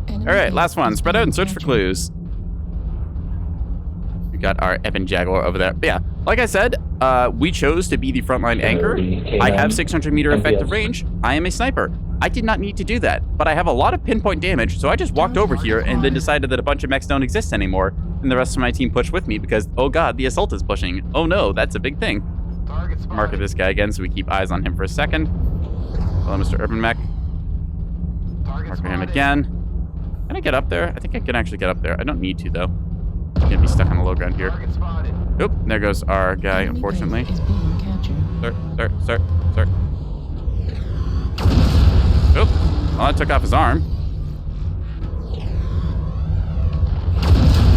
Alright, last one. Spread out and search for clues. We got our Ebon Jaguar over there. But yeah, like I said, we chose to be the frontline anchor. I have 600 meter effective range. I am a sniper. I did not need to do that, but I have a lot of pinpoint damage, so I just walked over here and then decided that a bunch of mechs don't exist anymore, and the rest of my team pushed with me because, oh god, the assault is pushing. Oh no, that's a big thing. Target spotted. Mark this guy again so we keep eyes on him for a second. Hello, Mr. Urban Mech. Target Mark him spotted. again. Can I get up there? I think I can actually get up there. I don't need to, though. I'm gonna be stuck on the low ground here. Target spotted. Oop, there goes our guy, unfortunately. Is being captured. Sir. Oop, well, I took off his arm.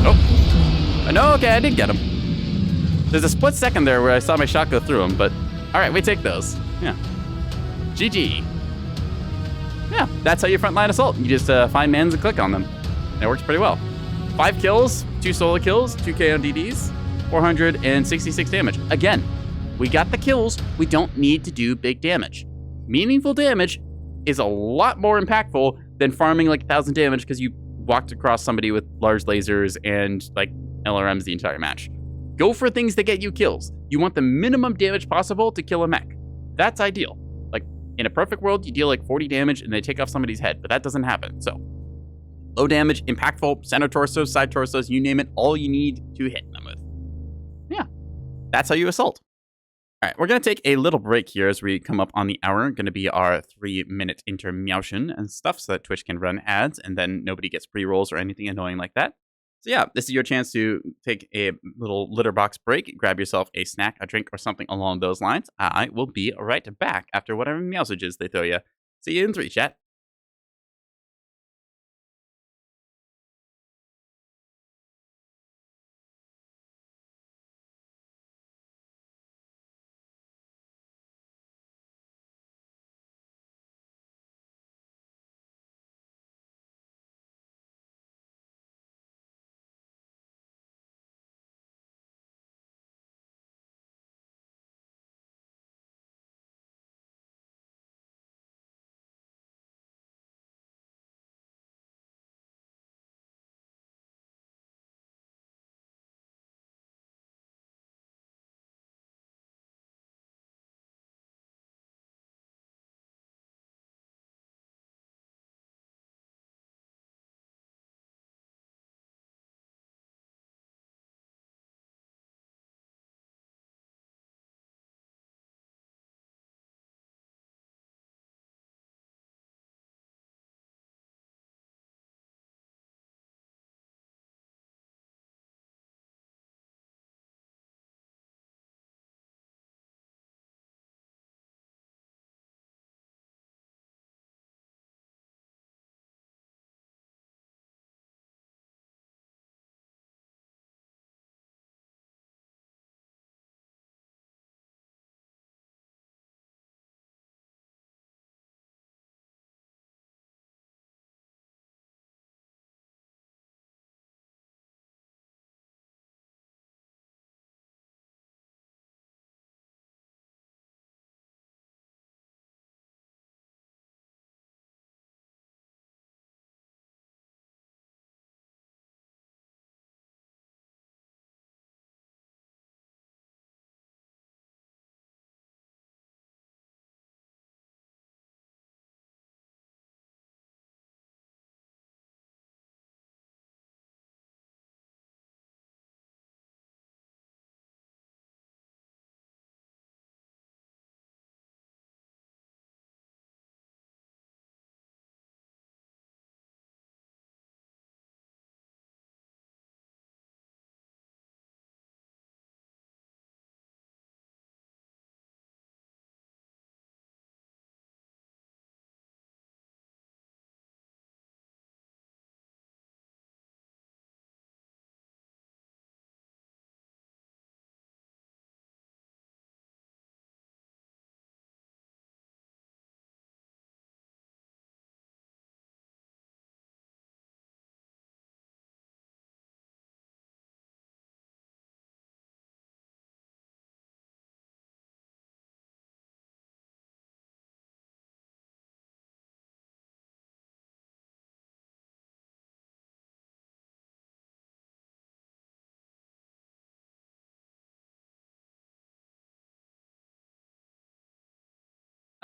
Oh. No, okay, I did get him. There's a split second there where I saw my shot go through him, but all right, we take those. Yeah. GG. Yeah, that's how you frontline assault. You just find mans and click on them. It works pretty well. 5 kills, 2 solo kills, 2k on DDs, 466 damage. Again, we got the kills. We don't need to do big damage. Meaningful damage is a lot more impactful than farming like 1,000 damage because you walked across somebody with large lasers and like LRMs the entire match. Go for things that get you kills. You want the minimum damage possible to kill a mech. That's ideal. Like, in a perfect world, you deal like 40 damage and they take off somebody's head, but that doesn't happen. So, low damage, impactful, center torsos, side torsos, you name it, all you need to hit them with. Yeah, that's how you assault. All right, we're going to take a little break here as we come up on the hour. Going to be our 3-minute intermeowtion and stuff so that Twitch can run ads and then nobody gets pre-rolls or anything annoying like that. So yeah, this is your chance to take a little litter box break, grab yourself a snack, a drink, or something along those lines. I will be right back after whatever meowsages they throw you. See you in 3, chat.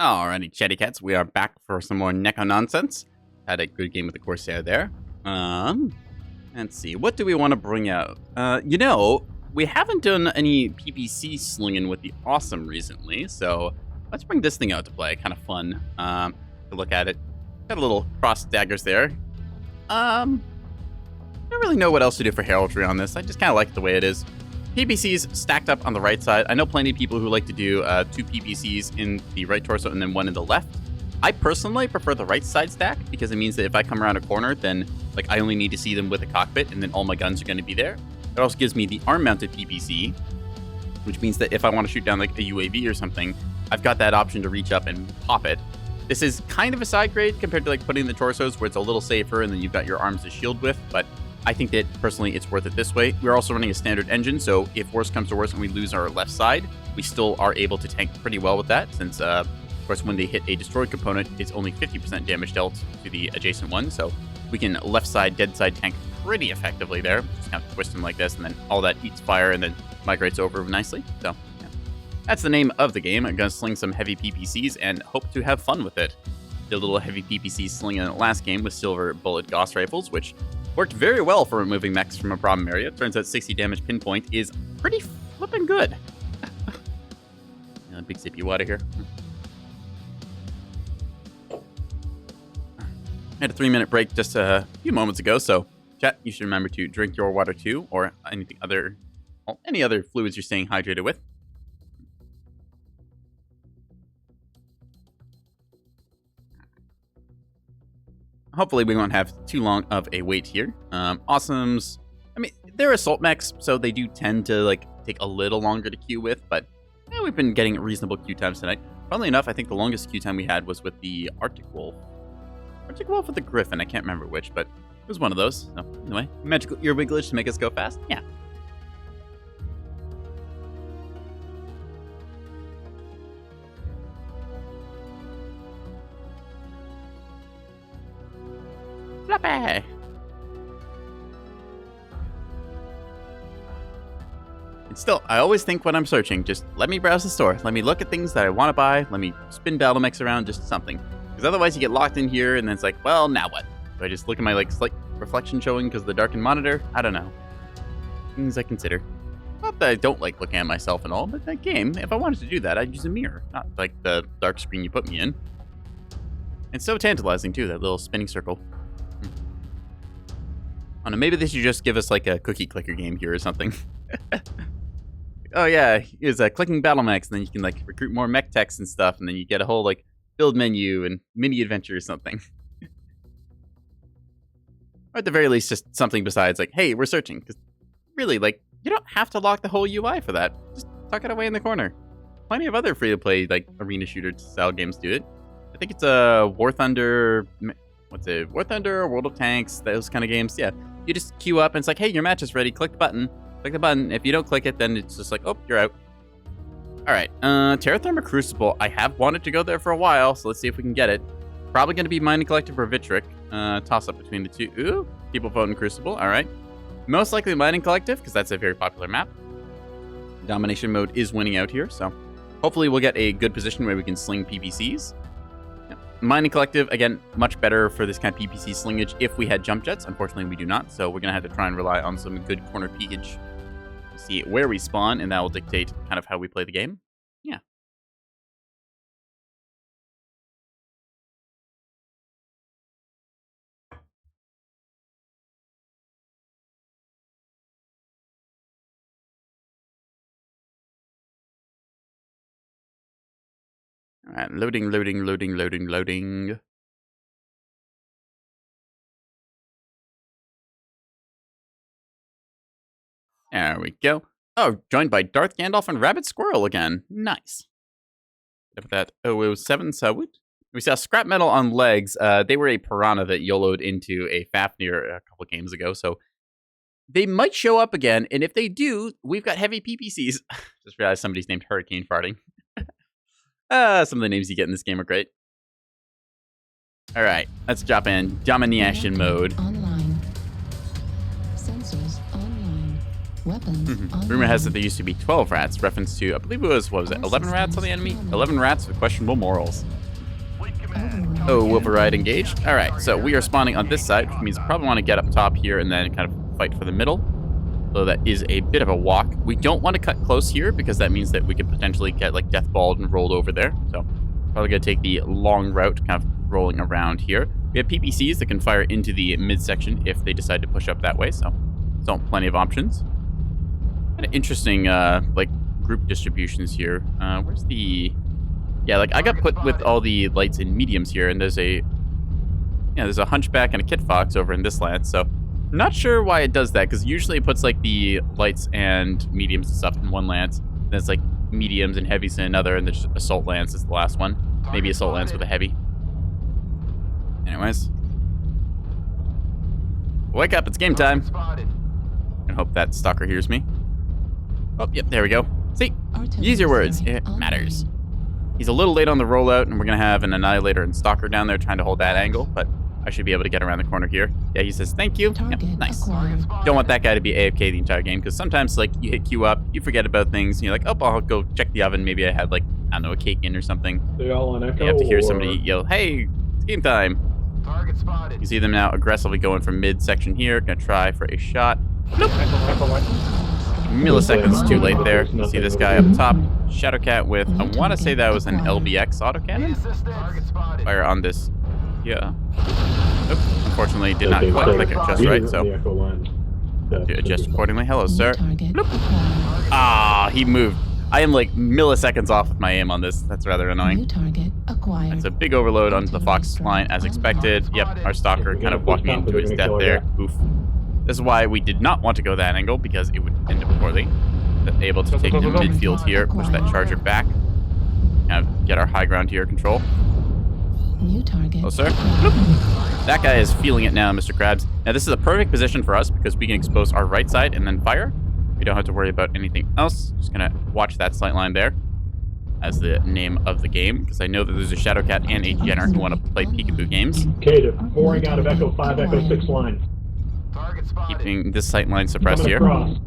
Alrighty, Chatty Cats, we are back for some more Neko nonsense. Had a good game with the Corsair there. Let's see, what do we want to bring out? You know, we haven't done any PPC slinging with the Awesome recently, so let's bring this thing out to play. Kind of fun to look at it. Got a little cross daggers there. I don't really know what else to do for heraldry on this. I just kind of like the way it is. PPCs stacked up on the right side. I know plenty of people who like to do 2 PPCs in the right torso and then 1 in the left. I personally prefer the right side stack because it means that if I come around a corner, then like I only need to see them with a cockpit and then all my guns are going to be there. It also gives me the arm-mounted PPC, which means that if I want to shoot down like a UAV or something, I've got that option to reach up and pop it. This is kind of a side grade compared to like putting in the torsos where it's a little safer and then you've got your arms to shield with, but I think that personally it's worth it this way. We're also running a standard engine, so if worse comes to worse and we lose our left side, we still are able to tank pretty well with that, since of course when they hit a destroyed component, it's only 50% damage dealt to the adjacent one, so we can left side, dead side tank pretty effectively there. Just kind of twist them like this, and then all that eats fire and then migrates over nicely. So yeah. That's the name of the game. I'm going to sling some heavy PPCs and hope to have fun with it. Did a little heavy PPC sling in the last game with silver bullet Gauss rifles, which worked very well for removing mechs from a problem area. Turns out 60 damage pinpoint is pretty flippin' good. Big sip of water here. Had a 3-minute break just a few moments ago, so chat, you should remember to drink your water too, or any other fluids you're staying hydrated with. Hopefully we won't have too long of a wait here. Awesomes, I mean, they're assault mechs, so they do tend to like take a little longer to queue with, but we've been getting reasonable queue times tonight. Funnily enough, I think the longest queue time we had was with the Arctic Wolf. Arctic Wolf with the Griffin, I can't remember which, but it was one of those. So anyway, magical ear wigglage to make us go fast? Yeah. Floppy! And still, I always think when I'm searching, just let me browse the store. Let me look at things that I want to buy. Let me spin battle mechs around, just something. Because otherwise you get locked in here and then it's like, well, now what? Do I just look at my like slight reflection showing because of the darkened monitor? I don't know. Things I consider. Not that I don't like looking at myself and all, but that game, if I wanted to do that, I'd use a mirror. Not like the dark screen you put me in. It's so tantalizing too, that little spinning circle. I don't know, maybe they should just give us like a cookie clicker game here or something. Oh yeah, here's a clicking battle mechs, and then you can like recruit more mech techs and stuff, and then you get a whole like build menu and mini adventure or something. Or at the very least, just something besides like, hey, we're searching. Because really, like, you don't have to lock the whole UI for that. Just tuck it away in the corner. Plenty of other free-to-play like arena shooter style games do it. I think it's War Thunder. What's it? War Thunder, World of Tanks, those kind of games. Yeah, you just queue up and it's like, hey, your match is ready. Click the button. Click the button. If you don't click it, then it's just like, oh, you're out. All right. Terra Therma Crucible. I have wanted to go there for a while, so let's see if we can get it. Probably going to be Mining Collective or Vitric. Toss up between the two. Ooh, people voting Crucible. All right. Most likely Mining Collective, because that's a very popular map. Domination mode is winning out here, so hopefully we'll get a good position where we can sling PPCs. Mining Collective, again, much better for this kind of PPC slingage if we had jump jets. Unfortunately, we do not, so we're going to have to try and rely on some good corner peekage. See where we spawn, and that will dictate kind of how we play the game. Yeah. All right, loading. There we go. Oh, joined by Darth Gandalf and Rabbit Squirrel again. Nice. Look at that 007 Sawut. We saw scrap metal on legs. They were a piranha that YOLO'd into a Fafnir a couple games ago, so they might show up again, and if they do, we've got heavy PPCs. Just realized somebody's named Hurricane Farting. Some of the names you get in this game are great. All right, let's drop in domination mode. Online. Sensors online. Weapons Rumor has it online. there used to be 12 rats, reference to, I believe it was, what was it, 11 rats on the enemy? 11 rats with questionable morals. Oh, Wolverine engaged. All right, so we are spawning on this side, which means we probably want to get up top here and then kind of fight for the middle. So that is a bit of a walk. We don't want to cut close here because that means that we could potentially get like deathballed and rolled over there. So probably going to take the long route, kind of rolling around here. We have PPCs that can fire into the midsection if they decide to push up that way. So plenty of options. Kind of interesting like group distributions here. Where's the... Yeah, like I got put with all the lights in mediums here, and there's a hunchback and a kit fox over in this lance. So I'm not sure why it does that, because usually it puts like the lights and mediums and stuff in one lance, and then it's like mediums and heavies in another, and there's assault lance is the last one. Maybe assault lance with a heavy. Anyways, wake up! It's game time. I hope that stalker hears me. Oh, yep, there we go. See, use your words. It matters. He's a little late on the rollout, and we're going to have an Annihilator and Stalker down there trying to hold that angle, but I should be able to get around the corner here. Yeah, he says, thank you. Yep, nice. Don't want that guy to be AFK the entire game, because sometimes, like, you hit Q up, you forget about things, and you're like, oh, I'll go check the oven. Maybe I had, like, I don't know, a cake in or something. They all on Echo. You have to hear somebody yell, hey, it's game time. Target spotted. You see them now aggressively going from mid-section here. Going to try for a shot. Nope. Milliseconds too late there. See this guy up top. Shadowcat with, I want to say that was an LBX autocannon. Target spotted. Fire on this. Yeah. Nope. Unfortunately, did not quite click it just right, so to adjust accordingly. Hello, sir. Ah, he moved. I am like milliseconds off with my aim on this. That's rather annoying. New target acquired. It's a big overload onto the Fox line as expected. Yep, our stalker kind of walking into his death there. Oof. This is why we did not want to go that angle, because it would end up poorly. But able to take the midfield here, push that charger back. Kind of get our high ground here control. New target. Oh, sir. That guy is feeling it now, Mr. Krabs. Now, this is a perfect position for us because we can expose our right side and then fire. We don't have to worry about anything else. Just going to watch that sight line there as the name of the game, because I know that there's a Shadowcat and a Jenner who want to play peekaboo games. Okay, they're pouring out of Echo 5, Echo 6 line. Target spotted. Keeping this sight line suppressed here. Across.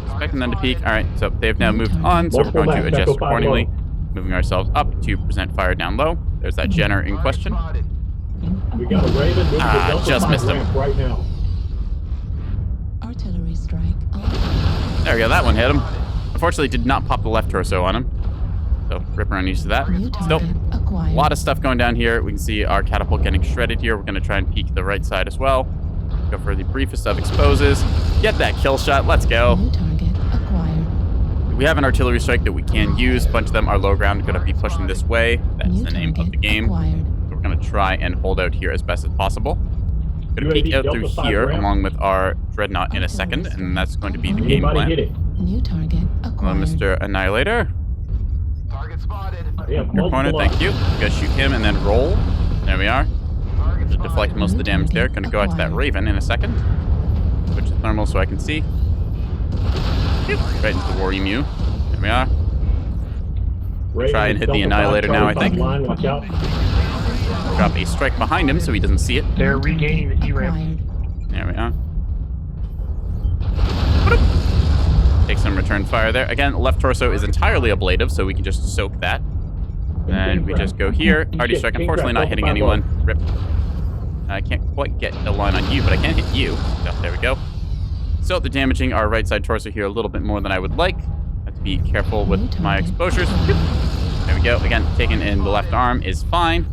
Expecting them to peek. All right, so they've now moved on, so we're going to adjust accordingly. Moving ourselves up to present fire down low. There's that Jenner in question. We got a Raven moving to Delta just 5 missed him. ramp right now. Artillery strike. There we go, that one hit him. Unfortunately, did not pop the left torso on him. So, rip around used to that. New Still, target a acquired. lot of stuff going down here. We can see our catapult getting shredded here. We're going to try and peek the right side as well. Go for the briefest of exposes. Get that kill shot. Let's go. New target acquired. We have an artillery strike that we can use. A bunch of them are low ground, going to be pushing this way. That's New the name of target the game. acquired. So we're going to try and hold out here as best as possible. Going to peek out through here along with our Dreadnought in a second, and that's going to be the game Anybody plan. hit it? New target Hello, acquired. Mr. Annihilator. Target spotted. Yeah, Your corner, thank you. Gonna shoot him and then roll. There we are. Target To deflect most of the damage there. Gonna go out to that Raven in a second. Switch to thermal so I can see. Right into the War Emu. There we are. Raven, Try and hit the Delta 5, Annihilator now, I Charlie 5 think. line, watch out. Drop a strike behind him so he doesn't see it. They're regaining the E-ramp. Acquired. There we are. Take some return fire there. Again, left torso is entirely ablative, so we can just soak that. And we just go here. Arty strike, unfortunately not hitting anyone. Rip. I can't quite get a line on you, but I can hit you. So there we go. So they're damaging our right side torso here a little bit more than I would like. Have to be careful with my exposures. There we go. Again, taking in the left arm is fine.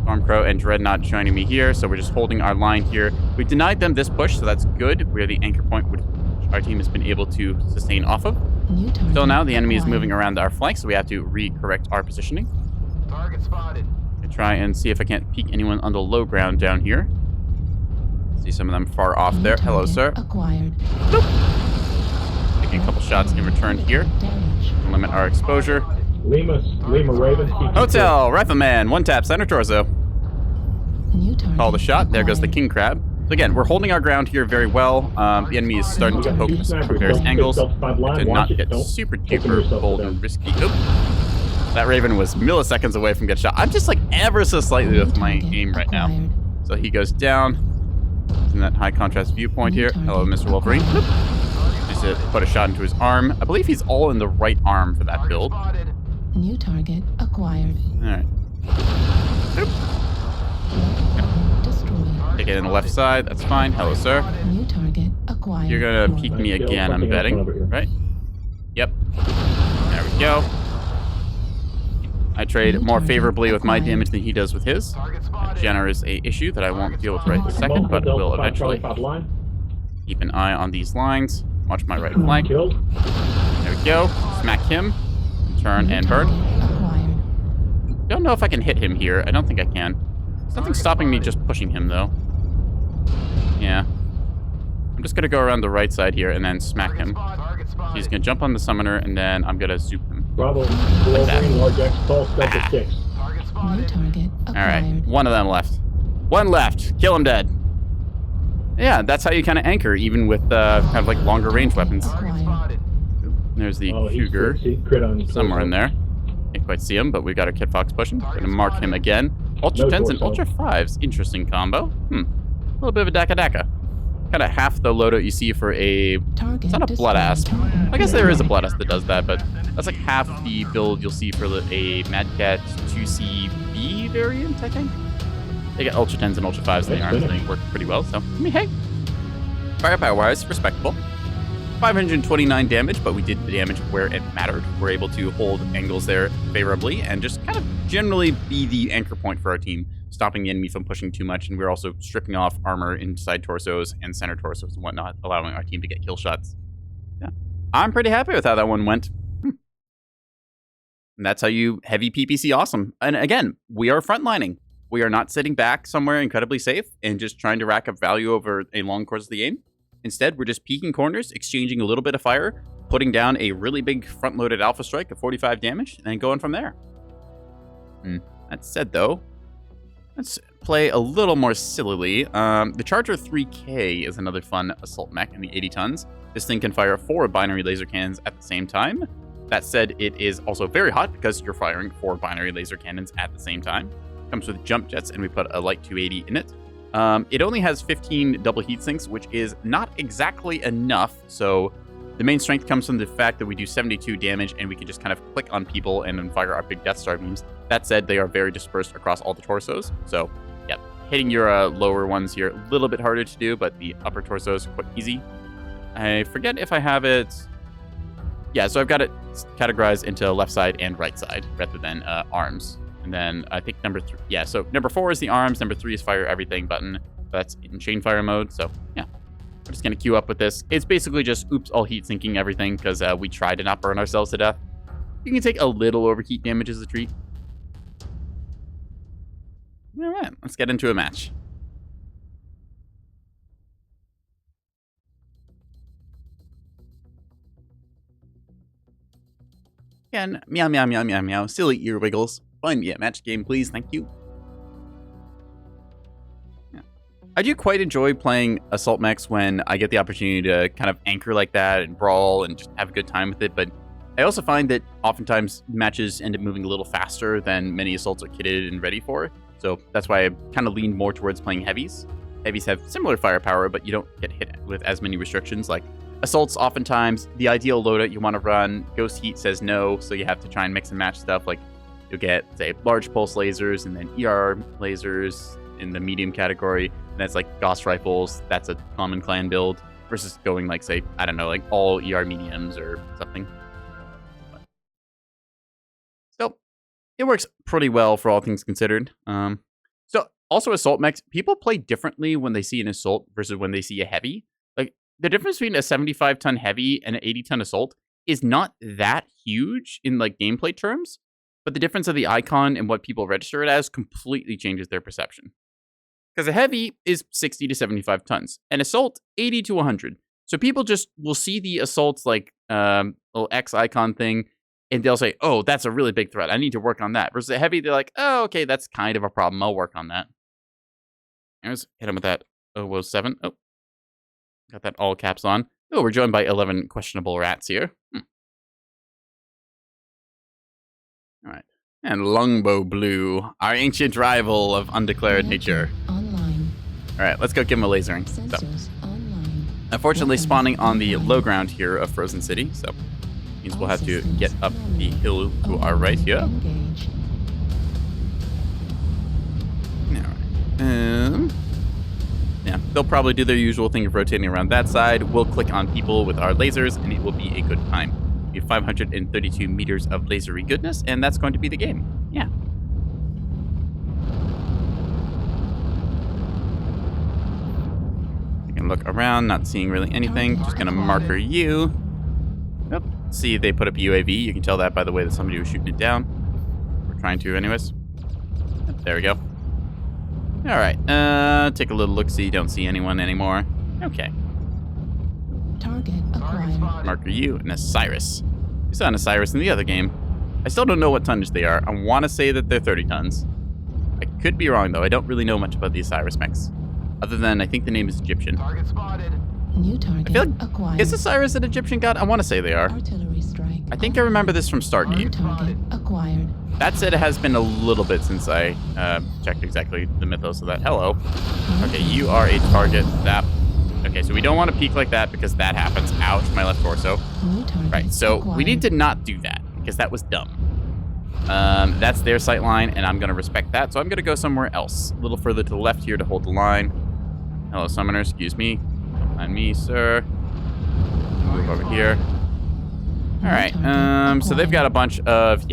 Stormcrow and Dreadnought joining me here, so we're just holding our line here. We denied them this push, so that's good. We're the anchor point which our team has been able to sustain off of. New target Still now, the enemy is acquired. moving around our flank, so we have to re-correct our positioning. Target spotted. I try and see if I can't peek anyone on the low ground down here. See some of them far off New there. Hello, target sir. Acquired. Taking a couple shots in return here. Damage. Limit our exposure. Lima Raven. Hotel, Rifleman, one tap, center torso. New target Call the shot. There goes the acquired. king crab. So again, we're holding our ground here very well. The enemy is starting to poke us from various angles. To not get super duper bold and risky. Oop. That Raven was milliseconds away from get shot. I'm just like ever so slightly with my aim right now. Acquired. So he goes down. Using that high contrast viewpoint here. Hello, Mr. Wolverine. Boop. Just to put a shot into his arm. I believe he's all in the right arm for that Target build. spotted. New target acquired. Alright. Destroyed. Take it in the left side. That's fine. Hello, sir. New target acquired. You're gonna peek me Kill again, I'm something else betting. over here. Right? Yep. There we go. I trade more favorably with my damage than he does with his. Target spotted. Jenner is a issue that I won't deal with right this second, but will Delta 5 eventually. Charlie 5 line. Keep an eye on these lines. Watch my right flank. Killed. There we go. Smack him. Turn and burn. Acquired. Don't know if I can hit him here. I don't think I can. Something's stopping me just pushing him, though. Yeah. I'm just gonna go around the right side here and then smack him. Target spotted. He's gonna jump on the summoner, and then I'm gonna zoop him. Bravo. Wolverine, large X, tall, Delta 6. Target New spotted. target Alright, acquired. one of them left. One left. Kill him dead. Yeah, that's how you kind of anchor, even with kind of like longer range weapons. Target spotted. There's the Oh, he's Cougar crit on somewhere in there. Can't quite see him, but we got our Kit Fox pushing. Gonna mark him again. Ultra No 10s and torso. Ultra 5s. Interesting combo. A little bit of a Daka. Kind of half the loadout you see for a... Target It's not a Blood Asp. destroyed. I guess there is a Blood Asp that does that, but that's like half the build you'll see for a Mad Cat 2CB variant, I think. They got Ultra 10s and Ultra 5s in the arms, and they work pretty well, so, I mean, hey. Firepower-wise, respectable. 529 damage, but we did the damage where it mattered. We're able to hold angles there favorably and just kind of generally be the anchor point for our team, stopping the enemy from pushing too much, and we're also stripping off armor inside torsos and center torsos and whatnot, allowing our team to get kill shots. Yeah. I'm pretty happy with how that one went. And that's how you heavy PPC awesome. And again, we are frontlining. We are not sitting back somewhere incredibly safe and just trying to rack up value over a long course of the game. Instead, we're just peeking corners, exchanging a little bit of fire, putting down a really big front-loaded alpha strike of 45 damage, and then going from there. That said, though, let's play a little more sillily. The Charger 3K is another fun assault mech in the 80 tons. This thing can fire 4 binary laser cannons at the same time. That said, it is also very hot because you're firing 4 binary laser cannons at the same time. Comes with jump jets, and we put a light 280 in it. It only has 15 double heat sinks, which is not exactly enough. So the main strength comes from the fact that we do 72 damage and we can just kind of click on people and then fire our big Death Star beams. That said, they are very dispersed across all the torsos. So, yeah, hitting your lower ones here, a little bit harder to do, but the upper torsos quite easy. I forget if I have it. Yeah, so I've got it categorized into left side and right side rather than arms. And then I think number 3, yeah, so number 4 is the arms, number 3 is fire everything button. That's in chain fire mode, so yeah. We're just gonna queue up with this. It's basically just oops, all heat sinking everything because we try to not burn ourselves to death. You can take a little overheat damage as a treat. All right, let's get into a match. Again, meow, meow, meow, meow, meow, silly ear wiggles. Find me a match game, please. Thank you. Yeah. I do quite enjoy playing assault mechs when I get the opportunity to kind of anchor like that and brawl and just have a good time with it. But I also find that oftentimes matches end up moving a little faster than many assaults are kitted and ready for. So that's why I kind of lean more towards playing heavies. Heavies have similar firepower, but you don't get hit with as many restrictions. Like assaults, oftentimes the ideal loadout you want to run, Ghost Heat says no, so you have to try and mix and match stuff. Like you'll get, say, large pulse lasers and then ER lasers in the medium category. And that's like Gauss rifles. That's a common clan build versus going like, say, I don't know, like all ER mediums or something. But so it works pretty well for all things considered. So also assault mechs, people play differently when they see an assault versus when they see a heavy. Like the difference between a 75-ton heavy and an 80-ton assault is not that huge in like gameplay terms. But the difference of the icon and what people register it as completely changes their perception. Because a heavy is 60 to 75 tons, and assault 80 to 100. So people just will see the assault's like little X icon thing, and they'll say, "Oh, that's a really big threat. I need to work on that." Versus a heavy, they're like, "Oh, okay, that's kind of a problem. I'll work on that." Let's hit him with that 007. Oh, got that all caps on. Oh, we're joined by 11 questionable rats here. All right. And NekoboyBlue, our ancient rival of undeclared nature. Online. Alright, let's go give him a lasering. So, Sensors online. unfortunately, spawning on the low ground here of Frozen City, so means we'll have to get up the hill to our right here. Engage. Alright. Yeah, they'll probably do their usual thing of rotating around that side. We'll click on people with our lasers, and it will be a good time. We have 532 meters of lasery goodness, and that's going to be the game. Yeah. You can look around, not seeing really anything. Just gonna marker you. Yep. See, they put up UAV. You can tell that by the way that somebody was shooting it down. We're trying to, anyways. Yep, there we go. All right. Take a little look. See, don't see anyone anymore. Okay. Target acquired. Marker you, an Osiris. We saw an Osiris in the other game. I still don't know what tonnage they are. I want to say that they're 30 tons. I could be wrong, though. I don't really know much about the Osiris mechs. Other than, I think the name is Egyptian. Target spotted. New target I feel like, acquired. is Osiris an Egyptian god? I want to say they are. Artillery strike. I think I remember this from New Stargate. target acquired. That said, it has been a little bit since I checked exactly the mythos of that. Hello. Okay, you are a target. That. Okay, so we don't want to peek like that because that happens. Ouch, my left torso. New target Right, so acquired. we need to not do that because that was dumb. That's their sight line, and I'm going to respect that. So I'm going to go somewhere else. A little further to the left here to hold the line. Hello, summoner. Excuse me. Behind me, sir. Move over here. All right. So they've got a bunch of,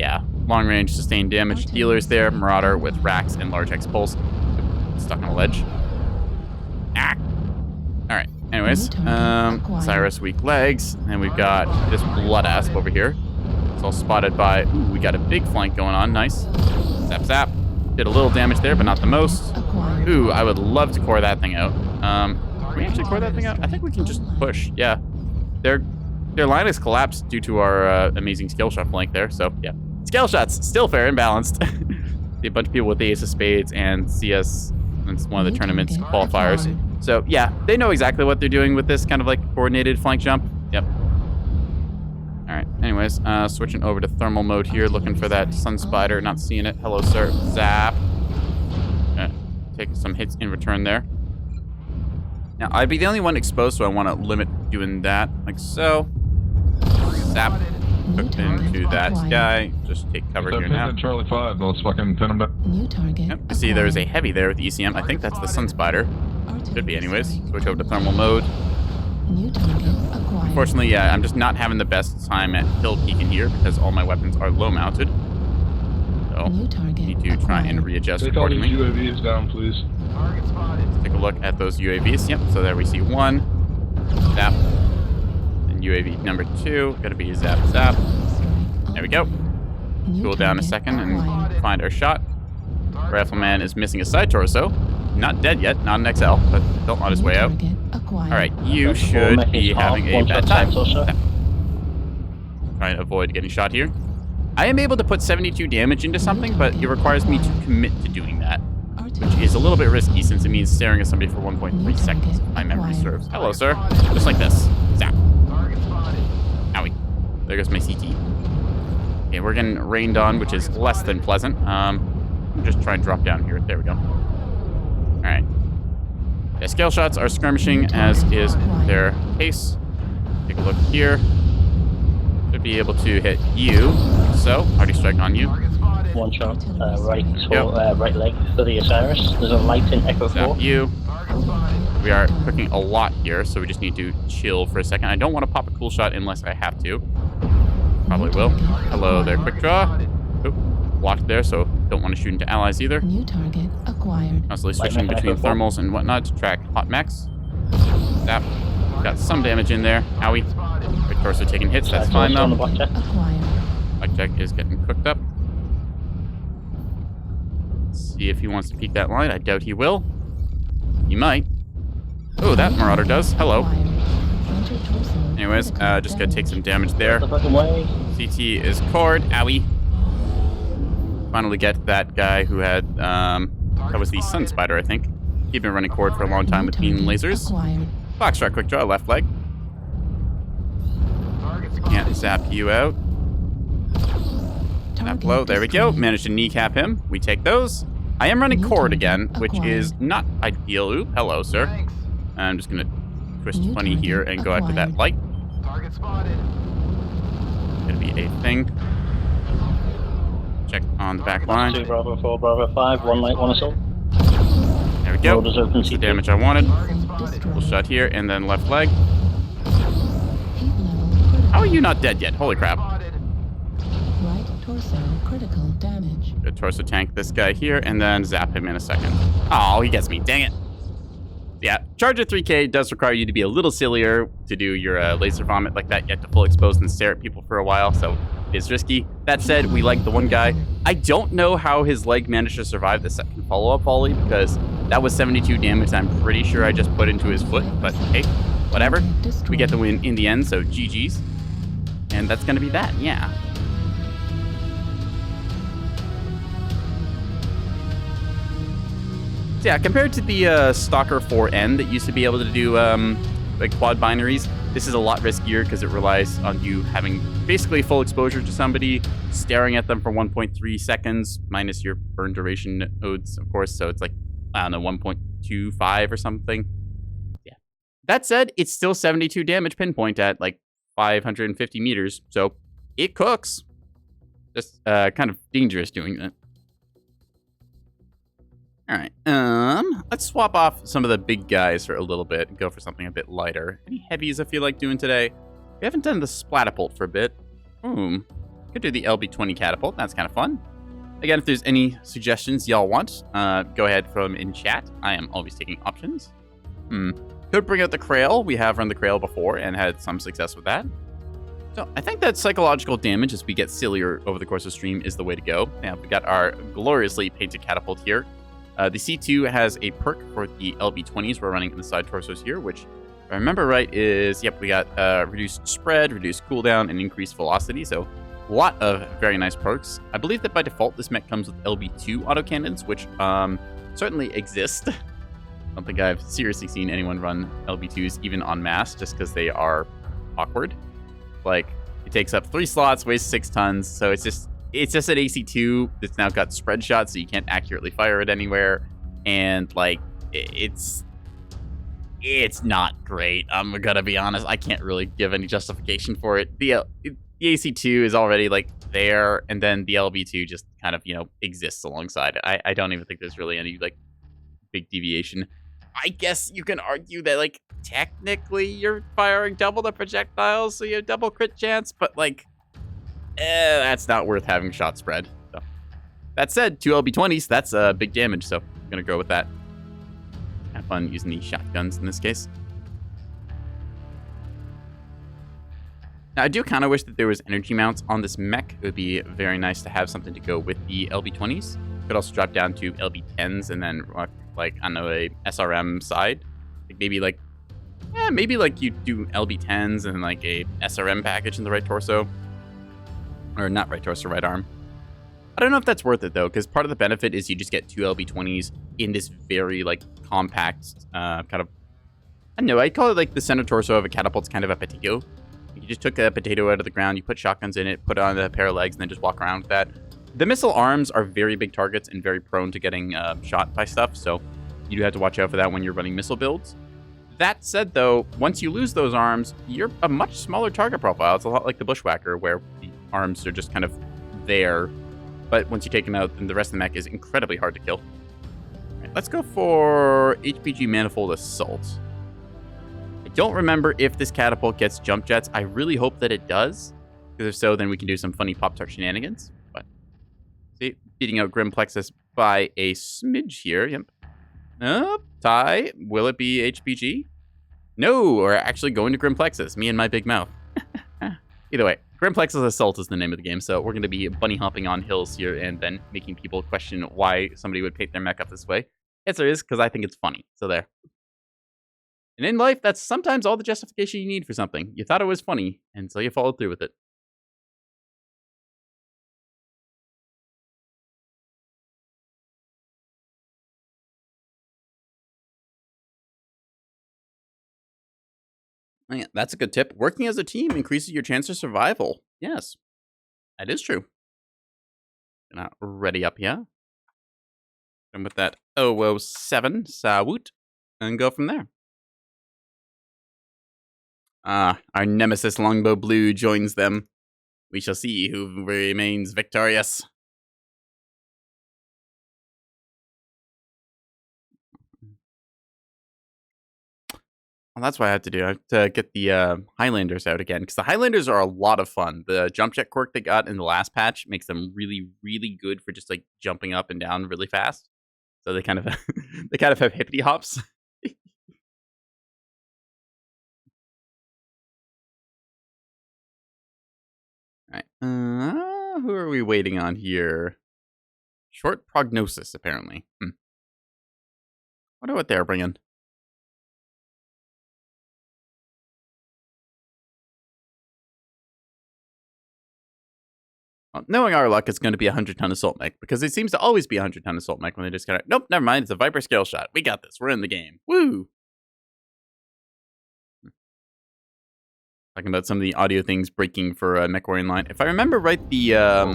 long-range sustained damage dealers there. Marauder with racks and large X-Pulse. Stuck on a ledge. Ah! All right. Anyways, Cyrus weak legs, and we've got this blood asp over here. It's all spotted by. Ooh, we got a big flank going on. Nice. Zap zap. Did a little damage there, but not the most. Acquired. Ooh, I would love to core that thing out. Can we actually core that thing out? I think we can just push. Yeah. Their line is collapsed due to our amazing skill shot flank there. So yeah, skill shots still fair and balanced. See a bunch of people with the Ace of Spades and CS. It's one of the tournament's qualifiers. So yeah, they know exactly what they're doing with this kind of like coordinated flank jump. Yep. All right. Anyways, switching over to thermal mode here, looking for that sun spider. Not seeing it. Hello, sir. Zap. Taking some hits in return there. Now I'd be the only one exposed, so I want to limit doing that, like so. Zap. Hooked into that guy. Just take cover here now. Charlie 5, let's fucking pin him down. New target. Yep. You see, there's a heavy there with ECM. I think that's the sun spider. Should be, anyways. Switch over to thermal mode. New target acquired. Unfortunately, yeah, I'm just not having the best time at hill peeking here because all my weapons are low mounted. So, New target need to try and acquired. readjust Take all these accordingly. UAVs down, please. Target spotted. Take a look at those UAVs. Yep, so there we see one. Zap. And UAV number 2. Gotta be zap, zap. There we go. New Cool down a target second and acquired. find our shot. Rifleman is missing a side torso. Not dead yet, not an XL, but still on his New way out. target acquired. Alright, you should be having a bad time. Trying to avoid getting shot here. I am able to put 72 damage into something, but it requires me to commit to doing that, which is a little bit risky since it means staring at somebody for 1.3 seconds if my memory serves. Hello, sir. Just like this. Zap. Target spotted. Owie. There goes my CT. Okay, we're getting rained on, which is less than pleasant. Just try and drop down here. There we go. Alright. Yeah, scale shots are skirmishing, as is their pace. Take a look here. Should be able to hit you. So, already strike on you. Target spotted. One shot, right, Yep. right leg for the Osiris. There's a light in Echo 4. Zap you. Target spotted. We are cooking a lot here, so we just need to chill for a second. I don't want to pop a cool shot unless I have to. Probably will. Hello there, quick draw. Oop, blocked there, so don't want to shoot into allies either. New target acquired. Constantly switching between thermals and whatnot to track hot mechs. Zap. Got some damage in there. Owie. Quick torso taking hits, that's fine On the though. blackjack. Acquired. Blackjack is getting cooked up. Let's see if he wants to peek that line. I doubt he will. He might. Oh, that Marauder does. Hello. Acquired. Enter torso. Anyways, just gonna take some damage there. The fucking way. CT is cored. Owie. Finally get that guy who had, that was the Sun Spider, I think. He'd been running cord for a long time with beam lasers. Acquired. Foxtrot quick draw, left leg. Target Can't spotted. zap you out. That Target blow, there we go. destroyed. Managed to kneecap him. We take those. I am running New cord target again, which is acquired. not ideal. Ooh, hello, sir. Thanks. I'm just gonna twist New 20 here target and go after that acquired. light. Target spotted. Gonna be a thing. Check on the back line. 2 Bravo 4 Bravo 5, 1 light, 1 assault. There we go. Orders open That's the CP. damage I wanted. Point destroyed. Full shot here, and then left leg. Heat level critical. How are you not dead yet? Holy crap. Spotted. Right torso critical damage. Good torso tank this guy here, and then zap him in a second. Oh, he gets me. Dang it. Yeah, Charger 3K does require you to be a little sillier to do your laser vomit like that. You have to full expose and stare at people for a while, so it is risky. That said, we like the one guy. I don't know how his leg managed to survive the second follow-up volley, because that was 72 damage I'm pretty sure I just put into his foot, but hey, whatever. We get the win in the end, so GG's. And that's going to be that, yeah. So yeah, compared to the Stalker 4N that used to be able to do like quad binaries, this is a lot riskier because it relies on you having basically full exposure to somebody, staring at them for 1.3 seconds, minus your burn duration nodes, of course, so it's like, I don't know, 1.25 or something. Yeah. That said, it's still 72 damage pinpoint at like 550 meters, so it cooks. Just kind of dangerous doing that. All right, let's swap off some of the big guys for a little bit and go for something a bit lighter. Any heavies I feel like doing today? We haven't done the Splatapult for a bit. Could do the LB20 catapult. That's kind of fun. Again, if there's any suggestions y'all want, go ahead from in chat. I am always taking options. Could bring out the Krail. We have run the Krail before and had some success with that. So I think that psychological damage as we get sillier over the course of stream is the way to go. Yeah, we got our gloriously painted catapult here. The C2 has a perk for the LB20s we're running in the side torsos here, which, if I remember right, is, yep, we got reduced spread, reduced cooldown, and increased velocity, so a lot of very nice perks. I believe that by default, this mech comes with LB2 autocannons, which certainly exist. I don't think I've seriously seen anyone run LB2s even en masse, just because they are awkward. Like, it takes up 3 slots, weighs 6 tons, so it's just an AC2 that's now got spread shots, so you can't accurately fire it anywhere. And, like, it's not great. I'm gonna be honest. I can't really give any justification for it. The AC2 is already, like, there, and then the LB2 just kind of, exists alongside it. I don't even think there's really any, like, big deviation. I guess you can argue that, like, technically you're firing double the projectiles, so you have double crit chance, but, like, that's not worth having shot spread. So that said, 2 LB20s, that's big damage, so I'm gonna go with that. Have fun using these shotguns in this case. Now, I do kind of wish that there was energy mounts on this mech. It would be very nice to have something to go with the LB20s. Could also drop down to LB10s and then rock, like, I don't know, a SRM side. Like maybe like you do LB10s and like a SRM package in the right torso. Or not right torso, right arm. I don't know if that's worth it, though, because part of the benefit is you just get 2 LB20s in this very, like, compact kind of... I don't know, I'd call it, like, the center torso of a catapult's kind of a potato. You just took a potato out of the ground, you put shotguns in it, put on a pair of legs, and then just walk around with that. The missile arms are very big targets and very prone to getting shot by stuff, so you do have to watch out for that when you're running missile builds. That said, though, once you lose those arms, you're a much smaller target profile. It's a lot like the Bushwhacker, where the arms are just kind of there, but once you take them out, then the rest of the mech is incredibly hard to kill. All right, let's go for HPG Manifold Assault. I don't remember if this catapult gets jump jets. I really hope that it does, because if so, then we can do some funny Pop-Tart shenanigans. But see, beating out Grim Plexus by a smidge here. Yep. Tie. Will it be HPG? No, we're actually going to Grim Plexus. Me and my big mouth. Either way, Grim Plexus Assault is the name of the game, so we're going to be bunny hopping on hills here and then making people question why somebody would paint their mech up this way. Answer is because I think it's funny. So there. And in life, that's sometimes all the justification you need for something. You thought it was funny, and so you followed through with it. Oh, yeah, that's a good tip. Working as a team increases your chance of survival. Yes, that is true. Gonna ready up here. And with that 007 Sawoot, and go from there. Our nemesis Longbow Blue joins them. We shall see who remains victorious. Well, that's what I have to do. I have to get the Highlanders out again, because the Highlanders are a lot of fun. The jump jet quirk they got in the last patch makes them really, really good for just like jumping up and down really fast. So they kind of they kind of have hippity hops. All right. Who are we waiting on here? Short prognosis, apparently. Wonder what they're bringing. Well, knowing our luck, it's going to be a 100-ton assault mech, because it seems to always be a 100-ton assault mech when they just kind of, nope, never mind, it's a Viper scale shot. We got this. We're in the game. Woo! Talking about some of the audio things breaking for Nekowarrior line. If I remember right, the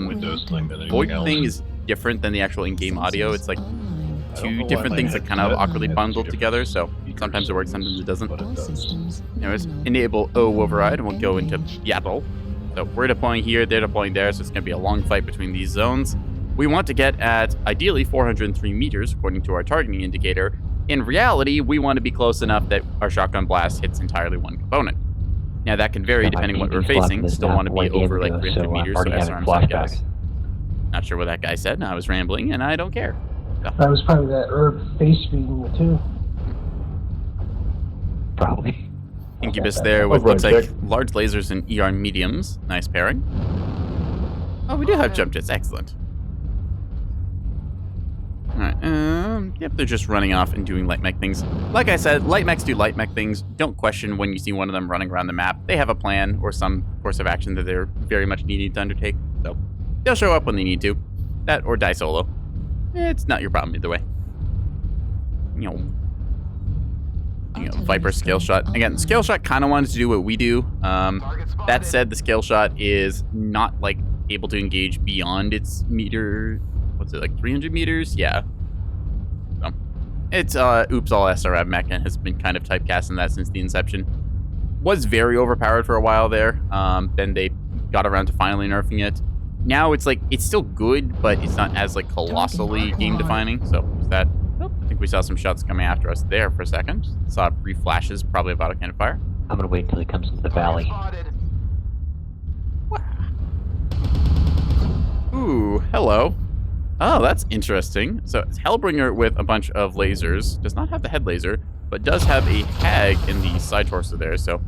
Windows thing than VoIP anything thing else. is different than the actual in-game audio. It's like Online. two why different my things that kind of headset awkwardly has bundled two together, so different speakers, sometimes it works, sometimes it doesn't. but it All does. systems Anyways, nominal. enable O override, and we'll go into Seattle. So we're deploying here, they're deploying there, so it's going to be a long fight between these zones. We want to get at, ideally, 403 meters, according to our targeting indicator. In reality, we want to be close enough that our shotgun blast hits entirely one component. Now, that can vary depending on what we're facing. Still want to be over like 300 meters, so SRM's our guys. Not sure what that guy said, I was rambling, and I don't care. So. That was probably that herb face feeding you too. Probably. Incubus there with, Override looks like, check. large lasers and ER mediums. Nice pairing. Oh, we do have jump jets. Excellent. Alright, yep, they're just running off and doing light mech things. Like I said, light mechs do light mech things. Don't question when you see one of them running around the map. They have a plan or some course of action that they're very much needing to undertake. So, they'll show up when they need to. That or die solo. It's not your problem either way. Viper scale shot. Again, scale shot kind of wanted to do what we do. That said, the scale shot is not like able to engage beyond its meter. What's it, like 300 meters? Yeah. So, it's oops all SRM mech and has been kind of typecast in that since the inception. Was very overpowered for a while there. Then they got around to finally nerfing it. Now it's like, it's still good, but it's not as like colossally game defining. So there's that. Oh, I think we saw some shots coming after us there for a second. Saw brief flashes, probably about a cannon fire. I'm gonna wait until he comes into the valley. Ooh, hello. Oh, that's interesting. So it's Hellbringer with a bunch of lasers. Does not have the head laser, but does have a Hag in the side torso there. So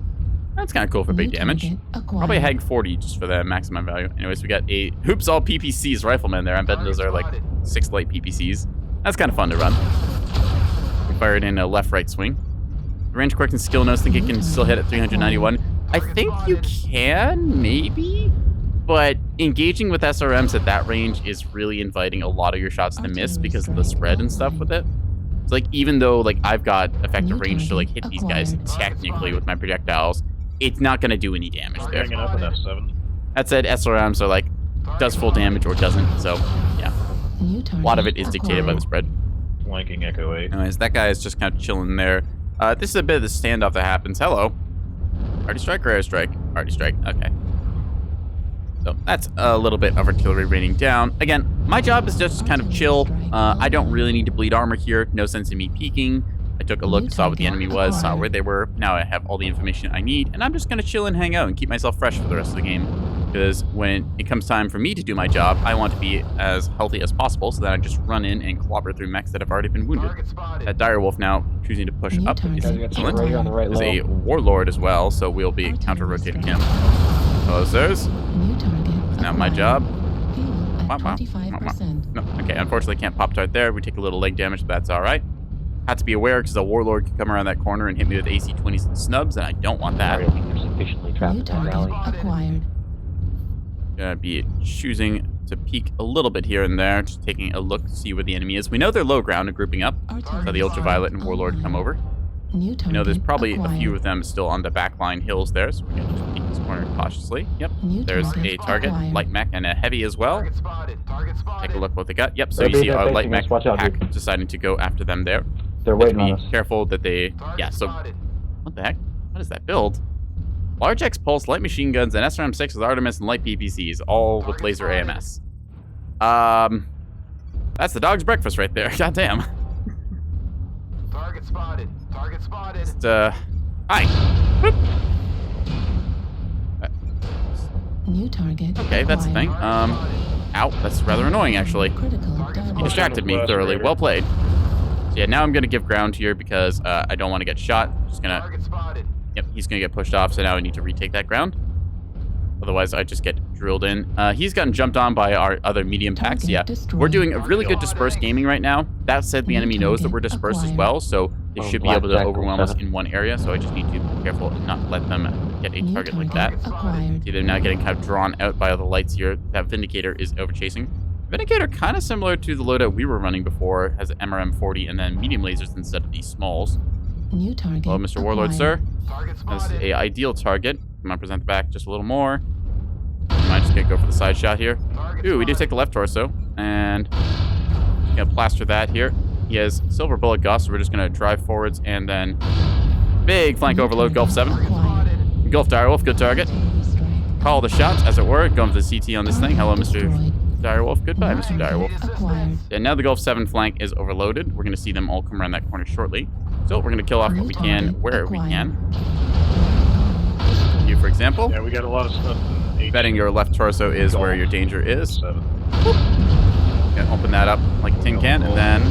that's kind of cool for big damage. Probably a Hag 40 just for the maximum value. Anyways, we got a Hoops All PPCs rifleman there. I bet those are like 6 light PPCs. That's kind of fun to run. We fired in a left-right swing. Range quick and skill nose, think it can still hit at 391. I think you can, maybe? But engaging with SRMs at that range is really inviting a lot of your shots to miss because of the spread and stuff with it. It's like, even though like I've got effective range to like hit these guys technically with my projectiles, it's not going to do any damage there. Hanging up an F7. That said, SRMs are like, does full damage or doesn't, so yeah. A lot of it is dictated by the spread. Flanking Echo 8. Anyways, that guy is just kind of chilling there. This is a bit of the standoff that happens. Hello. Arty strike or air strike? Arty strike, okay. So that's a little bit of artillery raining down. Again, my job is just to kind of chill. I don't really need to bleed armor here. No sense in me peeking. I took a look, saw what the enemy was, saw where they were. Now I have all the information I need, and I'm just going to chill and hang out and keep myself fresh for the rest of the game. Because when it comes time for me to do my job, I want to be as healthy as possible so that I just run in and clobber through mechs that have already been wounded. That Direwolf now choosing to push up is excellent. Right on the right There's a level. Warlord as well, so we'll be counter-rotating him. Hello, sirs. Not my job. Fuel at Wow. 25%. No, okay, unfortunately can't pop-tart there. We take a little leg damage, but that's alright. Had to be aware because a Warlord could come around that corner and hit me with AC-20s and snubs, and I don't want that. Sorry, I think they're sufficiently trapped New in that target valley. acquired. Gonna be choosing to peek a little bit here and there, just taking a look to see where the enemy is. We know they're low ground and grouping up. So the Ultraviolet and Warlord come over. New You know, there's target probably a few acquired. of them still on the backline hills there, so we're gonna just peek this corner cautiously. Yep. New There's a target, acquired. light mech, and a heavy as well. Target spotted. Target spotted. Take a look what they got. Yep, so They're you see being our light facing mech us. Watch out, pack dude. deciding to go after them there. They're Have to waiting on be us. careful that they... Target Yeah, so... spotted. What the heck? What is that build? Large X Pulse, light machine guns, and SRM-6 with Artemis and light PPCs, all with laser AMS. That's the dog's breakfast right there. Goddamn. Target spotted. Target spotted. Just, hi. Whoop. New target. Okay, that's the thing. acquired. Ow, that's rather annoying, actually. Critical He damage. distracted me thoroughly. Well played. So yeah, now I'm gonna give ground here because I don't want to get shot. Just gonna... Target spotted. Yep, he's gonna get pushed off, so now I need to retake that ground. Otherwise, I just get drilled in. He's gotten jumped on by our other medium packs. Target Yeah, destroyed. we're doing a really good dispersed gaming right now. That said, the New enemy knows that target we're dispersed as acquired. well, so they Oh, should be able to blackjack overwhelm us 07. in one area. So I just need to be careful and not let them get a New target like that. acquired. See, they're now getting kind of drawn out by all the lights here. That Vindicator is overchasing. Vindicator kind of similar to the loadout we were running before, has MRM-40 and then medium lasers instead of these smalls. New target. Hello, Mr. Warlord, sir. Target This is spotted. a ideal target. I'm gonna present the back just a little more. Might just gonna go for the side shot here. Target Ooh, we do spotted. take the left torso, and gonna plaster that here. He has silver bullet gauss, so we're just gonna drive forwards and then big flank New overload, Gulf target 7. acquired. Gulf Direwolf, good target. Strike. Call the shots, as it were. Going for the CT on this thing. Hello, Mr. Destroyed. Direwolf. Goodbye, Mr. Direwolf. Acquired. And now the Gulf 7 flank is overloaded. We're gonna see them all come around that corner shortly. So we're gonna kill off what we can, where we can. You, for example. Yeah, we got a lot of stuff in 8. Betting your left torso is where your danger is. 7. Gonna open that up like a tin can, and then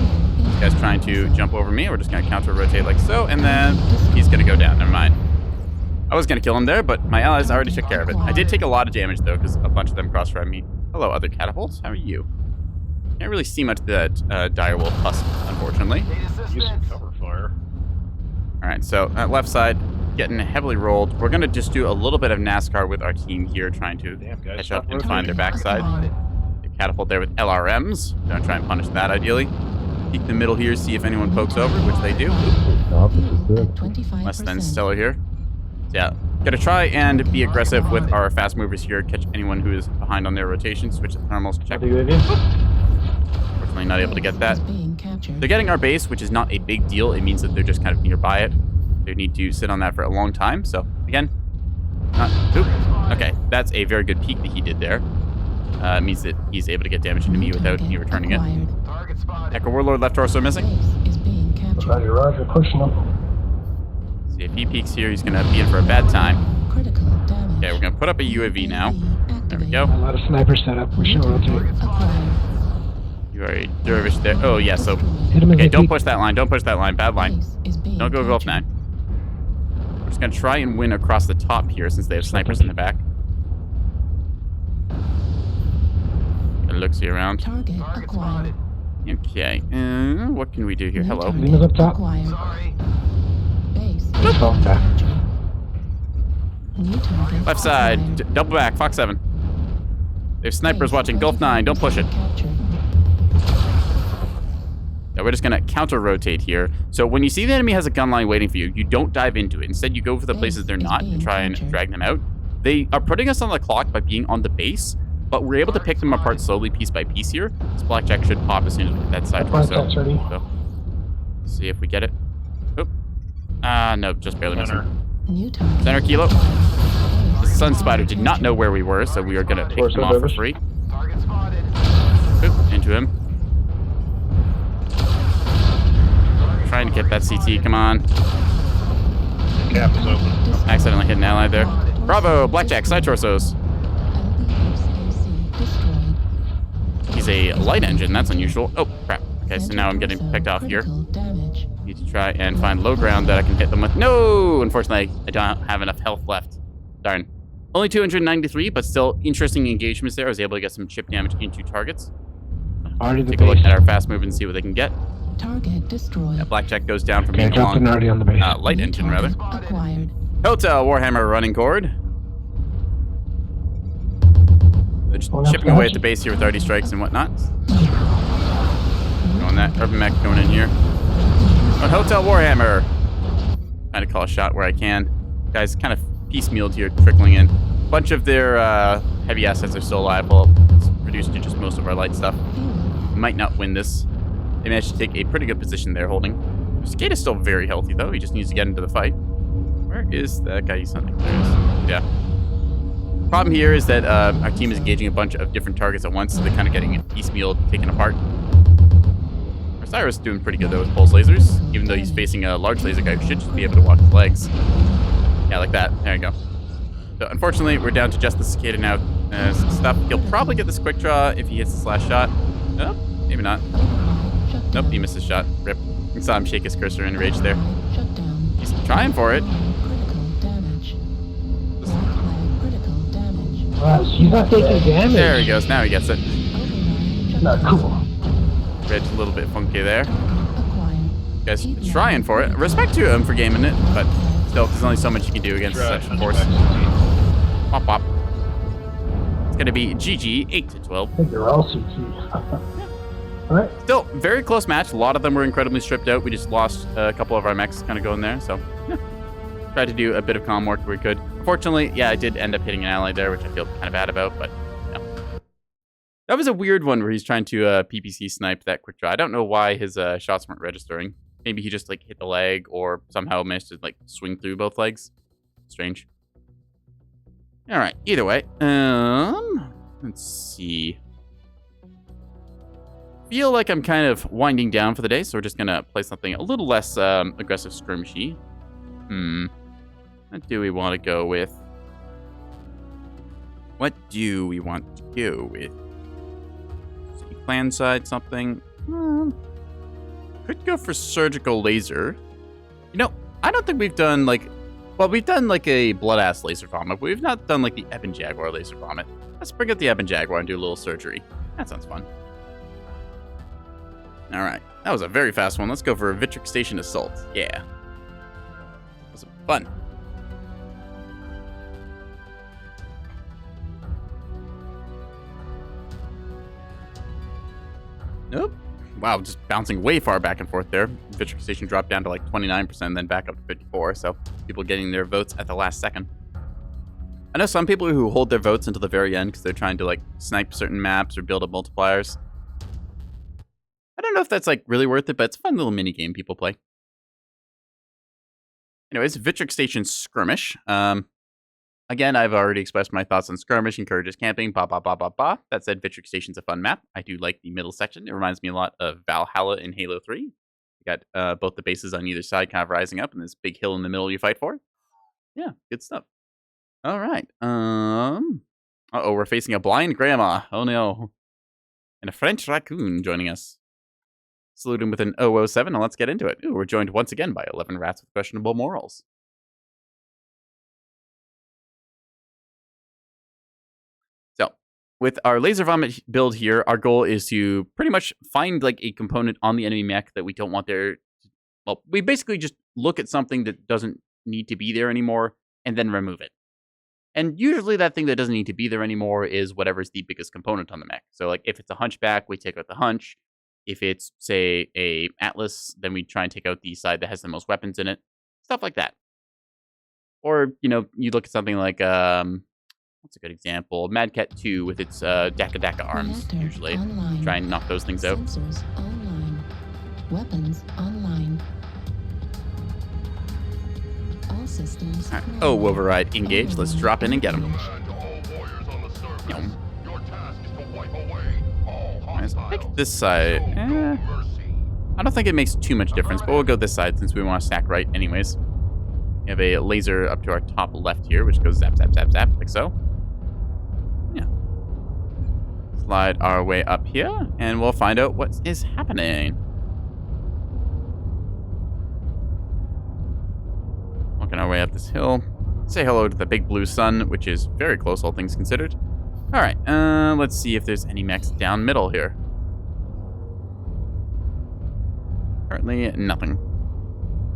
this guy's trying to jump over me. We're just gonna counter rotate like so, and then he's gonna go down. Never mind. I was gonna kill him there, but my allies already took care of it. I did take a lot of damage though, because a bunch of them cross-fired me. Hello, other catapults. How are you? Can't really see much of that direwolf husk, unfortunately. Need Use some assistance. cover fire. All right, so that left side getting heavily rolled. We're gonna just do a little bit of NASCAR with our team here, trying to Damn, guys. catch up stop and find their rotating. backside. Acquired. The catapult there with LRMs. Gonna try and punish that ideally. Peek the middle here, see if anyone pokes over, which they do. Fuel at 25%. Less than stellar here. So yeah, gonna try and be aggressive with our fast movers here. Catch anyone who is behind on their rotation. Switch the thermals. Check. Unfortunately, not able to get that. Is being captured. They're getting our base, which is not a big deal. It means that they're just kind of nearby it. They need to sit on that for a long time. So again, oop. Okay, that's a very good peek that he did there. It means that he's able to get damage into me without me returning it. Acquired. Target spotted. Echo Warlord left torso missing. Base is being captured. Roger, Roger, pushing them. See if he peeks here, he's gonna be in for a bad time. Critical damage. Okay, we're gonna put up a UAV now. There we go. A lot of snipers set up. We should rotate. Acquired. You are a dervish there. Oh yeah, so Hit him as okay, they don't peek. push that line. Don't push that line. Bad line. Base is being Don't go Gulf captured. 9. We're just gonna try and win across the top here since they have snipers in the back. Gonna look see around. Target Target acquired. spotted. Okay. What can we do here? New Hello. target Lima's up top. Acquired. Sorry. Base is Fall being back. captured. New target Left side. acquired. Double back. Fox 7. There's snipers Base watching. Gulf 9. Don't push it. captured. Yeah, we're just gonna counter rotate here. So when you see the enemy has a gun line waiting for you, you don't dive into it. Instead, you go for the places they're not and try and drag them out. They are putting us on the clock by being on the base, but we're able to pick them apart slowly, piece by piece here. This blackjack should pop as soon as we get that side torso. Blackjack's ready. So, see if we get it. Oop. No, just barely Center. missing. New target Center kilo. acquired. The Sun Spider did not know where we were, so we are gonna pick Torso him off for damage. free. Target spotted. Oop, into him. Trying to get that CT, come on. The cap is open. Accidentally hit an ally there. Bravo, Blackjack, side torsos. LBXAC destroyed. He's a light engine, that's unusual. Oh, crap. Okay, so now I'm getting Torso picked off here. critical damage. Need to try and find low ground that I can hit them with. No! Unfortunately, I don't have enough health left. Darn. Only 293, but still interesting engagements there. I was able to get some chip damage into targets. Already the Take a look base. at our fast move and see what they can get. Target destroyed. Yeah, Blackjack goes down from Okay, being dropped an along. already on the base. Light New engine, rather. target acquired. Hotel Warhammer running cord. They're just Well, that's chipping away at fast. the base here with arty strikes and whatnot. Going that urban mech going in here. But Hotel Warhammer. Trying to call a shot where I can. Guy's kind of piecemealed here, trickling in. A bunch of their heavy assets are still alive. Well, it's reduced to just most of our light stuff. Might not win this. They managed to take a pretty good position there, holding. Skate is still very healthy, though. He just needs to get into the fight. Where is that guy? He's something. There he is. Yeah. Problem here is that our team is engaging a bunch of different targets at once, so they're kind of getting piecemeal, taken apart. Cyrus is doing pretty good, though, with pulse lasers. Even though he's facing a large laser guy who should just be able to watch his legs. Yeah, like that. There you go. So, unfortunately, we're down to just the cicada now. Stuff. He'll probably get this quick draw if he hits this last shot. Oh, maybe not. Nope, he missed his shot. Rip. You saw him shake his cursor in rage there. He's trying for it. Wow, she's not taking damage. There he goes. Now he gets it. Not cool. Red's a little bit funky there. Guys trying for it. Respect to him for gaming it, but still, there's only so much you can do against such a force. Pop, pop. It's going to be GG, 8-12. I think they're all CT. Alright. Still, very close match. A lot of them were incredibly stripped out. We just lost a couple of our mechs kind of going there, so yeah. Tried to do a bit of comm work where we could. Unfortunately, yeah, I did end up hitting an ally there, which I feel kind of bad about, but yeah. That was a weird one where he's trying to PPC snipe that quick draw. I don't know why his shots weren't registering. Maybe he just like hit the leg or somehow managed to like swing through both legs. Strange. All right, either way. Let's see. Feel like I'm kind of winding down for the day, so we're just gonna play something a little less aggressive skirmishy. What do we want to go with? What do we want to go with? Plan side something. Could go for surgical laser. You know, I don't think we've done like, well, we've done like a blood ass laser vomit, but we've not done like the Ebon Jaguar laser vomit. Let's bring up the Ebon Jaguar and do a little surgery. That sounds fun. All right, that was a very fast one. Let's go for a Vitric Station Assault. Yeah, that was fun. Nope. Wow, just bouncing way far back and forth there. Vitric Station dropped down to like 29%, then back up to 54%, so people getting their votes at the last second. I know some people who hold their votes until the very end because they're trying to like snipe certain maps or build up multipliers. I don't know if that's like really worth it, but it's a fun little mini game people play. Anyways, Vitric Station Skirmish. Again, I've already expressed my thoughts on Skirmish, encourages camping, ba ba ba ba ba. That said, Vitric Station's a fun map. I do like the middle section. It reminds me a lot of Valhalla in Halo 3. You got both the bases on either side kind of rising up, and this big hill in the middle you fight for. Yeah, good stuff. All right. Uh-oh, we're facing a blind grandma. Oh no. And a French raccoon joining us. Salute him with an 007, and let's get into it. Ooh, we're joined once again by 11 rats with questionable morals. So, with our laser vomit build here, our goal is to pretty much find like a component on the enemy mech that we don't want there. Well, we basically just look at something that doesn't need to be there anymore and then remove it. And usually that thing that doesn't need to be there anymore is whatever's the biggest component on the mech. So like if it's a hunchback, we take out the hunch. If it's, say, a Atlas, then we try and take out the side that has the most weapons in it. Stuff like that. Or, you know, you look at something like, what's a good example? Mad Cat 2 with its Daka arms, usually. Online. Try and knock those things out. Sensors online. Weapons online. All systems. All right. Oh, override engage. Let's drop in and get them. Let's pick this side. I don't think it makes too much difference, but we'll go this side since we want to stack right anyways. We have a laser up to our top left here, which goes zap, zap, zap, zap, like so. Yeah. Slide our way up here, and we'll find out what is happening. Walking our way up this hill. Say hello to the big blue sun, which is very close, all things considered. All right, let's see if there's any mechs down middle here. Currently, nothing.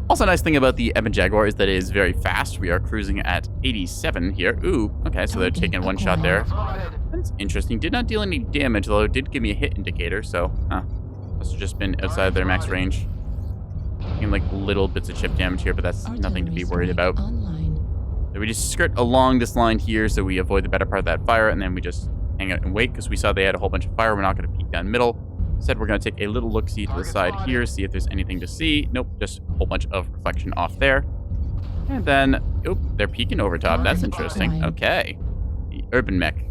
Also, nice thing about the Ebon Jaguar is that it is very fast. We are cruising at 87 here. Ooh, okay, so they're taking one shot there. That's interesting. Did not deal any damage, although it did give me a hit indicator, so, must have just been outside of their max range. Taking like little bits of chip damage here, but that's nothing to be worried about. Online. So we just skirt along this line here so we avoid the better part of that fire, and then we just hang out and wait because we saw they had a whole bunch of fire. We're not going to peek down middle. Instead, we're going to take a little look-see to the side here, see if there's anything to see. Nope, just a whole bunch of reflection off there. And then, oop, they're peeking over top. That's interesting. Okay. The urban mech.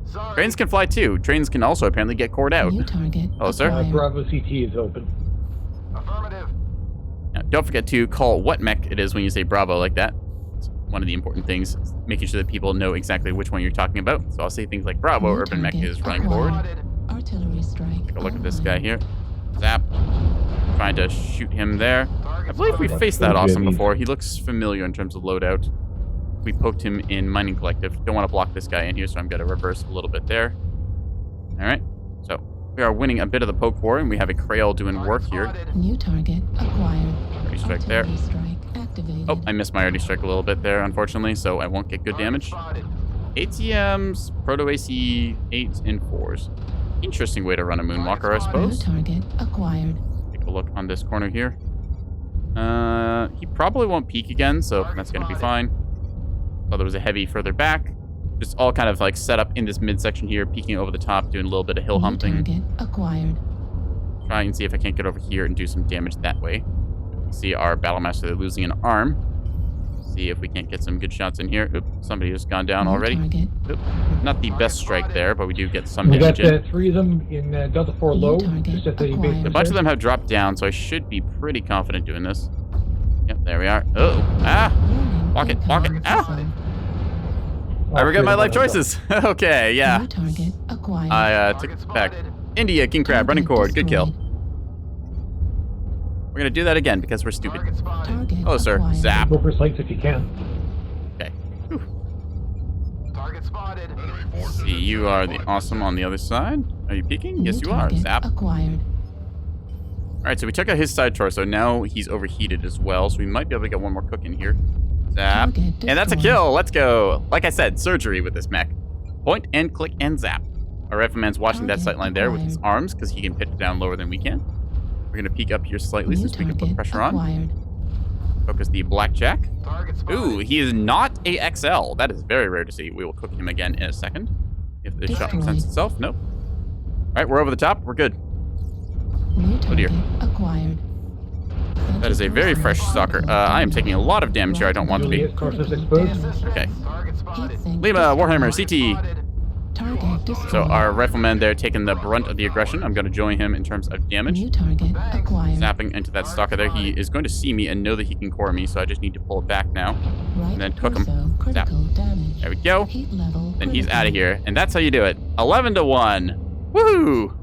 Sorry. Trains can fly too. Trains can also apparently get cored out. New target. Oh, sir? acquired. Bravo CT is open. Affirmative. Now, don't forget to call what mech it is when you say Bravo like that. It's one of the important things, making sure that people know exactly which one you're talking about. So I'll say things like Bravo, New urban mech target is running acquired. forward. Spotted. Artillery strike. Take a look at this online. guy here. Zap. Trying to shoot him there. I believe we've spotted. faced that awesome Jimmy. before. He looks familiar in terms of loadout. We poked him in Mining Collective. Don't want to block this guy in here, so I'm going to reverse a little bit there. All right. So we are winning a bit of the poke war, and we have a Krail doing work here. Spotted. New target acquired. Already strike there. Artillery strike activated. Oh, I missed my already strike a little bit there, unfortunately, so I won't get good damage. Spotted. ATMs, Proto AC 8s and 4s. Interesting way to run a Moonwalker, I New suppose. target acquired. Take a look on this corner here. He probably won't peek again, so that's going to be fine. Oh, there was a heavy further back. Just all kind of like set up in this midsection here, peeking over the top, doing a little bit of hill New humping. target acquired. Try and see if I can't get over here and do some damage that way. You can see our Battlemaster losing an arm. See if we can't get some good shots in here. Oop, somebody has gone down New already. target. Oop, not the best strike there, but we do get some We got damage in. 3 of them in Delta 4 New low. target Just at the acquired. base. A bunch of them have dropped down, so I should be pretty confident doing this. Yep, there we are. Oh, ah! Warning, Block it, block it. incoming Ah! missile. I regret my life choices. Okay, yeah. New target acquired. I took it back. India, King Crab, running cord. Good kill. We're gonna do that again because we're stupid. Target spotted. Target Oh, sir. acquired. Zap. Go for sights if you can. Okay. Target spotted. See, you are the awesome on the other side. Are you peeking? Yes, New you are. target Zap. acquired. Alright, so we took out his side torso. Now he's overheated as well, so we might be able to get one more cook in here. Zap. Target And that's a destroyed. kill. Let's go. Like I said, surgery with this mech. Point and click and zap. Our rifleman's watching that sight line there with his arms because he can pitch it down lower than we can. We're going to peek up here slightly New so we can put target pressure on. acquired. Focus the blackjack. Target spotted. Ooh, he is not a XL. That is very rare to see. We will cook him again in a second. If the shot Destroyed. presents itself. Nope. Alright, we're over the top. We're good. New Oh, dear. target acquired. That is a very fresh stalker. I am taking a lot of damage here. I don't want to be. Julius, Corsus exposed. Okay. Target spotted. Lima, Warhammer, CT. Spotted. Target destroyed. So our rifleman there taking the brunt of the aggression. I'm going to join him in terms of damage. New target acquired. Zapping into that stalker there. He is going to see me and know that he can core me, so I just need to pull it back now. Right and then cook 'em. torso, critical damage. There we go. Heat level. Then he's critical. out of here. And that's how you do it. 11 to 1. Woohoo!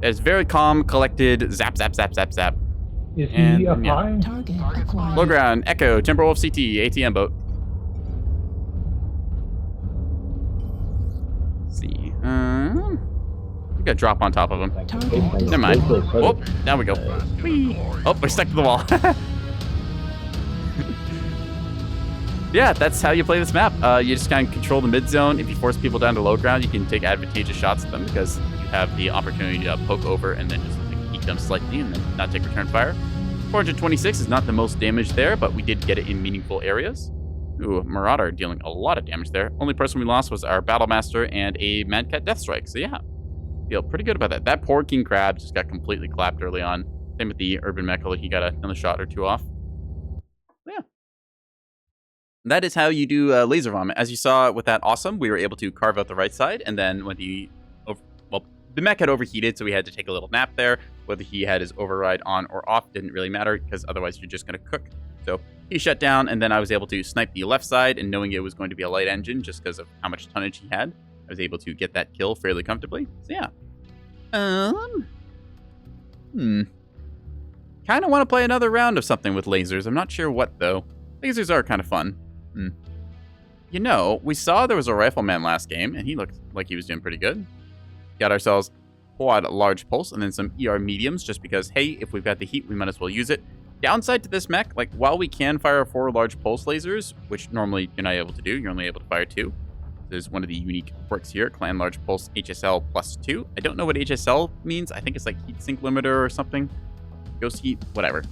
That's very calm, collected. Zap, zap, zap, zap, zap. Is he And, up yeah. high? Target acquired. Low ground, Echo, Timberwolf CT, ATM boat. Let's see. We got drop on top of him. Target Never mind. destroyed. Oh, down we go. Whee! Oh, we're stuck to the wall. Yeah, that's how you play this map. You just kind of control the mid zone. If you force people down to low ground, you can take advantageous shots at them because you have the opportunity to poke over and then just like, peek them slightly and then not take return fire. 426 is not the most damage there, but we did get it in meaningful areas. Ooh, Marauder dealing a lot of damage there. Only person we lost was our Battlemaster and a Mad Cat Death Strike. So yeah, feel pretty good about that. That poor King Crab just got completely clapped early on. Same with the Urban Mech, although he got another shot or two off. Yeah. That is how you do laser vomit. As you saw with that awesome, we were able to carve out the right side, and then when the mech had overheated, so we had to take a little nap there. Whether he had his override on or off didn't really matter, because otherwise you're just going to cook. So he shut down, and then I was able to snipe the left side, and knowing it was going to be a light engine, just because of how much tonnage he had, I was able to get that kill fairly comfortably. So yeah. Kind of want to play another round of something with lasers. I'm not sure what, though. Lasers are kind of fun. You know, we saw there was a rifleman last game, and he looked like he was doing pretty good. Got ourselves quad large pulse and then some ER mediums, just because, hey, if we've got the heat, we might as well use it. Downside to this mech, like, while we can fire 4 large pulse lasers, which normally you're not able to do, you're only able to fire 2. There's one of the unique quirks here, Clan Large Pulse HSL +2. I don't know what HSL means. I think it's like heat sink limiter or something. Ghost heat, whatever.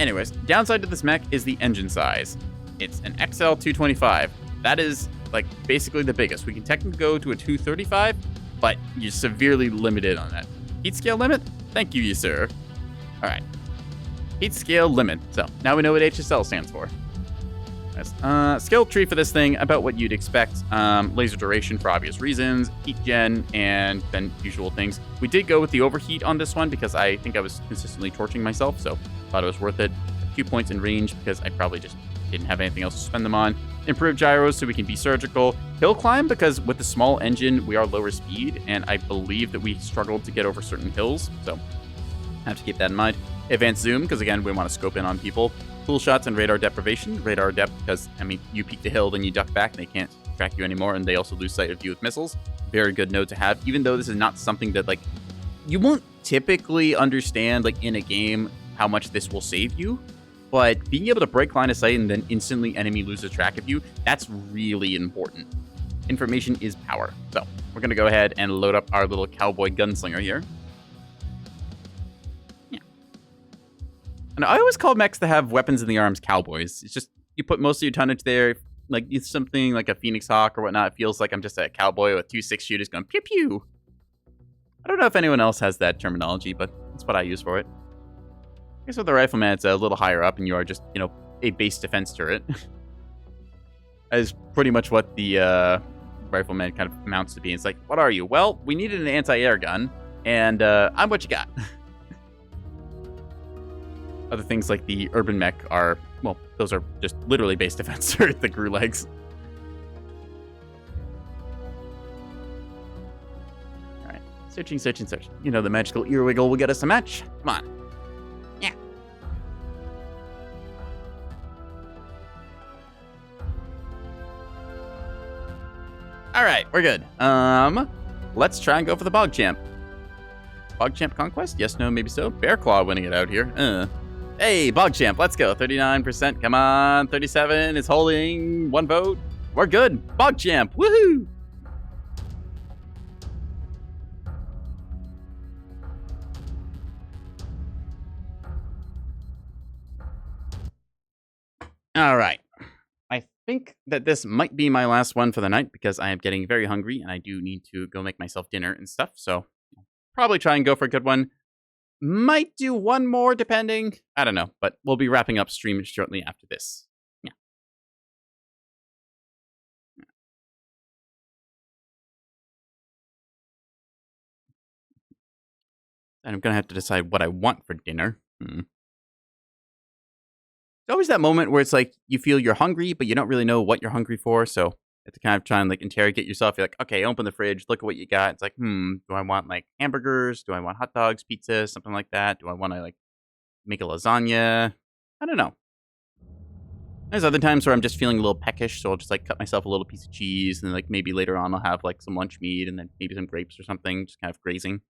Anyways, downside to this mech is the engine size. It's an XL 225. That is like basically the biggest. We can technically go to a 235, but you're severely limited on that. Heat scale limit? Thank you, sir. All right. Heat scale limit. So now we know what HSL stands for. Skill tree for this thing, about what you'd expect. Laser duration for obvious reasons, heat gen, and then usual things. We did go with the overheat on this one because I think I was consistently torching myself, so thought it was worth it. 2 points in range because I probably just didn't have anything else to spend them on. Improved gyros so we can be surgical. Hill climb because with the small engine we are lower speed, and I believe that we struggled to get over certain hills, so have to keep that in mind. Advanced zoom because again we want to scope in on people. Cool shots and radar deprivation. Radar depth because, I mean, you peek the hill, then you duck back, they can't track you anymore, and they also lose sight of you with missiles. Very good node to have, even though this is not something that, like, you won't typically understand, like, in a game how much this will save you, but being able to break line of sight and then instantly enemy loses track of you, that's really important. Information is power. So, we're going to go ahead and load up our little cowboy gunslinger here. And I always call mechs that have weapons in the arms cowboys. It's just, you put most of your tonnage there, like it's something like a Phoenix Hawk or whatnot. It feels like I'm just a cowboy with 2 6-shooters going pew pew. I don't know if anyone else has that terminology, but that's what I use for it. I guess with the rifleman, it's a little higher up and you are just, you know, a base defense turret. That is pretty much what the rifleman kind of amounts to be. It's like, what are you? Well, we needed an anti-air gun, and I'm what you got. Other things like the urban mech are, well, those are just literally base defense turret that grew legs. All right, searching. You know the magical ear wiggle will get us a match. Come on. Yeah. All right, we're good. Let's try and go for the Bog Champ. Bog Champ Conquest? Yes, no, maybe so. Bear Claw winning it out here. Hey, Bog Champ, let's go. 39%, come on. 37 is holding 1 vote. We're good. Bog Champ, woohoo! All right. I think that this might be my last one for the night because I am getting very hungry and I do need to go make myself dinner and stuff. So probably try and go for a good one. Might do one more depending. I don't know, but we'll be wrapping up stream shortly after this. Yeah. And I'm going to have to decide what I want for dinner. There's always that moment where it's like you feel you're hungry, but you don't really know what you're hungry for. So you have to kind of try and like interrogate yourself. You're like, okay, open the fridge, look at what you got. It's like, do I want like hamburgers? Do I want hot dogs, pizza, something like that? Do I want to like make a lasagna? I don't know. There's other times where I'm just feeling a little peckish, so I'll just like cut myself a little piece of cheese, and then like maybe later on I'll have like some lunch meat and then maybe some grapes or something, just kind of grazing.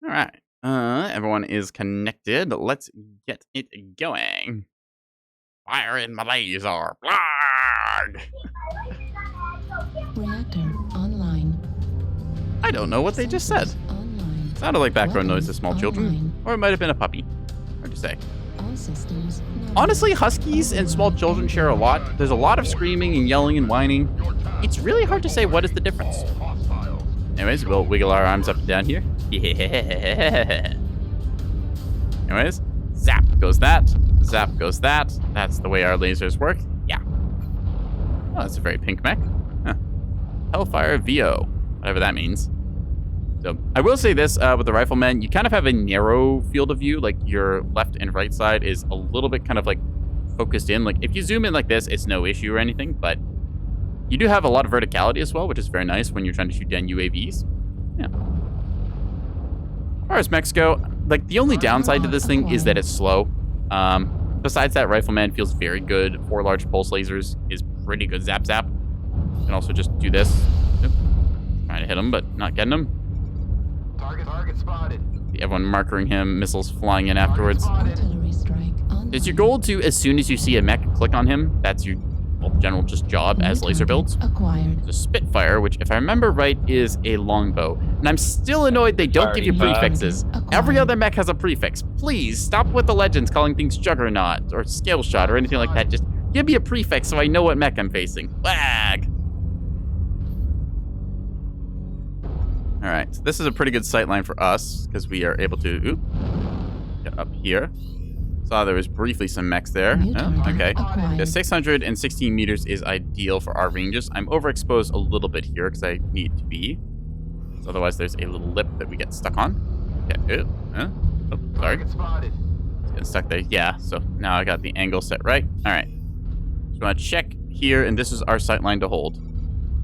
All right. Everyone is connected. Let's get it going. Fire in my laser. Blarg! Reactor online. I don't know what they just said. Online. Sounded like background noise to small children. Online. Or it might have been a puppy. Hard to say. All systems. Honestly, huskies and small children share a lot. There's a lot of screaming and yelling and whining. It's really hard to say what is the difference. Anyways, we'll wiggle our arms up and down here. Yeah. Anyways, zap goes that. Zap goes that. That's the way our lasers work. Yeah. Oh, that's a very pink mech. Huh. Hellfire VO. Whatever that means. So, I will say this, with the riflemen, you kind of have a narrow field of view. Like, your left and right side is a little bit kind of, like, focused in. Like, if you zoom in like this, it's no issue or anything, but you do have a lot of verticality as well, which is very nice when you're trying to shoot down UAVs. Yeah. As far as mechs go, like, the only downside to this thing is that it's slow. Besides that, rifleman feels very good. 4 large pulse lasers is pretty good. Zap, zap. You can also just do this. Yep. Trying to hit him, but not getting him. Target spotted. Everyone markering him, missiles flying in afterwards. Artillery strike online. It's your goal to, as soon as you see a mech, click on him. That's your general just job New as laser target builds. Acquired. The Spitfire, which if I remember right is a longbow. And I'm still annoyed they don't give you Spitfire prefixes. Every other mech has a prefix. Please, stop with the legends calling things Juggernaut or Scale Shot or anything like that. Just give me a prefix so I know what mech I'm facing. Wag! Alright, so this is a pretty good sightline for us, because we are able to get up here. Saw there was briefly some mechs there. New Oh, target okay. acquired. The 616 meters is ideal for our ranges. I'm overexposed a little bit here, because I need to be. So otherwise, there's a little lip that we get stuck on. Okay. Oh, sorry. Target spotted. It's getting stuck there. Yeah, so now I got the angle set right. Alright. So I want to check here, and this is our sight line to hold.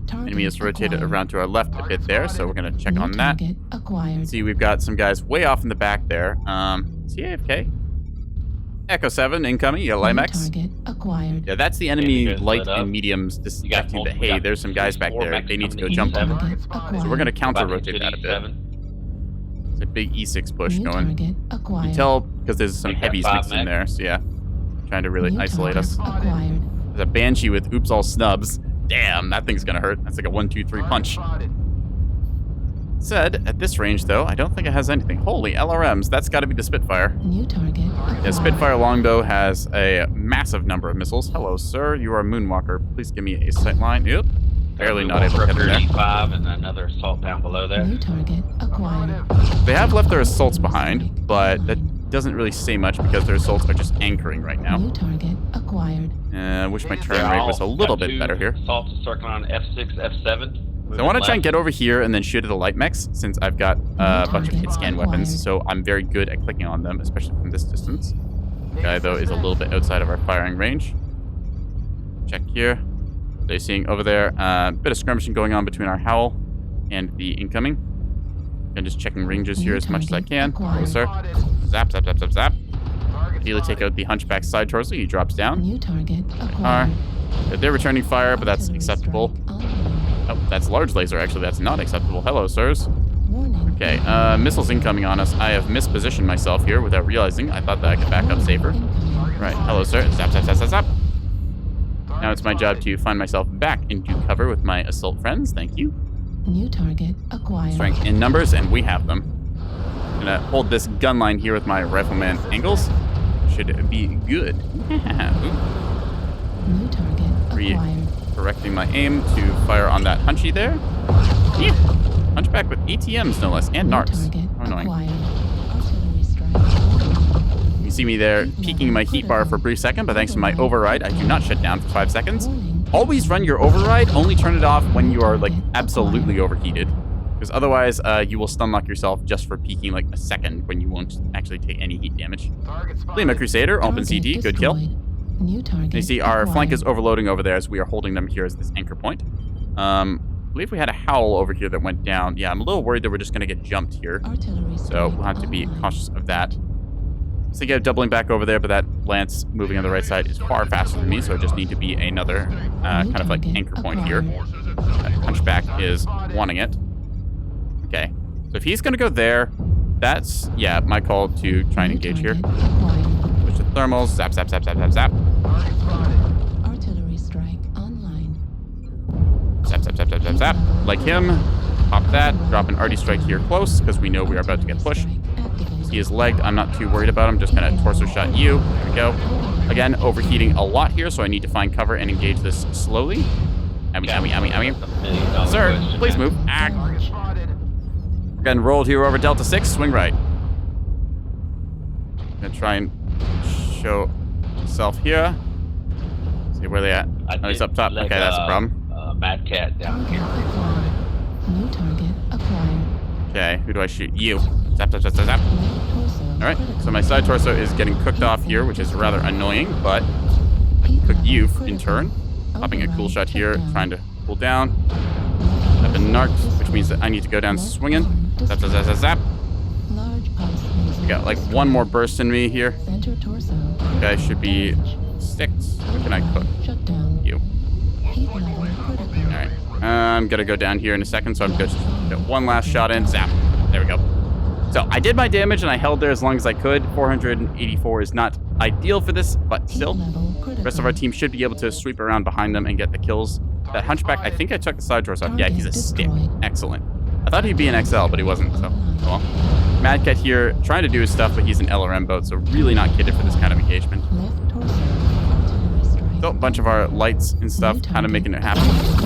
Target Enemy is rotated acquired. around to our left a bit there, so we're going to check New on that. target Acquired. See, we've got some guys way off in the back there. Is he AFK? Echo 7 incoming, you got New Limex. target acquired. Yeah, that's the enemy you guys light lit up. and mediums You got detecting that, multiple- hey, got there's some guys back 4 there. mechs They need to go coming jump to on. Target So we're acquired. going to counter About to rotate that a bit. 7. It's a big E6 push New going. target You acquired. can tell because there's some Take that heavies 5 mixed in mech. there, so yeah. Trying to really New isolate target us. Acquired. There's a Banshee with oops all snubs. Damn, that thing's gonna hurt. That's like a 1-2-3 punch. Spotted. Said, at this range though, I don't think it has anything. Holy LRMs, that's gotta be the Spitfire. New target acquired. The Spitfire longbow has a massive number of missiles. Hello, sir. You are a moonwalker. Please give me a sight line. Yep. Barely not able to get in there. 35 and another assault down below there. New target acquired. They have left their assaults behind, but that doesn't really say much because their assaults are just anchoring right now. New target acquired. I wish my turn They're rate all- was a little got bit 2 better here. Assaults circling on F6, F7. So I want to try and get over here and then shoot at the light mechs since I've got a bunch of hit scan weapons, so I'm very good at clicking on them, especially from this distance. The guy, though, is a little bit outside of our firing range. Check here. So you're seeing over there a bit of skirmishing going on between our Howl and the incoming. I'm just checking ranges here as much as I can. Oh, sir. Zap, zap, zap, zap, zap. Ideally take out the Hunchback side torso. He drops down. New target acquired. They're returning fire, but that's Artillery acceptable. strike online. Oh, that's large laser, actually. That's not acceptable. Hello, sirs. Warning. Okay, missiles incoming on us. I have mispositioned myself here without realizing. I thought that I could back up safer. Incoming. Right, hello, sir. Zap, zap, zap, zap, zap. Now it's my job to find myself back into cover with my assault friends. Thank you. New target acquired. Strength in numbers, and we have them. I'm gonna hold this gun line here with my rifleman angles. Should be good. New target Re- acquired. Correcting my aim to fire on that Hunchy there. Yeah. Hunchback with ATMs, no less, and New NARTs. target How annoying. acquired. Artillery strike. You see me there peeking my heat bar for a brief second, but thanks to my override, I do not shut down for 5 seconds. Warning. Always run your override, only turn it off when you are, like, absolutely overheated. Because otherwise, you will stun lock yourself just for peaking, like, a second when you won't actually take any heat damage. Lima Crusader, open Target CT, good kill. destroyed. New target. You see our flank is acquired. overloading over there as we are holding them here as this anchor point. I believe we had a Howl over here that went down. Yeah, I'm a little worried that we're just going to get jumped here. Artillery So strike we'll have to be online. cautious of that. So yeah, doubling back over there, but that Lance moving on the right side is far faster than me, so I just need to be another kind of like anchor point here. Hunchback is wanting it. Okay, so if he's going to go there, that's, yeah, my call to try and New engage here. target acquired. Switch to thermals, zap, zap, zap, zap, zap, zap. Artillery strike online. Zap, zap, zap, zap, zap, zap. Like him, pop that, drop an arty strike here close, because we know we are about to get pushed. He is legged, I'm not too worried about him, just gonna torso shot you. There we go. Again, overheating a lot here, so I need to find cover and engage this slowly. Owie, owie, owie, owie. Sir, please move. Ah. Again, rolled here over Delta 6, swing right. Gonna try and show myself here. See where they at. Oh, he's up top. Okay, that's a problem. Mad Cat down Target here. acquired. New target acquired. Okay, who do I shoot? You. Zap, zap, zap, zap, zap. Torso Alright, critical. so my side torso is getting cooked off here, which is rather annoying, but I can cook you in turn. Popping a cool shot here, trying to cool down. I've been narked, which means that I need to go down swinging. Zap, zap, zap, zap, zap. Large pulse laser. We got like one more burst in me here. Center torso. Guy should be six. What can I cook? Shut down. You. Heat level critical. Alright. I'm gonna go down here in a second, so I'm just get one last shot in. Zap. There we go. So I did my damage and I held there as long as I could. 484 is not ideal for this, but Heat still. level The critical. rest of our team should be able to sweep around behind them and get the kills. That Hunchback, I think I took the side doors off. Yeah, he's a stick. Excellent. I thought he'd be an XL, but he wasn't, so well. Mad Cat here trying to do his stuff, but he's an LRM boat, so really not kitted for this kind of engagement. Left torso. Artillery strike. So a bunch of our lights and stuff kind of making it happen.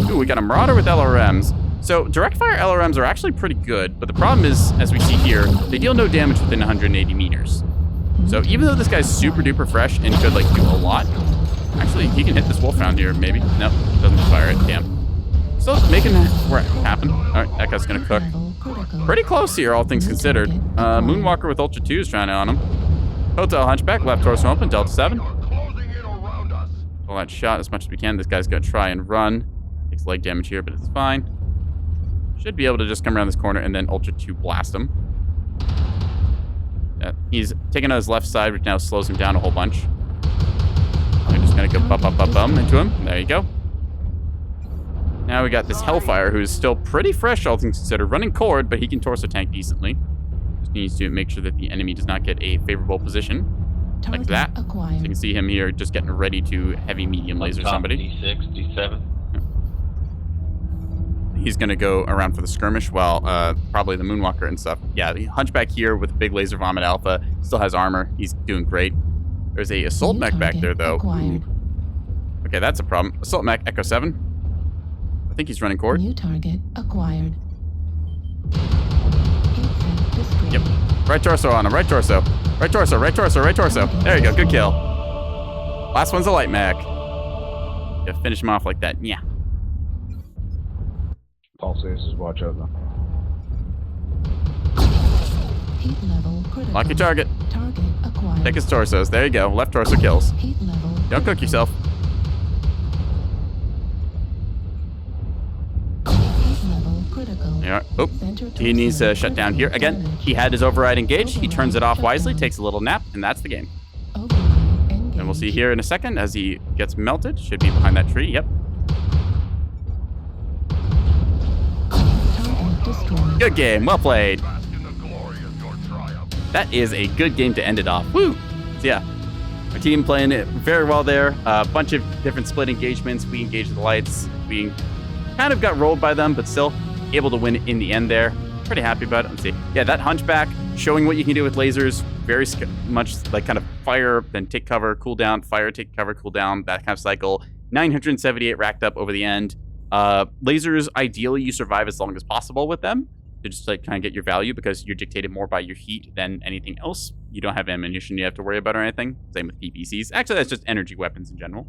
Ooh, we got a Marauder with LRMs. So direct fire LRMs are actually pretty good, but the problem is, as we see here, they deal no damage within 180 meters. So even though this guy's super duper fresh and could like do a lot, actually he can hit this wolfhound here maybe. Nope, doesn't fire it. Damn. Still making that happen. All right, that guy's gonna cook. Level critical. Pretty close here, all things considered. Moonwalker with Ultra 2 is trying to on him. Hotel Hunchback, left torso open, Delta 7. Pull that shot as much as we can. This guy's gonna try and run. Takes leg damage here, but it's fine. Should be able to just come around this corner and then Ultra 2 blast him. Yeah, he's taking out his left side, which now slows him down a whole bunch. I'm just gonna go bum into him. There you go. Now we got this Hellfire, who's still pretty fresh, all things considered. Running Cord, but he can torso tank decently. Just needs to make sure that the enemy does not get a favorable position. Like that. So Acquired. you can see him here just getting ready to heavy medium laser Top somebody. D6, D7. He's going to go around for the skirmish while probably the Moonwalker and stuff. Yeah, the Hunchback here with big laser vomit alpha still has armor. He's doing great. There's a Assault New Mech back target there, though. acquired. Okay, that's a problem. Assault Mech Echo 7. I think he's running Cord. New target acquired. Heat sink destroyed. Yep. Right torso on him. Right torso. Right torso. Right torso. Right torso. There you go. Good kill. Last one's a light mech. Yeah, finish him off like that. Yeah. Pulse aces, watch out though. Heat level critical. Lock your target. Target acquired. Take his torsos. There you go. Left torso kills. Heat level. Don't cook yourself. Heat level critical. There you are. Oh, Center he needs to torso shut down here. critical Again, damage. he had his override engaged. He turns it off wisely, takes a little nap, and that's the game. Override engaged. And we'll see here in a second as he gets melted. Should be behind that tree. Yep. Target destroyed. Good game. Well played. That is a good game to end it off. Woo! So yeah, our team playing it very well there. A bunch of different split engagements. We engaged the lights. We kind of got rolled by them, but still able to win in the end there. Pretty happy about it. Let's see. Yeah, that Hunchback showing what you can do with lasers. Very much like kind of fire, then take cover, cool down, fire, take cover, cool down, that kind of cycle. 978 racked up over the end. Lasers, ideally, you survive as long as possible with them to just like kind of get your value because you're dictated more by your heat than anything else. You don't have ammunition you have to worry about or anything. Same with PPCs. Actually, that's just energy weapons in general.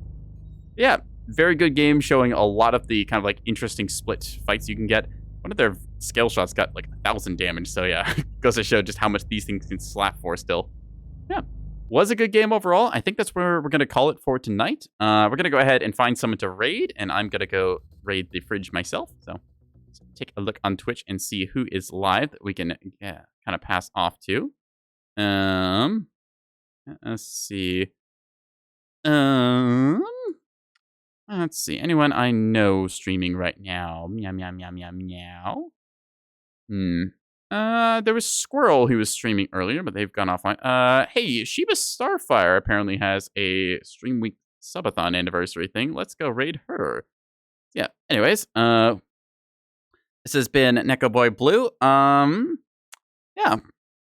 Yeah, very good game showing a lot of the kind of like interesting split fights you can get. One of their scale shots got like 1,000 damage. So yeah, goes to show just how much these things can slap for still. Yeah, was a good game overall. I think that's where we're going to call it for tonight. We're going to go ahead and find someone to raid, and I'm going to go raid the fridge myself. So let's take a look on Twitch and see who is live that we can kind of pass off to. Let's see. Let's see. Anyone I know streaming right now? Meow, meow, meow, meow, meow. There was Squirrel who was streaming earlier, but they've gone offline. Hey, Sheba Starfire apparently has a Stream Week subathon anniversary thing. Let's go raid her. Yeah. Anyways, this has been NekoboyBlue. Yeah.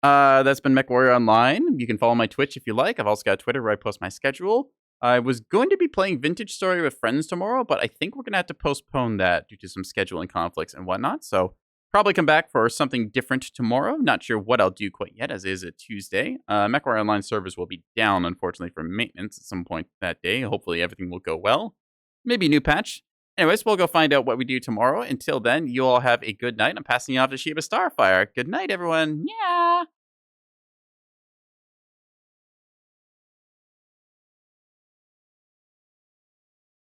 That's been Mechwarrior Online. You can follow my Twitch if you like. I've also got Twitter where I post my schedule. I was going to be playing Vintage Story with friends tomorrow, but I think we're going to have to postpone that due to some scheduling conflicts and whatnot. So probably come back for something different tomorrow. Not sure what I'll do quite yet, as it is a Tuesday. Mechwarrior Online servers will be down, unfortunately, for maintenance at some point that day. Hopefully everything will go well. Maybe a new patch. Anyways, we'll go find out what we do tomorrow. Until then, you all have a good night. I'm passing you off to Sheba Starfire. Good night, everyone. Yeah.